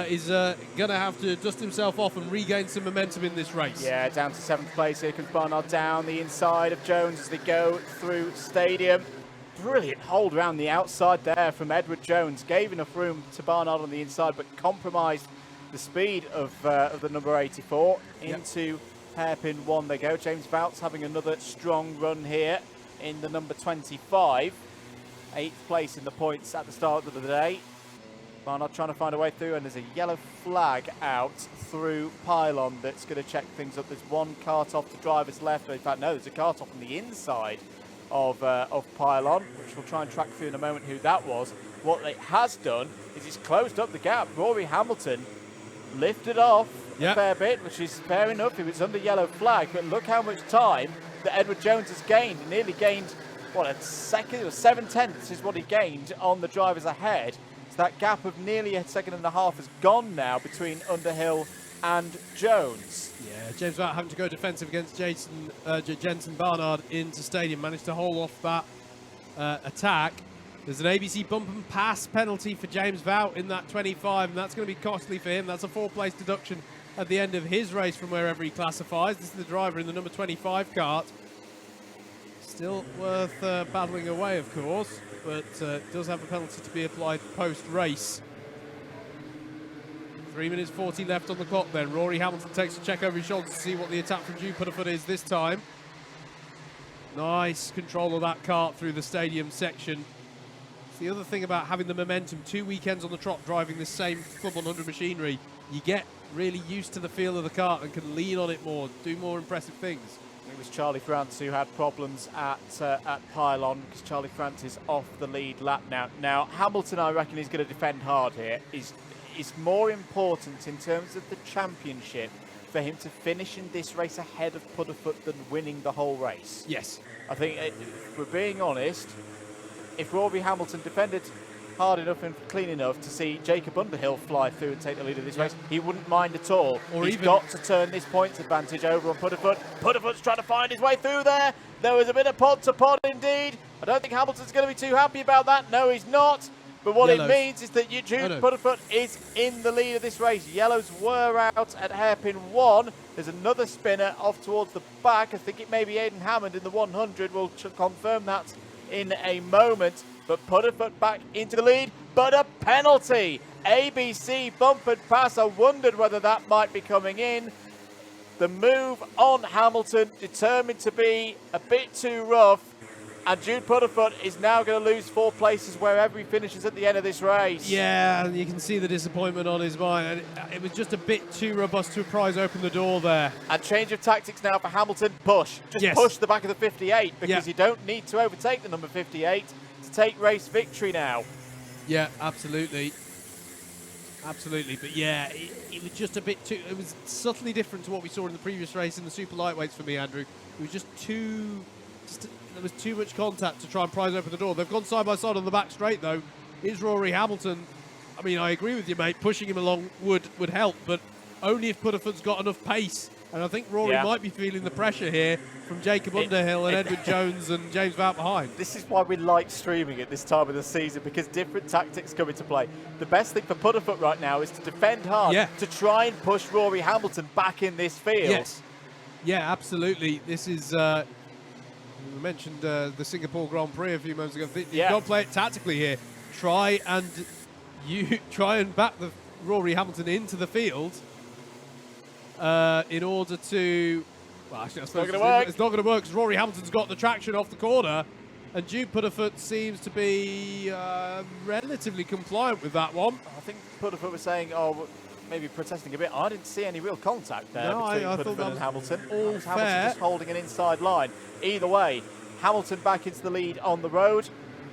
is going to have to dust himself off and regain some momentum in this race. Yeah, down to 7th place. Here comes Barnard down the inside of Jones as they go through Stadium. Brilliant hold around the outside there from Edward Jones. Gave enough room to Barnard on the inside, but compromised the speed of the number 84 into hairpin 1 they go. James Vought's having another strong run here in the number 25. 8th place in the points at the start of the day. Barnard trying to find a way through, and there's a yellow flag out through Pylon that's going to check things up. There's one cart off the driver's left. In fact, no, there's a cart off on the inside of Pylon, which we'll try and track through in a moment who that was. What it has done is it's closed up the gap. Rory Hamilton lifted off a fair bit, which is fair enough if it's under yellow flag, but look how much time that Edward Jones has gained. He nearly gained, what, a second or 7/10 is what he gained on the drivers ahead. So that gap of nearly a second and a half has gone now between Underhill and Jones. Yeah, James Vought having to go defensive against Jensen Barnard into Stadium. Managed to hold off that attack. There's an ABC bump and pass penalty for James Vought in that 25, and that's going to be costly for him. That's a 4-place deduction at the end of his race from wherever he classifies. This is the driver in the number 25 cart. Still worth battling away, of course, but does have a penalty to be applied post-race. 3 minutes 40 left on the clock then. Rory Hamilton takes a check over his shoulder to see what the attack from Jude Putterfoot is this time. Nice control of that cart through the Stadium section. It's the other thing about having the momentum, 2 weekends on the trot driving this same Club 100 machinery, you get really used to the feel of the cart and can lean on it more, do more impressive things. It was Charlie France who had problems at Pylon, because Charlie France is off the lead lap now. Now, Hamilton, I reckon, is going to defend hard here. Is more important in terms of the championship for him to finish in this race ahead of Putterfoot than winning the whole race. Yes. I think, if we're being honest, if Rory Hamilton defended hard enough and clean enough to see Jacob Underhill fly through and take the lead of this race, he wouldn't mind at all. Or He's even got to turn this points advantage over on Putterfoot. Putterfoot's trying to find his way through there. There was a bit of pod to pod indeed. I don't think Hamilton's going to be too happy about that. No, he's not. But what it means is that Jude Putterfoot is in the lead of this race. Yellows were out at hairpin 1. There's another spinner off towards the back. I think it may be Aidan Hammond in the 100. We'll confirm that in a moment. But Putterfoot back into the lead, but a penalty. ABC bump and pass. I wondered whether that might be coming in. The move on Hamilton, determined to be a bit too rough. And Jude Putterfoot is now going to lose 4 places wherever he finishes at the end of this race. Yeah, and you can see the disappointment on his mind. And it was just a bit too robust to prise open the door there. And change of tactics now for Hamilton. Push. Just push the back of the 58, because you don't need to overtake the number 58 to take race victory now. Yeah, absolutely. Absolutely. But yeah, it was just a bit too... It was subtly different to what we saw in the previous race in the super lightweights for me, Andrew. It was just too... There was too much contact to try and prise open the door. They've gone side by side on the back straight, though. Is Rory Hamilton... I mean, I agree with you, mate. Pushing him along would help, but only if Putterfoot's got enough pace. And I think Rory might be feeling the pressure here from Jacob Underhill and Edward Jones and James Vought behind. This is why we like streaming at this time of the season, because different tactics come into play. The best thing for Putterfoot right now is to defend hard, to try and push Rory Hamilton back in this field. Yes. Yeah, absolutely. This is... we mentioned the Singapore Grand Prix a few moments ago. You've got to play it tactically here. Try and back the Rory Hamilton into the field in order to... Well, actually, I suppose it's not going to work because Rory Hamilton's got the traction off the corner, and Jude Putterfoot seems to be relatively compliant with that one. I think Putterfoot was saying, maybe protesting a bit. I didn't see any real contact there between Putterfoot and Hamilton. Hamilton just holding an inside line. Either way, Hamilton back into the lead on the road.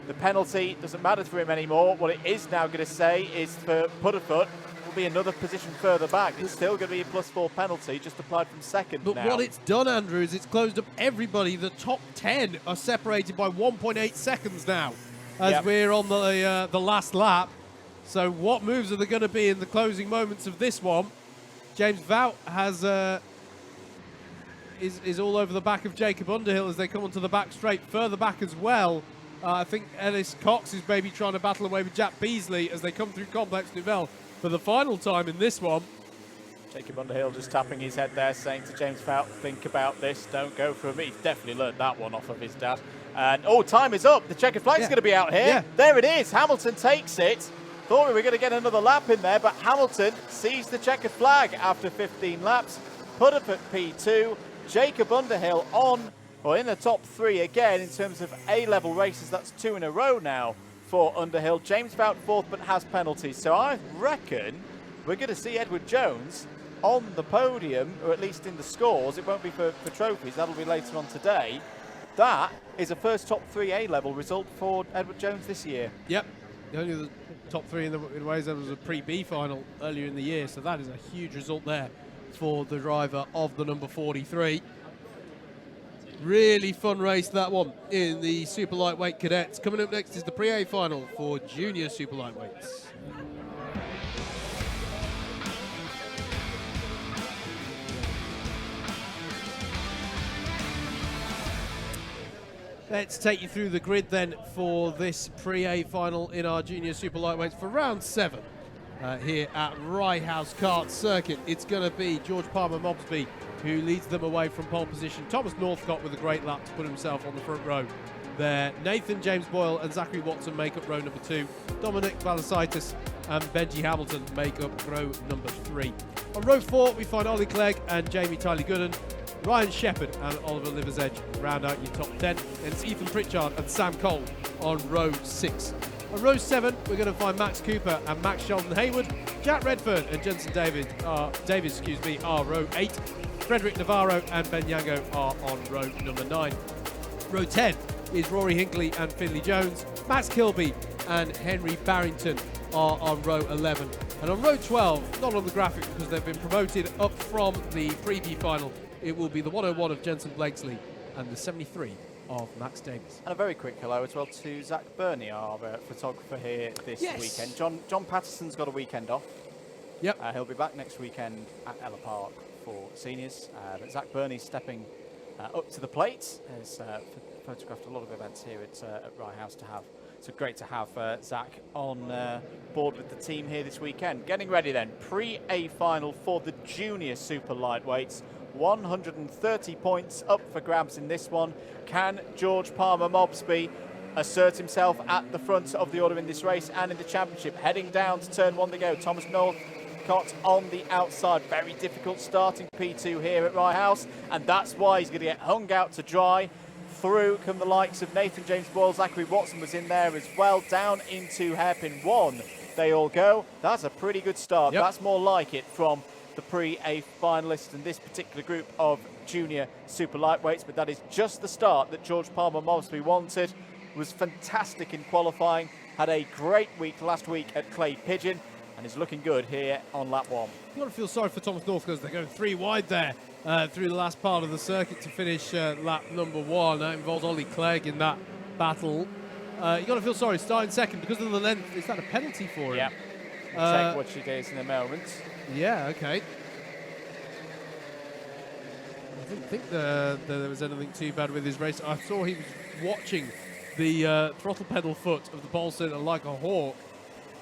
The penalty doesn't matter for him anymore. What it is now going to say is for Putterfoot will be another position further back. It's still going to be a +4 penalty, just applied from second now. But what it's done, Andrew, is it's closed up everybody. The top 10 are separated by 1.8 seconds now as we're on the last lap. So what moves are there going to be in the closing moments of this one? James Vout has is all over the back of Jacob Underhill as they come onto the back straight. Further back as well, I think Ellis Cox is maybe trying to battle away with Jack Beasley as they come through Complex Nouvelle for the final time in this one. Jacob Underhill just tapping his head there, saying to James Vout, think about this, don't go for me. He's definitely learned that one off of his dad. And, oh, time is up. The checkered flag's going to be out here. Yeah. There it is. Hamilton takes it. Thought we were going to get another lap in there, but Hamilton sees the checkered flag after 15 laps. Put up at P2. Jacob Underhill on, or in the top 3 again in terms of A-level races. That's 2 in a row now for Underhill. James Vout 4th, but has penalties. So I reckon we're going to see Edward Jones on the podium, or at least in the scores. It won't be for trophies. That'll be later on today. That is a first top 3 A-level result for Edward Jones this year. Yep. Only the top 3 in ways there was a pre-B final earlier in the year, so that is a huge result there for the driver of the number 43. Really fun race, that one, in the super lightweight cadets. Coming up next is the pre-A final for junior super lightweights. Let's take you through the grid then for this pre-A final in our junior super lightweights for round 7 here at Rye House Kart Circuit. It's going to be George Palmer Mobsby who leads them away from pole position. Thomas Northcott with a great lap to put himself on the front row there. Nathan James Boyle and Zachary Watson make up row number 2. Dominic Balasitis and Benji Hamilton make up row number 3. On row 4 we find Ollie Clegg and Jamie Tyler Gooden. Ryan Shepherd and Oliver Liversedge round out your top 10. And it's Ethan Pritchard and Sam Cole on row 6. On row 7, we're going to find Max Cooper and Max Sheldon Hayward. Jack Redfern and Jensen Davis are row 8. Frederick Navarro and Ben Yango are on row number 9. Row 10 is Rory Hinkley and Finley Jones. Max Kilby and Henry Barrington are on row 11. And on row 12, not on the graphic because they've been promoted up from the pre-B final, it will be the 101 of Jensen Blakesley and the 73 of Max Davis. And a very quick hello as well to Zach Burney, our photographer here this weekend. John Patterson's got a weekend off. Yep. He'll be back next weekend at Ella Park for seniors. But Zach Burney's stepping up to the plate. Has photographed a lot of events here at Rye House to have. So great to have Zach on board with the team here this weekend. Getting ready then, pre-A final for the junior super lightweights. 130 points up for grabs in this one. Can George Palmer Mobsby assert himself at the front of the order in this race and in the championship? Heading down to turn 1 to go. Thomas Northcott on the outside. Very difficult starting P2 here at Rye House, and that's why he's going to get hung out to dry. Through come the likes of Nathan James Boyle. Zachary Watson was in there as well. Down into hairpin 1 they all go. That's a pretty good start. Yep. That's more like it from the pre-A finalists in this particular group of junior super lightweights, but that is just the start that George Palmer Mobsby wanted. Was fantastic in qualifying, had a great week last week at Clay Pigeon, and is looking good here on lap 1. You've got to feel sorry for Thomas North because they're going 3 wide there through the last part of the circuit to finish lap number 1. That involves Ollie Clegg in that battle. You've got to feel sorry, starting second because of the length. Is that a penalty for him? Yeah. We'll check what she does in a moment. Yeah, okay. I didn't think there was anything too bad with his race. I saw he was watching the throttle pedal foot of the pole center like a hawk.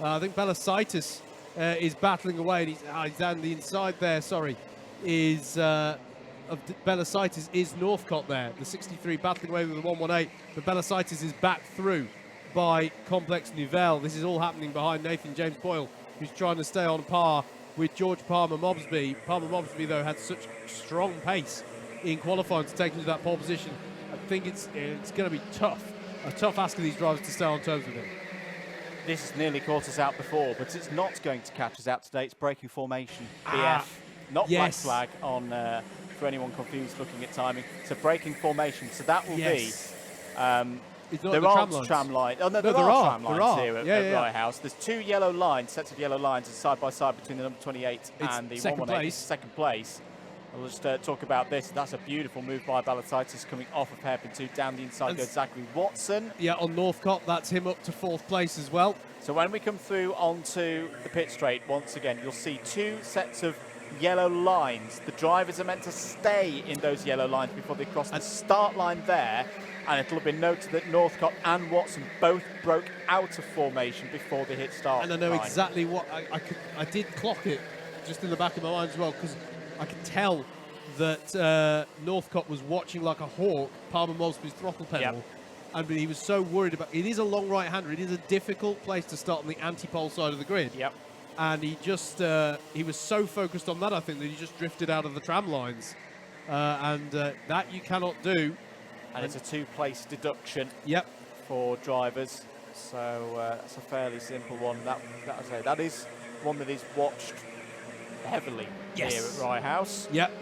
I think Balasitis is battling away, and he's down the inside there, sorry, of Balasitis is Northcott there. The 63 battling away with the 118, but Balasitis is back through by Complex Nouvelle. This is all happening behind Nathan James Boyle, who's trying to stay on par with George Palmer Mobsby. Palmer Mobsby, though, had such strong pace in qualifying to take him to that pole position. I think it's going to be a tough ask of these drivers to stay on terms with him. This has nearly caught us out before, but it's not going to catch us out today. It's braking formation, BF, not black flag on for anyone confused looking at timing. It's a braking formation, so that will be. There aren't tram lines. Oh no, there are tram lines here at Rye House. There's 2 yellow lines, sets of yellow lines side by side between the number 28 and the 118, second place. We'll just talk about this. That's a beautiful move by Balasitis coming off of hairpin 2. Down the inside goes Zachary Watson. Yeah, on Northcott, that's him up to 4th place as well. So when we come through onto the pit straight, once again, you'll see 2 sets of yellow lines. The drivers are meant to stay in those yellow lines before they cross the start line there. And it'll have been noted that Northcott and Watson both broke out of formation before they hit start. And I know line. exactly what I did clock it just in the back of my mind as well, because I could tell that Northcott was watching like a hawk Palmer Mosby's throttle pedal, and he was so worried about. It is a long right-hander. It is a difficult place to start on the anti-pole side of the grid. Yep. And he just he was so focused on that, I think, that he just drifted out of the tram lines, and that you cannot do. And it's a 2-place deduction. Yep. For drivers, so that's a fairly simple one. That is one that is watched heavily here at Rye House. Yep.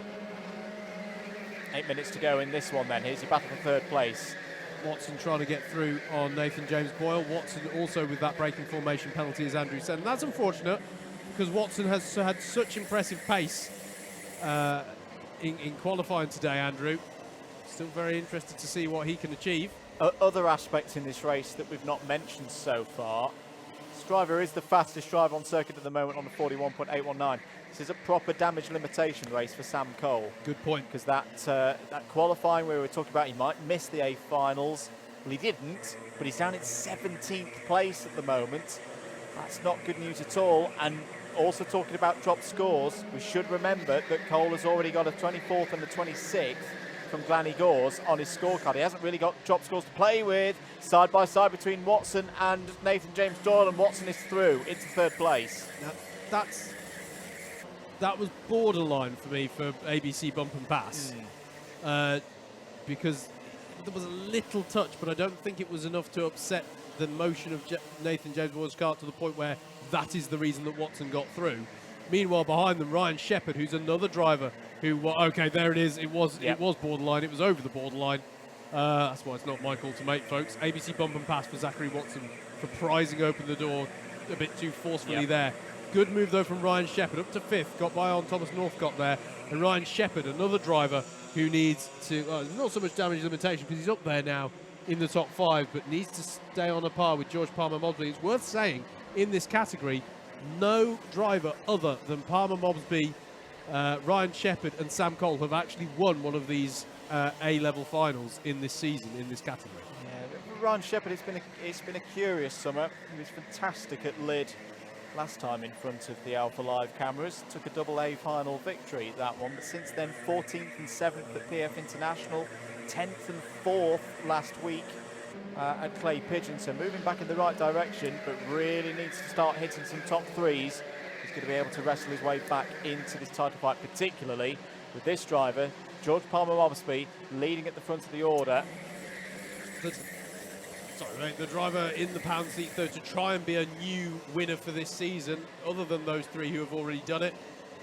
8 minutes to go in this one then. Here's your battle for 3rd place. Watson trying to get through on Nathan James Boyle. Watson also with that braking formation penalty, as Andrew said. And that's unfortunate because Watson has had such impressive pace in qualifying today, Andrew. Still very interested to see what he can achieve. Other aspects in this race that we've not mentioned so far. This driver is the fastest driver on circuit at the moment on the 41.819. This is a proper damage limitation race for Sam Cole. Good point. Because that qualifying we were talking about, he might miss the A finals. Well, he didn't, but he's down in 17th place at the moment. That's not good news at all. And also talking about drop scores, we should remember that Cole has already got a 24th and a 26th from Glanny Gores on his scorecard. He hasn't really got drop scores to play with. Side by side between Watson and Nathan James Doyle, and Watson is through into 3rd place. That was borderline for me for ABC bump and pass, because there was a little touch, but I don't think it was enough to upset the motion of Nathan James Doyle's car to the point where that is the reason that Watson got through. Meanwhile, behind them, Ryan Shepherd, who's another driver who, okay, there it is. It was borderline. It was over the borderline. That's why it's not my call to make, folks. ABC bump and pass for Zachary Watson for prizing open the door a bit too forcefully there. Good move, though, from Ryan Shepherd up to 5th. Got by on Thomas Northcott there. And Ryan Shepherd, another driver who needs to, not so much damage limitation because he's up there now in the top 5, but needs to stay on a par with George Palmer Mobsby. It's worth saying in this category, no driver other than Palmer Mobsby, Ryan Shepherd and Sam Cole have actually won one of these A-level finals in this season, in this category. Yeah, Ryan Shepherd, it's been a curious summer. He was fantastic at Lyd last time in front of the Alpha Live cameras. Took a double A final victory, that one. But since then, 14th and 7th at PF International, 10th and 4th last week at Clay Pigeon. So moving back in the right direction, but really needs to start hitting some top 3s. He's going to be able to wrestle his way back into this title fight, particularly with this driver, George Palmer Mobsby, leading at the front of the order. Sorry, mate, the driver in the pound seat, though, to try and be a new winner for this season, other than those 3 who have already done it,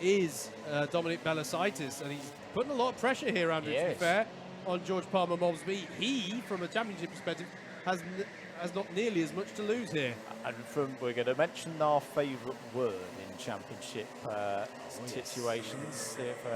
is Dominic Balasitis. And he's putting a lot of pressure here, Andrew, to be fair, on George Palmer Mobsby. He, from a championship perspective, has not nearly as much to lose here. And we're going to mention our favourite word in championship situations. If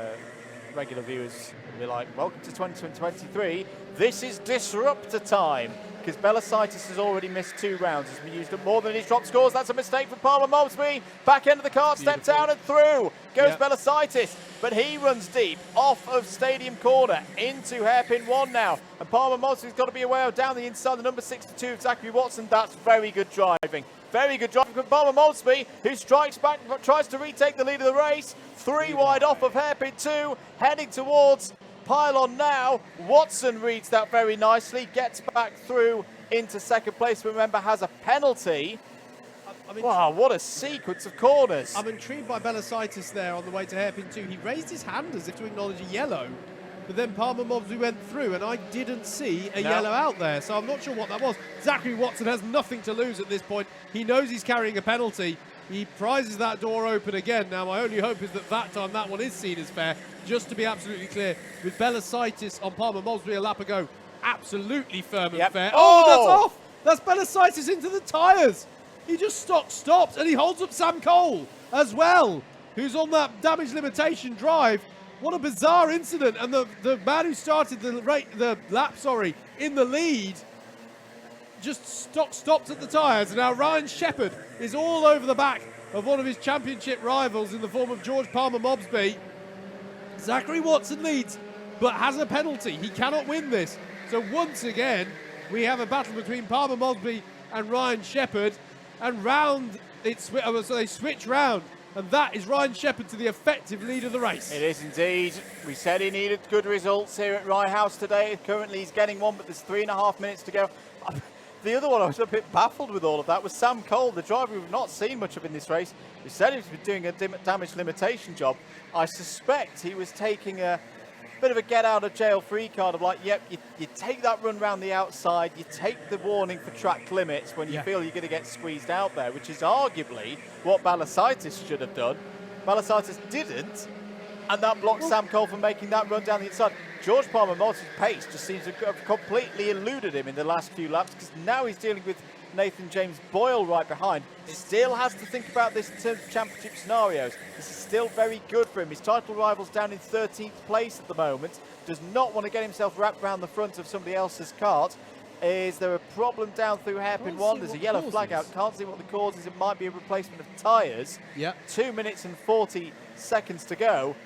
regular viewers will be like, welcome to 2023, this is disruptor time. Because Balasitis has already missed 2 rounds. He's used up more than his drop scores. That's a mistake for Palmer Mobsby. Back end of the cart, steps out and through goes Balasitis. But he runs deep off of Stadium Corner into hairpin 1 now. And Palmer Mobsby's got to be aware of down the inside, the number 62 of Zachary Watson. That's very good driving. Very good driving from Palmer Mobsby, who strikes back, tries to retake the lead of the race. 3 wide off of hairpin 2, heading towards pylon now. Watson reads that very nicely, gets back through into 2nd place. Remember, has a penalty. Wow, what a sequence of corners. I'm intrigued by Balasitis there on the way to hairpin 2. He raised his hand as if to acknowledge a yellow, but then Palmer Mobsby went through, and I didn't see a yellow out there, so I'm not sure what that was. Zachary Watson has nothing to lose at this point. He knows he's carrying a penalty. He prizes that door open again. Now, my only hope is that time that one is seen as fair. Just to be absolutely clear, with Balasitis on Palmer Mobsby a lap ago, absolutely firm and fair. Oh, that's off! That's Balasitis into the tyres. He just stops, and he holds up Sam Cole as well, who's on that damage limitation drive. What a bizarre incident. And the man who started the lap, in the lead, just stopped at the tyres. And now Ryan Shepherd is all over the back of one of his championship rivals in the form of George Palmer-Mobsby. Zachary Watson leads, but has a penalty. He cannot win this. So once again, we have a battle between Palmer-Mobsby and Ryan Shepherd. And so they switch round. And that is Ryan Shepherd to the effective lead of the race. It is indeed. We said he needed good results here at Rye House today. Currently he's getting one, but there's 3.5 minutes to go. The other one I was a bit baffled with all of that was Sam Cole, the driver we've not seen much of in this race. We said he was doing a damage limitation job. I suspect he was taking a bit of a get-out-of-jail-free card of like, yep, you take that run round the outside, you take the warning for track limits when you feel you're going to get squeezed out there, which is arguably what Balasaitis should have done. Balasaitis didn't, and that blocked Sam Cole from making that run down the inside. George Palmer-Mobsby's pace just seems to have completely eluded him in the last few laps, because now he's dealing with Nathan James Boyle right behind. Still has to think about this in terms of championship scenarios. This is still very good for him. His title rival's down in 13th place at the moment. Does not want to get himself wrapped around the front of somebody else's cart. Is there a problem down through hairpin 1? There's a yellow flag out. Can't see what the cause is. It might be a replacement of tyres. Yeah. 2 minutes and 40 seconds to go.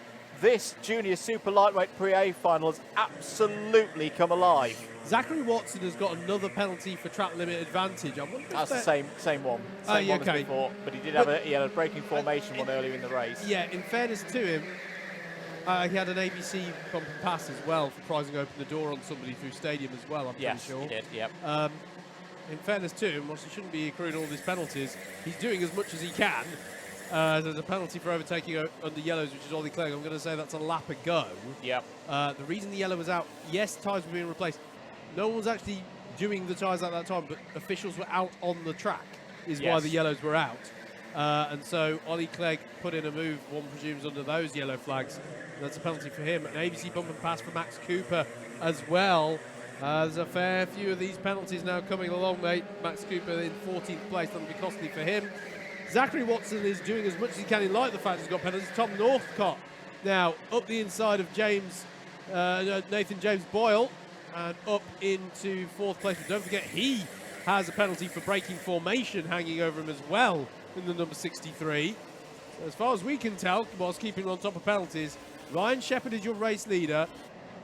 This junior super lightweight Pre-A final has absolutely come alive. Zachary Watson has got another penalty for track limit advantage. I wonder if that's the same one. Same one as before, but he had a braking formation one earlier in the race. Yeah, in fairness to him, he had an ABC bump and pass as well for prizing open the door on somebody through stadium as well, I'm pretty sure. Yes, he did, yep. In fairness to him, whilst he shouldn't be accruing all these penalties, he's doing as much as he can. There's a penalty for overtaking under yellows, which is Ollie Clegg. I'm going to say that's a lap ago. Yep. The reason the yellow was out, yes, tyres were being replaced. No one was actually doing the tyres at that time, but officials were out on the track is why the yellows were out. And so Ollie Clegg put in a move, one presumes, under those yellow flags. That's a penalty for him. An ABC bump and pass for Max Cooper as well. There's a fair few of these penalties now coming along, mate. Max Cooper in 14th place. That'll be costly for him. Zachary Watson is doing as much as he can. He liked the fact he's got penalties. Tom Northcott now up the inside of Nathan James Boyle and up into 4th place. But don't forget, he has a penalty for braking formation hanging over him as well in the number 63. So as far as we can tell, whilst keeping on top of penalties, Ryan Shepherd is your race leader.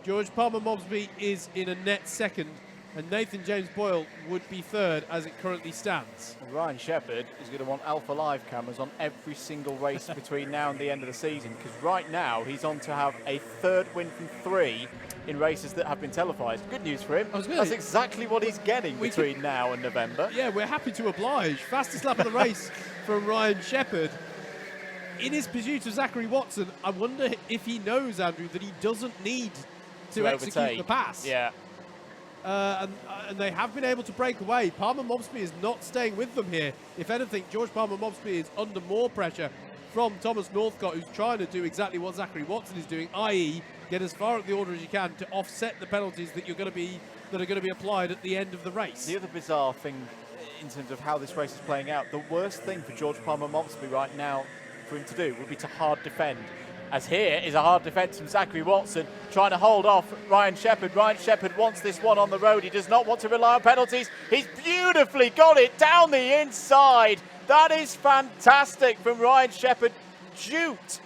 George Palmer-Mobsby is in a net second. And Nathan James Boyle would be third as it currently stands. And Ryan Shepherd is going to want Alpha Live cameras on every single race between now and the end of the season, because right now he's on to have a 3rd win from 3 in races that have been televised. Good news for him. That's exactly what he's getting between now and November. Yeah, we're happy to oblige. Fastest lap of the race from Ryan Shepherd. In his pursuit of Zachary Watson, I wonder if he knows, Andrew, that he doesn't need to execute the pass. Yeah. And they have been able to break away. Palmer-Mobsby is not staying with them here. If anything, George Palmer-Mobsby is under more pressure from Thomas Northcott, who's trying to do exactly what Zachary Watson is doing, i.e. get as far up the order as you can to offset the penalties that are going to be applied at the end of the race. The other bizarre thing in terms of how this race is playing out, the worst thing for George Palmer-Mobsby right now for him to do would be to hard defend. As here is a hard defence from Zachary Watson, trying to hold off Ryan Shepherd. Ryan Shepherd wants this one on the road. He does not want to rely on penalties. He's beautifully got it down the inside. That is fantastic from Ryan Shepherd. Juked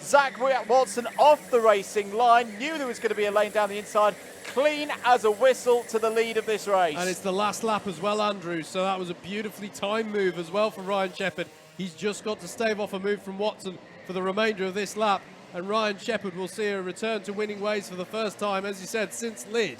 Zachary Watson off the racing line. Knew there was going to be a lane down the inside. Clean as a whistle to the lead of this race. And it's the last lap as well, Andrew. So that was a beautifully timed move as well for Ryan Shepherd. He's just got to stave off a move from Watson for the remainder of this lap, and Ryan Shepherd will see a return to winning ways for the first time, as you said, since Lydd.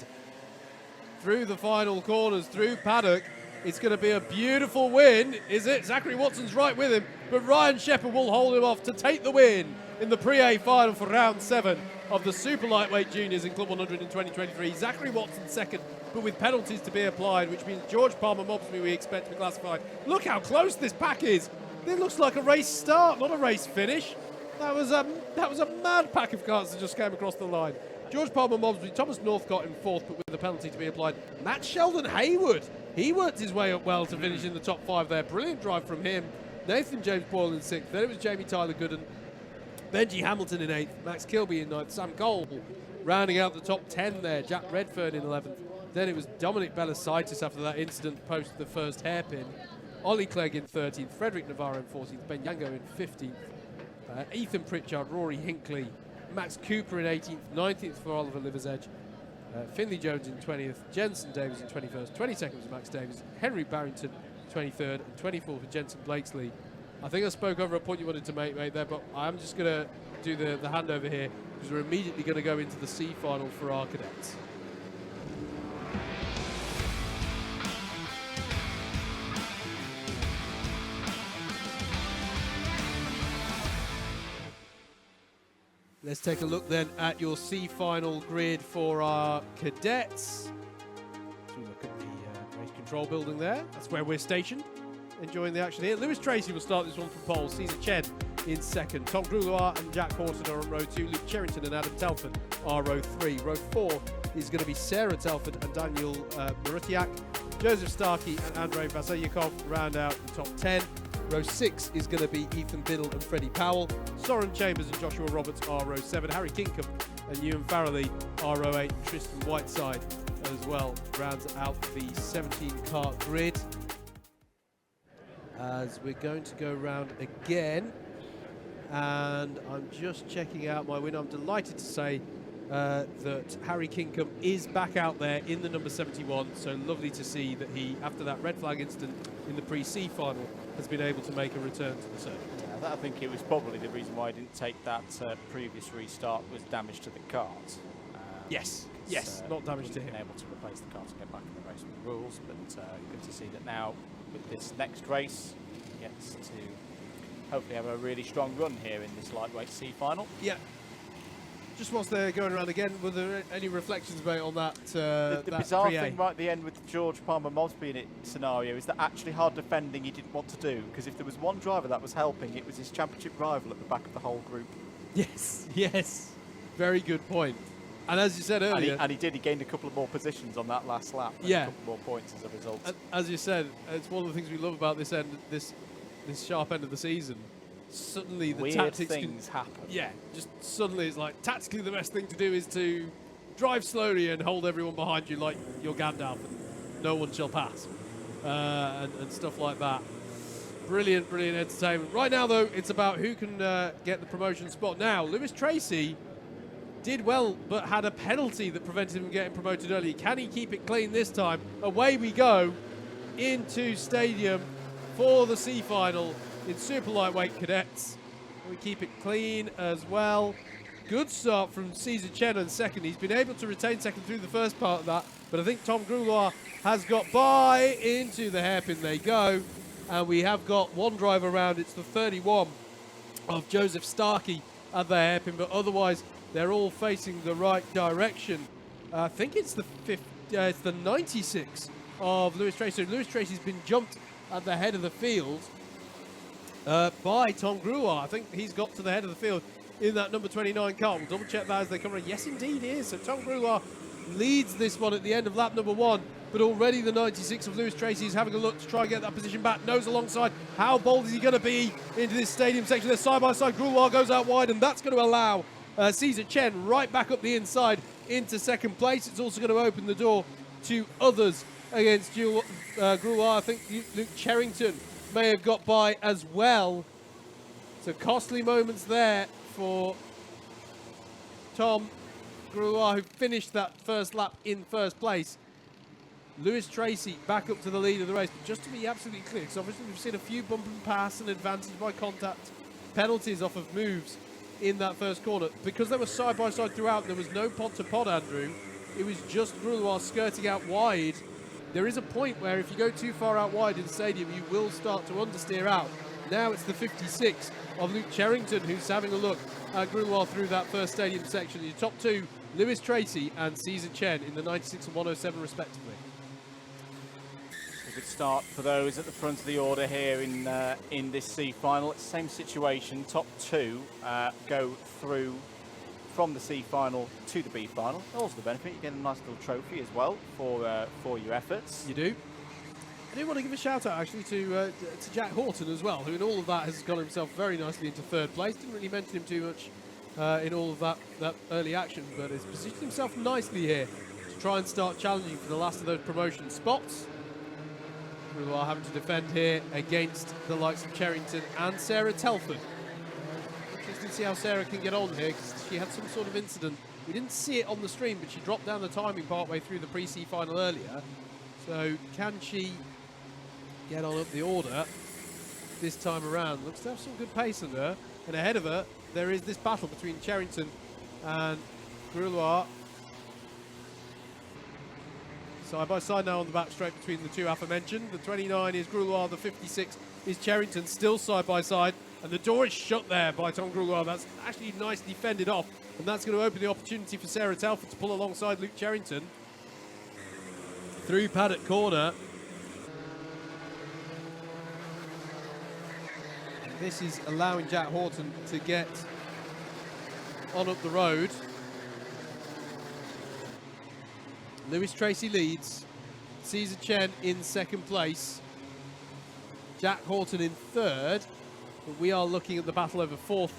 Through the final corners, through paddock, it's going to be a beautiful win, is it? Zachary Watson's right with him, but Ryan Shepherd will hold him off to take the win in the Pre-A final for round 7 of the Super Lightweight Juniors in Club 100 in 2023. Zachary Watson second, but with penalties to be applied, which means George Palmer-Mobsby we expect to be classified. Look how close this pack is. It looks like a race start, not a race finish. That was a mad pack of cars that just came across the line. George Palmer-Mobsby, Thomas Northcott in 4th, but with a penalty to be applied. Matt Sheldon Haywood, he worked his way up well to finish in the top 5 there. Brilliant drive from him. Nathan James Boyle in 6th. Then it was Jamie Tyler Gooden Benji Hamilton in 8th, Max Kilby in 9th, Sam Cole rounding out the top 10 there, Jack Redfern in 11th. Then it was Dominic Belisaitis after that incident post the first hairpin. Ollie Clegg in 13th, Frederick Navarro in 14th, Ben Yango in 15th, Ethan Pritchard, Rory Hinkley, Max Cooper in 18th, 19th for Oliver Liversedge, Finley Jones in 20th, Jensen Davis in 21st, 22nd was Max Davis, Henry Barrington 23rd, and 24th for Jensen Blakesley. I think I spoke over a point you wanted to make, mate, there, but I'm just going to do the handover here because we're immediately going to go into the C final for our cadets. Let's take a look then at your C final grid for our cadets. So look at the race control building there. That's where we're stationed, enjoying the action here. Lewis Tracy will start this one from pole. Caesar Chen in 2nd. Tom Gruloir and Jack Horton are on row 2. Luke Cherrington and Adam Telford are row 3. Row 4 is going to be Sarah Telford and Daniel Marutiak. Joseph Starkey and Andrei Vaseyakov round out the top 10. Row 6 is going to be Ethan Biddle and Freddie Powell. Soren Chambers and Joshua Roberts are row 7. Harry Kinkham and Ewan Farrelly are row 8. And Tristan Whiteside as well rounds out the 17-car grid. As we're going to go round again, and I'm just checking out my win. I'm delighted to say that Harry Kinkham is back out there in the number 71, so lovely to see that he, after that red flag incident in the pre-C final, has been able to make a return to the circuit. Yeah, I think it was probably the reason why I didn't take that previous restart was damage to the cart. Yes, not damage to him. Able to replace the cart and get back in the race with the rules, but good to see that now with this next race he gets to hopefully have a really strong run here in this lightweight C final. Yeah. Just whilst they're going around again, were there any reflections, mate, on that? The bizarre thing right at the end with George Palmer Mosby in it scenario is that actually hard defending he didn't want to do, because if there was one driver that was helping, it was his championship rival at the back of the whole group. Yes, very good point. And as you said earlier, and he gained a couple of more positions on that last lap. And a couple more points as a result. And as you said, it's one of the things we love about this sharp end of the season. Suddenly the weird tactics things happen. Yeah, just suddenly it's like tactically the best thing to do is to drive slowly and hold everyone behind you like you're Gandalf and no one shall pass, and stuff like that. Brilliant entertainment. Right now though, it's about who can get the promotion spot. Now, Lewis Tracy did well, but had a penalty that prevented him from getting promoted early. Can he keep it clean this time? Away we go into stadium for the C final in super lightweight cadets. We keep it clean as well. Good start from Caesar Chen in 2nd. He's been able to retain 2nd through the first part of that, but I think Tom Gruloir has got by. Into the hairpin they go, and we have got one driver around. It's the 31 of Joseph Starkey at the hairpin, but otherwise they're all facing the right direction. I think it's it's the 96 of Lewis Tracy. So Lewis Tracy's been jumped at the head of the field by Tom Gruloir. I think he's got to the head of the field in that number 29 car. We'll double check that as they come around. Yes, indeed he is. So Tom Gruloir leads this one at the end of lap number 1, but already the 96 of Lewis Tracy is having a look to try and get that position back. Nose alongside. How bold is he going to be into this stadium section? They're side by side. Gruloir goes out wide, and that's going to allow Caesar Chen right back up the inside into 2nd place. It's also going to open the door to others against Gruloir. I think Luke Cherrington may have got by as well. So costly moments there for Tom Gruloir, who finished that first lap in 1st place. Lewis Tracy back up to the lead of the race. But just to be absolutely clear, because obviously we've seen a few bump and pass and advantage by contact penalties off of moves in that first corner. Because they were side by side throughout, there was no pod to pod, Andrew. It was just Gruloir skirting out wide. There is a point where if you go too far out wide in the stadium, you will start to understeer out. Now it's the 56 of Luke Cherrington who's having a look at Gruloir through that first stadium section. The top 2, Lewis Tracy and Caesar Chen in the 96 and 107 respectively. A good start for those at the front of the order here in this C final. It's the same situation. Top 2 go through from the C final to the B final. Also the benefit, you get a nice little trophy as well for your efforts. You do. I do want to give a shout out actually to Jack Horton as well, who in all of that has got himself very nicely into third place. Didn't really mention him too much in all of that early action, but has positioned himself nicely here to try and start challenging for the last of those promotion spots. We are having to defend here against the likes of Cherrington and Sarah Telford. Interesting to see how Sarah can get on here, because she had some sort of incident. We didn't see it on the stream, but she dropped down the timing partway through the pre-C final earlier. So can she get on up the order this time around? Looks to have some good pace in her. And ahead of her, there is this battle between Cherrington and Grouloir. Side by side now on the back straight between the two aforementioned. The 29 is Grouloir, the 56 is Cherrington, still side by side. And the door is shut there by Tom Grouloir. That's actually nicely fended off. And that's going to open the opportunity for Sarah Telford to pull alongside Luke Cherrington through Paddock Corner. This is allowing Jack Horton to get on up the road. Lewis Tracy leads. Caesar Chen in second place. Jack Horton in third. But we are looking at the battle over fourth.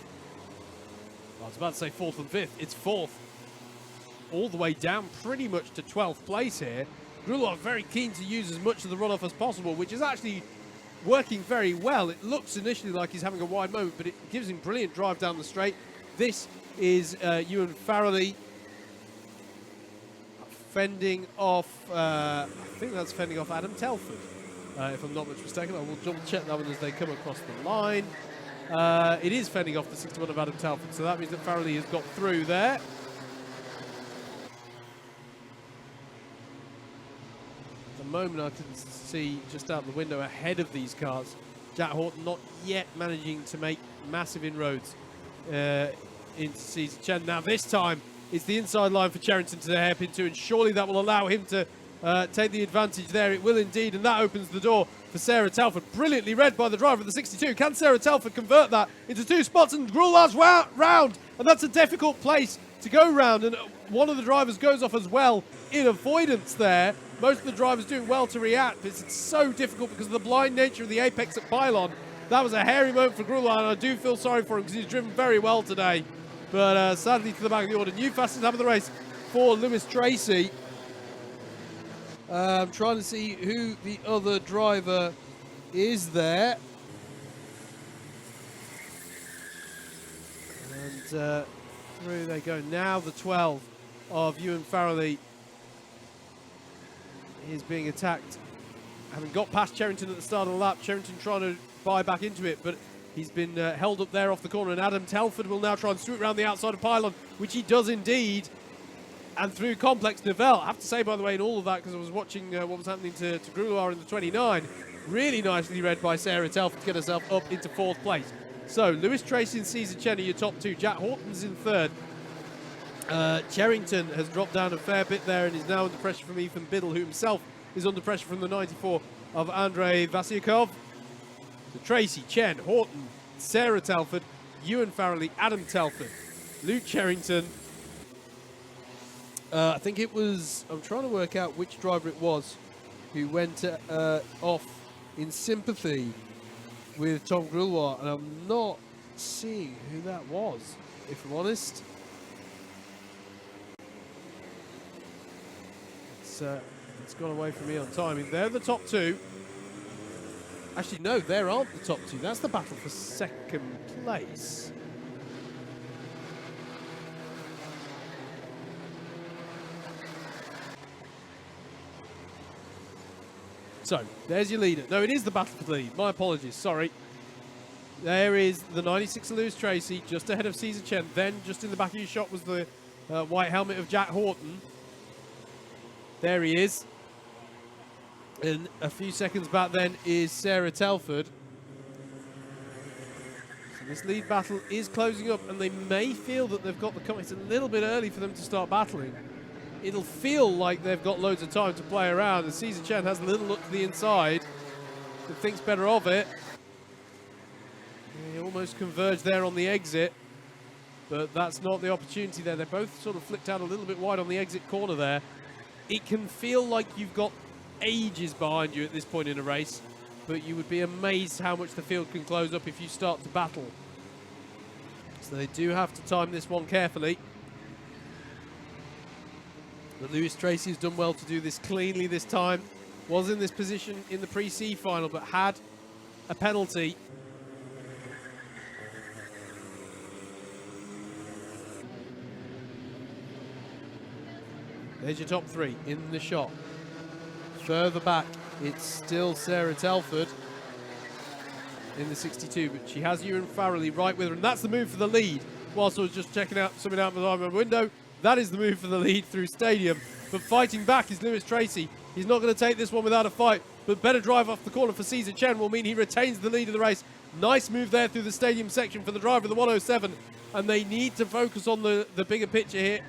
I was about to say fourth and fifth. It's fourth. All the way down pretty much to 12th place here. Grouloir very keen to use as much of the runoff as possible, which is actually working very well. It looks initially like he's having a wide moment, but it gives him brilliant drive down the straight. This is Ewan Farrelly fending off, I think that's fending off Adam Telford, if I'm not much mistaken. I will double check that one as they come across the line. It is fending off the 61 of Adam Telford, so that means that Farrelly has got through there. At the moment I can see just out the window ahead of these cars, Jack Horton not yet managing to make massive inroads into Caesar Chen. Now this time it's the inside line for Cherrington to the hairpin too, and surely that will allow him to take the advantage there. It will indeed, and that opens the door for Sarah Telford. Brilliantly read by the driver of the 62. Can Sarah Telford convert that into two spots? And Grouloir's round, and that's a difficult place to go round, and one of the drivers goes off as well in avoidance there. Most of the drivers doing well to react, but it's so difficult because of the blind nature of the apex at pylon. That was a hairy moment for Grouloir, and I do feel sorry for him because he's driven very well today. But sadly to the back of the order. New fastest lap of the race for Lewis Tracy. I'm trying to see who the other driver is there. And through they go. Now the 12 of Ewan Farrelly is being attacked. Having got past Cherrington at the start of the lap, Cherrington trying to buy back into it, but he's been held up there off the corner, and Adam Telford will now try and swoop around the outside of pylon, which he does indeed. And through complex Nivelle. I have to say, by the way, in all of that, because I was watching what was happening to Grouloir in the 29, really nicely read by Sarah Telford to get herself up into fourth place. So, Lewis Tracy and Caesar Chen are your top two. Jack Horton's in third. Cherrington has dropped down a fair bit there and is now under pressure from Ethan Biddle, who himself is under pressure from the 94 of Andrei Vasiakov. So Tracy, Chen, Horton, Sarah Telford, Ewan Farrelly, Adam Telford, Luke Cherrington. I think it was, I'm trying to work out which driver it was who went off in sympathy with Tom Grouloir, and I'm not seeing who that was, if I'm honest. It's gone away from me on timing. They're the top two. Actually, no, there aren't the top two. That's the battle for second place. So, there's your leader. No, it is the battle for the lead. My apologies, sorry. There is the 96 of Lewis Tracy, just ahead of Caesar Chen. Then, just in the back of your shot was the white helmet of Jack Horton. There he is. And a few seconds back then is Sarah Telford. So this lead battle is closing up, and they may feel that they've got the cover. It's a little bit early for them to start battling. It'll feel like they've got loads of time to play around, and Caesar Chen has a little look to the inside and thinks better of it. They almost converged there on the exit, but that's not the opportunity there. They're both sort of flicked out a little bit wide on the exit corner there. It can feel like you've got ages behind you at this point in a race, but you would be amazed how much the field can close up if you start to battle. So they do have to time this one carefully. But Lewis Tracy has done well to do this cleanly this time. Was in this position in the pre-C final, but had a penalty. There's your top three in the shot. Further back, it's still Sarah Telford in the 62, but she has Ewan Farrelly right with her, and that's the move for the lead. Whilst I was just checking out something out behind my window, that is the move for the lead through Stadium. But fighting back is Lewis Tracy. He's not going to take this one without a fight, but better drive off the corner for Caesar Chen will mean he retains the lead of the race. Nice move there through the Stadium section for the driver of the 107, and they need to focus on the bigger picture here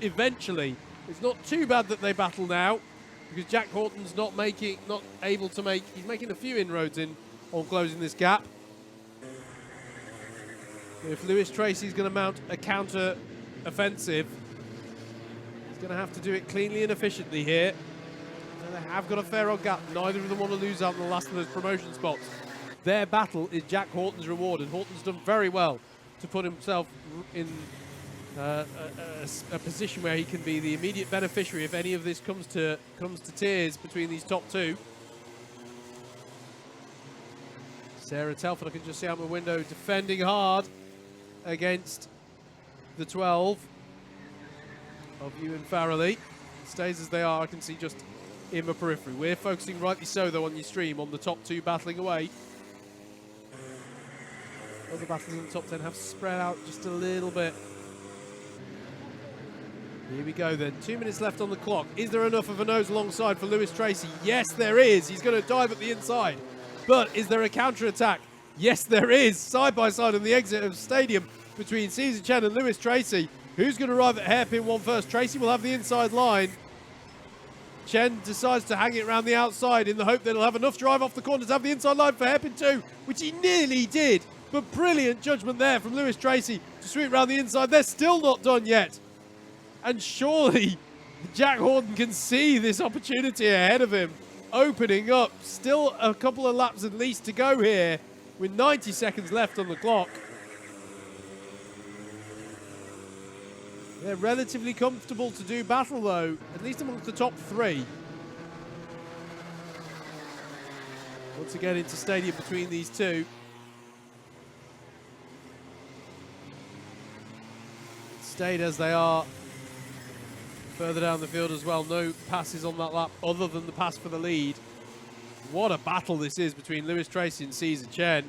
eventually. It's not too bad that they battle now, because Jack Horton's not able to make, he's making a few inroads in on closing this gap. If Lewis Tracy's going to mount a counter offensive, he's going to have to do it cleanly and efficiently here. So they have got a fair old gap. Neither of them want to lose out on the last of those promotion spots. Their battle is Jack Horton's reward, and Horton's done very well to put himself in a position where he can be the immediate beneficiary if any of this comes to tears between these top two. Sarah Telford, I can just see out my window, defending hard against the 12 of Ewan Farrelly. Stays as they are, I can see just in my periphery. We're focusing rightly so, though, on your stream on the top two battling away. Other battles in the top 10 have spread out just a little bit. Here we go then, 2 minutes left on the clock. Is there enough of a nose alongside for Lewis Tracy? Yes, there is. He's going to dive at the inside. But is there a counter-attack? Yes, there is. Side by side on the exit of Stadium between Caesar Chen and Lewis Tracy. Who's going to arrive at hairpin one first? Tracy will have the inside line. Chen decides to hang it around the outside in the hope that he'll have enough drive off the corner to have the inside line for hairpin two, which he nearly did. But brilliant judgment there from Lewis Tracy to sweep around the inside. They're still not done yet. And surely Jack Horton can see this opportunity ahead of him, opening up. Still a couple of laps at least to go here with 90 seconds left on the clock. They're relatively comfortable to do battle, though, at least amongst the top three. Once again into Stadium between these two. Stayed as they are further down the field as well. No passes on that lap other than the pass for the lead. What a battle this is between Lewis Tracy and Caesar Chen.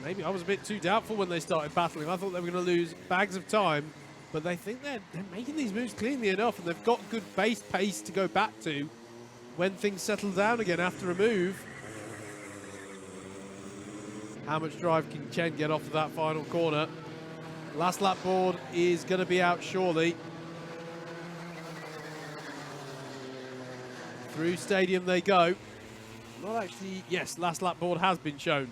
Maybe I was a bit too doubtful when they started battling. I thought they were going to lose bags of time, but they think they're making these moves cleanly enough, and they've got good base pace to go back to when things settle down again after a move. How much drive can Chen get off of that final corner? Last lap board is going to be out surely. Through Stadium they go. Not actually, yes, last lap board has been shown.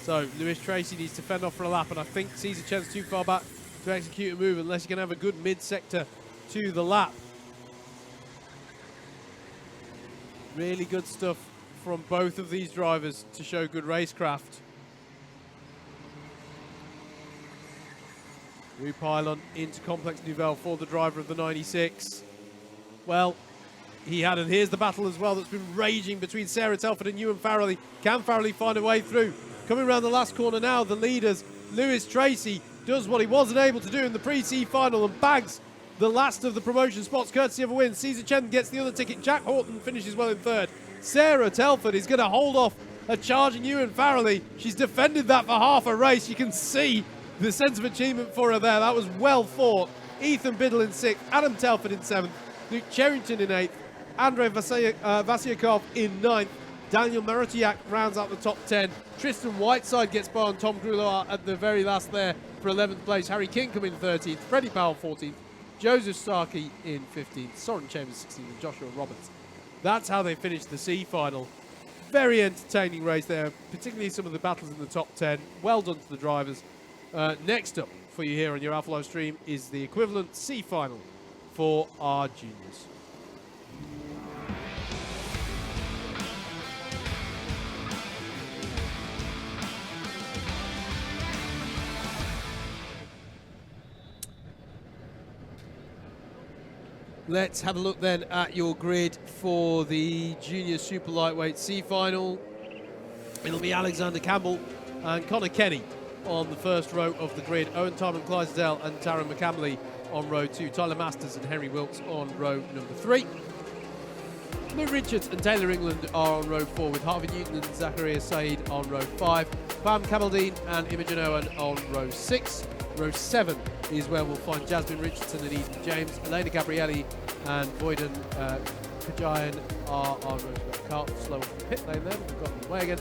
So Lewis Tracy needs to fend off for a lap, and I think Caesar Chen's too far back to execute a move unless you can have a good mid-sector to the lap. Really good stuff from both of these drivers to show good racecraft. Pylon into Complex Nouvelle for the driver of the 96. Well, he had, and here's the battle as well that's been raging between Sarah Telford and Ewan Farrelly. Can Farrelly find a way through? Coming around the last corner now, the leaders. Lewis Tracy does what he wasn't able to do in the pre-C final and bags the last of the promotion spots courtesy of a win. Caesar Chen gets the other ticket. Jack Horton finishes well in third. Sarah Telford is going to hold off a charging Ewan Farrelly. She's defended that for half a race. You can see the sense of achievement for her there. That was well fought. Ethan Biddle in 6th, Adam Telford in 7th, Luke Cherrington in 8th, Andrei Vasyakov in 9th, Daniel Marutiak rounds out the top 10. Tristan Whiteside gets by on Tom Grouillard at the very last there for 11th place. Harry King coming in 13th, Freddie Powell 14th, Joseph Starkey in 15th, Soren Chambers 16th, and Joshua Roberts. That's how they finished the C final. Very entertaining race there, particularly some of the battles in the top 10. Well done to the drivers. Next up for you here on your Alpha Live stream is the equivalent C final for our juniors. Let's have a look then at your grid for the Junior Super Lightweight C Final. It'll be Alexander Campbell and Connor Kenny on the first row of the grid. Owen Tarman Clydesdale and Taryn McCamley on row 2. Tyler Masters and Henry Wilkes on row number 3. Lou Richards and Taylor England are on row 4, with Harvey Newton and Zachariah Said on row 5. Pam Camaldine and Imogen Owen on row 6. Row 7 is where we'll find Jasmine Richardson and Eden James. Elena Gabrielli and Boyden Kajayan are on row 8. Cart slow off the pit lane there, we've got them away again.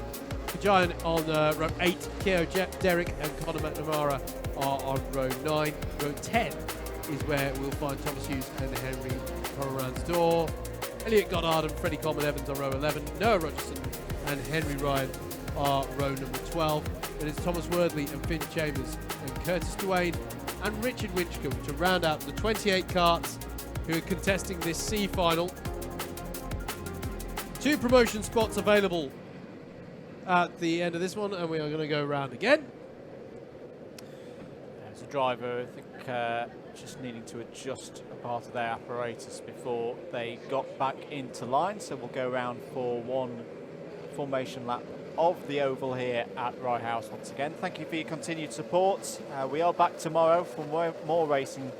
Kajayan on row 8. Keo Derrick and Conor McNamara are on row 9. Row 10 is where we'll find Thomas Hughes and Henry Horansdor. Elliot Goddard and Freddie Coleman Evans on row 11. Noah Rogerson and Henry Ryan are row number 12. Then it's Thomas Wordley and Finn Chambers and Curtis Duane and Richard Winchcombe to round out the 28 carts who are contesting this C final. 2 promotion spots available at the end of this one, and we are going to go round again. As a driver, I think just needing to adjust a part of their apparatus before they got back into line. So we'll go around for one formation lap of the oval here at Rye House once again. Thank you for your continued support. We are back tomorrow for more racing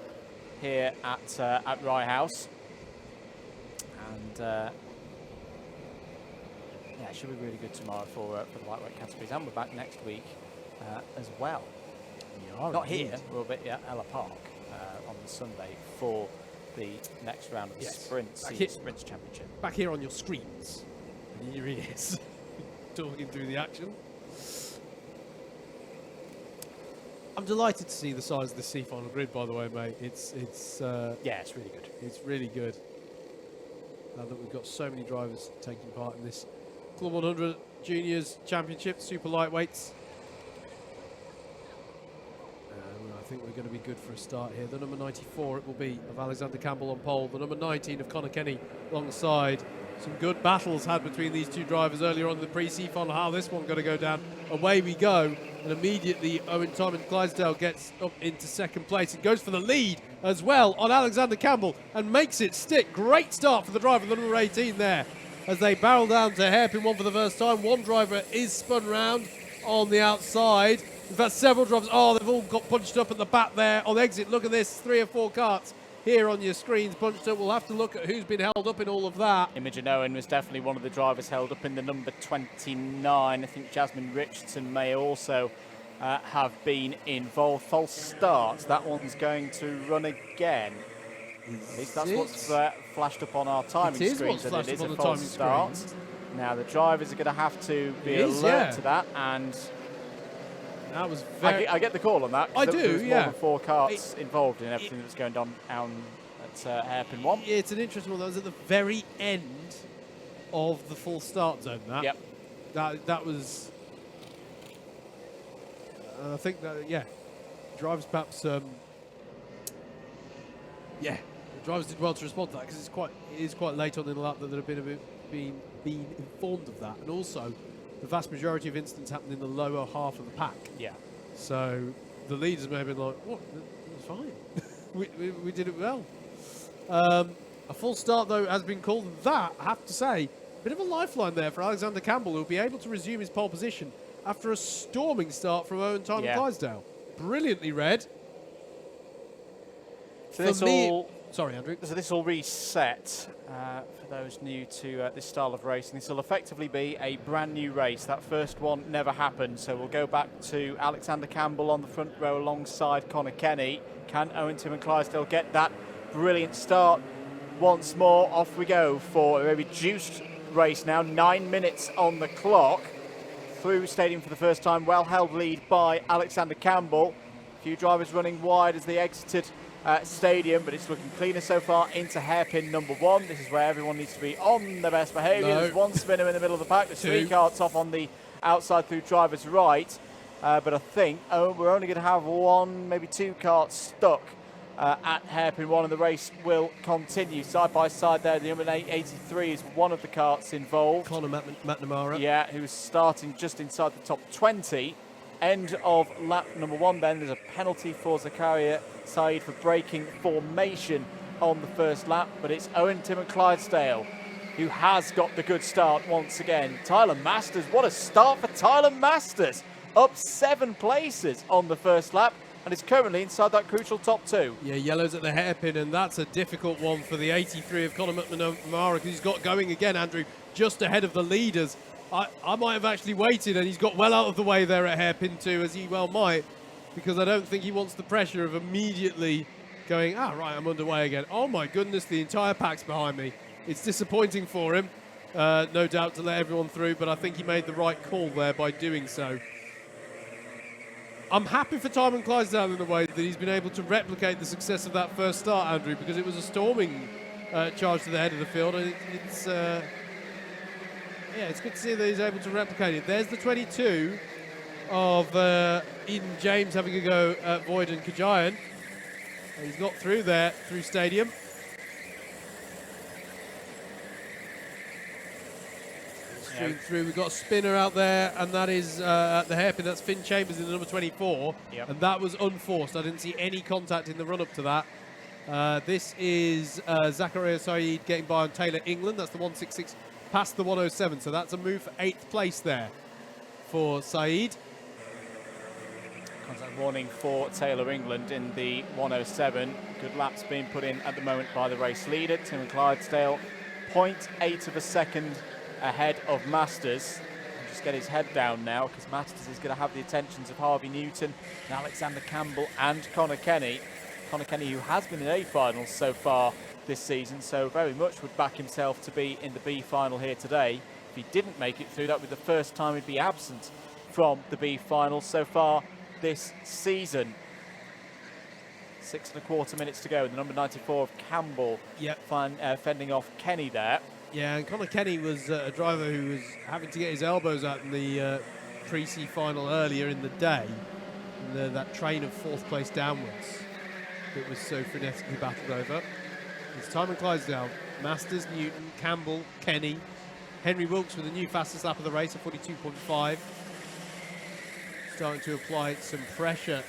here at Rye House. And yeah, it should be really good tomorrow for the lightweight categories. And we're back next week as well. We are not indeed. here, we'll be at Ella Park on the Sunday for the next round of the Sprints Championship. Back here on your screens and in your ears, talking through the action. I'm delighted to see the size of the C final grid, by the way, mate. It's yeah, it's really good. It's really good. Now that we've got so many drivers taking part in this Club 100 Juniors Championship, Super Lightweights. I think we're going to be good for a start here. The number 94 it will be of Alexander Campbell on pole. The number 19 of Connor Kenny alongside. Some good battles had between these two drivers earlier on in the pre-C final. How this one going to go down? Away we go. And immediately Owen Tarman Clydesdale gets up into second place and goes for the lead as well on Alexander Campbell and makes it stick. Great start for the driver, the number 18 there, as they barrel down to hairpin one for the first time. One driver is spun round on the outside. In fact, several drivers, they've all got punched up at the back there on exit. Look at this, 3 or 4 carts here on your screens punched up. We'll have to look at who's been held up in all of that. Imogen Owen was definitely one of the drivers held up in the number 29. I think Jasmine Richardson may also have been involved. False start. That one's going to run again. At least that's what's flashed up on our timing screens, that it is a false start. Now the drivers are going to have to be alert to that, and that was very... I get the call on that. I do, there was more than 4 carts involved in everything that was going on at hairpin 1. Yeah, it's an interesting one. That was at the very end of the full start zone. Yep. That was... I think that, drivers perhaps... the drivers did well to respond to that, because it is quite late on in the lap that there have been informed of that. And also, the vast majority of incidents happened in the lower half of the pack. Yeah. So the leaders may have been like, what? It was fine. we did it well. A full start, though, has been called. That, I have to say, a bit of a lifeline there for Alexander Campbell, who will be able to resume his pole position after a storming start from Owen Tarman Clydesdale. Brilliantly read. So sorry, Andrew. So this will reset for those new to this style of racing. This will effectively be a brand new race. That first one never happened, so we'll go back to Alexander Campbell on the front row alongside Connor Kenny. Can Owen Tarman Clydesdale get that brilliant start once more? Off we go for a reduced race now. 9 minutes on the clock. Through stadium for the first time. Well held lead by Alexander Campbell. A few drivers running wide as they exited stadium, but it's looking cleaner so far into hairpin number 1. This is where everyone needs to be on their best behaviour. There's one spinner in the middle of the pack. There's 3 carts off on the outside through driver's right. But I think we're only going to have 1, maybe 2 carts stuck at hairpin 1, and the race will continue. Side by side there, the number 83 is one of the karts involved. Conor McNamara. Yeah, who's starting just inside the top 20. End of lap number 1 then. There's a penalty for Zakaria Saeed for breaking formation on the first lap, but it's Owen Tim and Clydesdale who has got the good start once again. Tyler Masters, what a start for Tyler Masters. Up 7 places on the first lap, and is currently inside that crucial top 2. Yeah, yellows at the hairpin, and that's a difficult one for the 83 of Conor McNamara, because he's got going again, Andrew, just ahead of the leaders. I might have actually waited, and he's got well out of the way there at hairpin 2, as he well might, because I don't think he wants the pressure of immediately going, right, I'm underway again. Oh my goodness, the entire pack's behind me. It's disappointing for him, no doubt, to let everyone through, but I think he made the right call there by doing so. I'm happy for Tymon Clydesdale in the way that he's been able to replicate the success of that first start, Andrew, because it was a storming charge to the head of the field, and it's good to see that he's able to replicate it. There's the 22 of Eden James having a go at Void and Kajayan. He's got through there, through Stadium. Through, we've got a spinner out there, and that is at the hairpin. That's Finn Chambers in the number 24, and that was unforced. I didn't see any contact in the run-up to that. This is Zakaria Saeed getting by on Taylor England. That's the 166 past the 107, so that's a move for 8th place there for Saeed. Contact warning for Taylor England in the 107. Good laps being put in at the moment by the race leader, Tim Clydesdale. 0.8 of a second ahead of Masters. I'll just get his head down now, because Masters is going to have the attentions of Harvey Newton and Alexander Campbell and Conor Kenny. Conor Kenny, who has been in A finals so far this season, so very much would back himself to be in the B final here today. If he didn't make it through, that would be the first time he'd be absent from the B final so far this season. 6.25 minutes to go, and the number 94 of Campbell fending off Kenny there. Yeah, and Conor Kenny was a driver who was having to get his elbows out in the pre-C final earlier in the day. That train of 4th place downwards that was so frenetically battled over. It's Tymon Clydesdale, Masters, Newton, Campbell, Kenny, Henry Wilkes with a new fastest lap of the race at 42.5. Starting to apply some pressure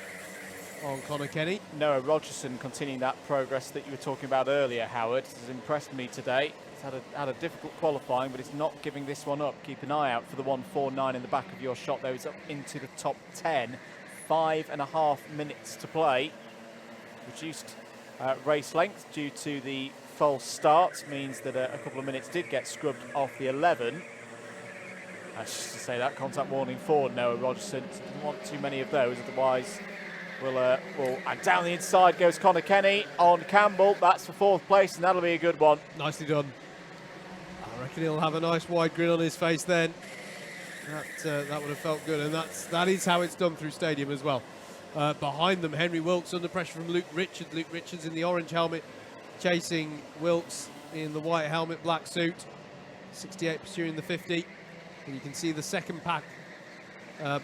on Conor Kenny. Noah Rogerson continuing that progress that you were talking about earlier, Howard. This has impressed me today. He's had a difficult qualifying, but he's not giving this one up. Keep an eye out for the 149 in the back of your shot there. He's up into the top 10. 5.5 minutes to play. Reduced race length due to the false starts means that a couple of minutes did get scrubbed off the 11. That's just to say that contact warning for Noah Rogerson. Didn't want too many of those, otherwise and down the inside goes Conor Kenny on Campbell. That's for 4th place, and that'll be a good one. Nicely done. I reckon he'll have a nice wide grin on his face then. That would have felt good, and that is how it's done through Stadium as well. Behind them, Henry Wilkes under pressure from Luke Richards. Luke Richards in the orange helmet, chasing Wilkes in the white helmet, black suit. 68 pursuing the 50. And you can see the second pack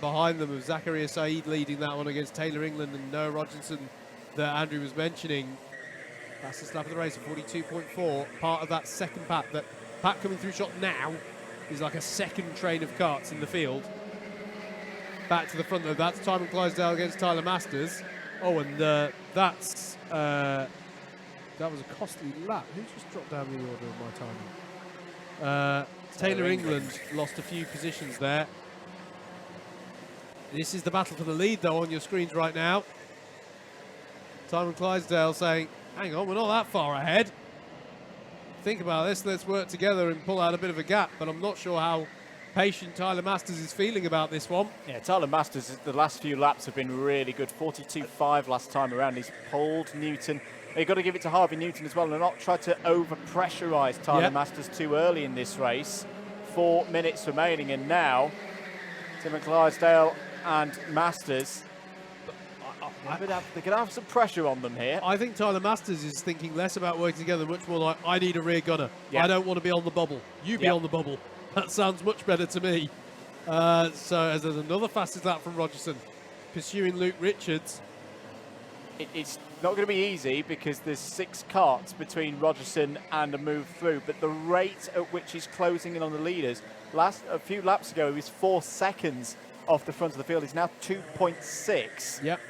behind them of Zakaria Saeed leading that one against Taylor England and Noah Rogerson that Andrew was mentioning. Fastest lap of the race at 42.4. Part of that second pack. That pack coming through shot now is like a second train of karts in the field. Back to the front though. That's Tymon Clydesdale against Tyler Masters. Oh, and that was a costly lap. Who just dropped down the order of my timing? Taylor England lost a few positions there. This is the battle for the lead, though, on your screens right now. Tymon Clydesdale saying, hang on, we're not that far ahead. Think about this, let's work together and pull out a bit of a gap, but I'm not sure how patient Tyler Masters is feeling about this one. Yeah, Tyler Masters, the last few laps have been really good. 42.5 last time around. He's pulled Newton. You've got to give it to Harvey Newton as well and not try to over-pressurise Tyler Masters too early in this race. 4 minutes remaining, and now Tymon Clydesdale and Masters, they're going to have some pressure on them here. I think Tyler Masters is thinking less about working together, much more like, I need a rear gunner. I don't want to be on the bubble. You be on the bubble. That sounds much better to me. So as there's another fastest lap from Rogerson, pursuing Luke Richards. It's not going to be easy because there's 6 carts between Rogerson and a move through, but the rate at which he's closing in on the leaders, a few laps ago he was 4 seconds off the front of the field. He's now 2.6. Yep.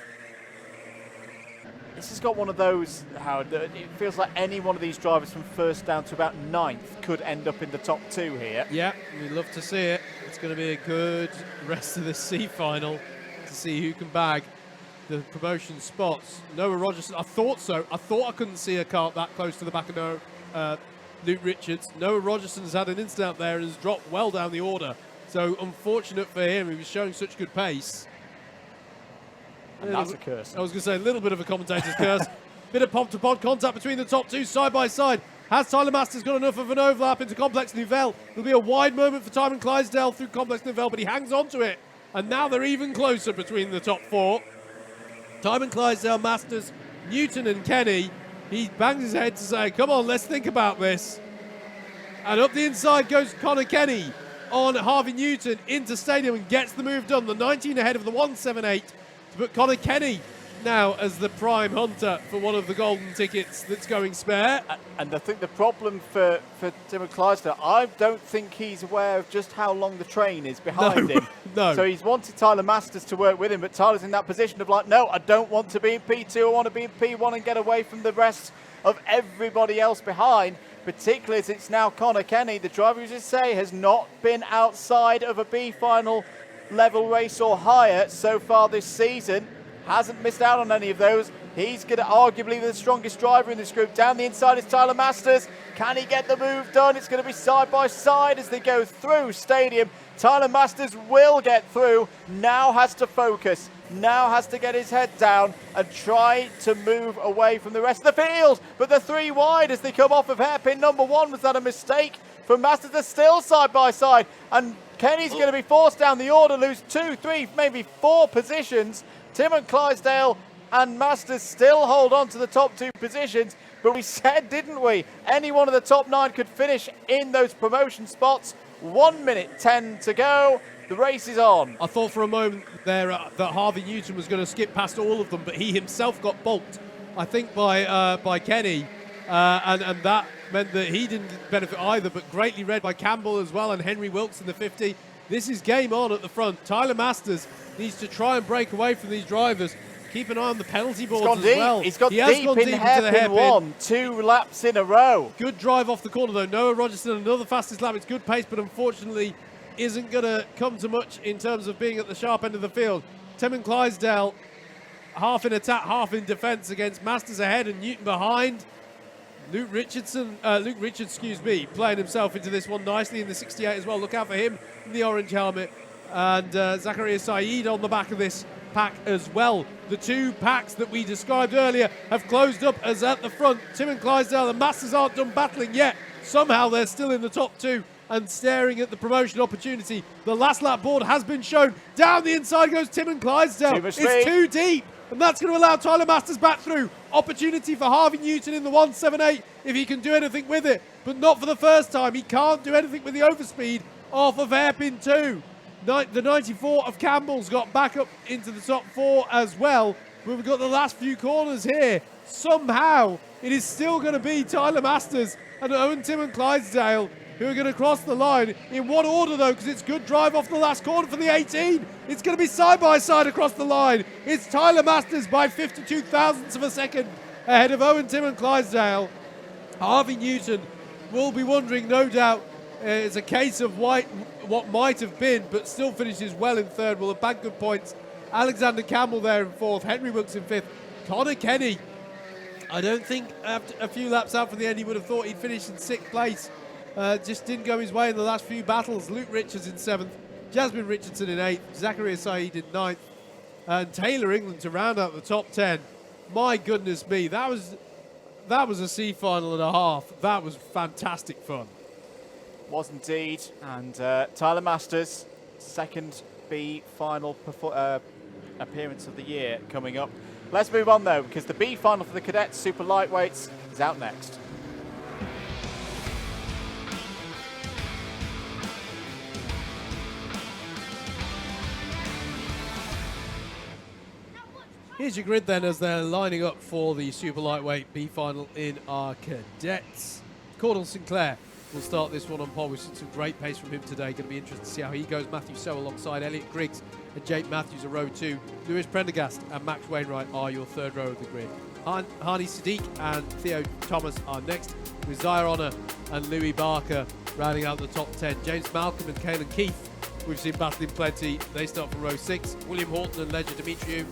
This has got one of those, Howard, that it feels like any one of these drivers from first down to about 9th could end up in the top 2 here. Yeah, we'd love to see it. It's going to be a good rest of the C final to see who can bag the promotion spots. Noah Rogerson, I thought so. I thought I couldn't see a kart that close to the back of Luke Richards. Noah Rogerson's had an incident out there and has dropped well down the order. So unfortunate for him, he was showing such good pace. And that's a curse. I was going to say a little bit of a commentator's curse. Bit of pod-to-pod contact between the top 2 side by side. Has Tyler Masters got enough of an overlap into Complex Nouvelle? There'll be a wide moment for Timon Clydesdale through Complex Nouvelle, but he hangs on to it. And now they're even closer between the top 4. Timon Clydesdale, Masters, Newton and Kenny. He bangs his head to say, come on, let's think about this. And up the inside goes Connor Kenny on Harvey Newton into Stadium and gets the move done. The 19 ahead of the 178 to put Connor Kenny now as the prime hunter for one of the golden tickets that's going spare. And I think the problem for Timon Clydesdale, I don't think he's aware of just how long the train is behind him. No. So he's wanted Tyler Masters to work with him, but Tyler's in that position of like, no, I don't want to be in P2, I want to be in P1 and get away from the rest of everybody else behind, particularly as it's now Connor Kenny, the driver, as you say, has not been outside of a B final level race or higher so far this season. Hasn't missed out on any of those. He's going to arguably the strongest driver in this group. Down the inside is Tyler Masters. Can he get the move done? It's going to be side by side as they go through Stadium. Tyler Masters will get through. Now has to focus. Now has to get his head down and try to move away from the rest of the field. But the 3 wide as they come off of hairpin number 1. Was that a mistake from Masters? They're still side by side. And Kenny's going to be forced down the order, lose 2, 3, maybe 4 positions. Timon Clydesdale and Masters still hold on to the top 2 positions, but we said, didn't we, any one of the top 9 could finish in those promotion spots. 1 minute 10 to go. The race is on. I thought for a moment there that Harvey Newton was going to skip past all of them, but he himself got bulked, I think, by Kenny, and that meant that he didn't benefit either, but greatly read by Campbell as well and Henry Wilkes in the 50. This is game on at the front. Tyler Masters needs to try and break away from these drivers. Keep an eye on the penalty boards as well. He's got deep in hairpin 1, 2 laps in a row. Good drive off the corner though. Noah Rogerson, another fastest lap. It's good pace, but unfortunately isn't going to come to much in terms of being at the sharp end of the field. Timon Clydesdale, half in attack, half in defence against Masters ahead and Newton behind. Luke Richards, playing himself into this one nicely in the 68 as well. Look out for him in the orange helmet. And Zakaria Saeed on the back of this pack as well. The 2 packs that we described earlier have closed up as at the front. Timon Clydesdale and Masters aren't done battling yet. Somehow they're still in the top 2 and staring at the promotion opportunity. The last lap board has been shown. Down the inside goes Timon Clydesdale. It's too deep. And that's going to allow Tyler Masters back through. Opportunity for Harvey Newton in the 178 if he can do anything with it. But not for the first time. He can't do anything with the overspeed off of hairpin 2. The 94 of Campbell's got back up into the top 4 as well. But we've got the last few corners here. Somehow it is still going to be Tyler Masters and Owen Timon Clydesdale who are going to cross the line. In what order though, because it's good drive off the last corner for the 18. It's going to be side by side across the line. It's Tyler Masters by 52 thousandths of a second ahead of Owen Timon Clydesdale. Harvey Newton will be wondering, no doubt, it's a case of what might have been, but still finishes well in 3rd. Will have bagged good points. Alexander Campbell there in 4th. Henry Wilkes in 5th. Connor Kenny, I don't think after a few laps out from the end he would have thought he'd finish in 6th place. Just didn't go his way in the last few battles. Luke Richards in 7th. Jasmine Richardson in 8th. Zakaria Saeed in 9th. And Taylor England to round out the top 10. My goodness me, that was a C final and a half. That was fantastic fun. Was indeed. And Tyler Masters, 2nd B final appearance of the year coming up. Let's move on though, because the B final for the cadets super lightweights is out next. Here's your grid then as they're lining up for the super lightweight B final in our cadets. Cordell Sinclair will start this one on pole. We've seen some great pace from him today. Going to be interesting to see how he goes. Matthew So alongside Elliot Griggs and Jake Matthews are row 2. Lewis Prendergast and Max Wainwright are your third row of the grid. Hani Sadiq and Theo Thomas are next, with Zaire Honor and Louis Barker rounding out the top 10. James Malcolm and Caelan Keith, we've seen battling plenty. They start from row 6. William Horton and Ledger Dimitriou,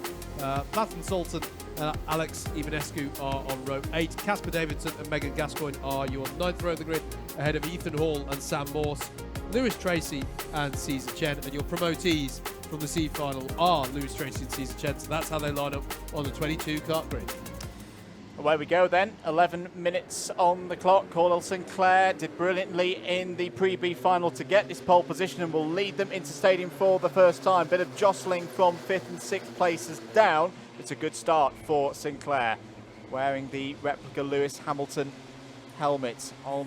Platten Sultan and Alex Ivanescu are on row 8. Casper Davidson and Megan Gascoigne are your 9th row of the grid, ahead of Ethan Hall and Sam Morse, Lewis Tracy and Caesar Chen. And your promotees from the C final are Lewis Tracy and Caesar Chen. So that's how they line up on the 22 kart grid. Away we go then, 11 minutes on the clock. Cordell Sinclair did brilliantly in the pre-B final to get this pole position and will lead them into stadium for the first time. Bit of jostling from 5th and 6th places down. It's a good start for Sinclair, wearing the replica Lewis Hamilton helmet on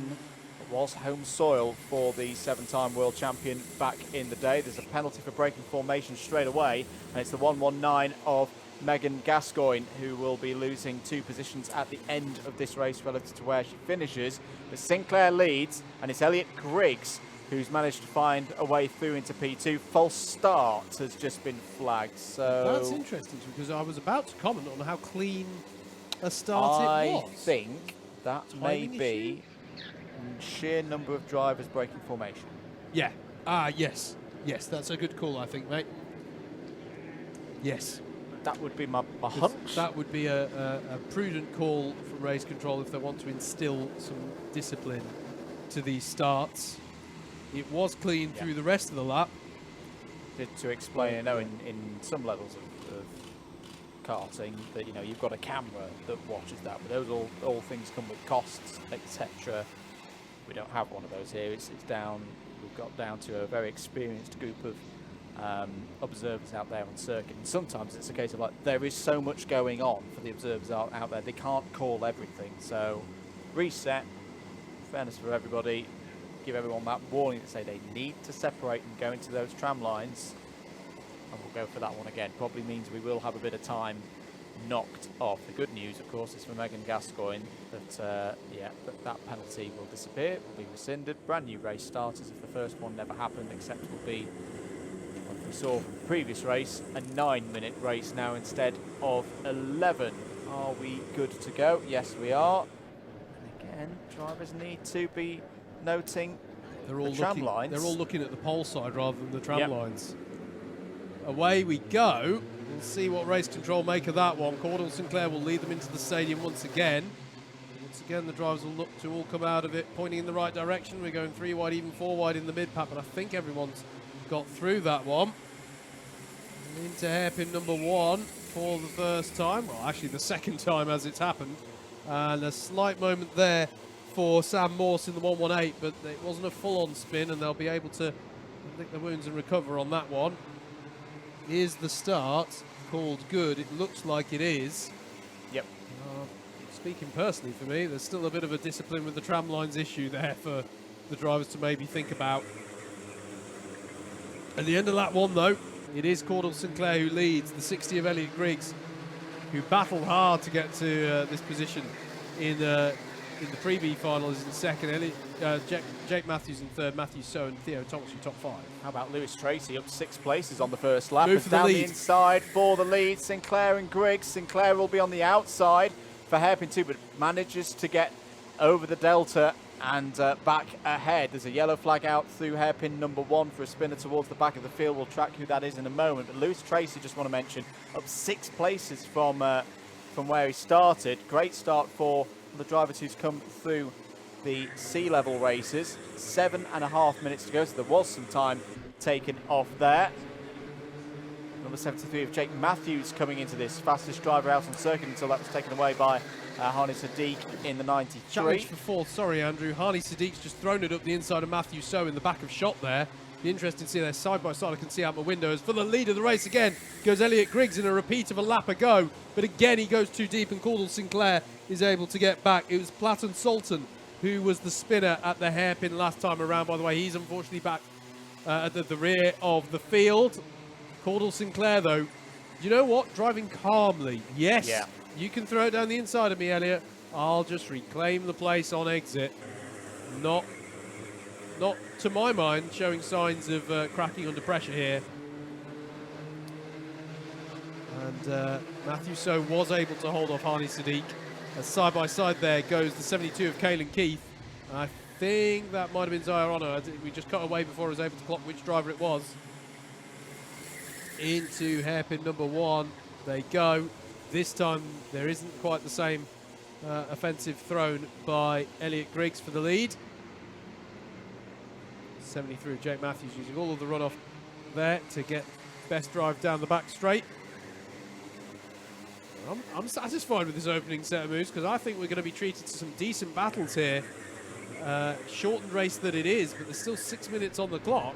what was home soil for the 7-time world champion back in the day. There's a penalty for breaking formation straight away, and it's the 119 of Megan Gascoigne, who will be losing 2 positions at the end of this race relative to where she finishes. But Sinclair leads, and it's Elliot Griggs who's managed to find a way through into P2. False start has just been flagged. So that's interesting, because I was about to comment on how clean a start it was. I think that may be sheer number of drivers breaking formation. Yeah. Yes. Yes, that's a good call, I think, mate. Yes. That would be my hunch. That would be a prudent call from race control if they want to instill some discipline to these starts. It was clean through the rest of the lap. To explain, in some levels of karting, that you've got a camera that watches that, but those all things come with costs, etc. We don't have one of those here. It's down. We've got down to a very experienced group of observers out there on circuit, and sometimes it's a case of there is so much going on for the observers out there, they can't call everything. So reset, fairness for everybody, give everyone that warning to say they need to separate and go into those tram lines, and we'll go for that one again. Probably means we will have a bit of time knocked off. The good news, of course, is for Megan Gascoigne that that penalty will disappear, will be rescinded. Brand new race starters if the first one never happened, except it will be, we saw from the previous race, a 9-minute race now instead of 11. Are we good to go? Yes, we are. And again, drivers need to be noting the tram lines. They're all looking at the pole side rather than the tram lines. Away we go. We'll see what race control make of that one. Cordell Sinclair will lead them into the stadium once again. Once again, the drivers will look to all come out of it pointing in the right direction. We're going 3 wide, even 4 wide in the mid-pack, but I think everyone's got through that one. Into hairpin number 1 for the first time. Well, actually the second time as it's happened. And a slight moment there for Sam Morse in the 118, but it wasn't a full-on spin, and they'll be able to lick their wounds and recover on that one. Here's the start, called good. It looks like it is. Yep. Speaking personally for me, there's still a bit of a discipline with the tram lines issue there for the drivers to maybe think about. At the end of lap 1, though, it is Cordell Sinclair who leads, the 60 of Elliot Griggs, who battled hard to get to this position in the pre-B final, is in second. Jake Matthews in third, Matthew So and Theo Thomas in top 5. How about Lewis Tracy up 6 places on the first lap? Move for the down lead. The inside for the lead, Sinclair and Griggs. Sinclair will be on the outside for hairpin 2, but manages to get over the delta and back ahead. There's a yellow flag out through hairpin number 1 for a spinner towards the back of the field. We'll track who that is in a moment. But Lewis Tracy, just want to mention, up 6 places from where he started. Great start for the drivers who's come through the C-level races. 7.5 minutes to go, so there was some time taken off there. Number 73 of Jake Matthews coming into this, fastest driver out on circuit until that was taken away by Hani Sadiq in the 93. Challenge for 4th, sorry Andrew. Hani Sadiq's just thrown it up the inside of Matthew So in the back of shot there. Be interesting to see there side by side. I can see out my window. As for the lead of the race again goes Elliot Griggs in a repeat of a lap ago, but again he goes too deep and Cordell Sinclair is able to get back. It was Platten Sultan who was the spinner at the hairpin last time around. By the way, he's unfortunately back at the rear of the field. Cordell Sinclair, though, You know what? Driving calmly. Yes. Yeah. You can throw it down the inside of me, Elliot. I'll just reclaim the place on exit. Not to my mind, showing signs of cracking under pressure here. And Matthew So was able to hold off Harney Sadiq. As side by side there goes the 72 of Caelan Keith. I think that might have been Zaire. We just cut away before I was able to clock which driver it was. Into hairpin number 1 they go. This time there isn't quite the same offensive thrown by Elliot Griggs for the lead. 73 of Jake Matthews using all of the runoff there to get best drive down the back straight. I'm satisfied with this opening set of moves because I think we're going to be treated to some decent battles here. Shortened race that it is, but there's still 6 minutes on the clock.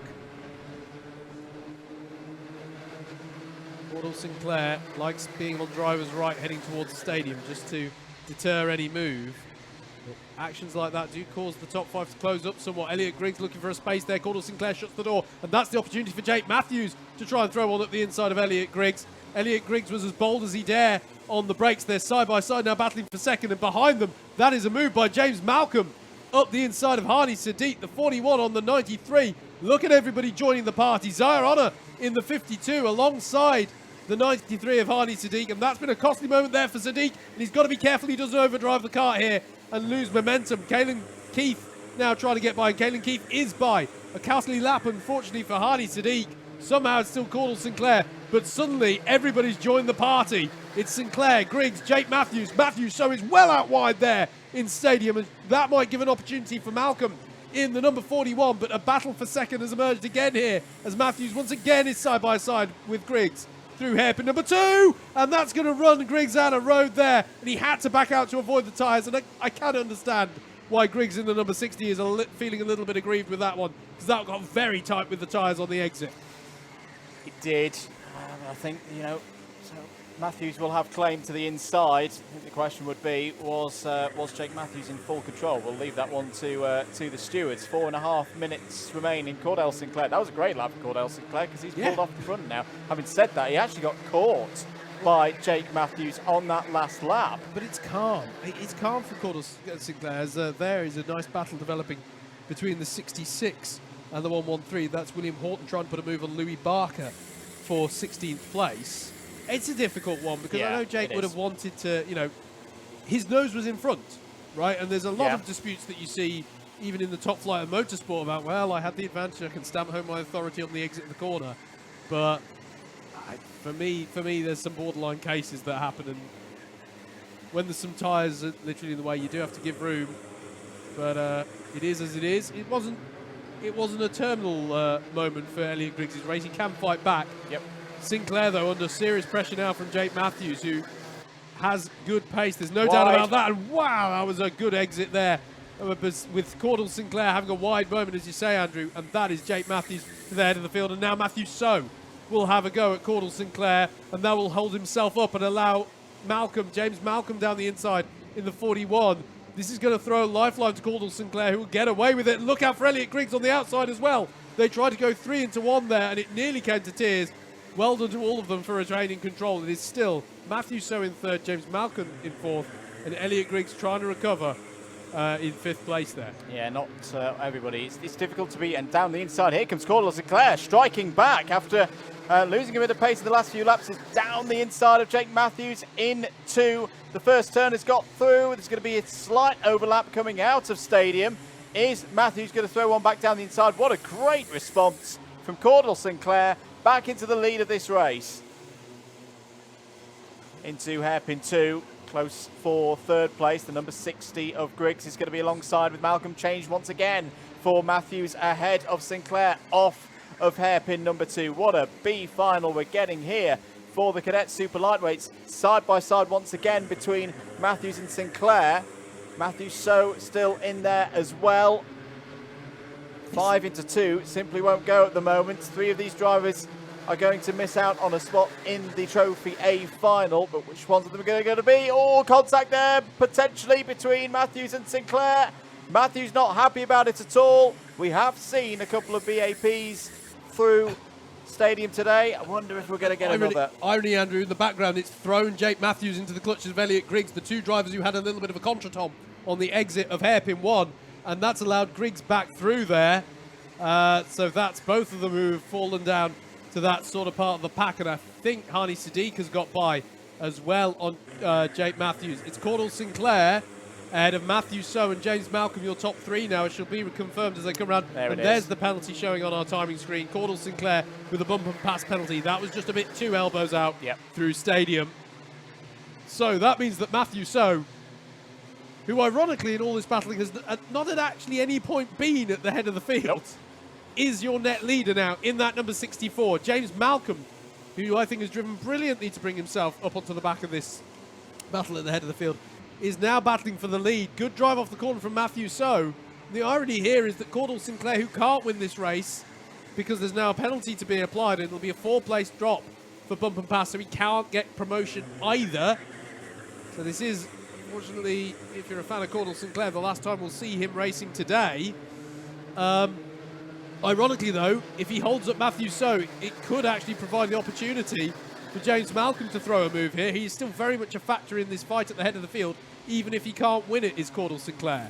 Caudle Sinclair likes being on driver's right heading towards the stadium just to deter any move. But actions like that do cause the top 5 to close up somewhat. Elliot Griggs looking for a space there. Caudle Sinclair shuts the door, and that's the opportunity for Jake Matthews to try and throw one up the inside of Elliot Griggs. Elliot Griggs was as bold as he dare on the brakes. They're side by side now battling for second, and behind them, that is a move by James Malcolm up the inside of Harney Sadiq, the 41 on the 93. Look at everybody joining the party. Zaire Honor in the 52 alongside the 93 of Harney Sadiq, and that's been a costly moment there for Sadiq, and he's got to be careful he doesn't overdrive the car here and lose momentum. Caelan Keith now trying to get by, and Caelan Keith is by. A costly lap, unfortunately, for Harney Sadiq. Somehow it's still Caudle Sinclair, but suddenly everybody's joined the party. It's Sinclair, Griggs, Jake Matthews. Matthews so is well out wide there in stadium, and that might give an opportunity for Malcolm in the number 41, but a battle for second has emerged again here as Matthews once again is side by side with Griggs through hairpin number 2, and that's going to run Griggs out of road there, and he had to back out to avoid the tyres, and I can understand why Griggs in the number 60 is feeling a little bit aggrieved with that one, because that got very tight with the tyres on the exit. It did. I think, you know, so Matthews will have claim to the inside. I think the question would be, was Jake Matthews in full control? We'll leave that one to the stewards. 4.5 minutes remaining. Caudle Sinclair. That was a great lap for Caudle Sinclair because he's pulled off the front now. Having said that, he actually got caught by Jake Matthews on that last lap. But it's calm. It's calm for Caudle Sinclair as there is a nice battle developing between the 66 and the 113. That's William Horton trying to put a move on Louis Barker for 16th place. It's a difficult one because I know Jake would have wanted to, you know, his nose was in front, right? And there's a lot of disputes that you see even in the top flight of motorsport about, well, I had the advantage, I can stamp home my authority on the exit of the corner. But for me, there's some borderline cases that happen, and when there's some tyres literally in the way, you do have to give room. But it is as it is. It wasn't a terminal moment for Elliot Griggs' race. He can fight back. Yep. Sinclair, though, under serious pressure now from Jake Matthews, who has good pace. There's no doubt about that. And wow, that was a good exit there. With Caudle Sinclair having a wide moment, as you say, Andrew, and that is Jake Matthews to the head of the field. And now Matthew So will have a go at Caudle Sinclair, and that will hold himself up and allow James Malcolm down the inside in the 41. This is going to throw a lifeline to Caudle Sinclair, who will get away with it. Look out for Elliot Griggs on the outside as well. They tried to go 3 into 1 there, and it nearly came to tears. Well done to all of them for retaining control. It is still Matthew So in 3rd, James Malcolm in 4th, and Elliot Griggs trying to recover in 5th place there. Yeah, not everybody. It's difficult to beat, and down the inside, here comes Caudle Sinclair, striking back after losing a bit of pace in the last few laps. Is down the inside of Jake Matthews into the first turn. Has got through. There's going to be a slight overlap coming out of stadium. Is Matthews going to throw one back down the inside? What a great response from Caudle Sinclair, back into the lead of this race. Into hairpin 2, close for 3rd place. The number 60 of Griggs is going to be alongside with Malcolm. Change once again for Matthews ahead of Sinclair off of hairpin number 2. What a B final we're getting here for the Cadet Super Lightweights. Side by side once again between Matthews and Sinclair. Matthews So still in there as well. 5 into 2 simply won't go at the moment. 3 of these drivers are going to miss out on a spot in the Trophy A final, but which ones of them are going to be? Oh, contact there potentially between Matthews and Sinclair. Matthews not happy about it at all. We have seen a couple of BAPs through Stadium today. I wonder if we're going to get another. Irony, Andrew, in the background, it's thrown Jake Matthews into the clutches of Elliot Griggs, the two drivers who had a little bit of a contretemps on the exit of hairpin 1, and that's allowed Griggs back through there. So that's both of them who have fallen down to that sort of part of the pack, and I think Hani Sadiq has got by as well on Jake Matthews. It's Cordell Sinclair ahead of Matthew So and James Malcolm, your top 3 now. It shall be confirmed as they come around. There's the penalty showing on our timing screen. Cordell Sinclair with a bump and pass penalty. That was just a bit too elbows out through Stadium. So that means that Matthew So, who ironically in all this battling has not at actually any point been at the head of the field, is your net leader now in that number 64. James Malcolm, who I think has driven brilliantly to bring himself up onto the back of this battle at the head of the field, is now battling for the lead. Good drive off the corner from Matthew So. The irony here is that Cordell Sinclair, who can't win this race because there's now a penalty to be applied, and it'll be a 4-place drop for bump and pass, so he can't get promotion either. So this is, unfortunately, if you're a fan of Cordell Sinclair, the last time we'll see him racing today. Ironically, though, if he holds up Matthew So, it could actually provide the opportunity for James Malcolm to throw a move here. He's still very much a factor in this fight at the head of the field, even if he can't win it, is Cordell Sinclair.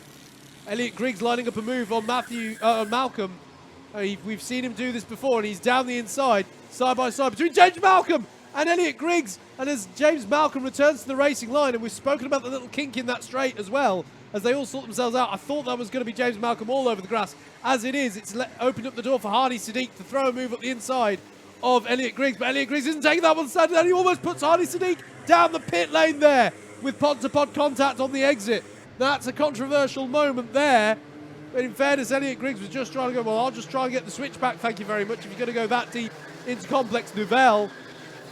Elliot Griggs lining up a move on Malcolm. We've seen him do this before, and he's down the inside, side by side, between James Malcolm and Elliot Griggs. And as James Malcolm returns to the racing line, and we've spoken about the little kink in that straight as well, as they all sort themselves out, I thought that was going to be James Malcolm all over the grass. As it is, it's opened up the door for Hani Sadiq to throw a move up the inside of Elliot Griggs, but Elliot Griggs isn't taking that one side, and he almost puts Hani Sadiq down the pit lane there with pod-to-pod contact on the exit. That's a controversial moment there, but in fairness, Elliot Griggs was just trying to go, well, I'll just try and get the switch back, thank you very much, if you're going to go that deep into Complex Nouvelle.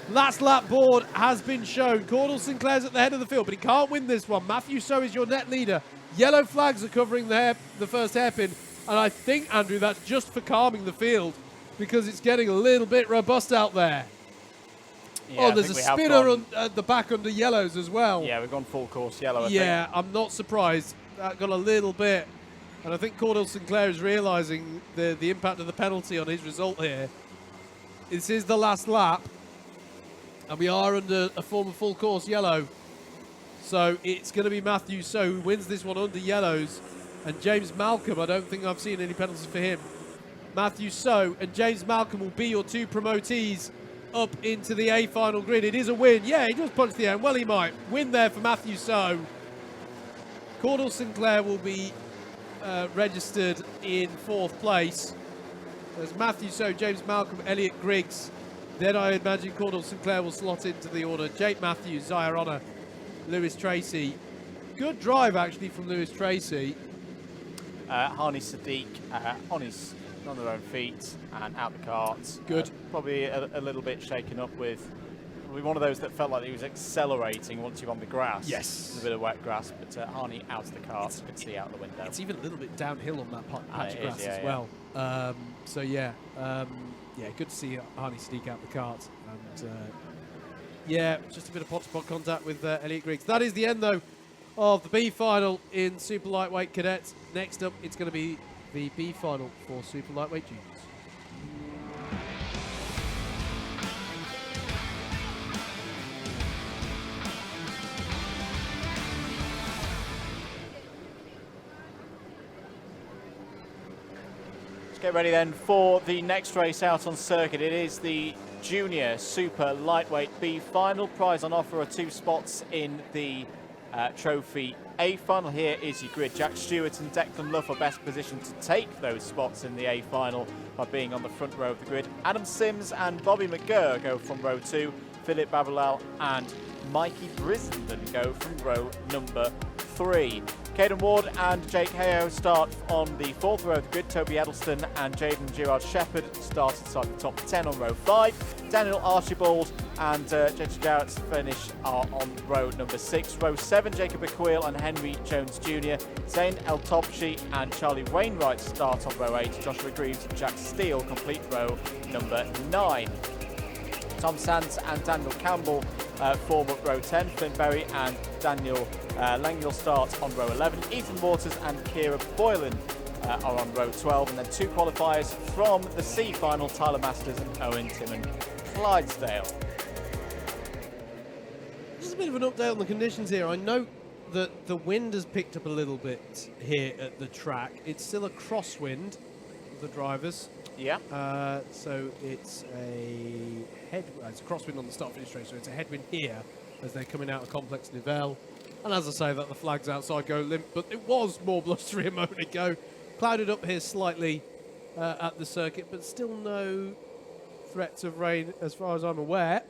Last lap board has been shown. Cordell Sinclair's at the head of the field, but he can't win this one. Matthew So is your net leader. Yellow flags are covering the first hairpin, and I think, Andrew, that's just for calming the field, because it's getting a little bit robust out there. Yeah, there's a spinner at the back under yellows as well. Yeah, we've gone full course yellow, I think. I'm not surprised. That got a little bit. And I think Cordell Sinclair is realising the impact of the penalty on his result here. This is the last lap, and we are under a form of full course yellow. So it's going to be Matthew So who wins this one under yellows. And James Malcolm, I don't think I've seen any penalties for him. Matthew So and James Malcolm will be your 2 promotees up into the A final grid. It is a win. Yeah, he does punch the air. Well, he might. Win there for Matthew So. Cordell Sinclair will be registered in 4th place. There's Matthew So, James Malcolm, Elliot Griggs. Then I imagine Cordell Sinclair will slot into the order. Jake Matthews, Zaya Honor, Lewis Tracy. Good drive, actually, from Lewis Tracy. Hani Sadiq on their own feet and out the carts. Good. Probably a little bit shaken up with one of those that felt like he was accelerating once you're on the grass. Yes. A bit of wet grass, but Hani out of the carts, you can see out the window. It's even a little bit downhill on that patch of grass as well. So yeah, good to see Hani Sadiq out the carts. And just a bit of pot-to-pot contact with Elliot Griggs. That is the end, though, of the B final in Super Lightweight Cadets. Next up, it's going to be the B final for Super Lightweight Juniors. Let's get ready then for the next race out on circuit. It is the Junior Super Lightweight B final. Prize on offer are 2 spots in the Trophy A final. Here is your grid. Jack Stewart and Declan Luff are best positioned to take those spots in the A final by being on the front row of the grid. Adam Sims and Bobby McGurr go from row 2. Philip Babalal and Mikey Brissenden go from row number 3. Caden Ward and Jake Hayo start on the 4th row of the grid. Toby Edelston and Jaden Girard-Shepherd start inside the top 10 on row 5. Daniel Archibald and Jesse Jarrett finish on row number 6. Row 7, Jacob Aquil and Henry Jones Jr. Zayn El Topshi and Charlie Wainwright start on row 8. Joshua Greaves and Jack Steele complete row number 9. Tom Sands and Daniel Campbell form up row 10. Flynn Berry and Daniel Langill start on row 11. Ethan Waters and Kira Boylan are on row 12, and then 2 qualifiers from the C final, Tyler Masters and Owen Timon Clydesdale. Just a bit of an update on the conditions here. I note that the wind has picked up a little bit here at the track. It's still a crosswind of the drivers. Yeah. So it's it's a crosswind on the start-finish straight, so it's a headwind here as they're coming out of Complex Nivelle. And as I say that, the flags outside go limp, but it was more blustery a moment ago. Clouded up here slightly at the circuit, but still no threats of rain as far as I'm aware.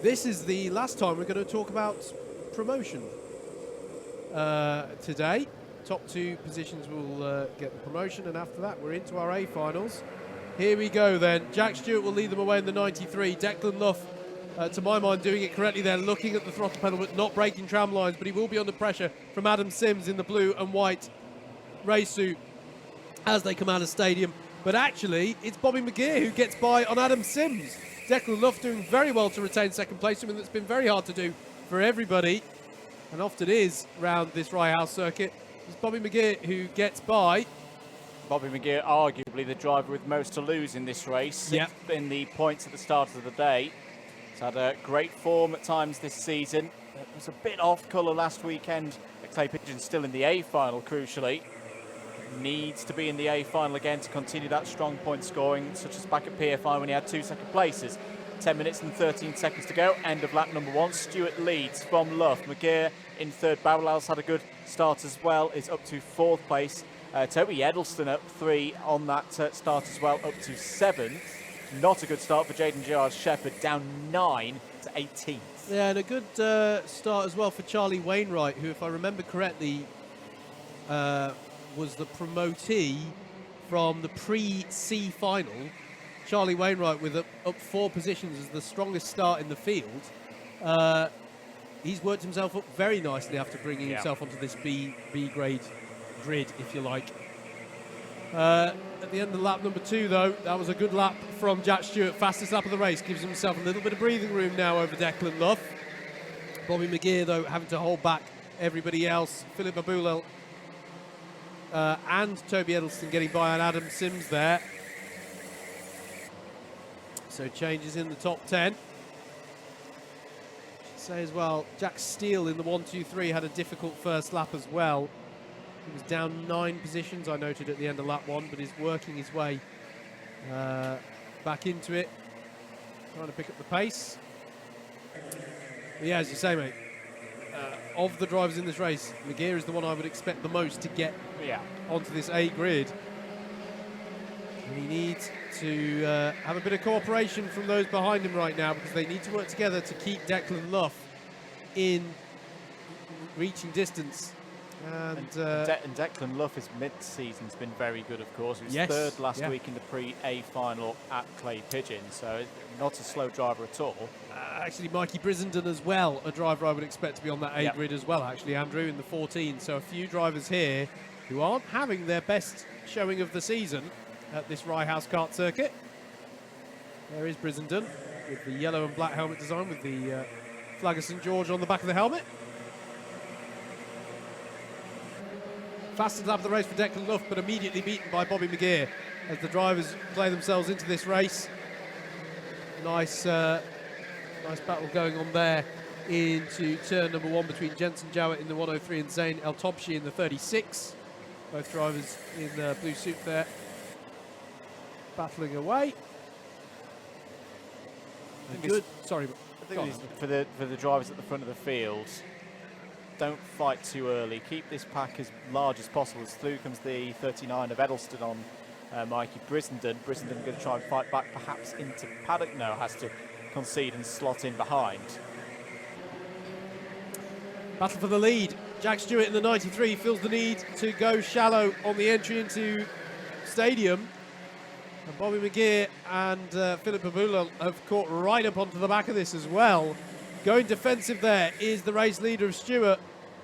This is the last time we're going to talk about promotion today. Top 2 positions will get the promotion, and after that we're into our A finals. Here we go then. Jack Stewart will lead them away in the 93. Declan Luff, to my mind, doing it correctly there, looking at the throttle pedal but not breaking tram lines, but he will be under pressure from Adam Sims in the blue and white race suit as they come out of stadium. But actually, it's Bobby McGeer who gets by on Adam Sims. Declan Luff doing very well to retain second place, something that's been very hard to do for everybody, and often is round this Rye House circuit. It's Bobby McGeer who gets by. Bobby McGeer, arguably the driver with most to lose in this race. Yep. In the points at the start of the day. He's had a great form at times this season. It was a bit off colour last weekend at Clay Pigeon, still in the A final, crucially. Needs to be in the A final again to continue that strong point scoring, such as back at PFI when he had 2 second places. 10 minutes and 13 seconds to go, end of lap number 1. Stewart leads from Luff. McGeer in third. Bowlal's had a good start as well, is up to 4th place. Toby Edelston up 3 on that start as well, up to 7th. Not a good start for Jaden Gerard-Shepherd, down 9 to 18th. Yeah, and a good start as well for Charlie Wainwright, who, if I remember correctly, was the promotee from the pre-C final. Charlie Wainwright with up 4 positions as the strongest start in the field. He's worked himself up very nicely after bringing himself onto this B grade grid, if you like. At the end of lap number 2, though, that was a good lap from Jack Stewart. Fastest lap of the race, gives himself a little bit of breathing room now over Declan Luff. Bobby McGeer, though, having to hold back everybody else. Philip Abulel and Toby Edelston getting by on Adam Sims there. So changes in the top 10. Should say as well, Jack Steele in the 1-2-3 had a difficult first lap as well. He was down 9 positions, I noted, at the end of lap 1, but is working his way back into it, trying to pick up the pace. But yeah, as you say, mate, of the drivers in this race, McGeer is the one I would expect the most to get onto this A grid. And he needs to have a bit of cooperation from those behind him right now, because they need to work together to keep Declan Luff in reaching distance. And Declan Luff, his mid-season's been very good, of course. He was 3rd last week in the pre-A final at Clay Pigeon, so not a slow driver at all. Actually, Mikey Brissenden as well, a driver I would expect to be on that A grid as well, actually, Andrew, in the 14. So a few drivers here who aren't having their best showing of the season at this Rye House kart circuit. There is Brissenden with the yellow and black helmet design with the flag of St George on the back of the helmet. Fastest lap of the race for Declan Luff, but immediately beaten by Bobby McGeer as the drivers play themselves into this race. Nice battle going on there into turn number 1 between Jensen Jowett in the 103 and Zayn El Tobshi in the 36. Both drivers in blue suit there, battling away. Sorry, I think for the drivers at the front of the field, don't fight too early. Keep this pack as large as possible. As through comes the 39 of Edelston on Mikey Brissenden. Brissenden going to try and fight back, perhaps into paddock. No, has to concede and slot in behind. Battle for the lead. Jack Stewart in the 93 feels the need to go shallow on the entry into stadium. And Bobby McGeer and Philip Abula have caught right up onto the back of this as well. Going defensive there is the race leader of Stewart.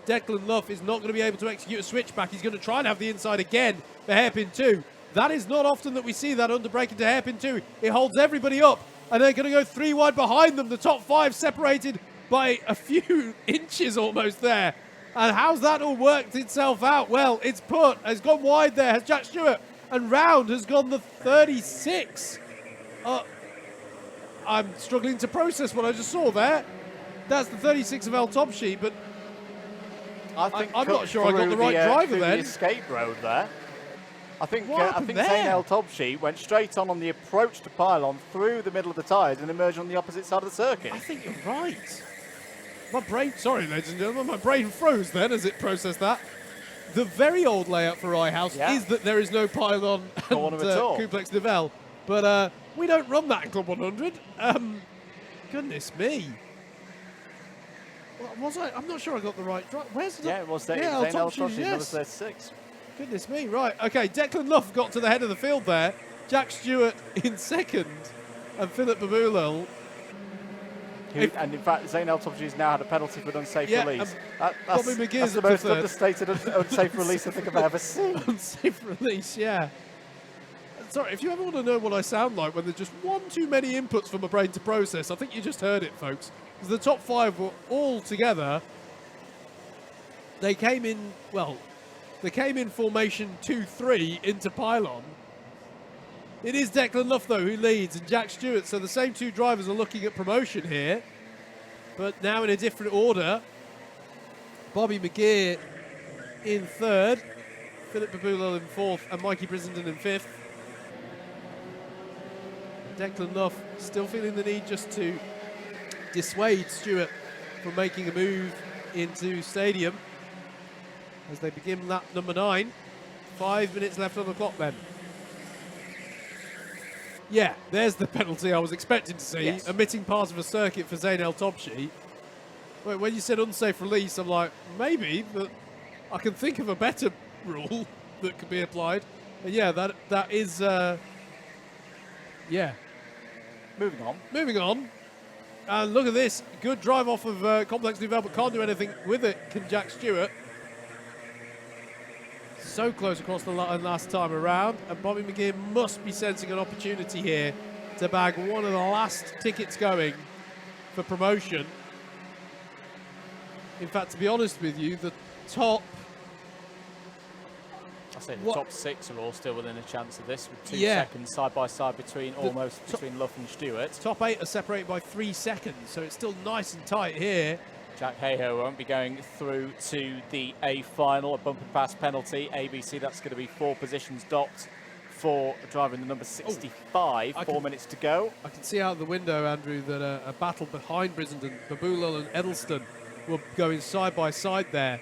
Declan Luff is not going to be able to execute a switchback. He's going to try and have the inside again for hairpin 2. That is not often that we see that underbrake into hairpin 2. It holds everybody up, and they're going to go 3 wide behind them. The top 5 separated by a few inches almost there. And how's that all worked itself out? Well, it's gone wide there, has Jack Stewart, and round has gone the 36. I'm struggling to process what I just saw there. That's the 36 of El Topshi, but I'm not sure I got the right driver then. The escape road there. I think there? Zayn El Topshi went straight on the approach to pylon through the middle of the tyres and emerged on the opposite side of the circuit. I think you're right. My brain, sorry ladies and gentlemen, my brain froze then as it processed that. The very old layout for iHouse is that there is no pylon and Complex Nivelle, but we don't run that in Club 100. Goodness me. Was I? I'm not sure I got the right drive. Where's the... Yeah, it was Zayn El Topshi, number 36. Goodness me, right. Okay, Declan Luff got to the head of the field there. Jack Stewart in second, and Philip Babulal. And in fact, Zayn El Topshi has now had a penalty for an unsafe release. That's the most understated unsafe release I think I've ever seen. Unsafe release, yeah. Sorry, if you ever want to know what I sound like when there's just one too many inputs for my brain to process, I think you just heard it, folks. Because the top five were all together. They came in, formation 2-3 into pylon. It is Declan Luff, though, who leads, and Jack Stewart. So the same two drivers are looking at promotion here, but now in a different order. Bobby McGeer in third, Philip Babulal in fourth, and Mikey Brissenden in fifth. Declan Luff still feeling the need just to dissuade Stewart from making a move into stadium as they begin lap number 9. 5 minutes left on the clock then. Yeah, there's the penalty I was expecting to see, omitting part of a circuit for Zayn El Topshi. When you said unsafe release, I'm like, maybe, but I can think of a better rule that could be applied. And yeah, that is, yeah. Moving on. And look at this. Good drive off of Complex Nivelle, but can't do anything with it, can Jack Stewart. So close across the line last time around, and Bobby McGeer must be sensing an opportunity here to bag one of the last tickets going for promotion. In fact, to be honest with you, the top... I say the top 6 are all still within a chance of this, with 2 seconds side by side between between Luff and Stewart. Top 8 are separated by 3 seconds, so it's still nice and tight here. Jack Hayhoe won't be going through to the A final, a bump and pass penalty. ABC, that's going to be 4 positions docked for driver in the number 65. 4 minutes to go. I can see out the window, Andrew, that a battle behind Brissenden, Babulal and Edelston were going side by side there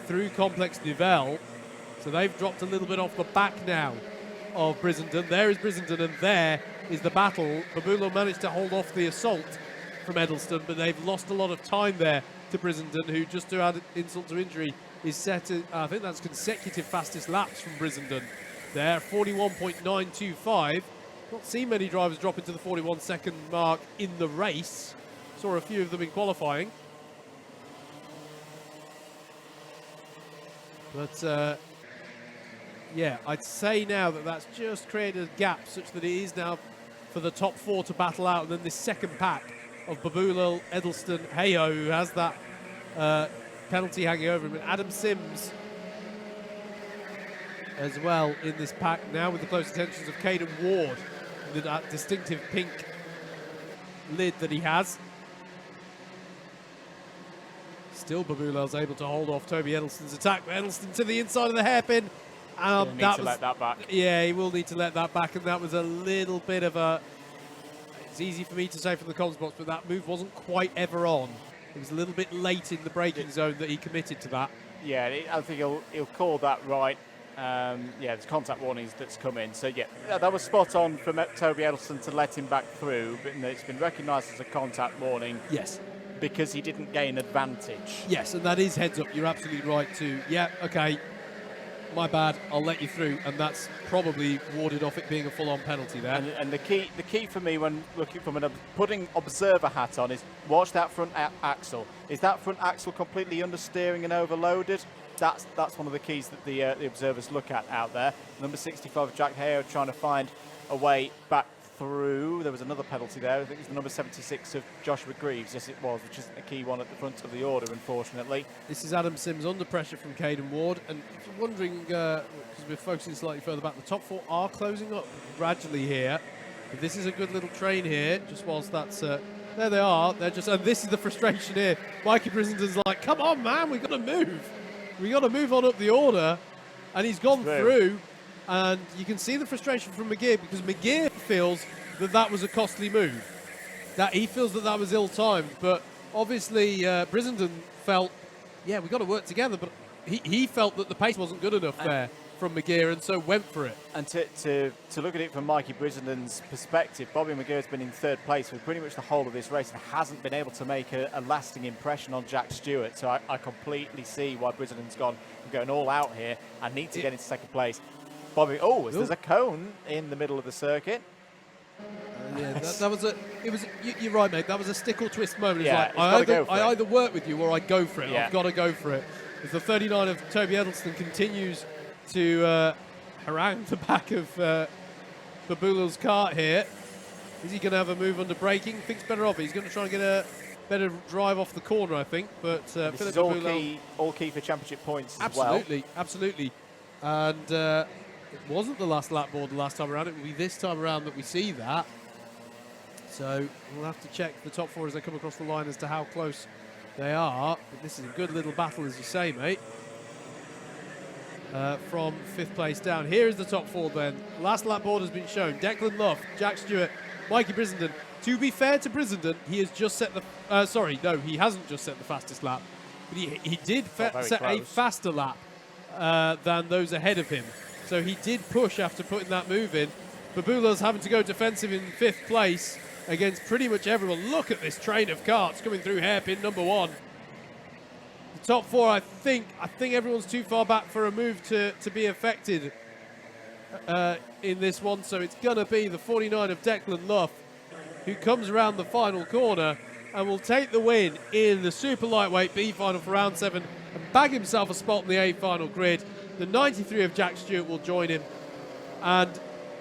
through Complex Nivelle. So they've dropped a little bit off the back now of Brissenden. There is Brissenden, and there is the battle. Babulal managed to hold off the assault from Edelston, but they've lost a lot of time there to Brissenden, who, just to add insult to injury, is set to, I think that's consecutive fastest laps from Brissenden there, 41.925. Not seen many drivers drop into the 41-second mark in the race. Saw a few of them in qualifying. But, yeah, I'd say now that that's just created a gap such that it is now for the top 4 to battle out, and then this second pack of Babulal, Edelston, Hayhoe, who has that penalty hanging over him, and Adam Sims as well in this pack now, with the close attentions of Caden Ward, with that distinctive pink lid that he has. Still Babulal's able to hold off Toby Edelston's attack, but Edelston to the inside of the hairpin. He'll need to let that back. Yeah, he will need to let that back, and that was a little bit of a... It's easy for me to say from the comms box, but that move wasn't quite ever on. It was a little bit late in the braking zone that he committed to that. Yeah, I think he'll call that right. Yeah, there's contact warnings that's come in. So, yeah, that was spot on from Toby Edelston to let him back through, but it's been recognised as a contact warning. Yes. Because he didn't gain advantage. Yes, and that is heads up. You're absolutely right to, yeah, okay, my bad, I'll let you through, and that's probably warded off it being a full-on penalty there. And the key for me when looking from putting observer hat on is watch that front axle. Is that front axle completely understeering and overloaded? That's one of the keys that the observers look at out there. Number 65, Jack Hayhoe, trying to find a way back through. There was another penalty there. I think it was the number 76 of Joshua Greaves. Yes, it was, which is a key one at the front of the order, unfortunately. This is Adam Sims under pressure from Caden Ward. And if you're wondering, because we're focusing slightly further back, the top four are closing up gradually here. But this is a good little train here, just whilst that's... there they are. They're just... And this is the frustration here. Mikey Brissenden's like, come on, man, we've got to move. We've got to move on up the order. And he's gone through. And you can see the frustration from McGear, because McGear feels that that was a costly move. That he feels that that was ill-timed. But obviously, Brissenden felt, yeah, we've got to work together. But he felt that the pace wasn't good enough there from McGear, and so went for it. And to look at it from Mikey Brissenden's perspective, Bobby McGear's been in third place for pretty much the whole of this race and hasn't been able to make a lasting impression on Jack Stewart. So I completely see why Brissenden's gone going all out here. I need to get into second place. Bobby, there's a cone in the middle of the circuit. Yeah, that was a. It was. You're right, mate. That was a stick or twist moment. Yeah, I either work with you or I go for it. Yeah. I've got to go for it. As the 39 of Toby Edelston continues to harangue the back of Babulo's cart here. Is he going to have a move under braking? Thinks better of it. He's going to try and get a better drive off the corner, I think. But this Philip is all key for championship points as well. Absolutely. And it wasn't the last lap board the last time around. It will be this time around that we see that. So we'll have to check the top four as they come across the line as to how close they are. But this is a good little battle, as you say, mate. From fifth place down. Here is the top four then. Last lap board has been shown. Declan Luff, Jack Stewart, Mikey Brissenden. To be fair to Brissenden, he has just set the... he hasn't just set the fastest lap. But he did set a faster lap than those ahead of him. So he did push after putting that move in. Babula's having to go defensive in fifth place against pretty much everyone. Look at this train of carts coming through hairpin number one. The top four, I think everyone's too far back for a move to be affected in this one. So it's going to be the 49 of Declan Luff, who comes around the final corner and will take the win in the super lightweight B final for round 7 and bag himself a spot in the A final grid. The 93 of Jack Stewart will join him. And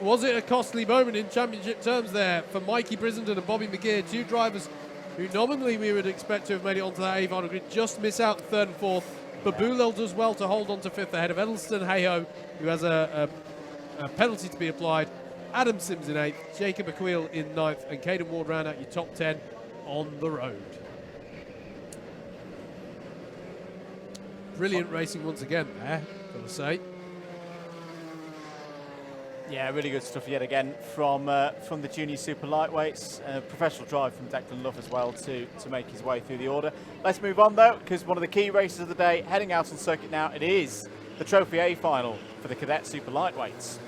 was it a costly moment in championship terms there for Mikey Brissenden and Bobby McGear, two drivers who nominally we would expect to have made it onto that A final grid, just miss out third and fourth. Babulel does well to hold on to fifth ahead of Edelston Hayho, who has a penalty to be applied. Adam Sims in eighth, Jacob Aquil in ninth, and Caden Ward round out your top 10 on the road. Brilliant racing once again there, got to say. Yeah, really good stuff yet again from the junior super lightweights. Professional drive from Declan Luff as well to make his way through the order. Let's move on though, because one of the key races of the day heading out on circuit now. It is the Trophy A final for the cadet super lightweights.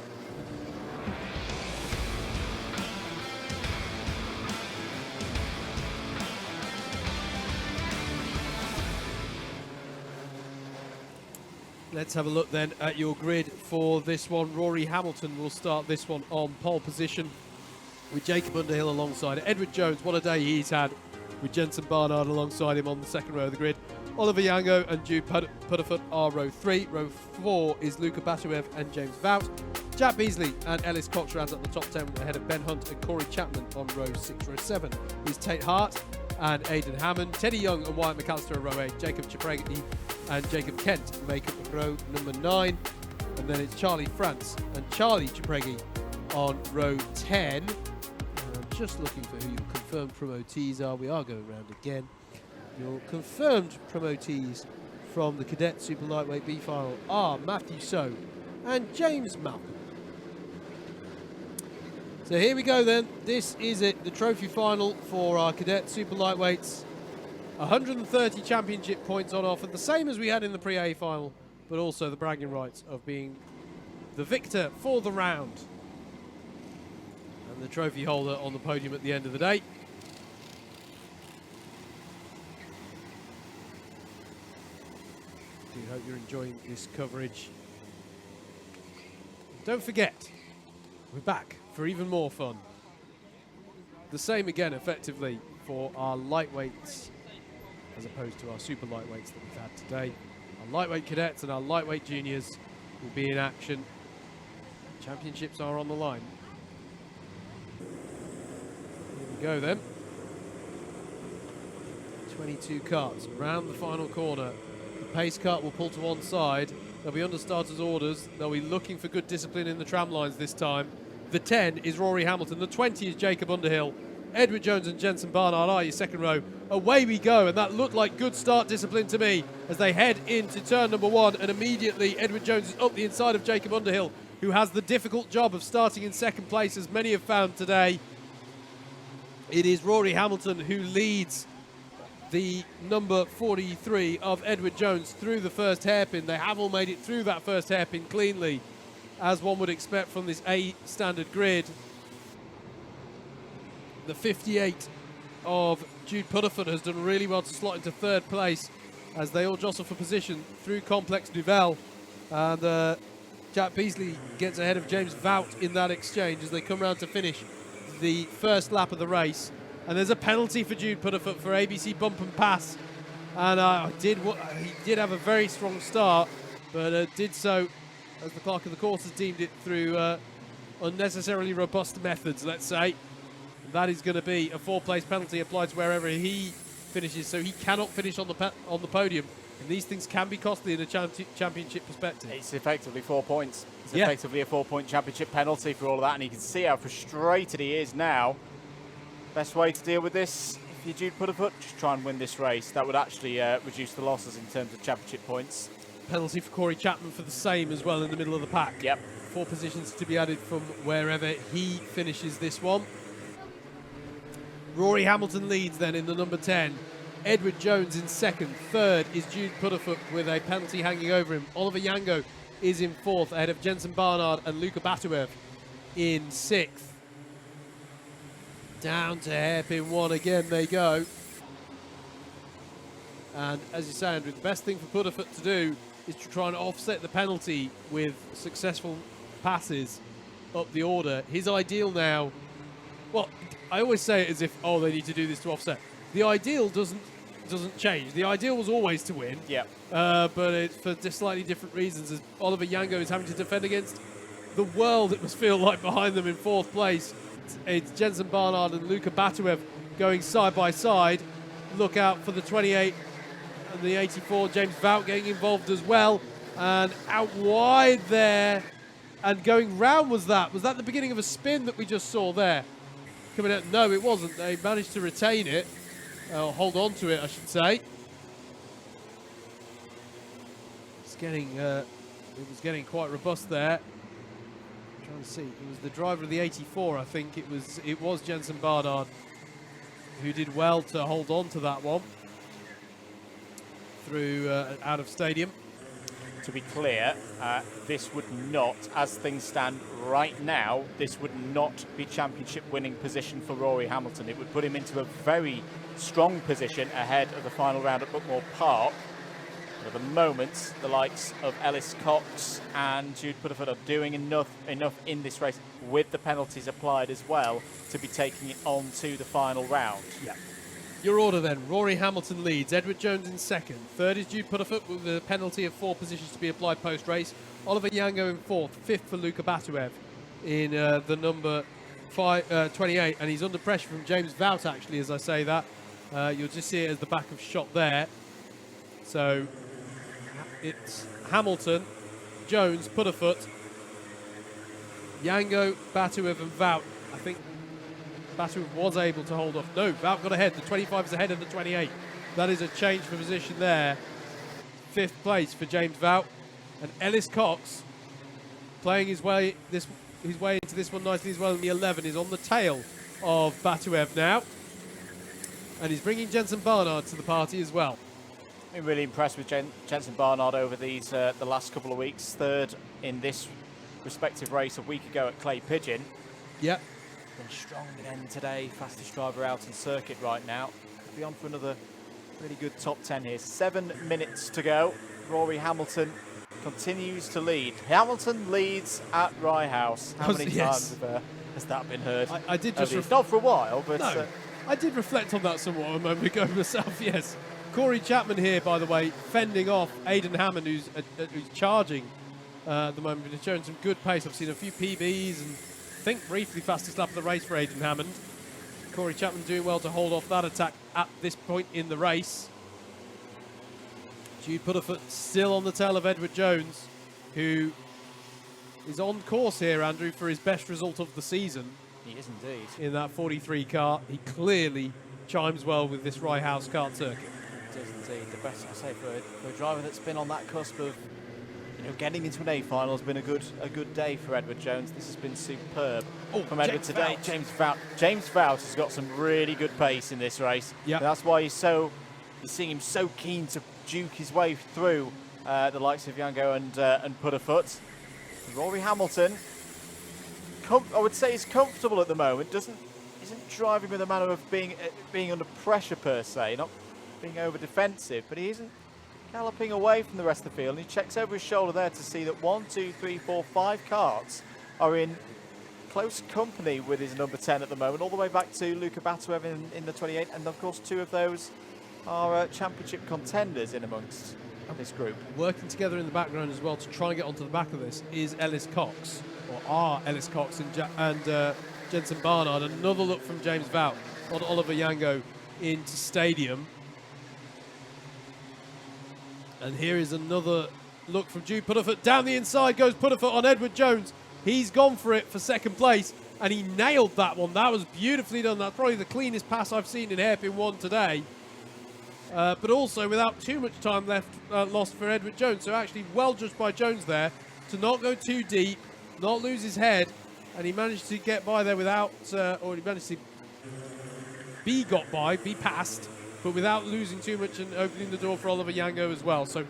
Let's have a look then at your grid for this one. Rory Hamilton will start this one on pole position with Jacob Underhill alongside Edward Jones. What a day he's had with Jensen Barnard alongside him on the second row of the grid. Oliver Yango and Jude Putterfoot are row 3. Row 4 is Luca Batuev and James Vout. Jack Beasley and Ellis Cox rounds up the top 10 ahead of Ben Hunt and Corey Chapman on row 6. Row 7 is Tate Hart and Aidan Hammond. Teddy Young and Wyatt McAllister are row 8. Jacob Cipraghi and Jacob Kent make up row number 9. And then it's Charlie France and Charlie Cipraghi on row 10. I'm just looking for who your confirmed promotees are. We are going round again. Your confirmed promotees from the Cadet Super Lightweight B final are Matthew So and James Malcolm. So here we go then. This is it, the trophy final for our Cadet Super Lightweights. 130 championship points on offer, the same as we had in the pre-A final, but also the bragging rights of being the victor for the round. And the trophy holder on the podium at the end of the day. I do hope you're enjoying this coverage. Don't forget, we're back for even more fun. The same again, effectively, for our lightweights as opposed to our super lightweights that we've had today. Our lightweight cadets and our lightweight juniors will be in action. Championships are on the line. go then. 22 carts round the final corner. The pace cart will pull to one side. They'll be under starters' orders. They'll be looking for good discipline in the tram lines this time. The 10 is Rory Hamilton. The 20 is Jacob Underhill. Edward Jones and Jensen Barnard are your second row. Away we go, and that looked like good start discipline to me as they head into turn number 1, and immediately Edward Jones is up the inside of Jacob Underhill, who has the difficult job of starting in second place, as many have found today. It is Rory Hamilton who leads the number 43 of Edward Jones through the first hairpin. They have all made it through that first hairpin cleanly, as one would expect from this A standard grid. The 58 of Jude Putterford has done really well to slot into third place as they all jostle for position through Complex Nouvelle. And Jack Beasley gets ahead of James Vout in that exchange as they come round to finish the first lap of the race. And there's a penalty for Jude Putterfoot for ABC bump and pass. And he did have a very strong start, but did so, as the clerk of the course has deemed it, through unnecessarily robust methods, let's say. That is going to be a 4-place penalty applied to wherever he finishes, so he cannot finish on the podium. And these things can be costly in a championship perspective. It's effectively 4 points. It's effectively a 4-point championship penalty for all of that, and you can see how frustrated he is now. Best way to deal with this, if you're Jude Putterfoot, just try and win this race. That would actually reduce the losses in terms of championship points. Penalty for Corey Chapman for the same as well in the middle of the pack. Yep. 4 positions to be added from wherever he finishes this one. Rory Hamilton leads then in the number 10. Edward Jones in second. Third is Jude Putterfoot with a penalty hanging over him. Oliver Yango is in fourth ahead of Jensen Barnard and Luka Batuev in sixth. Down to hairpin 1 again they go. And as you say, Andrew, the best thing for Putterfoot to do is to try and offset the penalty with successful passes up the order. His ideal now, well, I always say it as if, oh, they need to do this to offset. The ideal doesn't change. The ideal was always to win. Yeah. But it's for slightly different reasons, as Oliver Yango is having to defend against the world, it must feel like, behind them in fourth place. It's Jensen Barnard and Luka Batuev going side by side. Look out for the 28 and the 84. James Vout getting involved as well. And out wide there and going round was that. Was that the beginning of a spin that we just saw there? Coming out, no, it wasn't. They managed to retain it, hold on to it, I should say. It was getting quite robust there. I'm trying to see, it was the driver of the 84, I think. It was Jensen Barnard who did well to hold on to that one through out of stadium. To be clear, this would not, as things stand right now, this would not be championship winning position for Rory Hamilton. It would put him into a very strong position ahead of the final round at Bookmore Park. But at the moment, the likes of Ellis Cox and Jude Putterfoot are doing enough in this race, with the penalties applied as well, to be taking it on to the final round. Yeah. Your order then, Rory Hamilton leads, Edward Jones in second. Third is Jude Putterfoot with a penalty of 4 positions to be applied post-race. Oliver Yango in fourth. Fifth for Luka Batuev in the number 28. And he's under pressure from James Vout, actually, as I say that. You'll just see it as the back of shot there. So it's Hamilton, Jones, Putterfoot, Yango, Batuev and Vout. I think Batuev was able to hold off. No, Vout got ahead. The 25 is ahead of the 28. That is a change for position there. Fifth place for James Vout. And Ellis Cox, playing his way into this one nicely as well in the 11, is on the tail of Batuev now. And he's bringing Jensen Barnard to the party as well. Been really impressed with Jensen Barnard over these the last couple of weeks. Third in this respective race a week ago at Clay Pigeon. Yep. Been strong again today. Fastest driver out on circuit right now. Could be on for another really good top 10 here. 7 minutes to go. Rory Hamilton continues to lead. Hamilton leads at Rye House. How many times has that been heard? I did just not for a while, but no, I did reflect on that somewhat a moment ago myself. Yes. Corey Chapman here, by the way, fending off Aidan Hammond, who's charging at the moment, and showing some good pace. I've seen a few PBs and I think briefly fastest lap of the race for Aidan Hammond. Corey Chapman doing well to hold off that attack at this point in the race. Jude Putterfoot still on the tail of Edward Jones, who is on course here, Andrew, for his best result of the season. He is indeed. In that 43 car. He clearly chimes well with this Rye House kart circuit. It is indeed. The best, I say, for a driver that's been on that cusp of getting into an A final has been a good day for Edward Jones. This has been superb from Edward today. James Vout has got some really good pace in this race. Yeah, that's why you're seeing him so keen to duke his way through the likes of Yango and Putterfoot. Rory Hamilton, I would say, is comfortable at the moment. Isn't driving with a manner of being under pressure per se, not being over defensive, but he isn't galloping away from the rest of the field. And he checks over his shoulder there to see that 1, 2, 3, 4, 5 karts are in close company with his number 10 at the moment, all the way back to Luca Batuev in the 28, and of course 2 of those are championship contenders in amongst this group. Working together in the background as well to try and get onto the back of this is Ellis Cox, or are Ellis Cox and Jensen Barnard. Another look from James Vout on Oliver Yango into Stadium. And here is another look from Jude Putterfoot. Down the inside goes Putterfoot on Edward Jones. He's gone for it for second place, and he nailed that one. That was beautifully done. That's probably the cleanest pass I've seen in hairpin 1 today. But also without too much time lost for Edward Jones. So actually well judged by Jones there to not go too deep, not lose his head, and he managed to get by there without, or he managed to be passed, but without losing too much and opening the door for Oliver Yango as well. So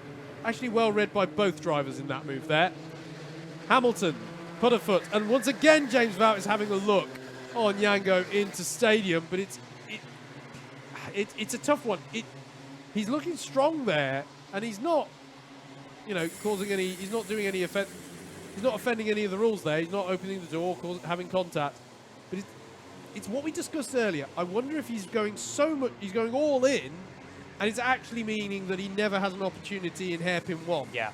actually well read by both drivers in that move there. Hamilton, Putterfoot, and once again James Vout is having a look on Yango into Stadium, but it's a tough one. He's looking strong there, and he's not, causing any. He's not doing any offense. He's not offending any of the rules there. He's not opening the door, having contact. But it's what we discussed earlier. I wonder if he's going he's going all in, and it's actually meaning that he never has an opportunity in hairpin 1. Yeah.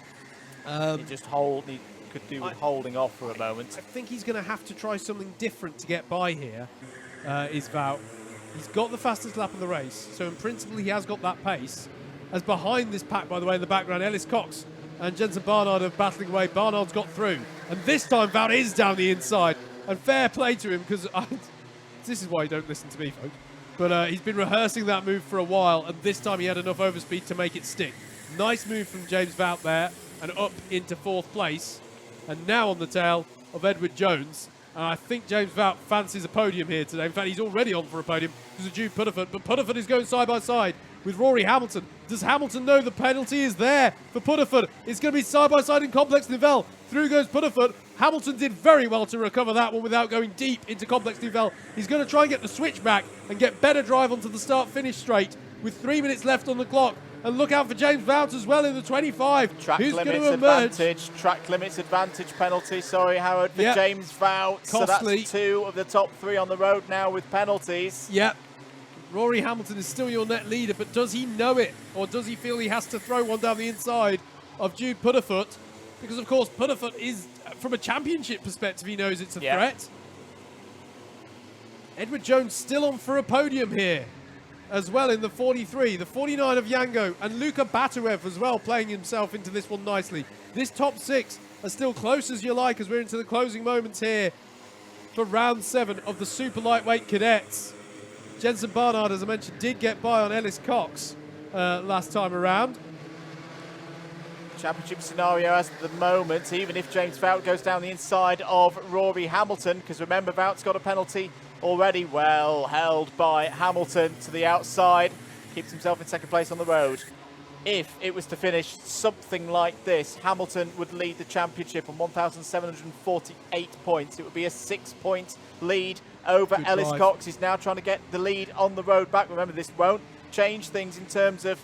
He could do with holding off for a moment. I think he's going to have to try something different to get by here, is Vout. He's got the fastest lap of the race, so in principle he has got that pace. As behind this pack, by the way, in the background, Ellis Cox and Jensen Barnard are battling away. Barnard's got through, and this time Vout is down the inside. And fair play to him, because this is why you don't listen to me, folks. But he's been rehearsing that move for a while, and this time he had enough overspeed to make it stick. Nice move from James Vout there, and up into 4th place. And now on the tail of Edward Jones. And I think James Vout fancies a podium here today. In fact, he's already on for a podium because of Jude Putterfoot. But Putterfoot is going side by side with Rory Hamilton. Does Hamilton know the penalty is there for Putterfoot? It's going to be side by side in Complex Nivelle. Through goes Putterfoot. Hamilton did very well to recover that one without going deep into Complex Nivelle. He's going to try and get the switch back and get better drive onto the start-finish straight with 3 minutes left on the clock. And look out for James Vout as well in the 25. Track Who's limits going to emerge? advantage. Track limits advantage penalty. Sorry, Howard, for James Vout. Costly. So that's 2 of the top 3 on the road now with penalties. Yep. Rory Hamilton is still your net leader, but does he know it? Or does he feel he has to throw one down the inside of Jude Putterfoot? Because, of course, Putterfoot is, from a championship perspective, he knows it's a threat. Edward Jones still on for a podium here as well in the 43. The 49 of Yango and Luca Batuev as well playing himself into this one nicely. This top 6 are still close as you like as we're into the closing moments here for round 7 of the super lightweight cadets. Jensen Barnard, as I mentioned, did get by on Ellis Cox last time around. Championship scenario as at the moment, even if James Vout goes down the inside of Rory Hamilton, because remember, Vout's got a penalty already, well held by Hamilton to the outside, keeps himself in second place on the road. If it was to finish something like this, Hamilton would lead the championship on 1,748 points. It would be a 6-point lead over Ellis Cox. He's now trying to get the lead on the road back. Remember, this won't change things in terms of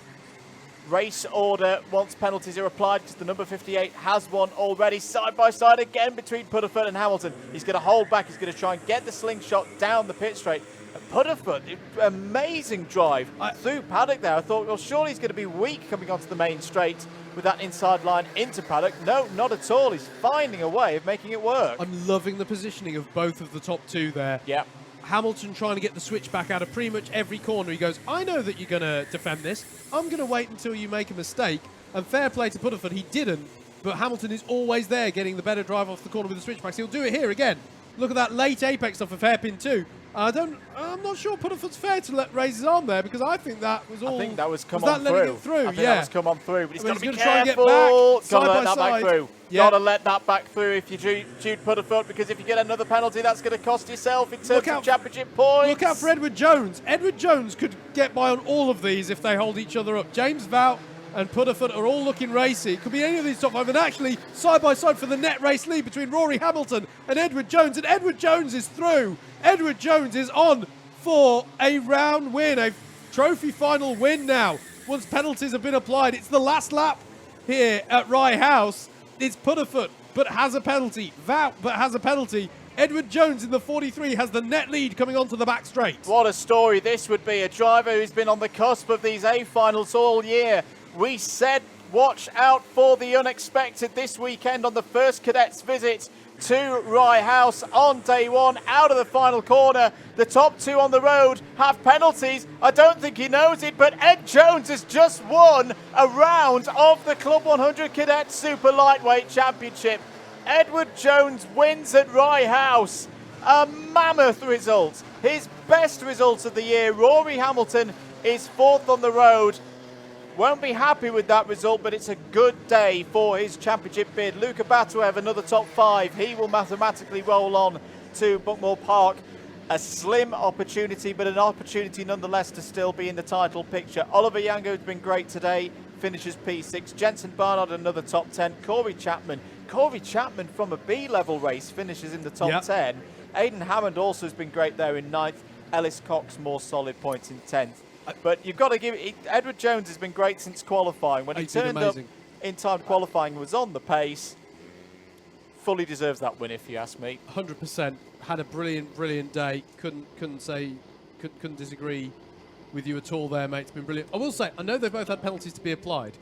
race order once penalties are applied, because the number 58 has one already. Side by side again between Putterfoot and Hamilton. He's going to hold back. He's going to try and get the slingshot down the pit straight. Putterfoot, amazing drive through paddock there. I thought, well, surely he's going to be weak coming onto the main straight with that inside line into paddock. No, not at all. He's finding a way of making it work. I'm loving the positioning of both of the top 2 there. Yeah. Hamilton trying to get the switch back out of pretty much every corner. He goes, I know that you're going to defend this. I'm going to wait until you make a mistake. And fair play to Putterford, he didn't. But Hamilton is always there, getting the better drive off the corner with the switchbacks. He'll do it here again. Look at that late apex off of hairpin 2. I'm not sure Putterford's fair to let Razors on there, because I think that was all. I think that was come was on that through. Letting it through? I think that was come on through, but he's got to be try and get careful. back, Got to side let by that back side. through. Yeah. Got to let that back through if you Jude Putterfoot, because if you get another penalty, that's going to cost yourself in terms of championship points. Look out for Edward Jones. Edward Jones could get by on all of these if they hold each other up. James Vout and Putterfoot are all looking racy. It could be any of these top 5, and actually side by side for the net race lead between Rory Hamilton and Edward Jones, and Edward Jones is through. Edward Jones is on for a round win, a trophy final win now. Once penalties have been applied, it's the last lap here at Rye House. It's Putterfoot, but has a penalty. Vout, but has a penalty. Edward Jones in the 43 has the net lead coming onto the back straight. What a story this would be. A driver who's been on the cusp of these A finals all year. We said watch out for the unexpected this weekend on the first cadets visit to Rye House on day 1, out of the final corner. The top 2 on the road have penalties. I don't think he knows it, but Ed Jones has just won a round of the Club 100 Cadet Super Lightweight Championship. Edward Jones wins at Rye House. A mammoth result. His best results of the year. Rory Hamilton is 4th on the road. Won't be happy with that result, but it's a good day for his championship bid. Luca Batuev, another top 5. He will mathematically roll on to Buckmore Park. A slim opportunity, but an opportunity nonetheless to still be in the title picture. Oliver Yango has been great today, finishes P6. Jensen Barnard, another top 10. Corey Chapman from a B-level race finishes in the top 10. Aidan Hammond also has been great there in 9th. Ellis Cox, more solid points in 10th. But you've got to give it, Edward Jones has been great since qualifying. When he turned up in time qualifying and was on the pace, fully deserves that win, if you ask me. 100%. Had a brilliant day. Couldn't disagree with you at all there, mate. It's been brilliant. I will say, I know they both had penalties to be applied.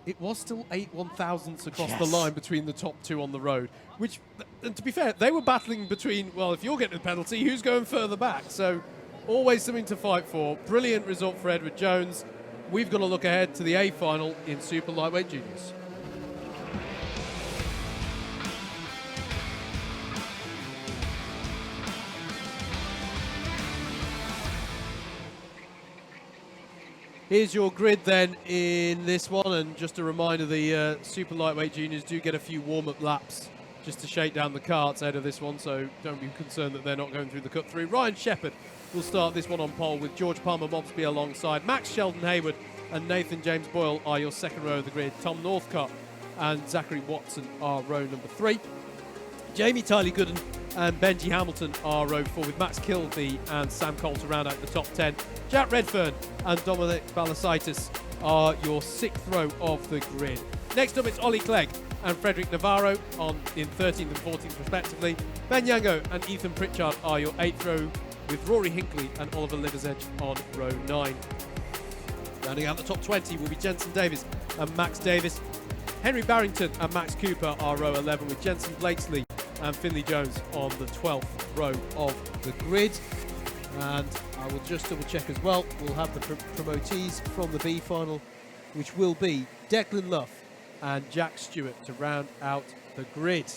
It was still 8 1,000ths across the line between the top 2 on the road, which, and to be fair, they were battling between, well, if you're getting the penalty, who's going further back? So always something to fight for. Brilliant result for Edward Jones. We've got to look ahead to the A final in Super Lightweight Juniors. Here's your grid then in this one, and just a reminder, the Super Lightweight Juniors do get a few warm-up laps just to shake down the carts out of this one, so don't be concerned that they're not going through the cut-through. Ryan Shepherd will start this one on pole with George Palmer-Mobsby alongside. Max Sheldon Hayward and Nathan James Boyle are your second row of the grid. Tom Northcott and Zachary Watson are row number 3. Jamie Tylee Gooden and Benji Hamilton are row 4, with Max Kilby and Sam Cole to round out the top 10. Jack Redfern and Dominic Balasaitis are your 6th row of the grid. Next up, it's Ollie Clegg and Frederick Navarro in 13th and 14th respectively. Ben Yango and Ethan Pritchard are your 8th row, with Rory Hinkley and Oliver Liversedge on row 9. Rounding out the top 20 will be Jensen Davis and Max Davis. Henry Barrington and Max Cooper are row 11, with Jensen Blakesley and Finley Jones on the 12th row of the grid. And I will just double check as well. We'll have the promotees from the B final, which will be Declan Luff and Jack Stewart to round out the grid.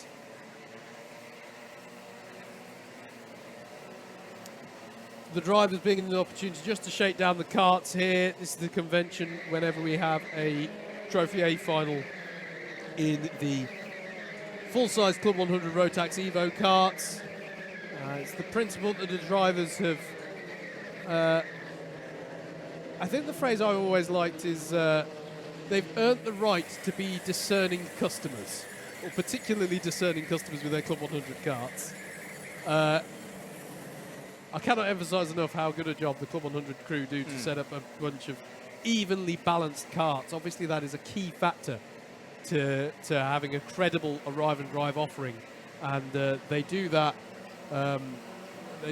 The drivers being an opportunity just to shake down the carts here. This is the convention whenever we have a Trophy A final in the full-size Club 100 Rotax Evo karts. It's the principle that the drivers have... I think the phrase I always liked is they've earned the right to be discerning customers, or particularly discerning customers with their Club 100 karts. I cannot emphasise enough how good a job the Club 100 crew do to set up a bunch of evenly balanced karts. Obviously, that is a key factor to having a credible arrive and drive offering, and they do that.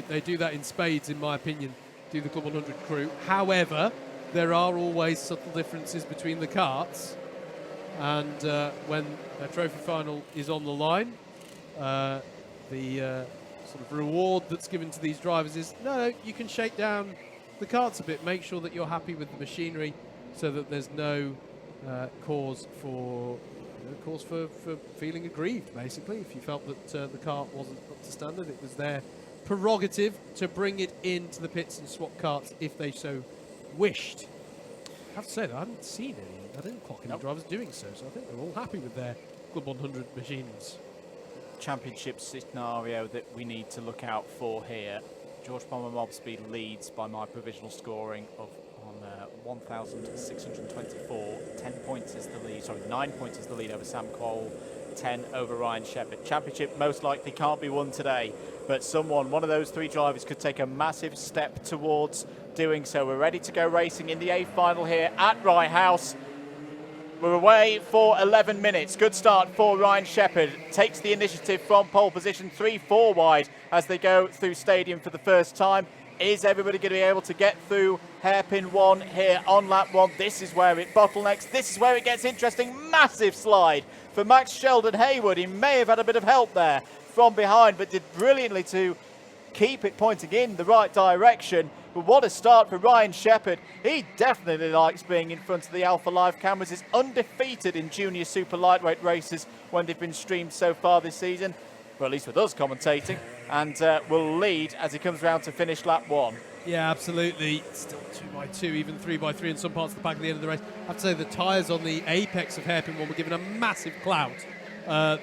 They do that in spades, in my opinion, do the Club 100 crew. However, there are always subtle differences between the karts, and when a trophy final is on the line, the sort of reward that's given to these drivers is, no, you can shake down the karts a bit, make sure that you're happy with the machinery so that there's no cause for feeling aggrieved, basically. If you felt that the kart wasn't up to standard, it was their prerogative to bring it into the pits and swap karts if they so wished. I have to say that I haven't seen any, I didn't clock any drivers doing so, so I think they're all happy with their Club 100 machines. Championship scenario that we need to look out for here. George Palmer Mobsby leads by my provisional scoring of 1,624. 10 points is the lead, sorry, 9 points is the lead over Sam Cole, 10 over Ryan Shepherd. Championship most likely can't be won today, but one of those three drivers could take a massive step towards doing so. We're ready to go racing in the A final here at Rye House. We're away for 11 minutes. Good start for Ryan Shepherd. Takes the initiative from pole position, 3-4 wide as they go through stadium for the first time. Is everybody going to be able to get through hairpin 1 here on lap 1? This is where it bottlenecks. This is where it gets interesting. Massive slide for Max Sheldon Haywood. He may have had a bit of help there from behind, but did brilliantly to keep it pointing in the right direction. But what a start for Ryan Shepherd. He definitely likes being in front of the Alpha Live cameras. Is undefeated in junior super lightweight races when they've been streamed so far this season, or at least with us commentating, and will lead as he comes round to finish lap 1. Yeah, absolutely. Still 2x2, even 3x3 in some parts of the pack at the end of the race. I have to say the tyres on the apex of hairpin 1 were given a massive clout.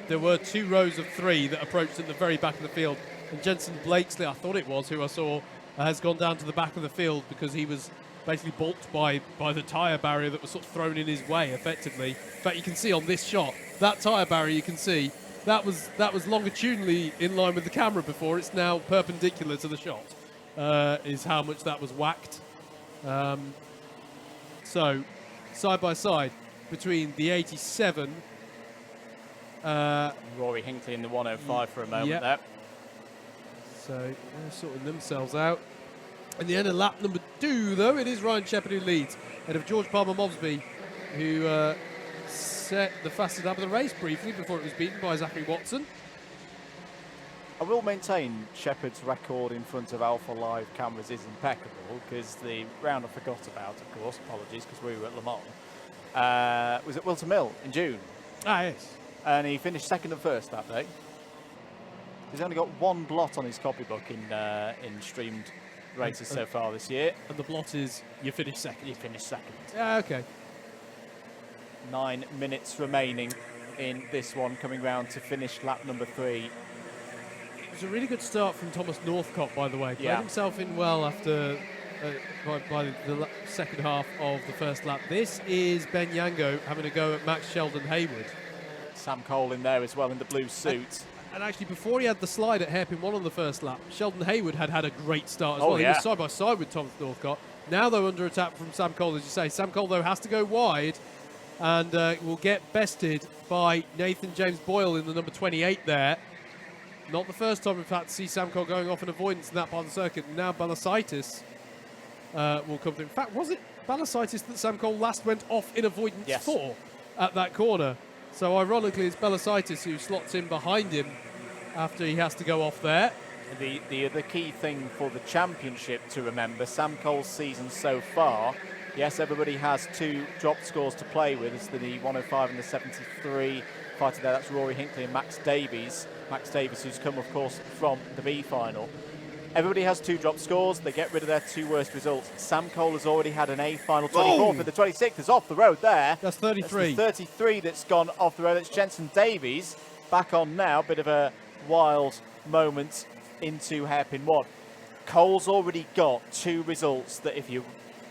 There were 2 rows of 3 that approached at the very back of the field. And Jensen Blakesley, I thought it was, who I saw, has gone down to the back of the field because he was basically balked by the tyre barrier that was sort of thrown in his way, effectively. In fact, you can see on this shot, that tyre barrier, you can see, that was longitudinally in line with the camera before. It's now perpendicular to the shot, is how much that was whacked. So, side by side, between the 87... Rory Hinckley in the 105 for a moment there. So they're sorting themselves out. In the end of lap number 2, though, it is Ryan Shepherd who leads, ahead of George Palmer Mobsby, who set the fastest lap of the race briefly before it was beaten by Zachary Watson. I will maintain Shepherd's record in front of Alpha Live cameras is impeccable, because the round I forgot about, of course, apologies, because we were at Le Mans, was at Wilton Mill in June. Ah, yes. And he finished second and first that day. He's only got 1 blot on his copybook in streamed races so far this year. And the blot is you finish second. You finish second. Yeah, okay. 9 minutes remaining in this one, coming round to finish lap number 3. It was a really good start from Thomas Northcott, by the way. Played himself in well after by the second half of the first lap. This is Ben Yango having a go at Max Sheldon Haywood. Sam Cole in there as well in the blue suit. And actually, before he had the slide at hairpin 1 on the first lap, Sheldon Haywood had a great start as well. He was side by side with Thomas Northcott. Now, though, under attack from Sam Cole, as you say. Sam Cole, though, has to go wide and will get bested by Nathan James Boyle in the number 28 there. Not the first time, in fact, to see Sam Cole going off in avoidance in that part of the circuit. Now Balasitis will come through. In fact, was it Balasitis that Sam Cole last went off in avoidance for at that corner? So, ironically, it's Balasitis who slots in behind him after he has to go off there. The key thing for the championship to remember, Sam Cole's season so far, yes, everybody has 2 dropped scores to play with. It's the 105 and the 73 fighter there. That's Rory Hinckley and Max Davies. Max Davies, who's come, of course, from the B final. Everybody has 2 drop scores. They get rid of their 2 worst results. Sam Cole has already had an A final. 24th, but the 26th is off the road there. That's 33. That's the 33 that's gone off the road. That's Jensen Davies back on now. Bit of a wild moment into hairpin 1. Cole's already got 2 results that if you're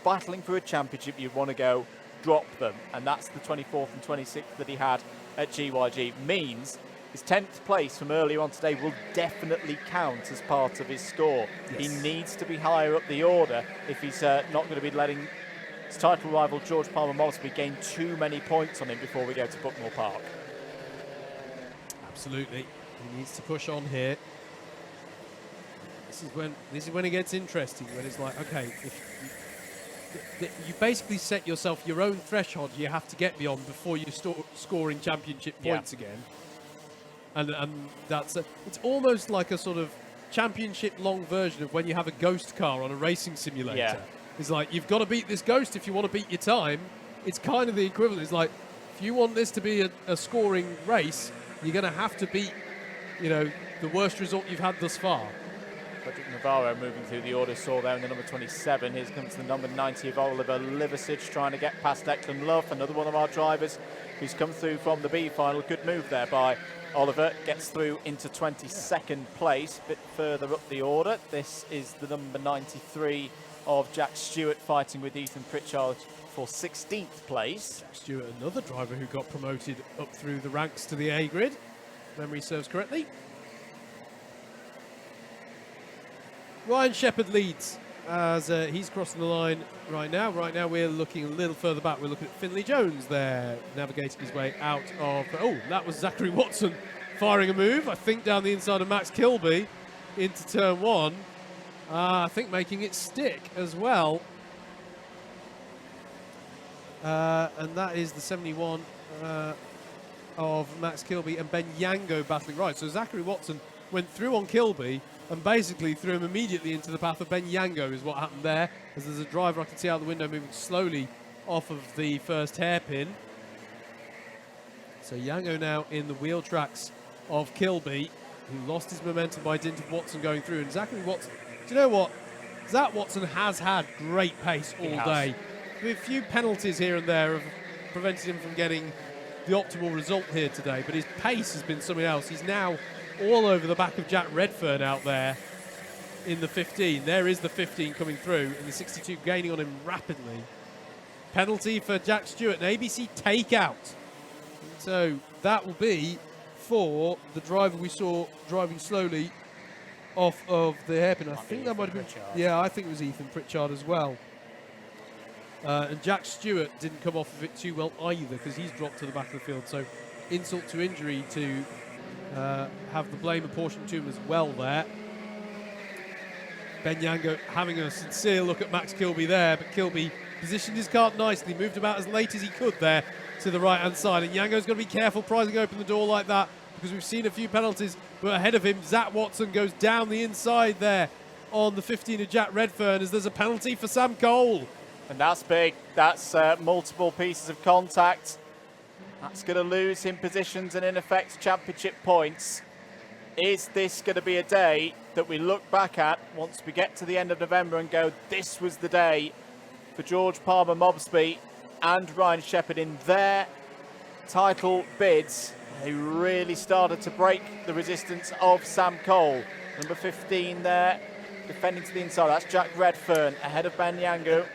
battling for a championship, you want to go drop them. And that's the 24th and 26th that he had at GYG. Means his 10th place from earlier on today will definitely count as part of his score. Yes. He needs to be higher up the order if he's not going to be letting his title rival George Palmer Mobsby gain too many points on him before we go to Buckmore Park. Absolutely. He needs to push on here. This is when it gets interesting, when it's like, okay, if you basically set yourself your own threshold you have to get beyond before you start scoring championship points again. And that's it's almost like a sort of championship long version of when you have a ghost car on a racing simulator. Yeah. It's like, you've got to beat this ghost if you want to beat your time. It's kind of the equivalent. It's like, if you want this to be a scoring race, you're going to have to beat, you know, the worst result you've had thus far. Frederick Navarro moving through the order, saw there in the number 27. Here comes the number 90 of Oliver Liversidge, trying to get past Declan Love, another one of our drivers who's come through from the B final. Good move there by Oliver, gets through into 22nd place, a bit further up the order. This is the number 93 of Jack Stewart, fighting with Ethan Pritchard for 16th place. Jack Stewart, another driver who got promoted up through the ranks to the A grid, if memory serves correctly. Ryan Shepherd leads as he's crossing the line right now. Right now we're looking a little further back. We're looking at Finley Jones there, navigating his way out of... Oh, that was Zachary Watson firing a move, I think down the inside of Max Kilby into turn one. I think making it stick as well. And that is the 71 of Max Kilby and Ben Yango battling right. So Zachary Watson went through on Kilby and basically threw him immediately into the path of Ben Yango is what happened there, as there's a driver I can see out the window moving slowly off of the first hairpin. So Yango now in the wheel tracks of Kilby, who lost his momentum by dint of Watson going through. And Zachary Watson, do you know what? Zach Watson has had great pace all day. With a few penalties here and there have prevented him from getting the optimal result here today, but his pace has been something else. He's now all over the back of Jack Redfern out there in the 15. There is the 15 coming through, and the 62 gaining on him rapidly. Penalty for Jack Stewart, an ABC takeout. So that will be for the driver we saw driving slowly off of the hairpin. I think that might have been... Yeah, I think it was Ethan Pritchard as well. And Jack Stewart didn't come off of it too well either, because he's dropped to the back of the field. So insult to injury to have the blame apportioned to him as well there. Ben Yango having a sincere look at Max Kilby there, but Kilby positioned his cart nicely, moved about as late as he could there to the right-hand side. And Yango's got to be careful prizing open the door like that, because we've seen a few penalties. But ahead of him, Zach Watson goes down the inside there on the 15 of Jack Redfern, as there's a penalty for Sam Cole. And that's big. That's multiple pieces of contact. That's going to lose him positions and, in effect, championship points. Is this going to be a day that we look back at once we get to the end of November and go, this was the day for George Palmer Mobsby and Ryan Shepherd in their title bids? They really started to break the resistance of Sam Cole. Number 15 there, defending to the inside. That's Jack Redfern ahead of Ben Yango.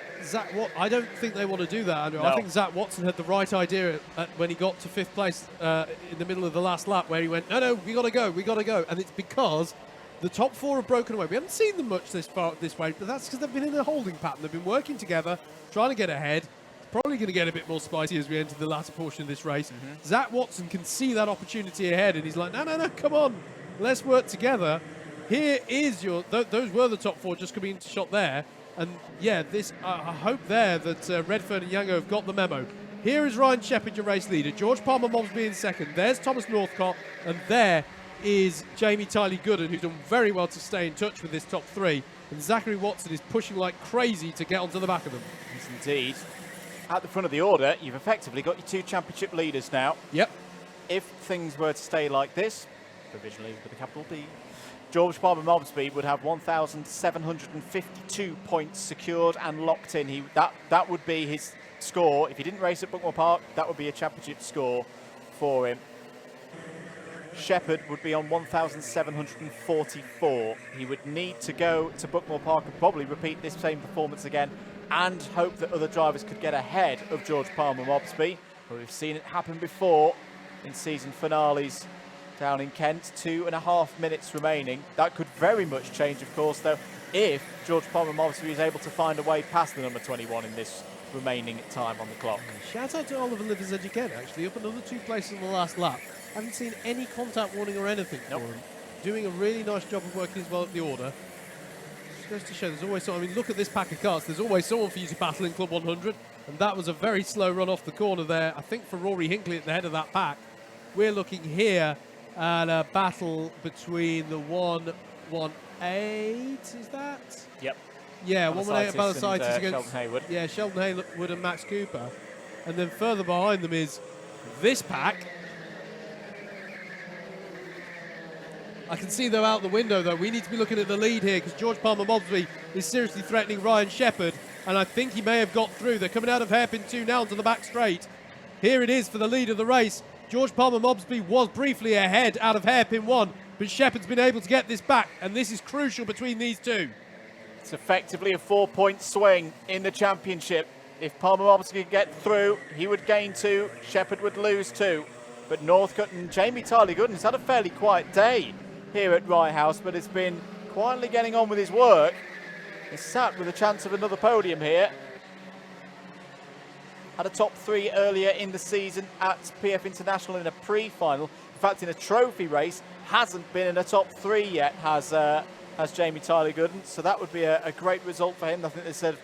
I don't think they want to do that, Andrew. No. I think Zach Watson had the right idea when he got to 5th place in the middle of the last lap, where he went, no, we got to go. And it's because the top 4 have broken away. We haven't seen them much this way, but that's because they've been in a holding pattern. They've been working together, trying to get ahead. It's probably going to get a bit more spicy as we enter the latter portion of this race. Zach Watson can see that opportunity ahead, and he's like, no, come on, let's work together. Here is your... Those were the top 4 just coming into shot there. And yeah, I hope there that Redfern and Yango have got the memo. Here is Ryan Shepherd, your race leader. George Palmer Mobsby in second. There's Thomas Northcott. And there is Jamie Tiley Gooden, who's done very well to stay in touch with this top 3. And Zachary Watson is pushing like crazy to get onto the back of them. Yes, indeed. At the front of the order, you've effectively got your 2 championship leaders now. Yep. If things were to stay like this, provisionally with a capital D, George Palmer Mobsby would have 1,752 points secured and locked in. That would be his score. If he didn't race at Bookmore Park, that would be a championship score for him. Shepherd would be on 1,744. He would need to go to Bookmore Park and probably repeat this same performance again and hope that other drivers could get ahead of George Palmer Mobsby. But we've seen it happen before in season finales down in Kent. 2.5 minutes remaining. That could very much change, of course, though, if George Palmer Mobsby is able to find a way past the number 21 in this remaining time on the clock. Shout out to Oliver Liversidge again, actually, up another 2 places in the last lap. Haven't seen any contact warning or anything for him. Doing a really nice job of working as well at the order. Just goes to show there's always someone. I mean, look at this pack of cars. There's always someone for you to battle in Club 100. And that was a very slow run off the corner there, I think, for Rory Hinckley at the head of that pack. We're looking here at a battle between the 1, 1, 8, is that? Yep. Yeah, 118 at Balasitis Balasitis and, against Sheldon Haywood. Yeah, Sheldon Haywood and Max Cooper. And then further behind them is this pack. I can see them out the window, though. We need to be looking at the lead here because George Palmer-Mobsby is seriously threatening Ryan Shepherd, and I think he may have got through. They're coming out of hairpin 2 now onto the back straight. Here it is for the lead of the race. George Palmer-Mobsby was briefly ahead out of hairpin 1, but Shepherd's been able to get this back, and this is crucial between these two. It's effectively a 4-point swing in the championship. If Palmer-Mobsby could get through, he would gain 2, Shepherd would lose 2. But Northcote and Jamie Tyler-Gooden has had a fairly quiet day here at Rye House, but has been quietly getting on with his work. He's sat with a chance of another podium here. Had a top 3 earlier in the season at PF International in a pre-final. In fact, in a trophy race, hasn't been in a top 3 yet, has Jamie Tyler-Gooden. So that would be a great result for him. I think they said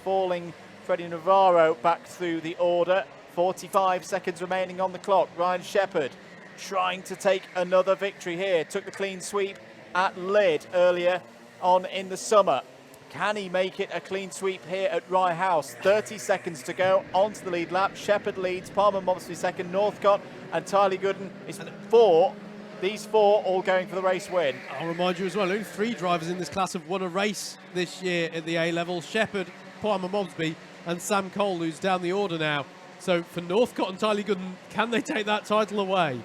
falling Freddie Navarro back through the order. 45 seconds remaining on the clock. Ryan Shepherd trying to take another victory here. Took the clean sweep at Lydd earlier on in the summer. Can he make it a clean sweep here at Rye House? 30 seconds to go onto the lead lap. Shepherd leads, Palmer-Mobsby second, Northcote and Tyler-Gooden is 4. These 4 all going for the race win. I'll remind you as well, only 3 drivers in this class have won a race this year at the A-level. Shepherd, Palmer-Mobsby and Sam Cole, who's down the order now. So for Northcote and Tyler-Gooden, can they take that title away?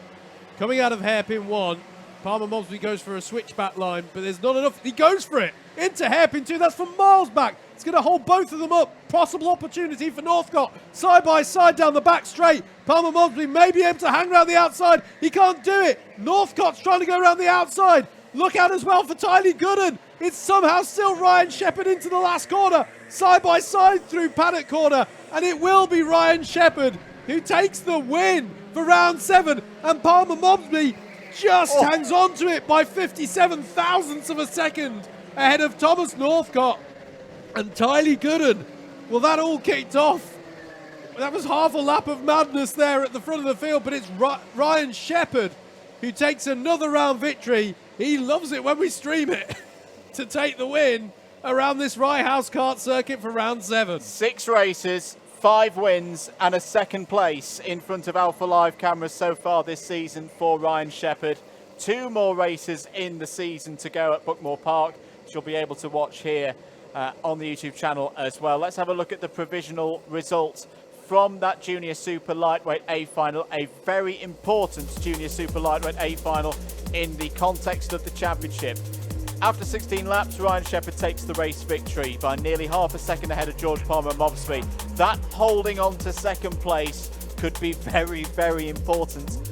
Coming out of hairpin 1, Palmer-Mobsby goes for a switchback line, but there's not enough. He goes for it into hairpin 2. That's from miles back. It's going to hold both of them up. Possible opportunity for Northcote. Side by side down the back straight. Palmer-Mobsby may be able to hang around the outside. He can't do it. Northcote's trying to go around the outside. Look out as well for Tyler-Gooden. It's somehow still Ryan Shepherd into the last corner. Side by side through paddock corner. And it will be Ryan Shepherd who takes the win for round 7. And Palmer-Mobsby just hangs on to it by 57 thousandths of a second ahead of Thomas Northcote and Tyler-Gooden. Well, that all kicked off. That was half a lap of madness there at the front of the field, but it's Ryan Shepherd who takes another round victory. He loves it when we stream it to take the win around this Rye House kart circuit for round 7. 6 races, 5 wins and a second place in front of Alpha Live cameras so far this season for Ryan Shepherd. 2 more races in the season to go at Buckmore Park, which you'll be able to watch here on the YouTube channel as well. Let's have a look at the provisional results from that Junior Super Lightweight A final, a very important Junior Super Lightweight A final in the context of the championship. After 16 laps, Ryan Shepherd takes the race victory by nearly half a second ahead of George Palmer-Mobsby. That holding on to second place could be very, very important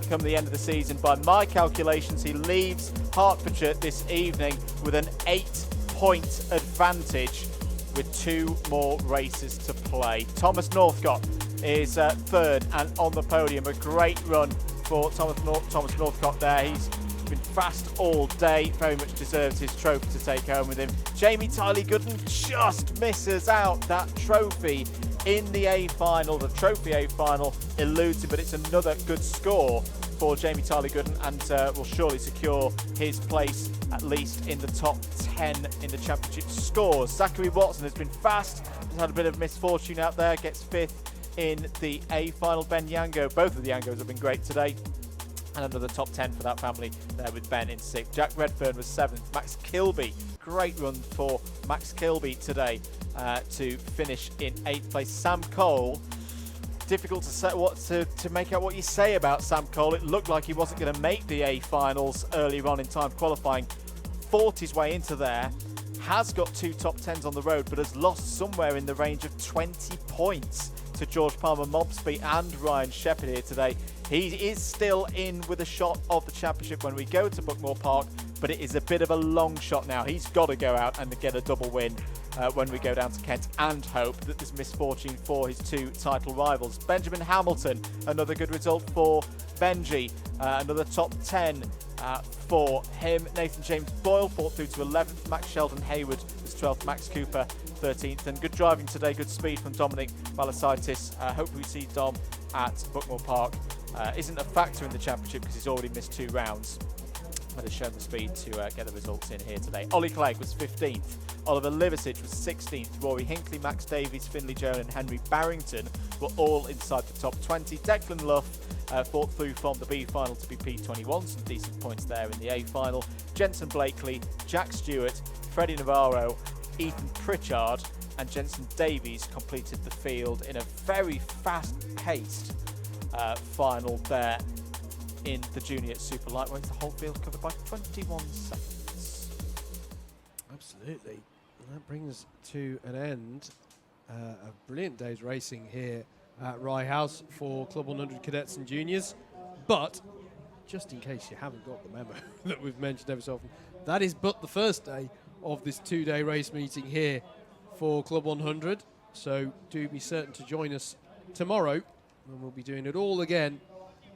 come the end of the season. By my calculations, he leaves Hertfordshire this evening with an 8-point advantage with 2 more races to play. Thomas Northcote is 3rd and on the podium. A great run for Thomas Northcote there. He's been fast all day, very much deserves his trophy to take home with him. Jamie Tyler-Gooden just misses out that trophy in the A final. The trophy A final eludes him, but it's another good score for Jamie Tyler-Gooden and will surely secure his place at least in the top 10 in the championship scores. Zachary Watson has been fast, has had a bit of misfortune out there, gets 5th in the A final. Ben Yango, both of the Yangos have been great today. And another top 10 for that family there with Ben in 6th. Jack Redfern was 7th. Max Kilby, great run for Max Kilby today to finish in 8th place. Sam Cole, difficult to say to make out what you say about Sam Cole. It looked like he wasn't going to make the A finals earlier on in time qualifying. Fought his way into there. Has got 2 top 10s on the road, but has lost somewhere in the range of 20 points to George Palmer-Mobsby and Ryan Shepherd here today. He is still in with a shot of the championship when we go to Buckmore Park, but it is a bit of a long shot now. He's got to go out and get a double win when we go down to Kent and hope that there's misfortune for his 2 title rivals. Benjamin Hamilton, another good result for Benji, another top 10 for him. Nathan James Boyle fought through to 11th. Max Sheldon Haywood was 12th. Max Cooper 13th. And good driving today, good speed from Dominic Balasitis. Hope we see Dom at Buckmore Park. Isn't a factor in the championship because he's already missed 2 rounds. but has shown the speed to get the results in here today. Ollie Clegg was 15th. Oliver Liversidge was 16th. Rory Hinckley, Max Davies, Finley Jones and Henry Barrington were all inside the top 20. Declan Luff fought through from the B final to be P21, some decent points there in the A final. Jensen Blakely, Jack Stewart, Freddie Navarro, Ethan Pritchard and Jensen Davies completed the field in a very fast-paced final there in the junior super lightweights. The whole field covered by 21 seconds. Absolutely. And that brings to an end a brilliant day's racing here at Rye House for Club 100 Cadets and Juniors. But just in case you haven't got the memo that we've mentioned ever so often, that is but the first day of this 2-day race meeting here for Club 100. So do be certain to join us tomorrow, and we'll be doing it all again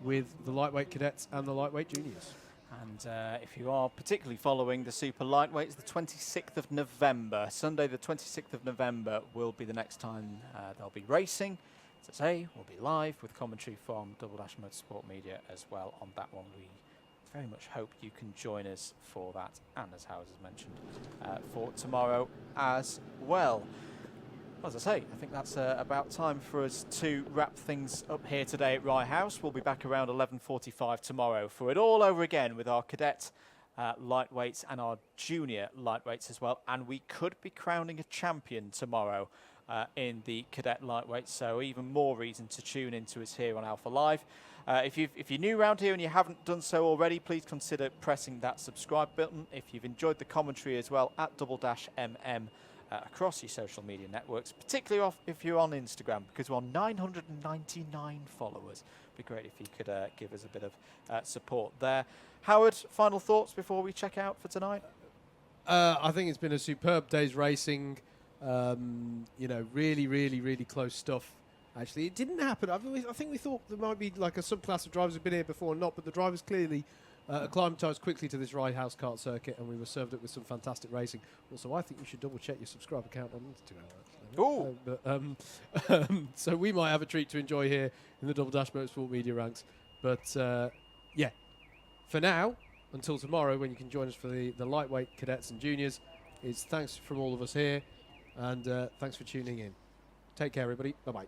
with the lightweight cadets and the lightweight juniors. And if you are particularly following the super lightweights, the 26th of November, Sunday the 26th of November will be the next time they'll be racing. As I say, we'll be live with commentary from Double Dash Motorsport Media as well on that one. We very much hope you can join us for that, and as Howard has mentioned, for tomorrow as well. As I say, I think that's about time for us to wrap things up here today at Rye House. We'll be back around 11:45 tomorrow for it all over again with our cadet lightweights and our junior lightweights as well. And we could be crowning a champion tomorrow in the cadet lightweights, so even more reason to tune into us here on Alpha Live. If you're new around here and you haven't done so already, please consider pressing that subscribe button. If you've enjoyed the commentary as well, at @MM across your social media networks, particularly if you're on Instagram, because we're on 999 followers. It'd be great if you could give us a bit of support there. Howard, final thoughts before we check out for tonight? I think it's been a superb day's racing. You know, really close stuff. Actually, it didn't happen. I think we thought there might be like a subclass of drivers who've been here before and not, but the drivers clearly acclimatised quickly to this Rye House kart circuit, and we were served up with some fantastic racing. Also, I think you should double check your subscribe account on Instagram. Oh! So we might have a treat to enjoy here in the Double Dash Motorsport Media ranks. But yeah, for now, until tomorrow when you can join us for the lightweight cadets and juniors, it's thanks from all of us here, and thanks for tuning in. Take care, everybody. Bye-bye.